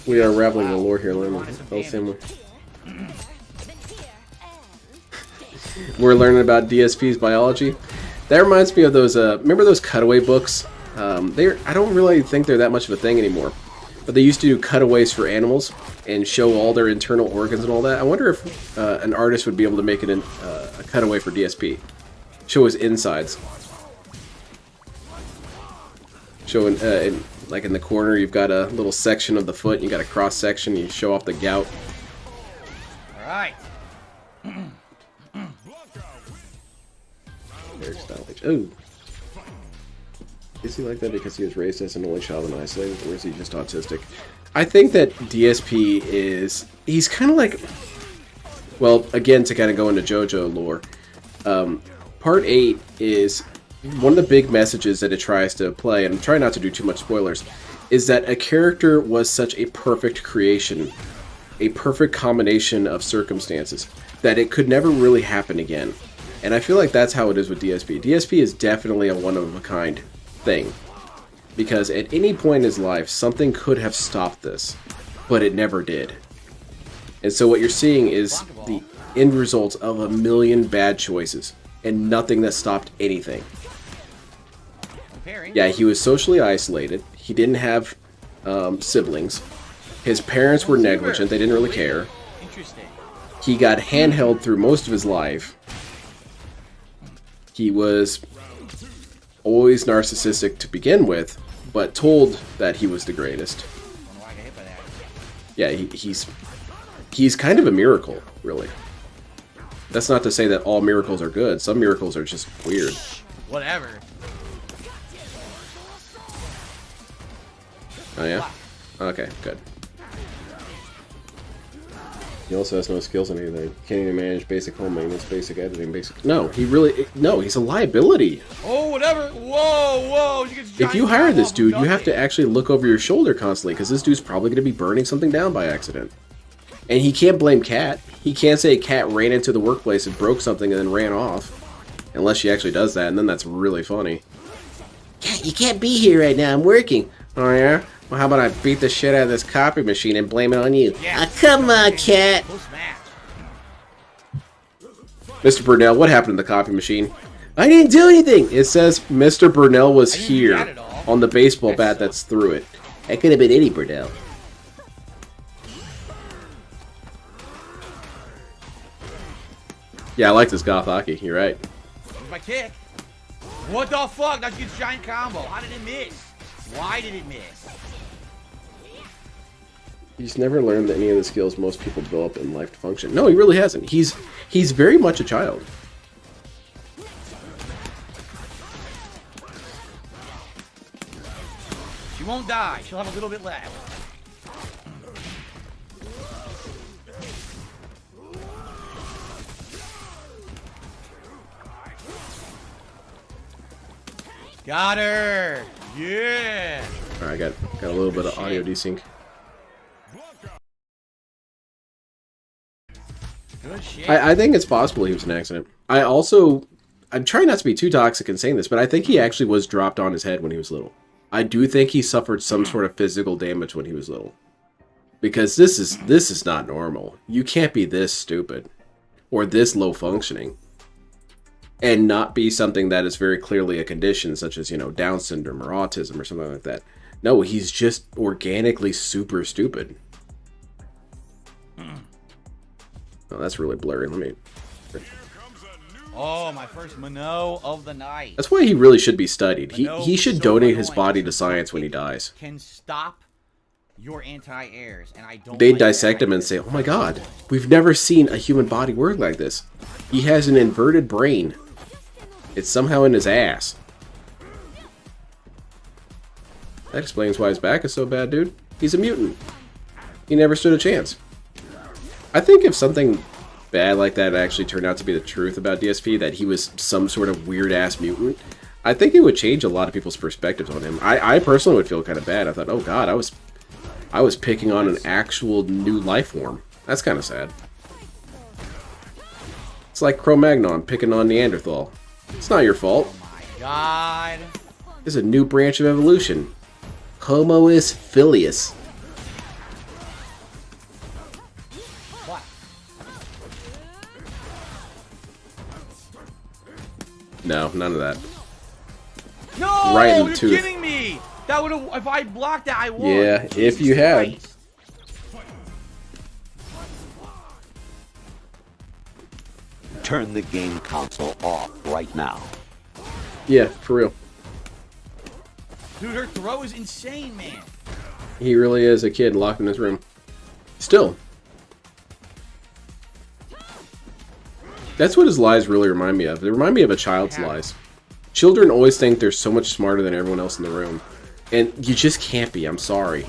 Speaker 2: We are unraveling the lore here, We're learning about DSP's biology. That reminds me of those, remember those cutaway books? I don't really think they're that much of a thing anymore. But they used to do cutaways for animals and show all their internal organs and all that. I wonder if an artist would be able to make it a cutaway for DSP. Show his insides. Showing, like in the corner, you've got a little section of the foot, you got a cross section, you show off the gout.
Speaker 5: Alright.
Speaker 2: There's knowledge. Oh! Is he like that because he was raised as an only child and isolated, or is he just autistic? I think that DSP is... He's kind of like... Well, again, to kind of go into JoJo lore, Part 8 is... One of the big messages that it tries to play, and I'm trying not to do too much spoilers, is that a character was such a perfect creation, a perfect combination of circumstances, that it could never really happen again. And I feel like that's how it is with DSP. DSP is definitely a one-of-a-kind thing. Because at any point in his life, something could have stopped this, but it never did. And so what you're seeing is the end result of a million bad choices, and nothing that stopped anything. Yeah, he was socially isolated. He didn't have siblings. His parents were negligent. They didn't really care.
Speaker 5: Interesting.
Speaker 2: He got handheld through most of his life. He was always narcissistic to begin with, but told that he was the greatest.
Speaker 5: Why I got hit by that?
Speaker 2: Yeah, he's kind of a miracle, really. That's not to say that all miracles are good. Some miracles are just weird.
Speaker 5: Whatever.
Speaker 2: Oh yeah? Okay, good. He also has no skills in anything. Can't even manage basic home maintenance, basic editing, basic... No, he's a liability.
Speaker 5: Oh, whatever. Whoa, whoa.
Speaker 2: If you hire this dude, you have to actually look over your shoulder constantly, because this dude's probably going to be burning something down by accident. And he can't blame Kat. He can't say Kat ran into the workplace and broke something and then ran off. Unless she actually does that, and then that's really funny. Kat, you can't be here right now. I'm working. Oh, yeah? Well, how about I beat the shit out of this copy machine and blame it on you?
Speaker 5: Yeah.
Speaker 2: Come on, Kat.
Speaker 5: Close match.
Speaker 2: Mr. Burnell, what happened to the copy machine? I didn't do anything. It says Mr. Burnell was here on the baseball bat that's through it. That could have been any Burnell. Yeah, I like this goth hockey. You're right.
Speaker 5: Here's my kick. What the fuck? That's a good giant combo. How did it miss? Why did it miss?
Speaker 2: He's never learned any of the skills most people develop in life to function. No, he really hasn't. He's very much a child.
Speaker 5: She won't die. She'll have a little bit left. Got her. Yeah.
Speaker 2: All right, got a little bit of audio desync.
Speaker 5: Good shit.
Speaker 2: I think it's possible he was an accident. I'm trying not to be too toxic in saying this, but I think he actually was dropped on his head when he was little. I do think he suffered some sort of physical damage when he was little. Because this is not normal. You can't be this stupid or this low functioning and not be something that is very clearly a condition such as, Down syndrome or autism or something like that. No, he's just organically super stupid. Oh, that's really blurry. Let me...
Speaker 5: Oh, my first Minot of the night.
Speaker 2: That's why he really should be studied. He should donate his body to science when he dies.
Speaker 5: Can stop your anti-airs, and I don't.
Speaker 2: They'd dissect him and say, "Oh my God, we've never seen a human body work like this. He has an inverted brain. It's somehow in his ass." That explains why his back is so bad, dude. He's a mutant. He never stood a chance. I think if something bad like that actually turned out to be the truth about DSP, that he was some sort of weird-ass mutant, I think it would change a lot of people's perspectives on him. I personally would feel kind of bad. I thought, oh God, I was picking on an actual new life form. That's kind of sad. It's like Cro-Magnon picking on Neanderthal. It's not your fault.
Speaker 5: Oh my God.
Speaker 2: It's a new branch of evolution. Homo is filius.
Speaker 5: What?
Speaker 2: No, none of that.
Speaker 5: No,
Speaker 2: Right in the
Speaker 5: you're
Speaker 2: tooth.
Speaker 5: kidding me. That would have. If I blocked that, I won.
Speaker 2: Yeah, if you had.
Speaker 5: Christ.
Speaker 8: Turn the game console off right now.
Speaker 2: Yeah, for real.
Speaker 5: Dude, her throw is insane, man.
Speaker 2: He really is a kid locked in his room. Still. That's what his lies really remind me of. They remind me of a child's lies. Children always think they're so much smarter than everyone else in the room. And you just can't be, I'm sorry.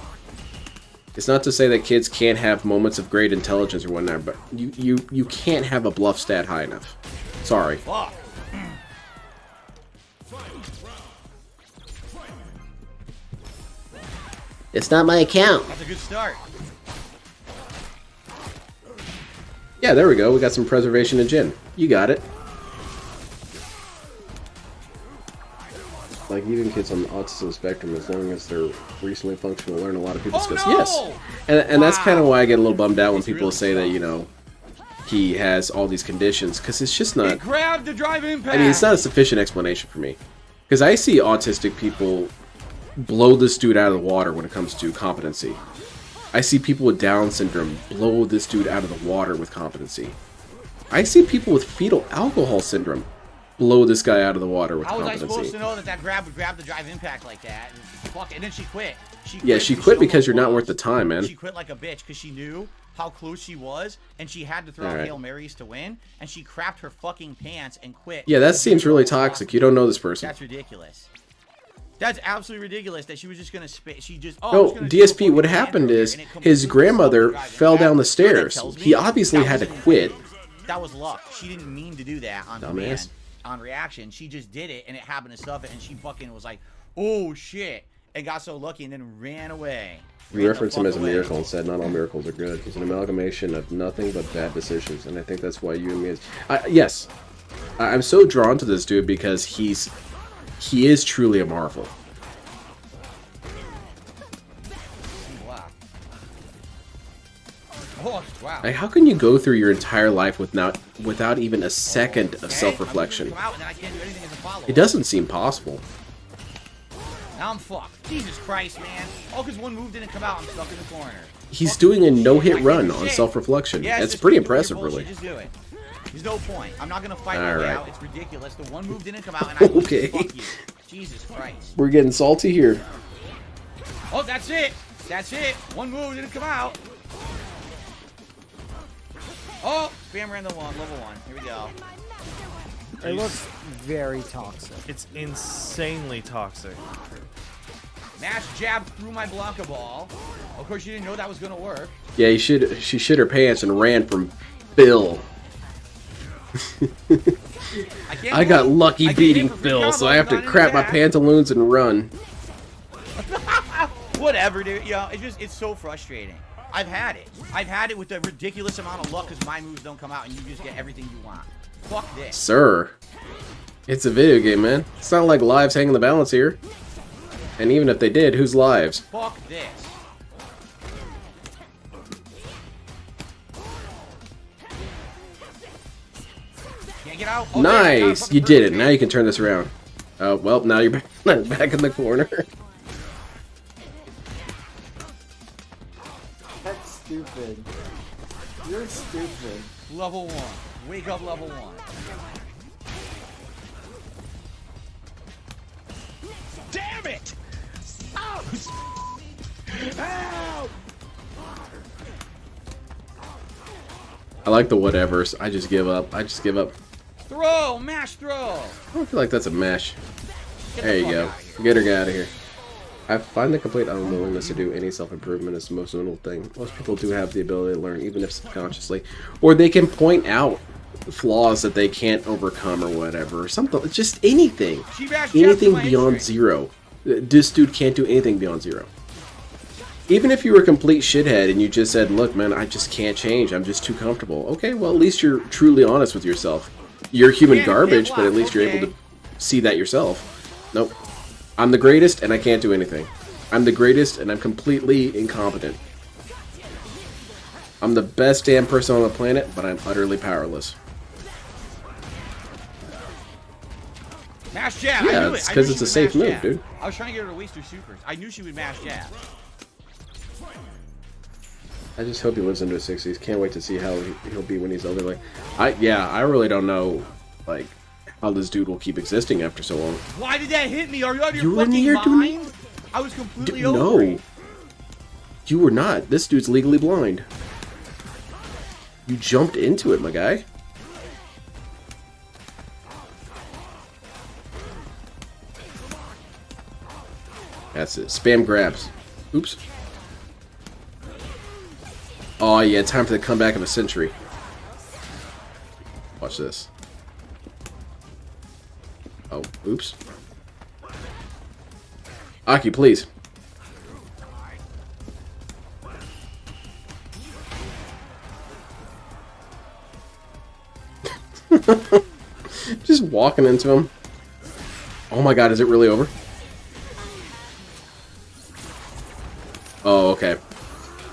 Speaker 2: It's not to say that kids can't have moments of great intelligence or whatnot, but you can't have a bluff stat high enough. Sorry.
Speaker 5: Fuck.
Speaker 6: It's not my account.
Speaker 5: That's a good start.
Speaker 2: Yeah, there we go. We got some preservation of Jin. You got it. Like, even kids on the autism spectrum, as long as they're recently functional, learn a lot of people's skills.
Speaker 5: No!
Speaker 2: Yes. And that's kind of why I get a little bummed out when people say that, he has all these conditions, because it's just not...
Speaker 5: He grabbed the drive impact.
Speaker 2: I mean, it's not a sufficient explanation for me. Because I see autistic people blow this dude out of the water when it comes to competency.
Speaker 6: I see people with Down syndrome blow this dude out of the water with competency. I see people with fetal alcohol syndrome blow this guy out of the water with
Speaker 5: How was I
Speaker 6: competency.
Speaker 5: supposed to know that that grab would grab the drive impact like that? Fuck, and then she quit.
Speaker 6: Yeah, she quit because you're not worth the time, man.
Speaker 5: She quit like a bitch because she knew how close she was, and she had to throw out Hail Marys to win, and she crapped her fucking pants and quit.
Speaker 6: Yeah, that seems really toxic. You don't know this person.
Speaker 5: That's ridiculous. That's absolutely ridiculous that she was just gonna spit. She just
Speaker 6: No, DSP, what happened is his grandmother fell down the stairs. He obviously had to quit.
Speaker 5: That was luck. She didn't mean to do that on command, on reaction. She just did it, and it happened to stuff it, and she fucking was like, oh shit, and got so lucky and then ran away.
Speaker 6: We referenced him as a miracle and said not all miracles are good. He's an amalgamation of nothing but bad decisions, and I think that's why you and me is... yes, I'm so drawn to this dude because he is truly a marvel.
Speaker 5: Oh, wow.
Speaker 6: Like, how can you go through your entire life without even a second of self-reflection? It doesn't seem possible.
Speaker 5: Now I'm fucked. Jesus Christ, man. All because one move didn't come out, I'm stuck in the corner.
Speaker 6: He's doing a no-hit run on self-reflection.
Speaker 5: Yeah,
Speaker 6: That's pretty impressive, really.
Speaker 5: Just do it. There's no point. I'm not gonna fight my way out. It's ridiculous. The one move didn't come out, and I
Speaker 6: okay.
Speaker 5: Fuck you. Jesus Christ.
Speaker 6: We're getting salty here.
Speaker 5: Oh, that's it. That's it. One move didn't come out. Oh, spam random one, level 1. Here we go.
Speaker 9: It looks very toxic.
Speaker 10: It's insanely toxic.
Speaker 5: Mash jab through my Blanca ball. Of course, you didn't know that was gonna work.
Speaker 6: Yeah, she shit her pants and ran from Fffil. I got lucky beating Fffil, so I have to crap my pantaloons and run.
Speaker 5: Whatever, dude. Yeah, it's so frustrating. I've had it. I've had it with a ridiculous amount of luck because my moves don't come out and you just get everything you want. Fuck this.
Speaker 6: Sir, it's a video game, man. It's not like lives hang in the balance here. And even if they did, whose lives?
Speaker 5: Fuck this. Can't get out. Oh,
Speaker 6: nice! You did it. Now you can turn this around. Oh, well, now you're back in the corner.
Speaker 9: That's stupid. You're stupid.
Speaker 5: Level 1. Wake up level 1.
Speaker 4: Damn it! Ow! Ow!
Speaker 6: I like the whatevers. I just give up. I just give up.
Speaker 5: Throw! Mash throw!
Speaker 6: I don't feel like that's a mash. There you go. Get her out of here. I find the complete unwillingness to do any self-improvement is the most notable thing. Most people do have the ability to learn, even if subconsciously. Or they can point out flaws that they can't overcome or whatever. Or something. Just anything. Anything beyond 0. This dude can't do anything beyond 0. Even if you were a complete shithead and you just said, look, man, I just can't change. I'm just too comfortable. Okay, well, at least you're truly honest with yourself. You're human garbage, but at least you're able to see that yourself. Nope. I'm the greatest, and I can't do anything. I'm the greatest, and I'm completely incompetent. I'm the best damn person on the planet, but I'm utterly powerless.
Speaker 5: Mash jab!
Speaker 6: Yeah, it's because it's a safe move, dude.
Speaker 5: I was trying to get her to waste her supers. I knew she would mash jab.
Speaker 6: I just hope he lives into his 60s. Can't wait to see how he'll be when he's older. Like, I really don't know, like, how this dude will keep existing after so long.
Speaker 5: Why did that hit me? Are you out of your fucking mind? I was completely over
Speaker 6: No.
Speaker 5: it.
Speaker 6: You were not. This dude's legally blind. You jumped into it, my guy. That's it. Spam grabs. Oops. Oh, yeah. Time for the comeback of a century. Watch this. Oh, oops. Aki, please. Just walking into him. Oh my god, is it really over? Oh, okay.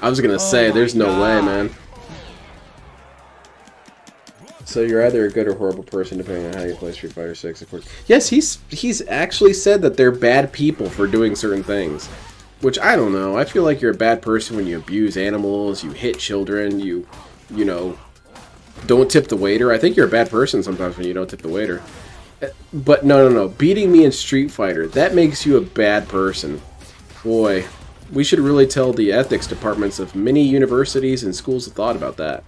Speaker 6: I was gonna say, there's no way, man. So you're either a good or horrible person, depending on how you play Street Fighter 6, of course. Yes, he's actually said that they're bad people for doing certain things.
Speaker 2: Which, I don't know. I feel like you're a bad person when you abuse animals, you hit children, you know, don't tip the waiter. I think you're a bad person sometimes when you don't tip the waiter. But no. Beating me in Street Fighter, that makes you a bad person. Boy, we should really tell the ethics departments of many universities and schools of thought about that.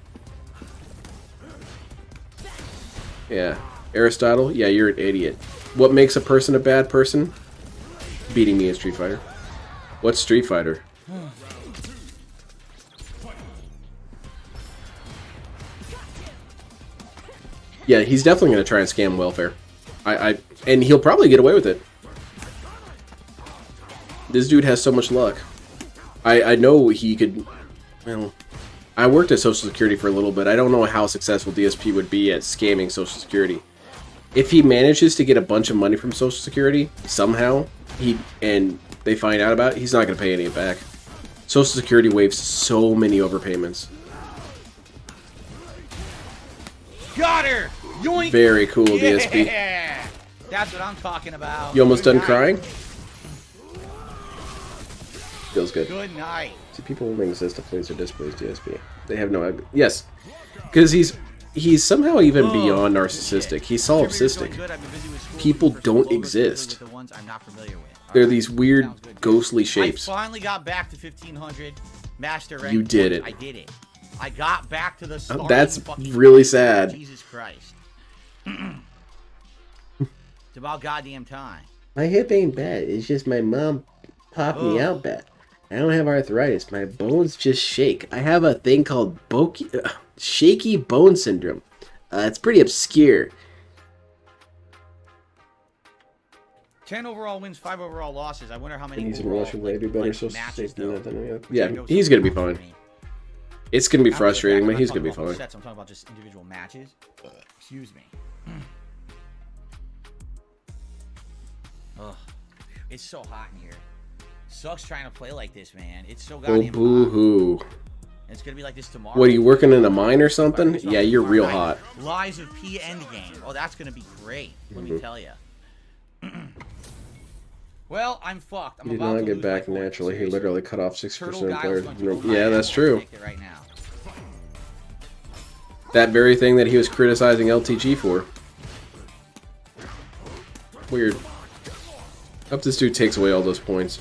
Speaker 2: Yeah. Aristotle? Yeah, you're an idiot. What makes a person a bad person? Beating me in Street Fighter. What's Street Fighter? Yeah, he's definitely going to try and scam welfare. And he'll probably get away with it. This dude has so much luck. I know he could... Well, I worked at Social Security for a little bit. I don't know how successful DSP would be at scamming Social Security. If he manages to get a bunch of money from Social Security, somehow, and they find out about it, he's not going to pay any of it back. Social Security waives so many overpayments.
Speaker 5: Got her! Yoink!
Speaker 2: Very cool,
Speaker 5: Yeah!
Speaker 2: DSP.
Speaker 5: That's what I'm talking about.
Speaker 2: You almost
Speaker 5: Good
Speaker 2: done
Speaker 5: night.
Speaker 2: crying? Feels good.
Speaker 5: Good night.
Speaker 2: See, people only exist to please or displease DSP. They have no... Yes. Because he's somehow even beyond narcissistic. He's solipsistic. People don't exist. They're these weird, ghostly shapes.
Speaker 5: I finally got back to 1500 master rank.
Speaker 2: You did it.
Speaker 5: I did it. I got back to the starting
Speaker 2: That's
Speaker 5: fucking
Speaker 2: really sad.
Speaker 5: Jesus Christ. It's about goddamn time.
Speaker 6: My hip ain't bad. It's just my mom popped me out bad. I don't have arthritis. My bones just shake. I have a thing called shaky bone syndrome. It's pretty obscure.
Speaker 5: 10 overall wins, 5 overall losses. I wonder how many.
Speaker 2: And he's in a
Speaker 5: overall,
Speaker 2: relationship with a better social
Speaker 5: matches,
Speaker 2: safety
Speaker 5: though.
Speaker 2: net than
Speaker 5: I
Speaker 2: yeah,
Speaker 5: know
Speaker 2: he's
Speaker 5: some
Speaker 2: gonna be
Speaker 5: people
Speaker 2: fine.
Speaker 5: me.
Speaker 2: It's gonna be
Speaker 5: After the
Speaker 2: frustrating,
Speaker 5: fact,
Speaker 2: but
Speaker 5: I'm
Speaker 2: he's
Speaker 5: not
Speaker 2: gonna be
Speaker 5: talking about
Speaker 2: fine.
Speaker 5: sets, I'm talking about just individual matches. Excuse me. Ugh. It's so hot in here. Sucks trying to play like this, man. It's so
Speaker 2: Oh,
Speaker 5: goddamn
Speaker 2: boo-hoo.
Speaker 5: hot. It's gonna be like this tomorrow.
Speaker 2: What, are you working in a mine or something? Yeah, you're real hot.
Speaker 5: Lies of P endgame. Oh, that's gonna be great. Let me tell you. Well, I'm fucked.
Speaker 2: He did not get back naturally. He literally cut off 60% of players. Yeah, that's true.
Speaker 5: Right now.
Speaker 2: That very thing that he was criticizing LTG for. Weird. Hope this dude takes away all those points.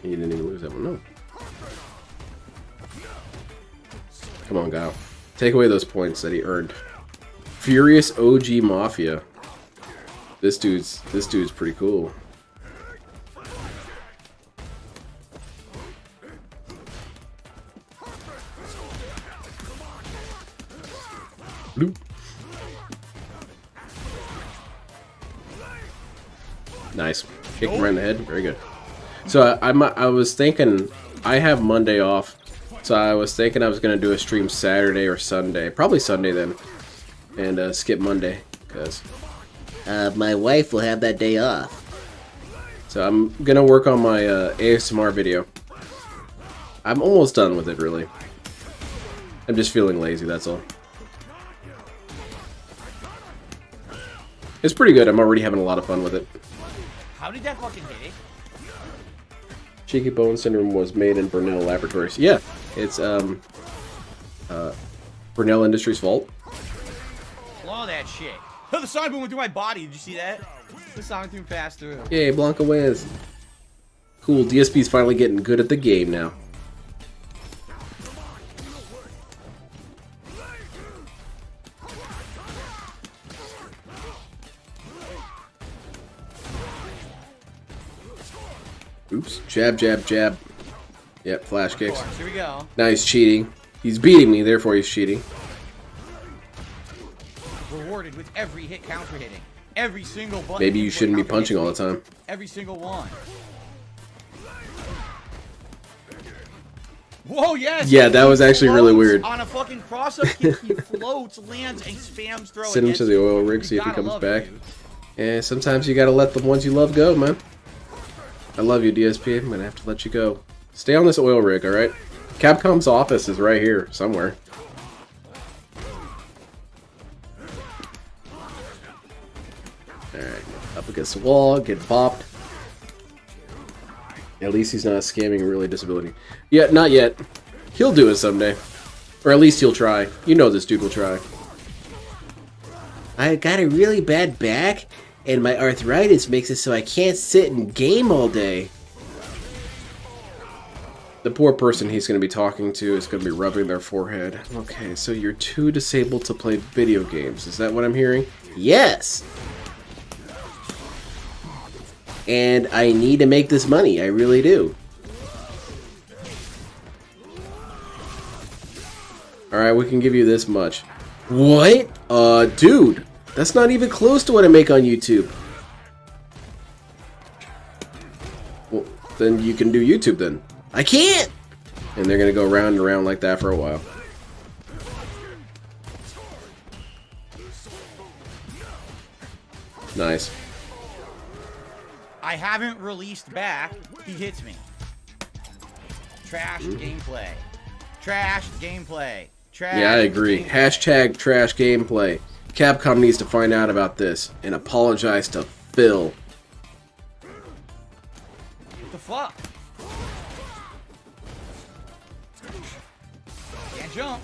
Speaker 2: He didn't even lose that one, no. Come on, Guile. Take away those points that he earned. Furious OG Mafia. This dude's pretty cool. Bloop. Nice. Kick him right in the head. Very good. So I was thinking I have Monday off. So I was thinking I was going to do a stream Saturday or Sunday. Probably Sunday then. And skip Monday. Because
Speaker 6: my wife will have that day off.
Speaker 2: so I'm going to work on my ASMR video. I'm almost done with it, really. I'm just feeling lazy, that's all. It's pretty good. I'm already having a lot of fun with it.
Speaker 5: How did that fucking hit it?
Speaker 2: Cheeky Bone Syndrome was made in Burnell Laboratories. Yeah, it's Burnell Industries' fault.
Speaker 5: Claw that shit. The sonic boom went through my body. Did you see that? The sonic boom passed through.
Speaker 2: Yay, Blanca wins. Cool, DSP's finally getting good at the game now. Oops. Jab, jab, jab. Yep, flash kicks.
Speaker 5: Here we go.
Speaker 2: Now he's cheating. He's beating me, therefore he's cheating.
Speaker 5: Rewarded with every hit counter hitting. Every single button.
Speaker 2: Maybe you shouldn't be punching all the time.
Speaker 5: Every single one. Whoa, yes!
Speaker 2: Yeah, that was actually really weird.
Speaker 5: On a fucking cross-up kick, he floats, lands, and spams throw.
Speaker 2: Send him to the oil rig, see if he comes back. Yeah, sometimes you gotta let the ones you love go, man. I love you, DSP. I'm gonna have to let you go. Stay on this oil rig, alright? Capcom's office is right here, somewhere.
Speaker 6: Alright, up against the wall, get bopped. At least he's not scamming really disability. Yeah, not yet. He'll do it someday. Or at least he'll try. You know this dude will try. I got a really bad back, and my arthritis makes it so I can't sit and game all day. The poor person he's going to be talking to is going to be rubbing their forehead. Okay, so you're too disabled to play video games. Is that what I'm hearing? Yes! And I need to make this money. I really do. Alright, we can give you this much. What? Dude. That's not even close to what I make on YouTube. Well, then you can do YouTube then. I can't! And they're gonna go round and round like that for a while. Nice.
Speaker 5: I haven't released back. He hits me. Trash gameplay. Trash gameplay. Trash.
Speaker 6: Yeah, I agree. Hashtag trash gameplay. Capcom needs to find out about this and apologize to Fffil.
Speaker 5: What the fuck? Can't jump.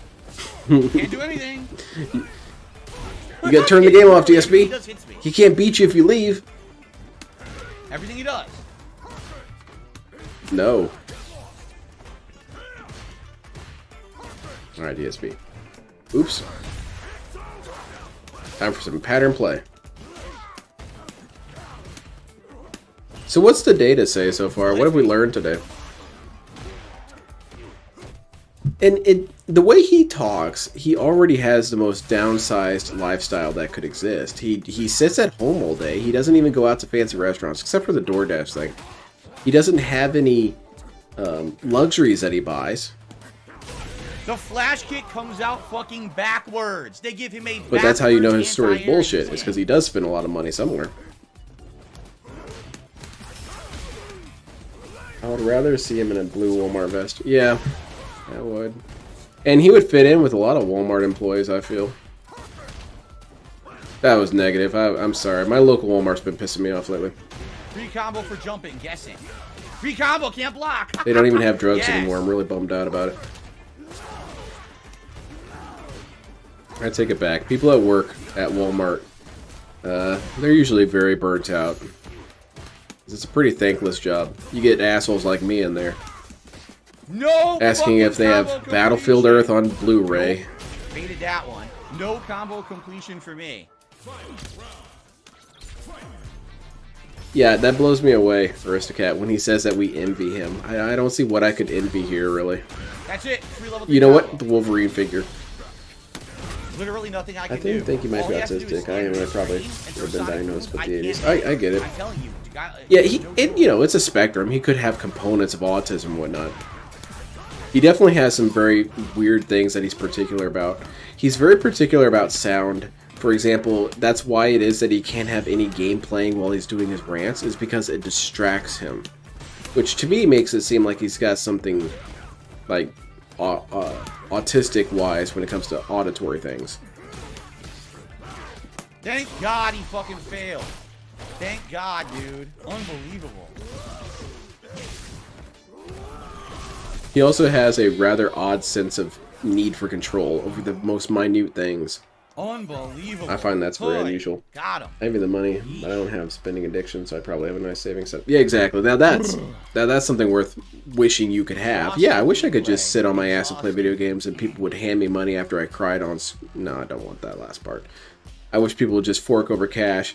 Speaker 5: Can't do anything.
Speaker 6: You gotta turn the game off, DSP.
Speaker 5: He just hits me.
Speaker 6: He can't beat you if you leave.
Speaker 5: Everything he does.
Speaker 6: No. Alright, DSP. Oops. Time for some pattern play. So what's the data say so far? What have we learned today? And the way he talks, he already has the most downsized lifestyle that could exist. He sits at home all day. He doesn't even go out to fancy restaurants, except for the DoorDash thing. He doesn't have any luxuries that he buys.
Speaker 5: The flash kick comes out fucking backwards. They give him a
Speaker 6: But that's how you know his story is
Speaker 5: anti-air
Speaker 6: bullshit, is
Speaker 5: defense.
Speaker 6: because he does spend a lot of money somewhere. I would rather see him in a blue Walmart vest. Yeah, I would. And he would fit in with a lot of Walmart employees, I feel. That was negative. I'm sorry. My local Walmart's been pissing me off lately.
Speaker 5: Free combo for jumping, guessing. Free combo, can't block.
Speaker 6: They don't even have drugs
Speaker 5: Yes.
Speaker 6: anymore. I'm really bummed out about it. I take it back. People at work at Walmart, they're usually very burnt out. It's a pretty thankless job. You get assholes like me in there.
Speaker 5: No.
Speaker 6: Asking if they have
Speaker 5: combo
Speaker 6: Battlefield
Speaker 5: completion.
Speaker 6: Earth on Blu-ray.
Speaker 5: Nope. Baited that one. No combo completion for me.
Speaker 6: Yeah, that blows me away, Aristocat, when he says that we envy him. I don't see what I could envy here, really.
Speaker 5: That's it. Free level
Speaker 6: You know what?
Speaker 5: combo.
Speaker 6: The Wolverine figure.
Speaker 5: Literally nothing I can
Speaker 6: I think
Speaker 5: do.
Speaker 6: he might
Speaker 5: All
Speaker 6: be
Speaker 5: he has to do is
Speaker 6: autistic. I
Speaker 5: stand
Speaker 6: would probably
Speaker 5: and
Speaker 6: have
Speaker 5: throw
Speaker 6: been
Speaker 5: sonic
Speaker 6: diagnosed
Speaker 5: booms.
Speaker 6: with the
Speaker 5: I
Speaker 6: 80s.
Speaker 5: can't
Speaker 6: I get it.
Speaker 5: I'm telling you.
Speaker 6: Yeah, you know, it's a spectrum. He could have components of autism and whatnot. He definitely has some very weird things that he's particular about. He's very particular about sound. For example, that's why it is that he can't have any game playing while he's doing his rants, is because it distracts him. Which to me makes it seem like he's got something like autistic-wise when it comes to auditory things.
Speaker 5: Thank God he fucking failed. Thank God, dude. Unbelievable.
Speaker 6: He also has a rather odd sense of need for control over the most minute things.
Speaker 5: Unbelievable.
Speaker 6: I find that's very
Speaker 5: Boy,
Speaker 6: unusual.
Speaker 5: Got him.
Speaker 6: I have the money, but I don't have spending addiction, so I probably have a nice savings set. Yeah, exactly. Now that's something worth wishing you could have. Yeah, I wish I could just sit on my ass and play video games and people would hand me money after I cried on... No, I don't want that last part. I wish people would just fork over cash,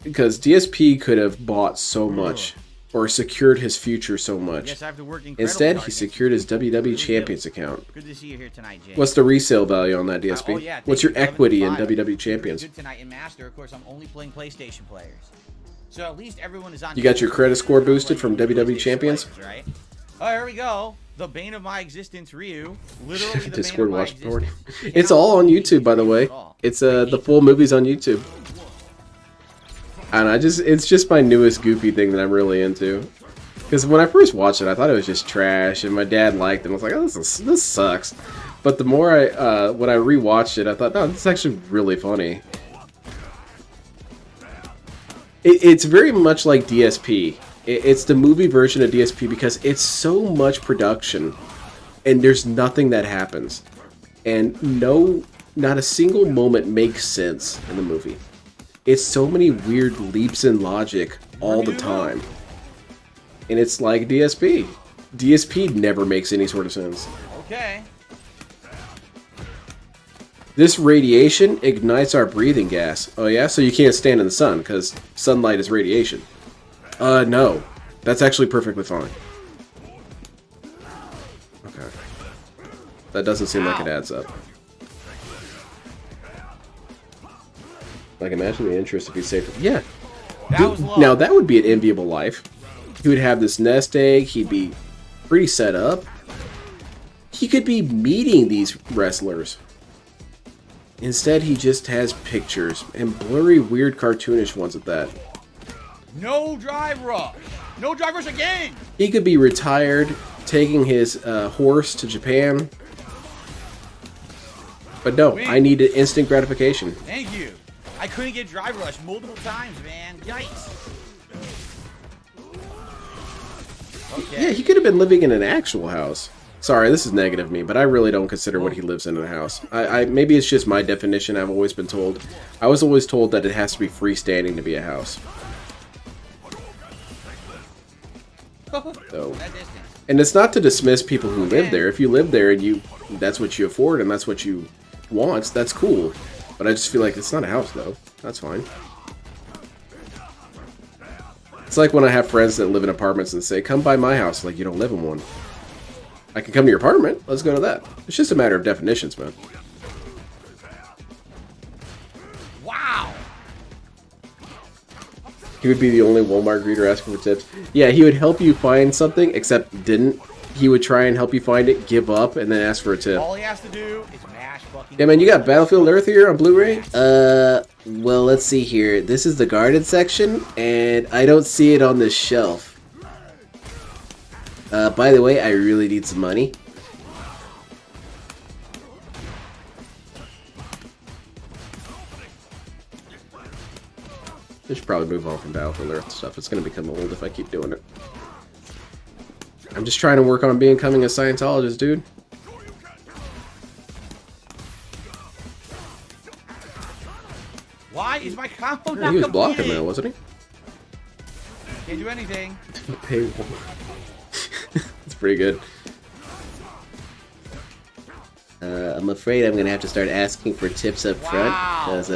Speaker 6: because DSP could have bought so much, or secured his future so much.
Speaker 5: Yes, I have to work incredibly
Speaker 6: Instead,
Speaker 5: hard
Speaker 6: he
Speaker 5: next
Speaker 6: secured his
Speaker 5: week.
Speaker 6: WWE
Speaker 5: Really
Speaker 6: Champions
Speaker 5: do.
Speaker 6: account.
Speaker 5: Good to see you here tonight, Jay.
Speaker 6: What's the resale value on that, DSP?
Speaker 5: Oh, yeah,
Speaker 6: What's
Speaker 5: thank
Speaker 6: your
Speaker 5: you,
Speaker 6: equity in
Speaker 5: 11 to 5.
Speaker 6: WWE Champions?
Speaker 5: Good tonight in Master. Of course, I'm only playing PlayStation players. So at least everyone is on.
Speaker 6: You got your credit score
Speaker 5: playing
Speaker 6: boosted from WWE Champions?
Speaker 5: players, right? Oh, here we go. The bane of my existence, Ryu. Literally the
Speaker 6: Discord
Speaker 5: bane of my
Speaker 6: watch party.
Speaker 5: existence.
Speaker 6: It's all on YouTube, by the way. It's the full movie's on YouTube. And it's just my newest goofy thing that I'm really into. Because when I first watched it, I thought it was just trash, and my dad liked it. I was like, oh, this sucks. But the more when I rewatched it, I thought, no, this is actually really funny. It's very much like DSP. It's the movie version of DSP because it's so much production, and there's nothing that happens, and not a single moment makes sense in the movie. It's so many weird leaps in logic all the time, and it's like DSP. DSP never makes any sort of sense.
Speaker 5: Okay.
Speaker 6: This radiation ignites our breathing gas. Oh yeah? So you can't stand in the sun, because sunlight is radiation. No. That's actually perfectly fine. Okay. That doesn't seem like it adds up. Like, imagine the interest if he's safe. Yeah. Now, that would be an enviable life. He would have this nest egg. He'd be pretty set up. He could be meeting these wrestlers. Instead, he just has pictures, and blurry, weird, cartoonish ones at that.
Speaker 5: No drive rush! No drive rush again!
Speaker 6: He could be retired, taking his horse to Japan. But no, I needed instant gratification.
Speaker 5: Thank you. I couldn't get drive rush multiple times, man. Yikes. Okay.
Speaker 6: Yeah, he could have been living in an actual house. Sorry, this is negative of me, but I really don't consider what he lives in a house. Maybe it's just my definition. I've always been told. I was always told that it has to be freestanding to be a house. So, and it's not to dismiss people who live there. If you live there and that's what you afford and that's what you want, that's cool. But I just feel like it's not a house, though. That's fine. It's like when I have friends that live in apartments and say, come by my house, like you don't live in one. I can come to your apartment. Let's go to that. It's just a matter of definitions, man.
Speaker 5: Wow.
Speaker 6: He would be the only Walmart greeter asking for tips. Yeah, he would help you find something, except didn't. He would try and help you find it, give up, and then ask for a tip.
Speaker 5: All he has to do is mash fucking...
Speaker 6: Yeah, man, you got Battlefield Earth here on Blu-ray? Well, let's see here. This is the guarded section, and I don't see it on this shelf. By the way, I really need some money. I should probably move on from Battlefield Earth stuff. It's going to become old if I keep doing it. I'm just trying to work on becoming a Scientologist, dude.
Speaker 5: Why is my combo not
Speaker 6: Yeah, he was blocking
Speaker 5: completed?
Speaker 6: that, wasn't he?
Speaker 5: Can't do anything.
Speaker 6: Pay one. That's pretty good. I'm afraid I'm going to have to start asking for tips up front, because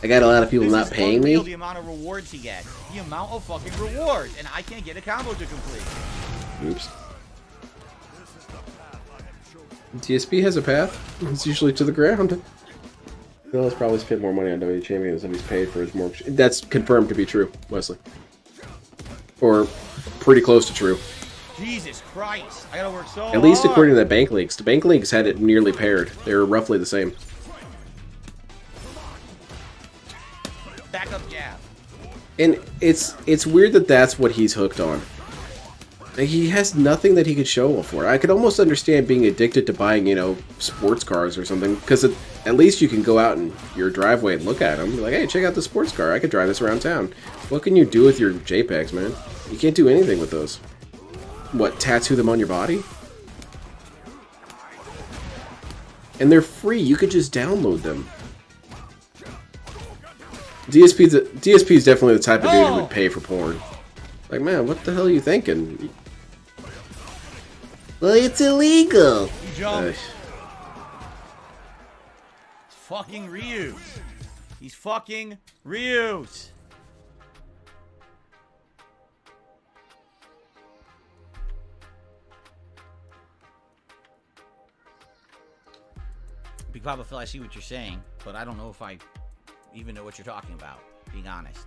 Speaker 6: I got a lot of people not paying me.
Speaker 5: The amount of rewards he gets. The amount of fucking rewards. And I can't get a combo to complete.
Speaker 6: Oops. DSP has a path. It's usually to the ground. Bill has probably spent more money on WWE Champions than he's paid for his mortgage. That's confirmed to be true, Wesley. Or pretty close to true.
Speaker 5: Jesus Christ. I gotta work so hard.
Speaker 6: At least according to the bank leagues. The bank leagues had it nearly paired. They were roughly the same.
Speaker 5: Back up jab.
Speaker 6: And it's weird that that's what he's hooked on. Like, he has nothing that he could show for. I could almost understand being addicted to buying, you know, sports cars or something, because at least you can go out in your driveway and look at them. Be like, hey, check out the sports car. I could drive this around town. What can you do with your JPEGs, man? You can't do anything with those. What, tattoo them on your body? And they're free. You could just download them. DSP is definitely the type of dude who would pay for porn. Like, man, what the hell are you thinking? Well, it's illegal.
Speaker 5: You jump. Fucking Ryu. He's fucking Ryu's. Big Papa Phil, I see what you're saying, but I don't know if I even know what you're talking about, being honest.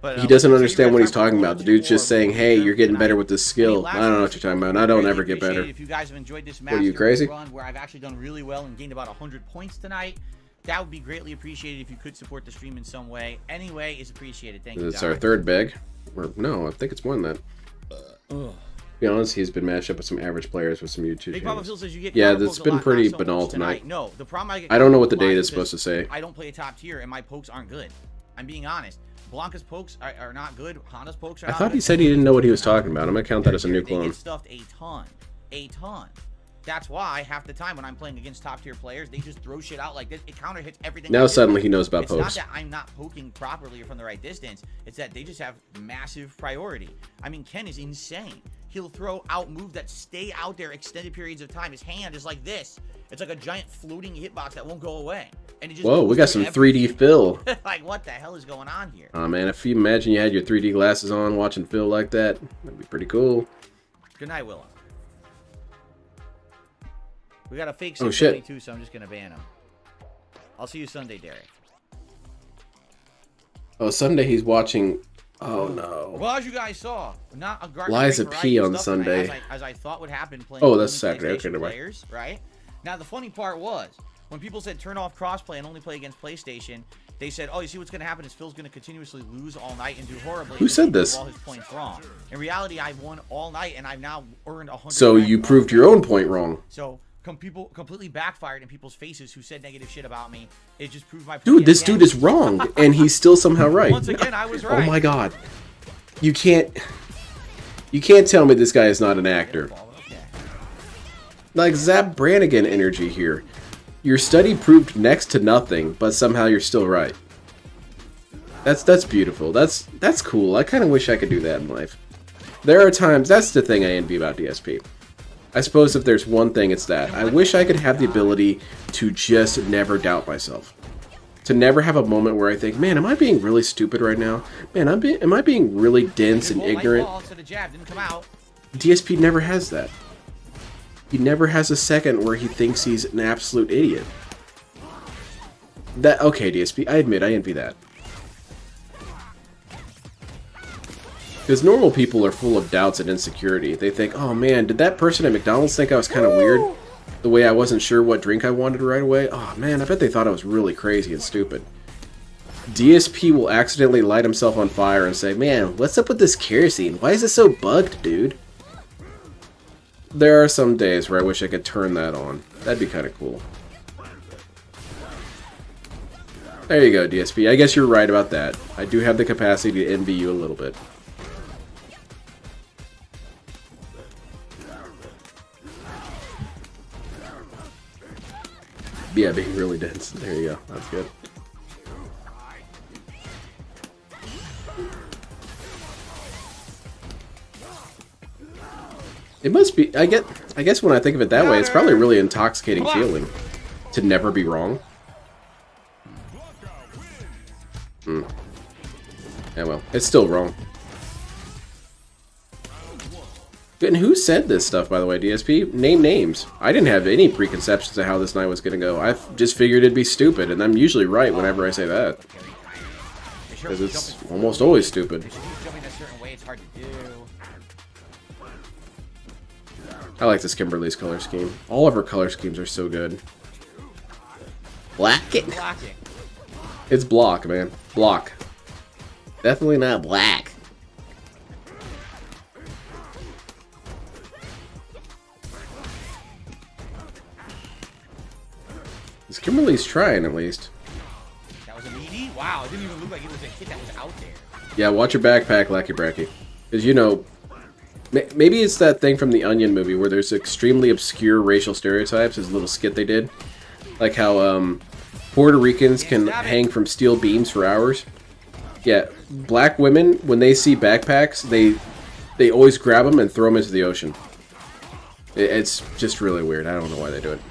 Speaker 5: But,
Speaker 6: he doesn't understand what he's talking about. The dude's just saying, hey, you're getting better with this skill. I don't know what you're talking about. I don't ever get better.
Speaker 5: If you guys have enjoyed this
Speaker 6: What are you, crazy?
Speaker 5: run where I've actually done really well and gained about 100 points tonight, that would be greatly appreciated if you could support the stream in some way. Anyway, it's appreciated. Thank you,
Speaker 6: It's our third beg. Or, no, I think it's more than that. To be honest, he's been matched up with some average players with some YouTube
Speaker 5: Big Papa Phil says you get
Speaker 6: yeah,
Speaker 5: counter
Speaker 6: that's
Speaker 5: pokes a
Speaker 6: been
Speaker 5: lot,
Speaker 6: pretty
Speaker 5: not so
Speaker 6: banal
Speaker 5: much
Speaker 6: tonight.
Speaker 5: No, the problem
Speaker 6: I don't know what the
Speaker 5: counter
Speaker 6: date
Speaker 5: pokes
Speaker 6: is supposed to say.
Speaker 5: I don't play a top tier and my pokes aren't good. I'm being honest. Blanca's pokes are not good. Honda's pokes are
Speaker 2: I
Speaker 5: not
Speaker 2: thought
Speaker 5: good.
Speaker 2: he said he didn't know what he was talking about. I'm gonna count that as a new
Speaker 5: They
Speaker 2: clone.
Speaker 5: get stuffed a ton. A ton. That's why half the time when I'm playing against top tier players, they just throw shit out like this. It counter hits everything.
Speaker 2: Now suddenly he knows about
Speaker 5: it's
Speaker 2: pokes.
Speaker 5: Not that I'm not poking properly or from the right distance. It's that they just have massive priority. I mean, Ken is insane. He'll throw out moves that stay out there extended periods of time. His hand is like this. It's like a giant floating hitbox that won't go away. And it just
Speaker 2: Whoa, we got some 3D Fffil.
Speaker 5: Like, what the hell is going on here?
Speaker 2: Oh man, if you imagine you had your 3D glasses on watching Fffil like that, that'd be pretty cool.
Speaker 5: Good night, Willow. We got a fake
Speaker 2: Oh, shit.
Speaker 5: 672, so I'm just going to ban him. I'll see you Sunday, Derek.
Speaker 2: Oh, Sunday he's watching... Oh no.
Speaker 5: Well, as you guys saw, not a garbage
Speaker 2: Liza
Speaker 5: break
Speaker 2: P
Speaker 5: variety
Speaker 2: on
Speaker 5: of stuff tonight,
Speaker 2: Sunday.
Speaker 5: as I thought would happen playing
Speaker 2: Oh, that's
Speaker 5: only
Speaker 2: Saturday. Okay,
Speaker 5: PlayStation
Speaker 2: never mind.
Speaker 5: players, right? Now, the funny part was, when people said turn off crossplay and only play against PlayStation, they said, oh, you see what's going to happen is Phil's going to continuously lose all night and do horribly.
Speaker 2: Who said this?
Speaker 5: All his points wrong. In reality, I've won all night, and I've now earned 100.
Speaker 2: So you proved your own point wrong.
Speaker 5: So people completely backfired in people's faces who said negative shit about me. It just proved my point.
Speaker 2: Dude, this
Speaker 5: again.
Speaker 2: dude is wrong, and he's still somehow right.
Speaker 5: Once again, I was right.
Speaker 2: Oh my god. You can't tell me this guy is not an actor. Like Zap Brannigan energy here. Your study proved next to nothing, but somehow you're still right. That's beautiful. That's cool. I kind of wish I could do that in life. There are times, that's the thing I envy about DSP. I suppose if there's one thing, it's that. I wish I could have the ability to just never doubt myself. To never have a moment where I think, man, am I being really stupid right now? Man, am I being really dense and ignorant? DSP never has that. He never has a second where he thinks he's an absolute idiot. Okay, DSP, I admit, I envy that. Because normal people are full of doubts and insecurity. They think, oh man, did that person at McDonald's think I was kind of weird? The way I wasn't sure what drink I wanted right away? Oh man, I bet they thought I was really crazy and stupid. DSP will accidentally light himself on fire and say, man, what's up with this kerosene? Why is it so bugged, dude? There are some days where I wish I could turn that on. That'd be kind of cool. There you go, DSP. I guess you're right about that. I do have the capacity to envy you a little bit. Yeah, being really dense. There you go. That's good. It must be. I guess when I think of it that way, it's probably a really intoxicating feeling to never be wrong. Yeah, well, it's still wrong. And who said this stuff, by the way, DSP? Name names. I didn't have any preconceptions of how this night was going to go. I just figured it'd be stupid, and I'm usually right whenever I say that. Because it's almost always stupid. I like this Kimberly's color scheme. All of her color schemes are so good. Black it. It's block, man. Block. Definitely not black. This Kimberly's trying, at least.
Speaker 5: That was a meaty? Wow, it didn't even look like it was a hit that was out there.
Speaker 2: Yeah, watch your backpack, Lackey Bracky. Because, you know, maybe it's that thing from the Onion movie where there's extremely obscure racial stereotypes. There's a little skit they did. Like how Puerto Ricans can hang from steel beams for hours. Yeah, black women, when they see backpacks, they always grab them and throw them into the ocean. It's just really weird. I don't know why they do it.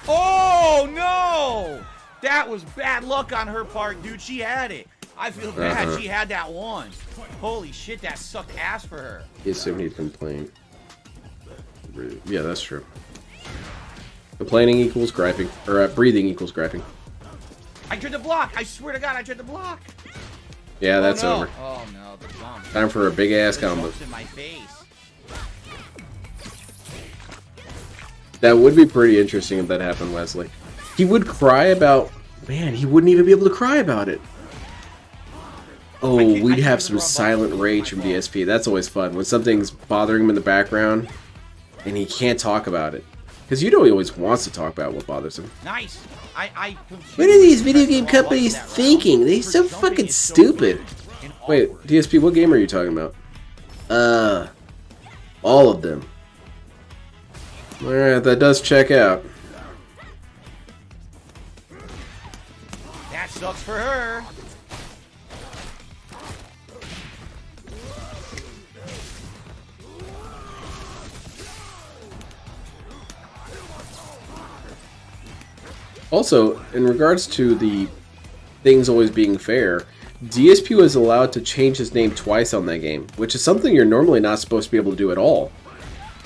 Speaker 5: Oh, no! That was bad luck on her part, dude. She had it. I feel bad. She had that one. Holy shit, that sucked ass for her.
Speaker 2: Yes, so he'd complain. Yeah, that's true. Complaining equals griping. Or breathing equals griping.
Speaker 5: I tried to block. I swear to God, I tried to block.
Speaker 2: Yeah, that's over.
Speaker 5: Oh, no. The bump.
Speaker 2: Time for a big-ass combo.
Speaker 5: In my face.
Speaker 2: That would be pretty interesting if that happened, Wesley. He would cry about... Man, he wouldn't even be able to cry about it. Oh, we'd have some silent rage from DSP. That's always fun. When something's bothering him in the background, and he can't talk about it.
Speaker 6: Because you know he always wants to talk about what bothers him.
Speaker 5: Nice.
Speaker 6: What are these video game companies thinking? They're so fucking stupid. Wait, DSP, what game are you talking about? All of them. Alright, that does check out.
Speaker 5: That sucks for her.
Speaker 2: Also, in regards to the things always being fair, DSP was allowed to change his name twice on that game, which is something you're normally not supposed to be able to do at all.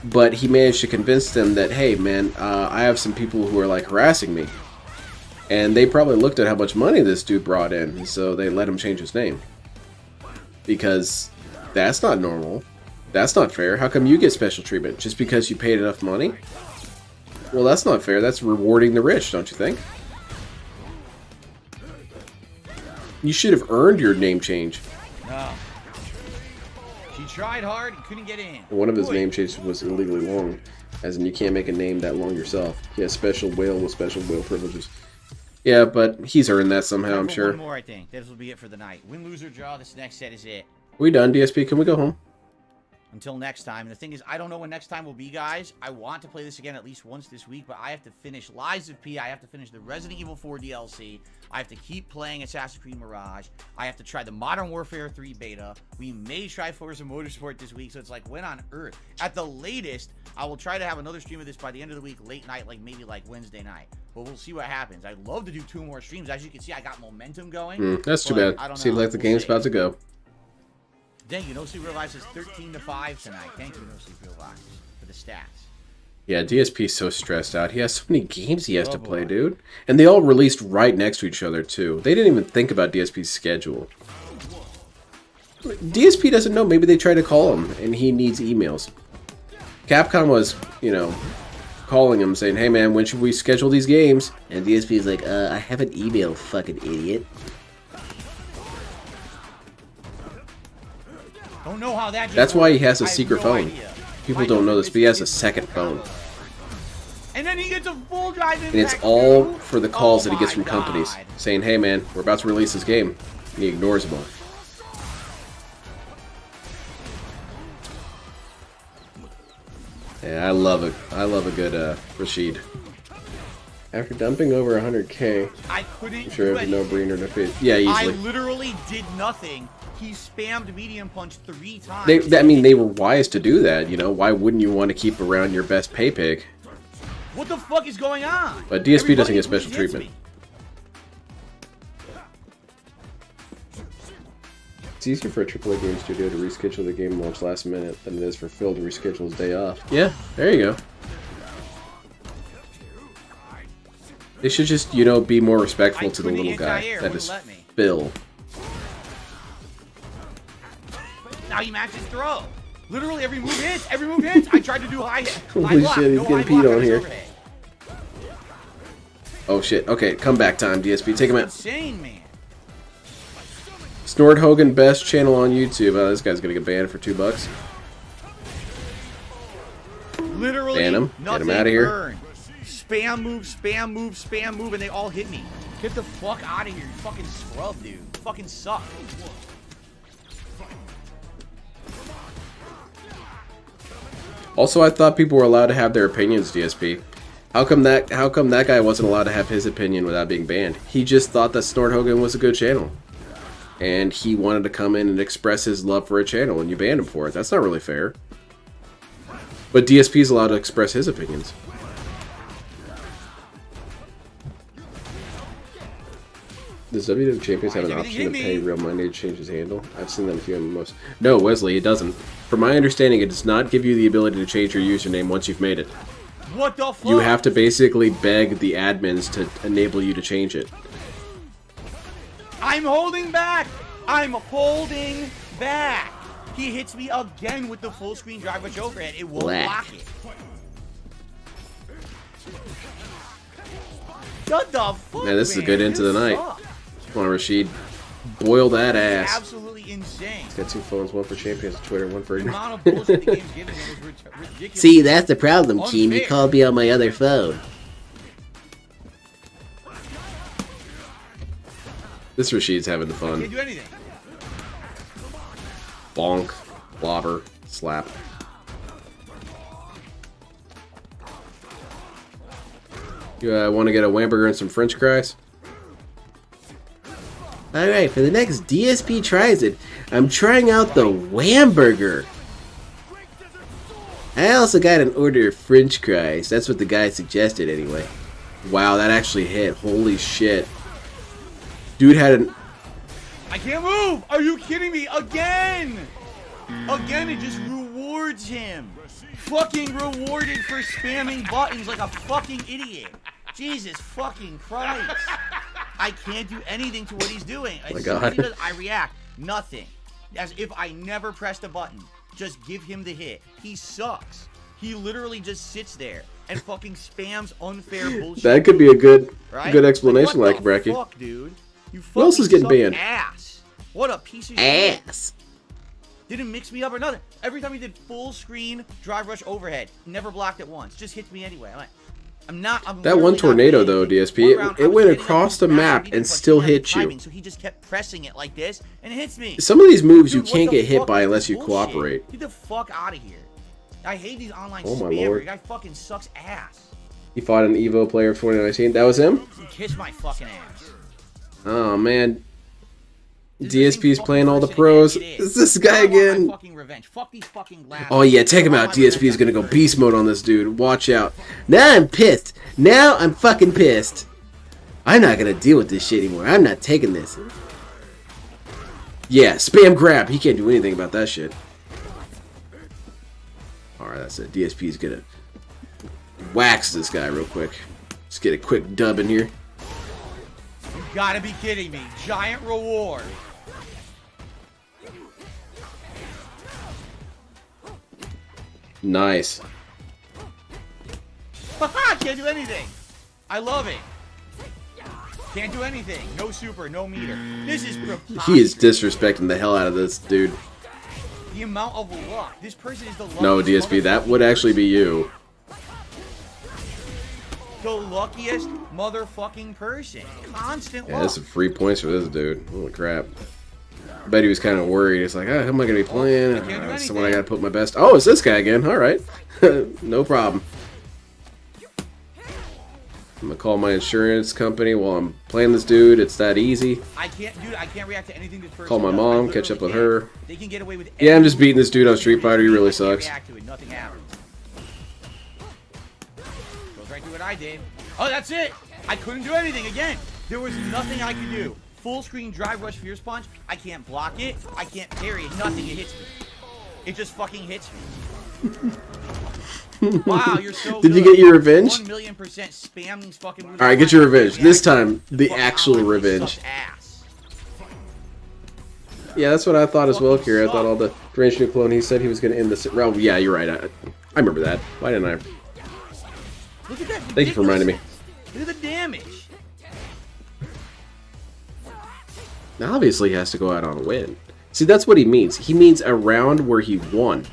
Speaker 2: But he managed to convince them that, hey man, I have some people who are like harassing me. And they probably looked at how much money this dude brought in, so they let him change his name. Because that's not normal. That's not fair. How come you get special treatment? Just because you paid enough money? Well, that's not fair. That's rewarding the rich, don't you think? You should have earned your name change.
Speaker 5: No. She tried hard and couldn't get in.
Speaker 2: One of his name changes was illegally long, as in you can't make a name that long yourself. He has special whale with special whale privileges. Yeah, but he's earned that somehow, I'm sure.
Speaker 5: One more, I think. This will be it for the night. Win, lose, or draw. This next set is it.
Speaker 2: We done, DSP? Can we go home?
Speaker 5: Until next time. And the thing is, I don't know when next time will be, guys. I want to play this again at least once this week, but I have to finish Lies of P. I have to finish the Resident Evil 4 DLC. I have to keep playing Assassin's Creed Mirage. I have to try the Modern Warfare 3 beta. We may try Forza Motorsport this week, so it's like, when on earth? At the latest, I will try to have another stream of this by the end of the week, late night, like maybe like Wednesday night. But we'll see what happens. I'd love to do 2 more streams. As you can see, I got momentum going.
Speaker 2: That's too bad. Seems like the game's about to go.
Speaker 5: Thank you. No Sleep Real Lives is 13-5 tonight. Thank you, No Sleep Real Lives, for the stats.
Speaker 2: Yeah, DSP's so stressed out. He has so many games he has to play, dude. And they all released right next to each other, too. They didn't even think about DSP's schedule. DSP doesn't know. Maybe they tried to call him, and he needs emails. Capcom was, you know, calling him, saying, hey, man, when should we schedule these games?
Speaker 6: And DSP is like, I have an email, fucking idiot.
Speaker 5: Don't know how that.
Speaker 2: That's why he has a secret phone. People don't know this, but he has a second phone.
Speaker 5: And then he gets a full drive in.
Speaker 2: And it's all for the calls that he gets from companies saying, hey man, we're about to release this game. And he ignores them all. Yeah, I love a good Rashid. After dumping over 100k,
Speaker 5: I couldn't.
Speaker 2: I'm sure it's a no-brainer to face. Yeah, easily.
Speaker 5: I literally did nothing. He spammed medium punch 3 times.
Speaker 2: They were wise to do that, you know. Why wouldn't you want to keep around your best pay pick?
Speaker 5: What the fuck is going on?
Speaker 2: But DSP doesn't get special treatment. It's easier for a AAA game studio to reschedule the game launch last minute than it is for Phil to reschedule his day off. Yeah, there you go. They should just, you know, be more respectful to the little guy. That is Phil.
Speaker 5: Now he matches throw. Literally every move hits. Every move hits. I tried to do high
Speaker 2: Holy
Speaker 5: block.
Speaker 2: shit, he's
Speaker 5: No
Speaker 2: getting
Speaker 5: high
Speaker 2: peed
Speaker 5: block,
Speaker 2: on here.
Speaker 5: overhead.
Speaker 2: Oh shit. Okay, comeback time, DSP. Take him out.
Speaker 5: Insane, man.
Speaker 2: Snort Hogan best channel on YouTube. Oh, this guy's gonna get banned for $2.
Speaker 5: Literally,
Speaker 2: ban him. Get him out of here.
Speaker 5: Burn. Spam move, spam move, spam move, and they all hit me. Get the fuck out of here, you fucking scrub, dude. You fucking suck.
Speaker 2: Also, I thought people were allowed to have their opinions, DSP. How come that guy wasn't allowed to have his opinion without being banned? He just thought that Snort Hogan was a good channel. And he wanted to come in and express his love for a channel, and you banned him for it. That's not really fair. But DSP's allowed to express his opinions. Does WWE Champions have an option to pay Real Money to change his handle? I've seen that a few most. No, Wesley, it doesn't. From my understanding, it does not give you the ability to change your username once you've made it.
Speaker 5: What the fuck?
Speaker 2: You have to basically beg the admins to enable you to change it.
Speaker 5: I'm holding back. I'm holding back. He hits me again with the full screen drive which overhead. It won't block it. What the fuck?
Speaker 2: Man, this is a good end to the night. Come on, Rashid.
Speaker 6: Boil that ass.
Speaker 5: Absolutely insane.
Speaker 2: He's got 2 phones, one for Champions Twitter, one for...
Speaker 5: The amount of bullshit the game's giving him is ridiculous.
Speaker 6: See, that's the problem, Keem. You
Speaker 5: Unfair.
Speaker 6: called me on my other phone.
Speaker 2: This Rashid's having the
Speaker 5: Can't
Speaker 2: fun.
Speaker 5: do anything.
Speaker 2: Bonk, blobber, slap. You want to get a Whamburger and some French fries?
Speaker 6: Alright, for the next DSP tries it, I'm trying out the Whamburger. I also got an order of French fries. That's what the guy suggested anyway.
Speaker 2: Wow, that actually hit. Holy shit. Dude had an...
Speaker 5: I can't move! Are you kidding me? Again! Again, it just rewards him. Fucking rewarded for spamming buttons like a fucking idiot. Jesus fucking Christ. I can't do anything to what he's doing. As soon as he does, I react. Nothing. As if I never pressed a button. Just give him the hit. He sucks. He literally just sits there and fucking spams unfair bullshit.
Speaker 2: That could be a good
Speaker 5: right?
Speaker 2: good explanation,
Speaker 5: like,
Speaker 2: like
Speaker 5: what the
Speaker 2: Bracky.
Speaker 5: fuck, dude? You
Speaker 2: Who else is getting
Speaker 5: fucking
Speaker 2: banned?
Speaker 5: suck ass. What a piece of shit.
Speaker 6: Ass.
Speaker 5: Didn't mix me up or nothing. Every time he did full screen drive rush overhead, never blocked it once. Just hits me anyway. I'm not. I'm
Speaker 2: That one
Speaker 5: literally
Speaker 2: tornado
Speaker 5: not
Speaker 2: though,
Speaker 5: hitting.
Speaker 2: DSP,
Speaker 5: One round, I
Speaker 2: it
Speaker 5: was
Speaker 2: went
Speaker 5: hitting him
Speaker 2: across the
Speaker 5: with
Speaker 2: map
Speaker 5: gravity,
Speaker 2: and
Speaker 5: but
Speaker 2: still
Speaker 5: he had
Speaker 2: hit
Speaker 5: the timing,
Speaker 2: you.
Speaker 5: So he just kept pressing it like this, and it hits me.
Speaker 2: Some of these moves you
Speaker 5: Dude, what
Speaker 2: can't
Speaker 5: the
Speaker 2: get hit
Speaker 5: fuck
Speaker 2: by
Speaker 5: is
Speaker 2: unless
Speaker 5: this
Speaker 2: you
Speaker 5: bullshit?
Speaker 2: cooperate.
Speaker 5: Get the fuck out of here. I hate these online
Speaker 2: Oh, my
Speaker 5: spammers.
Speaker 2: lord.
Speaker 5: The guy fucking sucks ass.
Speaker 2: He fought an Evo player of 2019. That was him?
Speaker 5: Kiss my fucking ass.
Speaker 2: Oh man.
Speaker 5: This is the
Speaker 2: DSP's
Speaker 5: same
Speaker 2: playing all the
Speaker 5: fucking
Speaker 2: pros.
Speaker 5: person it
Speaker 2: It's this guy
Speaker 5: I want my
Speaker 2: again.
Speaker 5: fucking revenge. Fuck these fucking labs.
Speaker 2: Oh yeah, take him
Speaker 5: I
Speaker 2: out.
Speaker 5: want my
Speaker 2: DSP is
Speaker 5: revenge.
Speaker 2: gonna go beast mode on this dude. Watch out.
Speaker 6: Now I'm pissed. Now I'm fucking pissed. I'm not gonna deal with this shit anymore. I'm not taking this.
Speaker 2: Yeah, spam grab. He can't do anything about that shit. Alright, that's it. DSP is gonna wax this guy real quick. Let's get a quick dub in here.
Speaker 5: You gotta be kidding me. Giant reward.
Speaker 2: Nice.
Speaker 5: Haha, can't do anything. I love it. Can't do anything. No super, no meter. This is preposterous.
Speaker 2: He is disrespecting the hell out of this dude.
Speaker 5: The amount of luck. This person is the luckiest.
Speaker 2: No, DSP, that would actually be you.
Speaker 5: The luckiest motherfucking person. Constant
Speaker 2: Yeah,
Speaker 5: luck.
Speaker 2: that's some free points for this dude. Holy crap. I bet he was kind of worried. He's like, oh, how am I going to be playing?
Speaker 5: I can't do
Speaker 2: Someone I
Speaker 5: anything.
Speaker 2: got to put my best. Oh, it's this guy again. All right. No problem. I'm going to call my insurance company while I'm playing this dude. It's that easy.
Speaker 5: I can't, dude. I can't react to anything this person
Speaker 2: Call my
Speaker 5: does. I
Speaker 2: mom,
Speaker 5: literally
Speaker 2: catch up with
Speaker 5: can't.
Speaker 2: her.
Speaker 5: They can get away with.
Speaker 2: Yeah, I'm just
Speaker 5: everything.
Speaker 2: beating this dude on Street Fighter. He really
Speaker 5: I can't
Speaker 2: sucks.
Speaker 5: react to it. Nothing happens. Goes right through what I did. Oh, that's it. I couldn't do anything again. There was nothing I could do. Full screen drive rush fierce punch. I can't block it. I can't parry it. Nothing. It hits me. It just fucking hits me. Wow, you're so
Speaker 2: Did you
Speaker 5: good.
Speaker 2: get your revenge?
Speaker 5: 1,000,000% spam these fucking moves.
Speaker 2: All right, get your revenge.
Speaker 5: Yeah,
Speaker 2: This time, the
Speaker 5: fuck
Speaker 2: actual
Speaker 5: online
Speaker 2: revenge.
Speaker 5: sucks ass.
Speaker 2: Yeah, that's what I thought as well, Kira. I thought all the Range New Clone, he said he was going to end this. Well, yeah, you're right. I remember that. Why didn't I?
Speaker 5: Look at that.
Speaker 2: Thank you for reminding me.
Speaker 5: Look at the damage.
Speaker 2: Now, obviously, he has to go out on a win. See, that's what he means. He means a round where he won.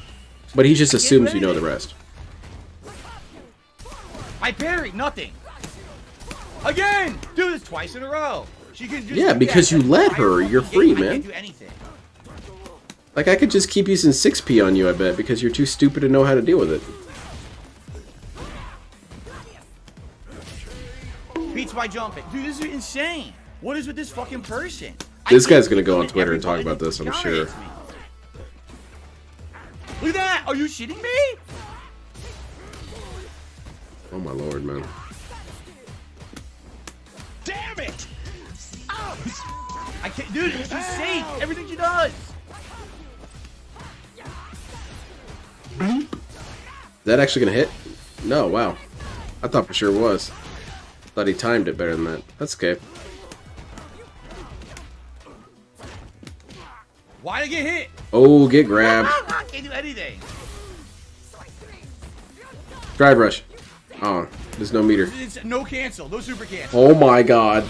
Speaker 2: But he just assumes you know the rest.
Speaker 5: I parried nothing. Again! Do this twice in a row. She can just
Speaker 2: Yeah,
Speaker 5: do
Speaker 2: because
Speaker 5: that.
Speaker 2: you let
Speaker 5: That's
Speaker 2: her.
Speaker 5: the
Speaker 2: You're
Speaker 5: entire
Speaker 2: free,
Speaker 5: game. I
Speaker 2: man.
Speaker 5: can't do anything.
Speaker 2: Like, I could just keep using 6P on you, I bet, because you're too stupid to know how to deal with it.
Speaker 5: Beats by jumping. Dude, this is insane. What is with this fucking person?
Speaker 2: This
Speaker 5: I
Speaker 2: guy's
Speaker 5: can't
Speaker 2: gonna go
Speaker 5: keep
Speaker 2: on
Speaker 5: looking
Speaker 2: Twitter
Speaker 5: at
Speaker 2: and talk
Speaker 5: everybody
Speaker 2: about this, I'm
Speaker 5: that
Speaker 2: sure.
Speaker 5: counter-hits me. Look at that! Are you shitting me?
Speaker 2: Oh my lord, man.
Speaker 4: Damn it!
Speaker 5: I can't, dude. She's safe. Everything she does.
Speaker 2: Is that actually gonna hit? No, wow. I thought for sure it was. Thought he timed it better than that. That's okay.
Speaker 5: Why'd I get hit?
Speaker 2: Oh, get grabbed.
Speaker 5: I can't do anything.
Speaker 2: Drive rush. Oh, there's no meter.
Speaker 5: It's no cancel. No super cancel.
Speaker 2: Oh my god.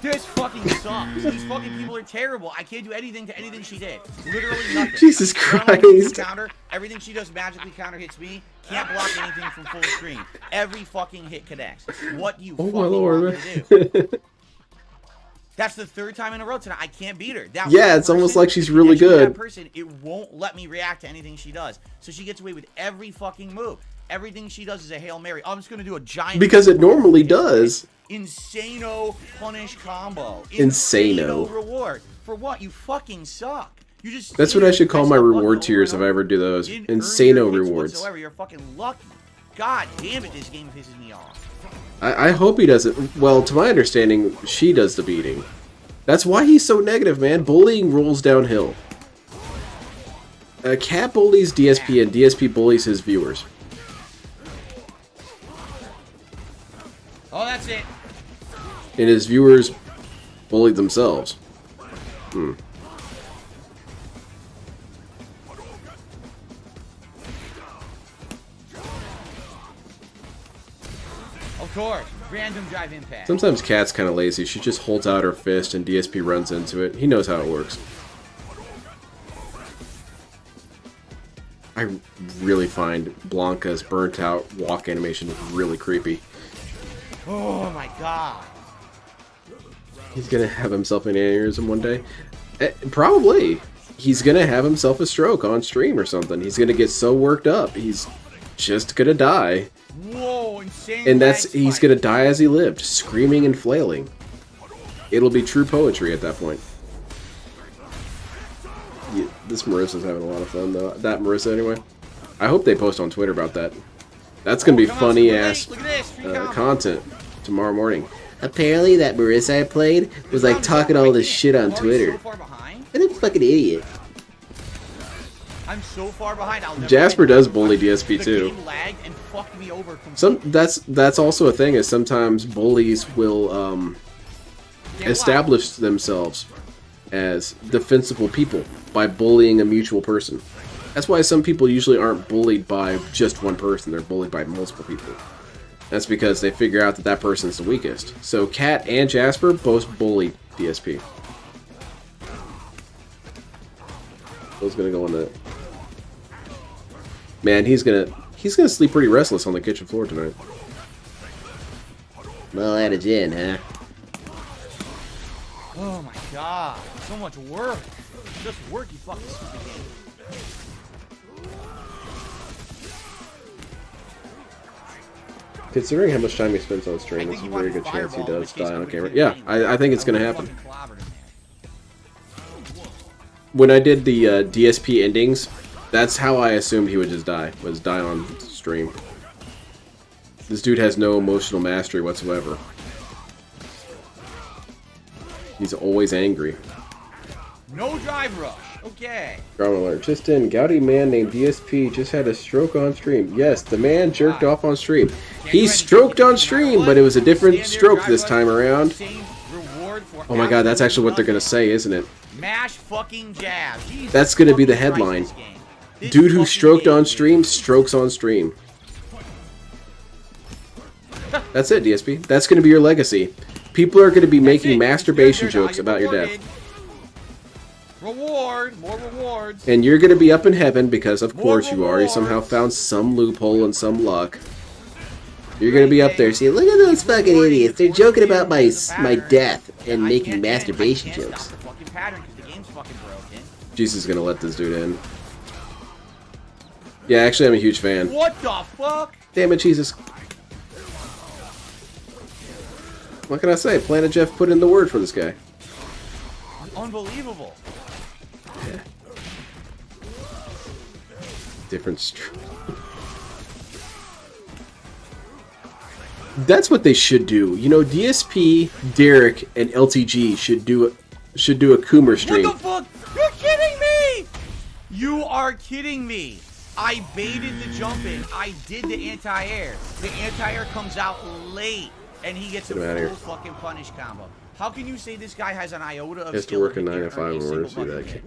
Speaker 5: This fucking sucks. These fucking people are terrible. I can't do anything to anything she did. Literally nothing.
Speaker 6: Jesus Christ.
Speaker 5: Counter. Everything she does magically counter hits me. Can't block anything from full screen. Every fucking hit connects. What do you fucking want me to do? That's the third time in a row tonight. I can't beat her. That
Speaker 6: Yeah, it's almost like she's really good.
Speaker 5: That person, it won't let me react to anything she does. So she gets away with every fucking move. Everything she does is a Hail Mary. I'm just going to do a giant...
Speaker 6: Because it normally does.
Speaker 5: Insano punish combo.
Speaker 6: Insano.
Speaker 5: Reward. For what? You fucking suck. You just...
Speaker 6: That's what I should call my reward tiers if I ever do those. Insano rewards.
Speaker 5: Whatsoever. You're fucking lucky. God damn it, this game pisses me off.
Speaker 6: I hope he doesn't. Well, to my understanding, she does the beating. That's why he's so negative, man. Bullying rolls downhill. Cat bullies DSP, and DSP bullies his viewers.
Speaker 5: Oh, that's it.
Speaker 6: And his viewers bully themselves.
Speaker 5: Of course. Random drive impact.
Speaker 6: Sometimes Cat's kind of lazy. She just holds out her fist and DSP runs into it. He knows how it works. I really find Blanca's burnt out walk animation really creepy.
Speaker 5: Oh my god.
Speaker 6: He's gonna have himself an aneurysm one day. Probably. He's gonna have himself a stroke on stream or something. He's gonna get so worked up. He's just gonna die.
Speaker 5: Whoa, insane.
Speaker 6: And he's gonna die as he lived, screaming and flailing. It'll be true poetry at that point. Yeah, this Marissa's having a lot of fun though. That Marissa anyway. I hope they post on Twitter about that. That's gonna be funny ass content tomorrow morning. Apparently that Marissa I played was like talking all this shit on Twitter. And I'm a fucking idiot.
Speaker 5: I'm so far behind.
Speaker 6: Jasper does bully DSP too.
Speaker 5: Game lagged and fucked me over
Speaker 6: that's also a thing, is sometimes bullies will establish themselves as defensible people by bullying a mutual person. That's why some people usually aren't bullied by just one person, they're bullied by multiple people. That's because they figure out that that person's the weakest. So Cat and Jasper both bully DSP. Who's gonna go on that? Man, he's gonna sleep pretty restless on the kitchen floor tonight. Well, that is in, huh?
Speaker 5: Oh my god, so much work. Just work, you fucking stupid game.
Speaker 6: Considering how much time he spends on stream, there's a very good chance he does die on camera. Yeah, I think it's gonna happen. When I did the DSP endings, that's how I assumed he would just die, was die on stream. This dude has no emotional mastery whatsoever. He's always angry.
Speaker 5: No drive rush. Okay.
Speaker 6: Ground alert. Just in, Gouty man named DSP just had a stroke on stream. Yes, the man jerked off on stream. He stroked on stream, but it was a different stroke this time around. Oh my god, that's actually what they're gonna say, isn't it?
Speaker 5: Mash fucking jab.
Speaker 6: That's gonna be the headline. Dude who stroked on stream, strokes on stream. That's it, DSP. That's gonna be your legacy. People are gonna be making masturbation jokes about your death.
Speaker 5: Reward, more rewards.
Speaker 6: And you're gonna be up in heaven because, of course, you are. You somehow found some loophole and some luck. You're gonna be up there saying, "Look at those fucking idiots! They're joking about my death and making masturbation jokes." Jesus is gonna let this dude in. Yeah, actually, I'm a huge fan.
Speaker 5: What the fuck?
Speaker 6: Damn it, Jesus! What can I say? Planet Jeff put in the word for this guy.
Speaker 5: Unbelievable.
Speaker 6: Yeah. Different That's what they should do. You know, DSP, Derek, and LTG should do a Coomer stream.
Speaker 5: What the fuck? You're kidding me! You are kidding me. I baited the jumping. I did the anti-air. The anti-air comes out late, and he gets a full fucking punish combo. How can you say this guy has an iota of skill?
Speaker 6: He has to work a 9 to 5 in order to see that.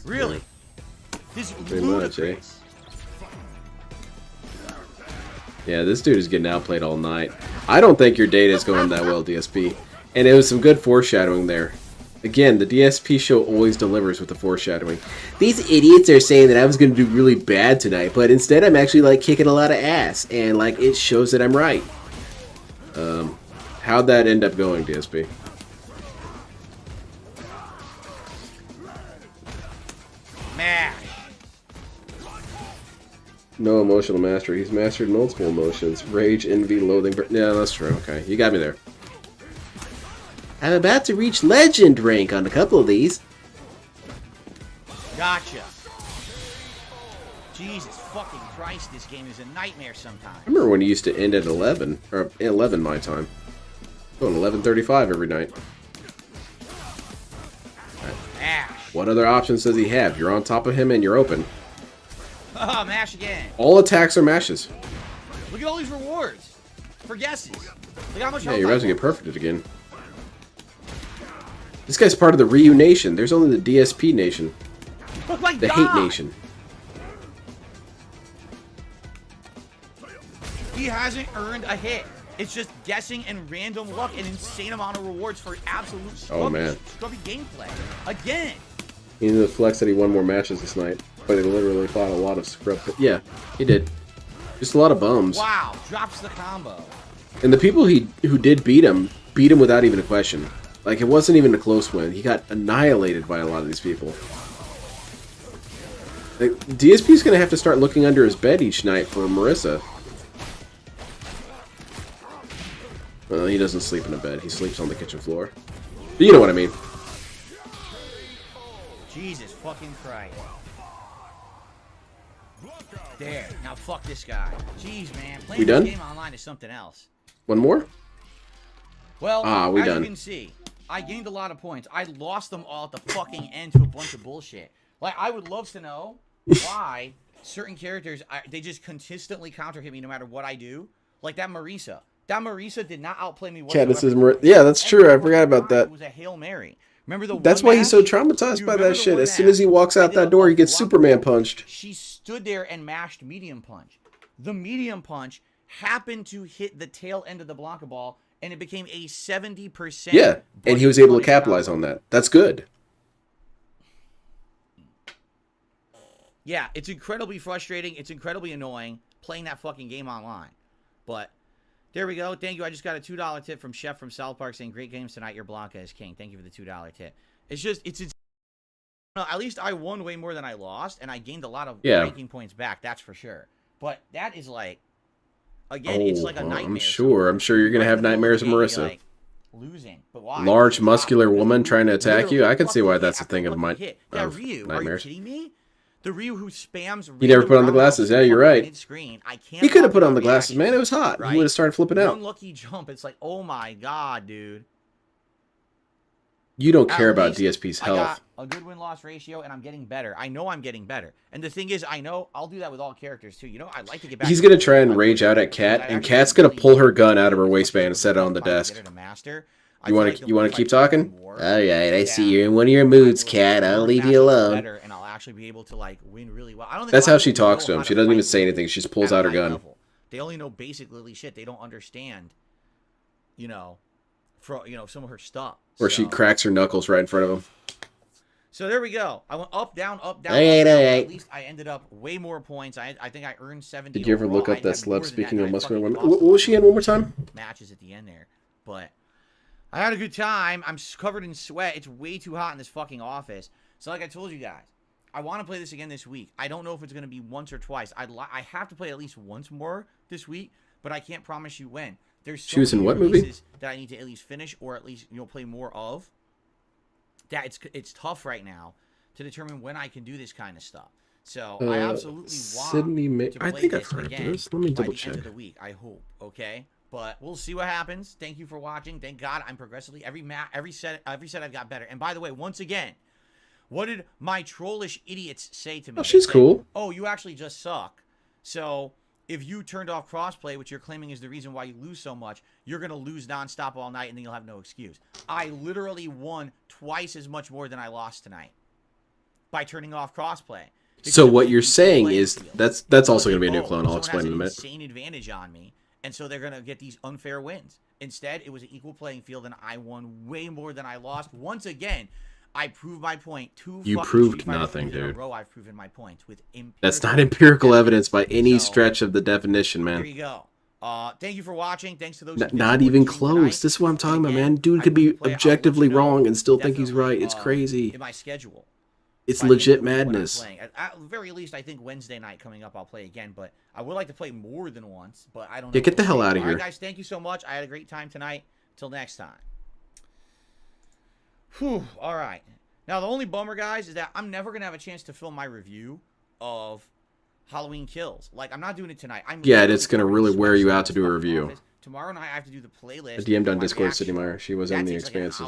Speaker 5: Really? This is
Speaker 6: pretty much, eh? Yeah, this dude is getting outplayed all night. I don't think your data is going that well, DSP. And it was some good foreshadowing there. Again, the DSP show always delivers with the foreshadowing. These idiots are saying that I was going to do really bad tonight, but instead I'm actually like kicking a lot of ass, and like it shows that I'm right. How'd that end up going, DSP?
Speaker 5: Mash.
Speaker 6: No emotional mastery. He's mastered multiple emotions. Rage, envy, loathing. Yeah, that's true. Okay, you got me there. I'm about to reach legend rank on a couple of these.
Speaker 5: Gotcha. Jesus fucking Christ, this game is a nightmare sometimes.
Speaker 6: I remember when it used to end at 11, or 11 my time. Going 11:35 every night.
Speaker 5: Mash.
Speaker 6: What other options does he have? You're on top of him and you're open.
Speaker 5: Oh, mash again.
Speaker 6: All attacks are mashes.
Speaker 5: Look at all these rewards for guesses. Look how much.
Speaker 6: Yeah, you're about to get perfected again. This guy's part of the Ryu Nation. There's only the DSP Nation.
Speaker 5: Oh my
Speaker 6: the
Speaker 5: God.
Speaker 6: Hate Nation.
Speaker 5: He hasn't earned a hit. It's just guessing and random luck, an insane amount of rewards for absolute scrubby gameplay. Again.
Speaker 6: He needed to flex that he won more matches this night, but he literally fought a lot of scrub. Yeah, he did. Just a lot of bums.
Speaker 5: Wow, drops the combo.
Speaker 6: And the people who did beat him without even a question. Like, it wasn't even a close win. He got annihilated by a lot of these people. Like, DSP's gonna have to start looking under his bed each night for Marissa. Well, he doesn't sleep in a bed. He sleeps on the kitchen floor. But you know what I mean.
Speaker 5: Jesus fucking Christ. There. Now fuck this guy. Jeez, man. Playing this game online is something else.
Speaker 6: One more?
Speaker 5: Well, as you can see, I gained a lot of points. I lost them all at the fucking end to a bunch of bullshit. Like, I would love to know why certain characters, they just consistently counter hit me no matter what I do. Like that Marisa. That Marisa did not outplay me whatsoever.
Speaker 6: Yeah, that's true. I forgot about that.
Speaker 5: It was a Hail Mary. Remember the
Speaker 6: That's why he's so traumatized by that shit. As soon as he walks out that door, he gets Superman punched.
Speaker 5: She stood there and mashed medium punch. The medium punch happened to hit the tail end of the Blanca ball, and it became a 70%.
Speaker 6: Yeah, and he was able to capitalize on that. That's good.
Speaker 5: Yeah, it's incredibly frustrating. It's incredibly annoying playing that fucking game online. But there we go. Thank you. I just got a $2 tip from Chef from South Park saying, great games tonight. Your Blanca is king. Thank you for the $2 tip. It's just, at least I won way more than I lost, and I gained a lot of ranking points back. That's for sure. But that is like, again, it's like a nightmare.
Speaker 6: I'm sure you're going to have nightmares of Marissa.
Speaker 5: Like, losing. But why?
Speaker 6: Large, muscular woman trying to attack you? I can see why that's a thing of my
Speaker 5: Ryu,
Speaker 6: nightmares.
Speaker 5: Are you kidding me? The Ryu who spams.
Speaker 6: He never put on the glasses. Yeah, you're right.
Speaker 5: I can't
Speaker 6: He could have put on the glasses, man. It was hot.
Speaker 5: Right?
Speaker 6: He would have started flipping out.
Speaker 5: One lucky jump. It's like, oh my God, dude.
Speaker 6: You don't care about DSP's health.
Speaker 5: I got a good win-loss ratio, and I'm getting better. I know I'm getting better. And the thing is, I know I'll do that with all characters, too. You know, I'd like to get back.
Speaker 6: He's going to try and rage out at Kat, and Kat's going to pull her gun out of her waistband and set it on the desk. You want to keep talking? All right, I see you're in one of your moods, Kat. I'll leave you alone.
Speaker 5: And I'll actually be able to like win really well. I don't think
Speaker 6: that's how she talks to him. She doesn't even say anything. She just pulls out her gun.
Speaker 5: They only know basically shit. They don't understand, some of her stuff.
Speaker 6: Or she cracks her knuckles right in front of him.
Speaker 5: So there we go. I went up, down, up, down.
Speaker 6: At
Speaker 5: least I ended up way more points. I think I earned 70.
Speaker 6: Did you ever look up that celeb speaking of muscular women? What was she in one more time?
Speaker 5: Matches at the end there, but I had a good time. I'm covered in sweat. It's way too hot in this fucking office. So like I told you guys, I want to play this again this week. I don't know if it's going to be once or twice. I have to play at least once more this week, but I can't promise you when. There's so many
Speaker 6: what movie
Speaker 5: that I need to at least finish or at least play more of. That it's tough right now to determine when I can do this kind of stuff. So I absolutely want to play
Speaker 6: I think
Speaker 5: this
Speaker 6: I've heard
Speaker 5: again
Speaker 6: of this. Let me double
Speaker 5: by the
Speaker 6: check.
Speaker 5: end of the week. I hope. Okay. But we'll see what happens. Thank you for watching. Thank God I'm progressively every set I've got better. And by the way, once again, what did my trollish idiots say to me?
Speaker 6: Oh, she's cool.
Speaker 5: Oh, you actually just suck. So if you turned off crossplay, which you're claiming is the reason why you lose so much, you're going to lose nonstop all night and then you'll have no excuse. I literally won twice as much more than I lost tonight by turning off crossplay.
Speaker 6: So what you're saying is that's also going to be a new clone. I'll explain in a minute.
Speaker 5: Insane advantage on me. And so they're going to get these unfair wins. Instead, it was an equal playing field, and I won way more than I lost. Once again, I proved my point.
Speaker 2: You proved nothing, dude.
Speaker 5: In a row, I've proven my point with
Speaker 2: That's not empirical evidence by any stretch of the definition, man.
Speaker 5: There you go. Thank you for watching. Thanks to those.
Speaker 2: Not even close. This is what I'm talking about, man. Dude could be objectively wrong and still think he's right. It's crazy.
Speaker 5: In my schedule.
Speaker 2: It's legit madness.
Speaker 5: At the very least, I think Wednesday night coming up, I'll play again. But I would like to play more than once. But I don't know.
Speaker 2: Yeah, get the hell out of here.
Speaker 5: All right, guys. Thank you so much. I had a great time tonight. Till next time. Whew. All right. Now, the only bummer, guys, is that I'm never going to have a chance to film my review of Halloween Kills. Like, I'm not doing it tonight.
Speaker 2: Yeah, it's going to really wear you out to do a review.
Speaker 5: Tomorrow night, I have to do the playlist.
Speaker 2: I DM'd on Discord, City Meyer. She was on the Expanse.
Speaker 5: The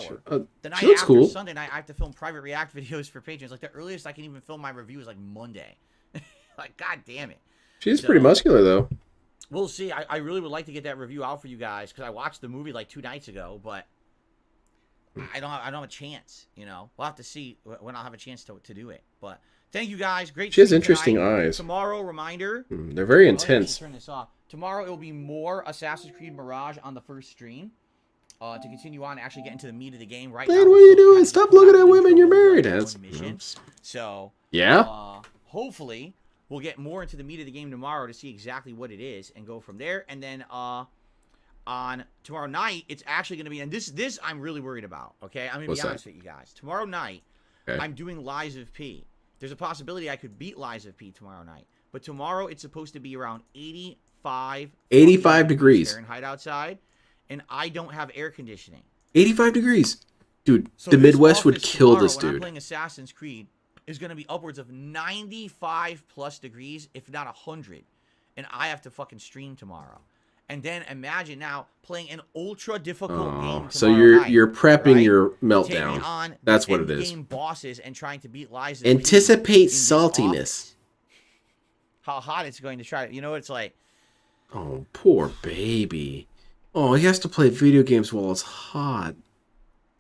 Speaker 5: night
Speaker 2: she looks
Speaker 5: after
Speaker 2: cool.
Speaker 5: Sunday night, I have to film private react videos for patrons. Like, the earliest I can even film my review is, like, Monday. Like, god damn it.
Speaker 2: She's pretty muscular, though.
Speaker 5: We'll see. I really would like to get that review out for you guys, because I watched the movie, like, 2 nights ago, but I don't have a chance, you know. We'll have to see when I'll have a chance to do it. But thank you guys. Great.
Speaker 2: She has interesting eyes.
Speaker 5: Tomorrow, reminder.
Speaker 2: They're very intense.
Speaker 5: Turn this off. Tomorrow it will be more Assassin's Creed Mirage on the first stream. To continue on, actually get into the meat of the game right now.
Speaker 2: Man, what are you doing? Stop looking at women. You're married.
Speaker 5: So
Speaker 2: yeah.
Speaker 5: Hopefully we'll get more into the meat of the game tomorrow to see exactly what it is and go from there. And then on tomorrow night, it's actually going to be, and this I'm really worried about. Okay, I'm going to be honest with you guys. Tomorrow night, I'm doing Lies of P. There's a possibility I could beat Lies of P tomorrow night, but tomorrow it's supposed to be around 85
Speaker 2: degrees
Speaker 5: Fahrenheit outside, and I don't have air conditioning.
Speaker 2: 85 degrees, dude.
Speaker 5: So
Speaker 2: the Midwest would kill this
Speaker 5: when I'm
Speaker 2: dude.
Speaker 5: playing Assassin's Creed is going to be upwards of 95 plus degrees, if not 100, and I have to fucking stream tomorrow. And then imagine now playing an ultra difficult game.
Speaker 2: So you're prepping your meltdown. That's what it is.
Speaker 5: Game bosses and trying to beat Lies.
Speaker 2: Anticipate saltiness.
Speaker 5: How hot it's going to try. You know what it's like.
Speaker 2: Oh, poor baby. Oh, he has to play video games while it's hot.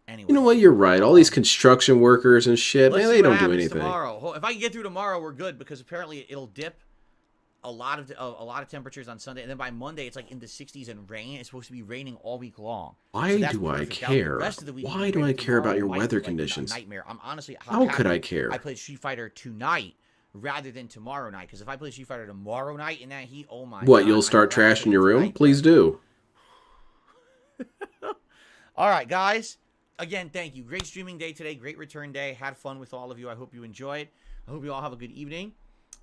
Speaker 5: Anyway,
Speaker 2: you know what? You're right. All these construction workers and shit, man, they don't do anything.
Speaker 5: Tomorrow, if I can get through tomorrow, we're good, because apparently it'll dip a lot of temperatures on Sunday, and then by Monday it's like in the 60s and rain. It's supposed to be raining all week long.
Speaker 2: Why do I care? Why do I care about your weather conditions?
Speaker 5: Nightmare. I'm honestly.
Speaker 2: How could I care?
Speaker 5: I played Street Fighter tonight rather than tomorrow night, because if I play Street Fighter tomorrow night in that heat, oh my god.
Speaker 2: What, you'll start trashing your room? Please do.
Speaker 5: All right, guys. Again, thank you. Great streaming day today. Great return day. Had fun with all of you. I hope you enjoyed. I hope you all have a good evening.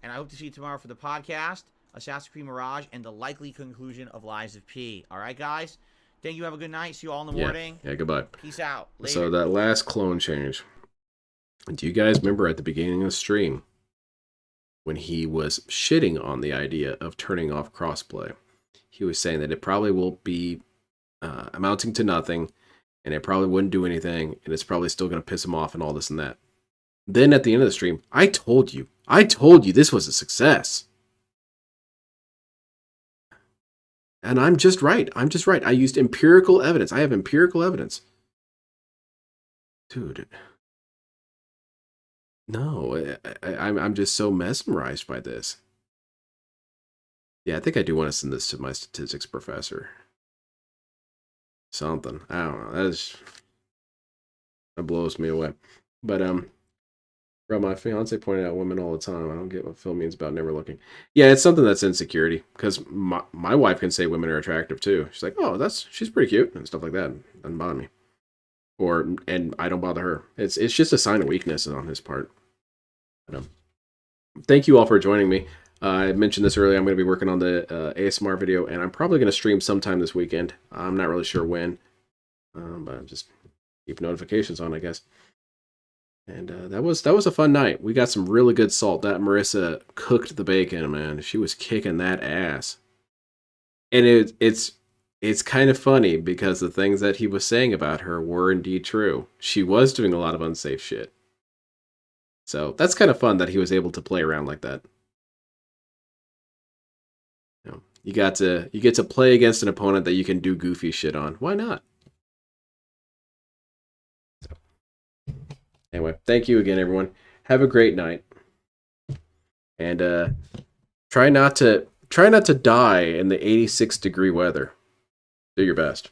Speaker 5: And I hope to see you tomorrow for the podcast, Assassin's Creed Mirage, and the likely conclusion of Lies of P. All right, guys? Thank you. Have a good night. See you all in the morning.
Speaker 2: Yeah, goodbye.
Speaker 5: Peace out. Later.
Speaker 2: So that last clone change. Do you guys remember at the beginning of the stream when he was shitting on the idea of turning off crossplay? He was saying that it probably will be amounting to nothing, and it probably wouldn't do anything, and it's probably still going to piss him off and all this and that. Then at the end of the stream, I told you this was a success. And I'm just right. I used empirical evidence. I have empirical evidence. Dude. No, I'm just so mesmerized by this. Yeah, I think I do want to send this to my statistics professor. Something. I don't know. That blows me away. But, bro, my fiance pointed out women all the time. I don't get what Phil means about never looking. Yeah, it's something that's insecurity. Because my wife can say women are attractive too. She's like, oh, she's pretty cute and stuff like that. Doesn't bother me. And I don't bother her. It's just a sign of weakness on his part. But, thank you all for joining me. I mentioned this earlier. I'm going to be working on the ASMR video, and I'm probably going to stream sometime this weekend. I'm not really sure when, but just keep notifications on, I guess. And that was a fun night. We got some really good salt. That Marissa cooked the bacon, man. She was kicking that ass. And it's kind of funny because the things that he was saying about her were indeed true. She was doing a lot of unsafe shit. So that's kind of fun that he was able to play around like that. You know, you get to play against an opponent that you can do goofy shit on. Why not? So, anyway, thank you again, everyone. Have a great night. And try not to try not to die in the 86 degree weather. Do your best.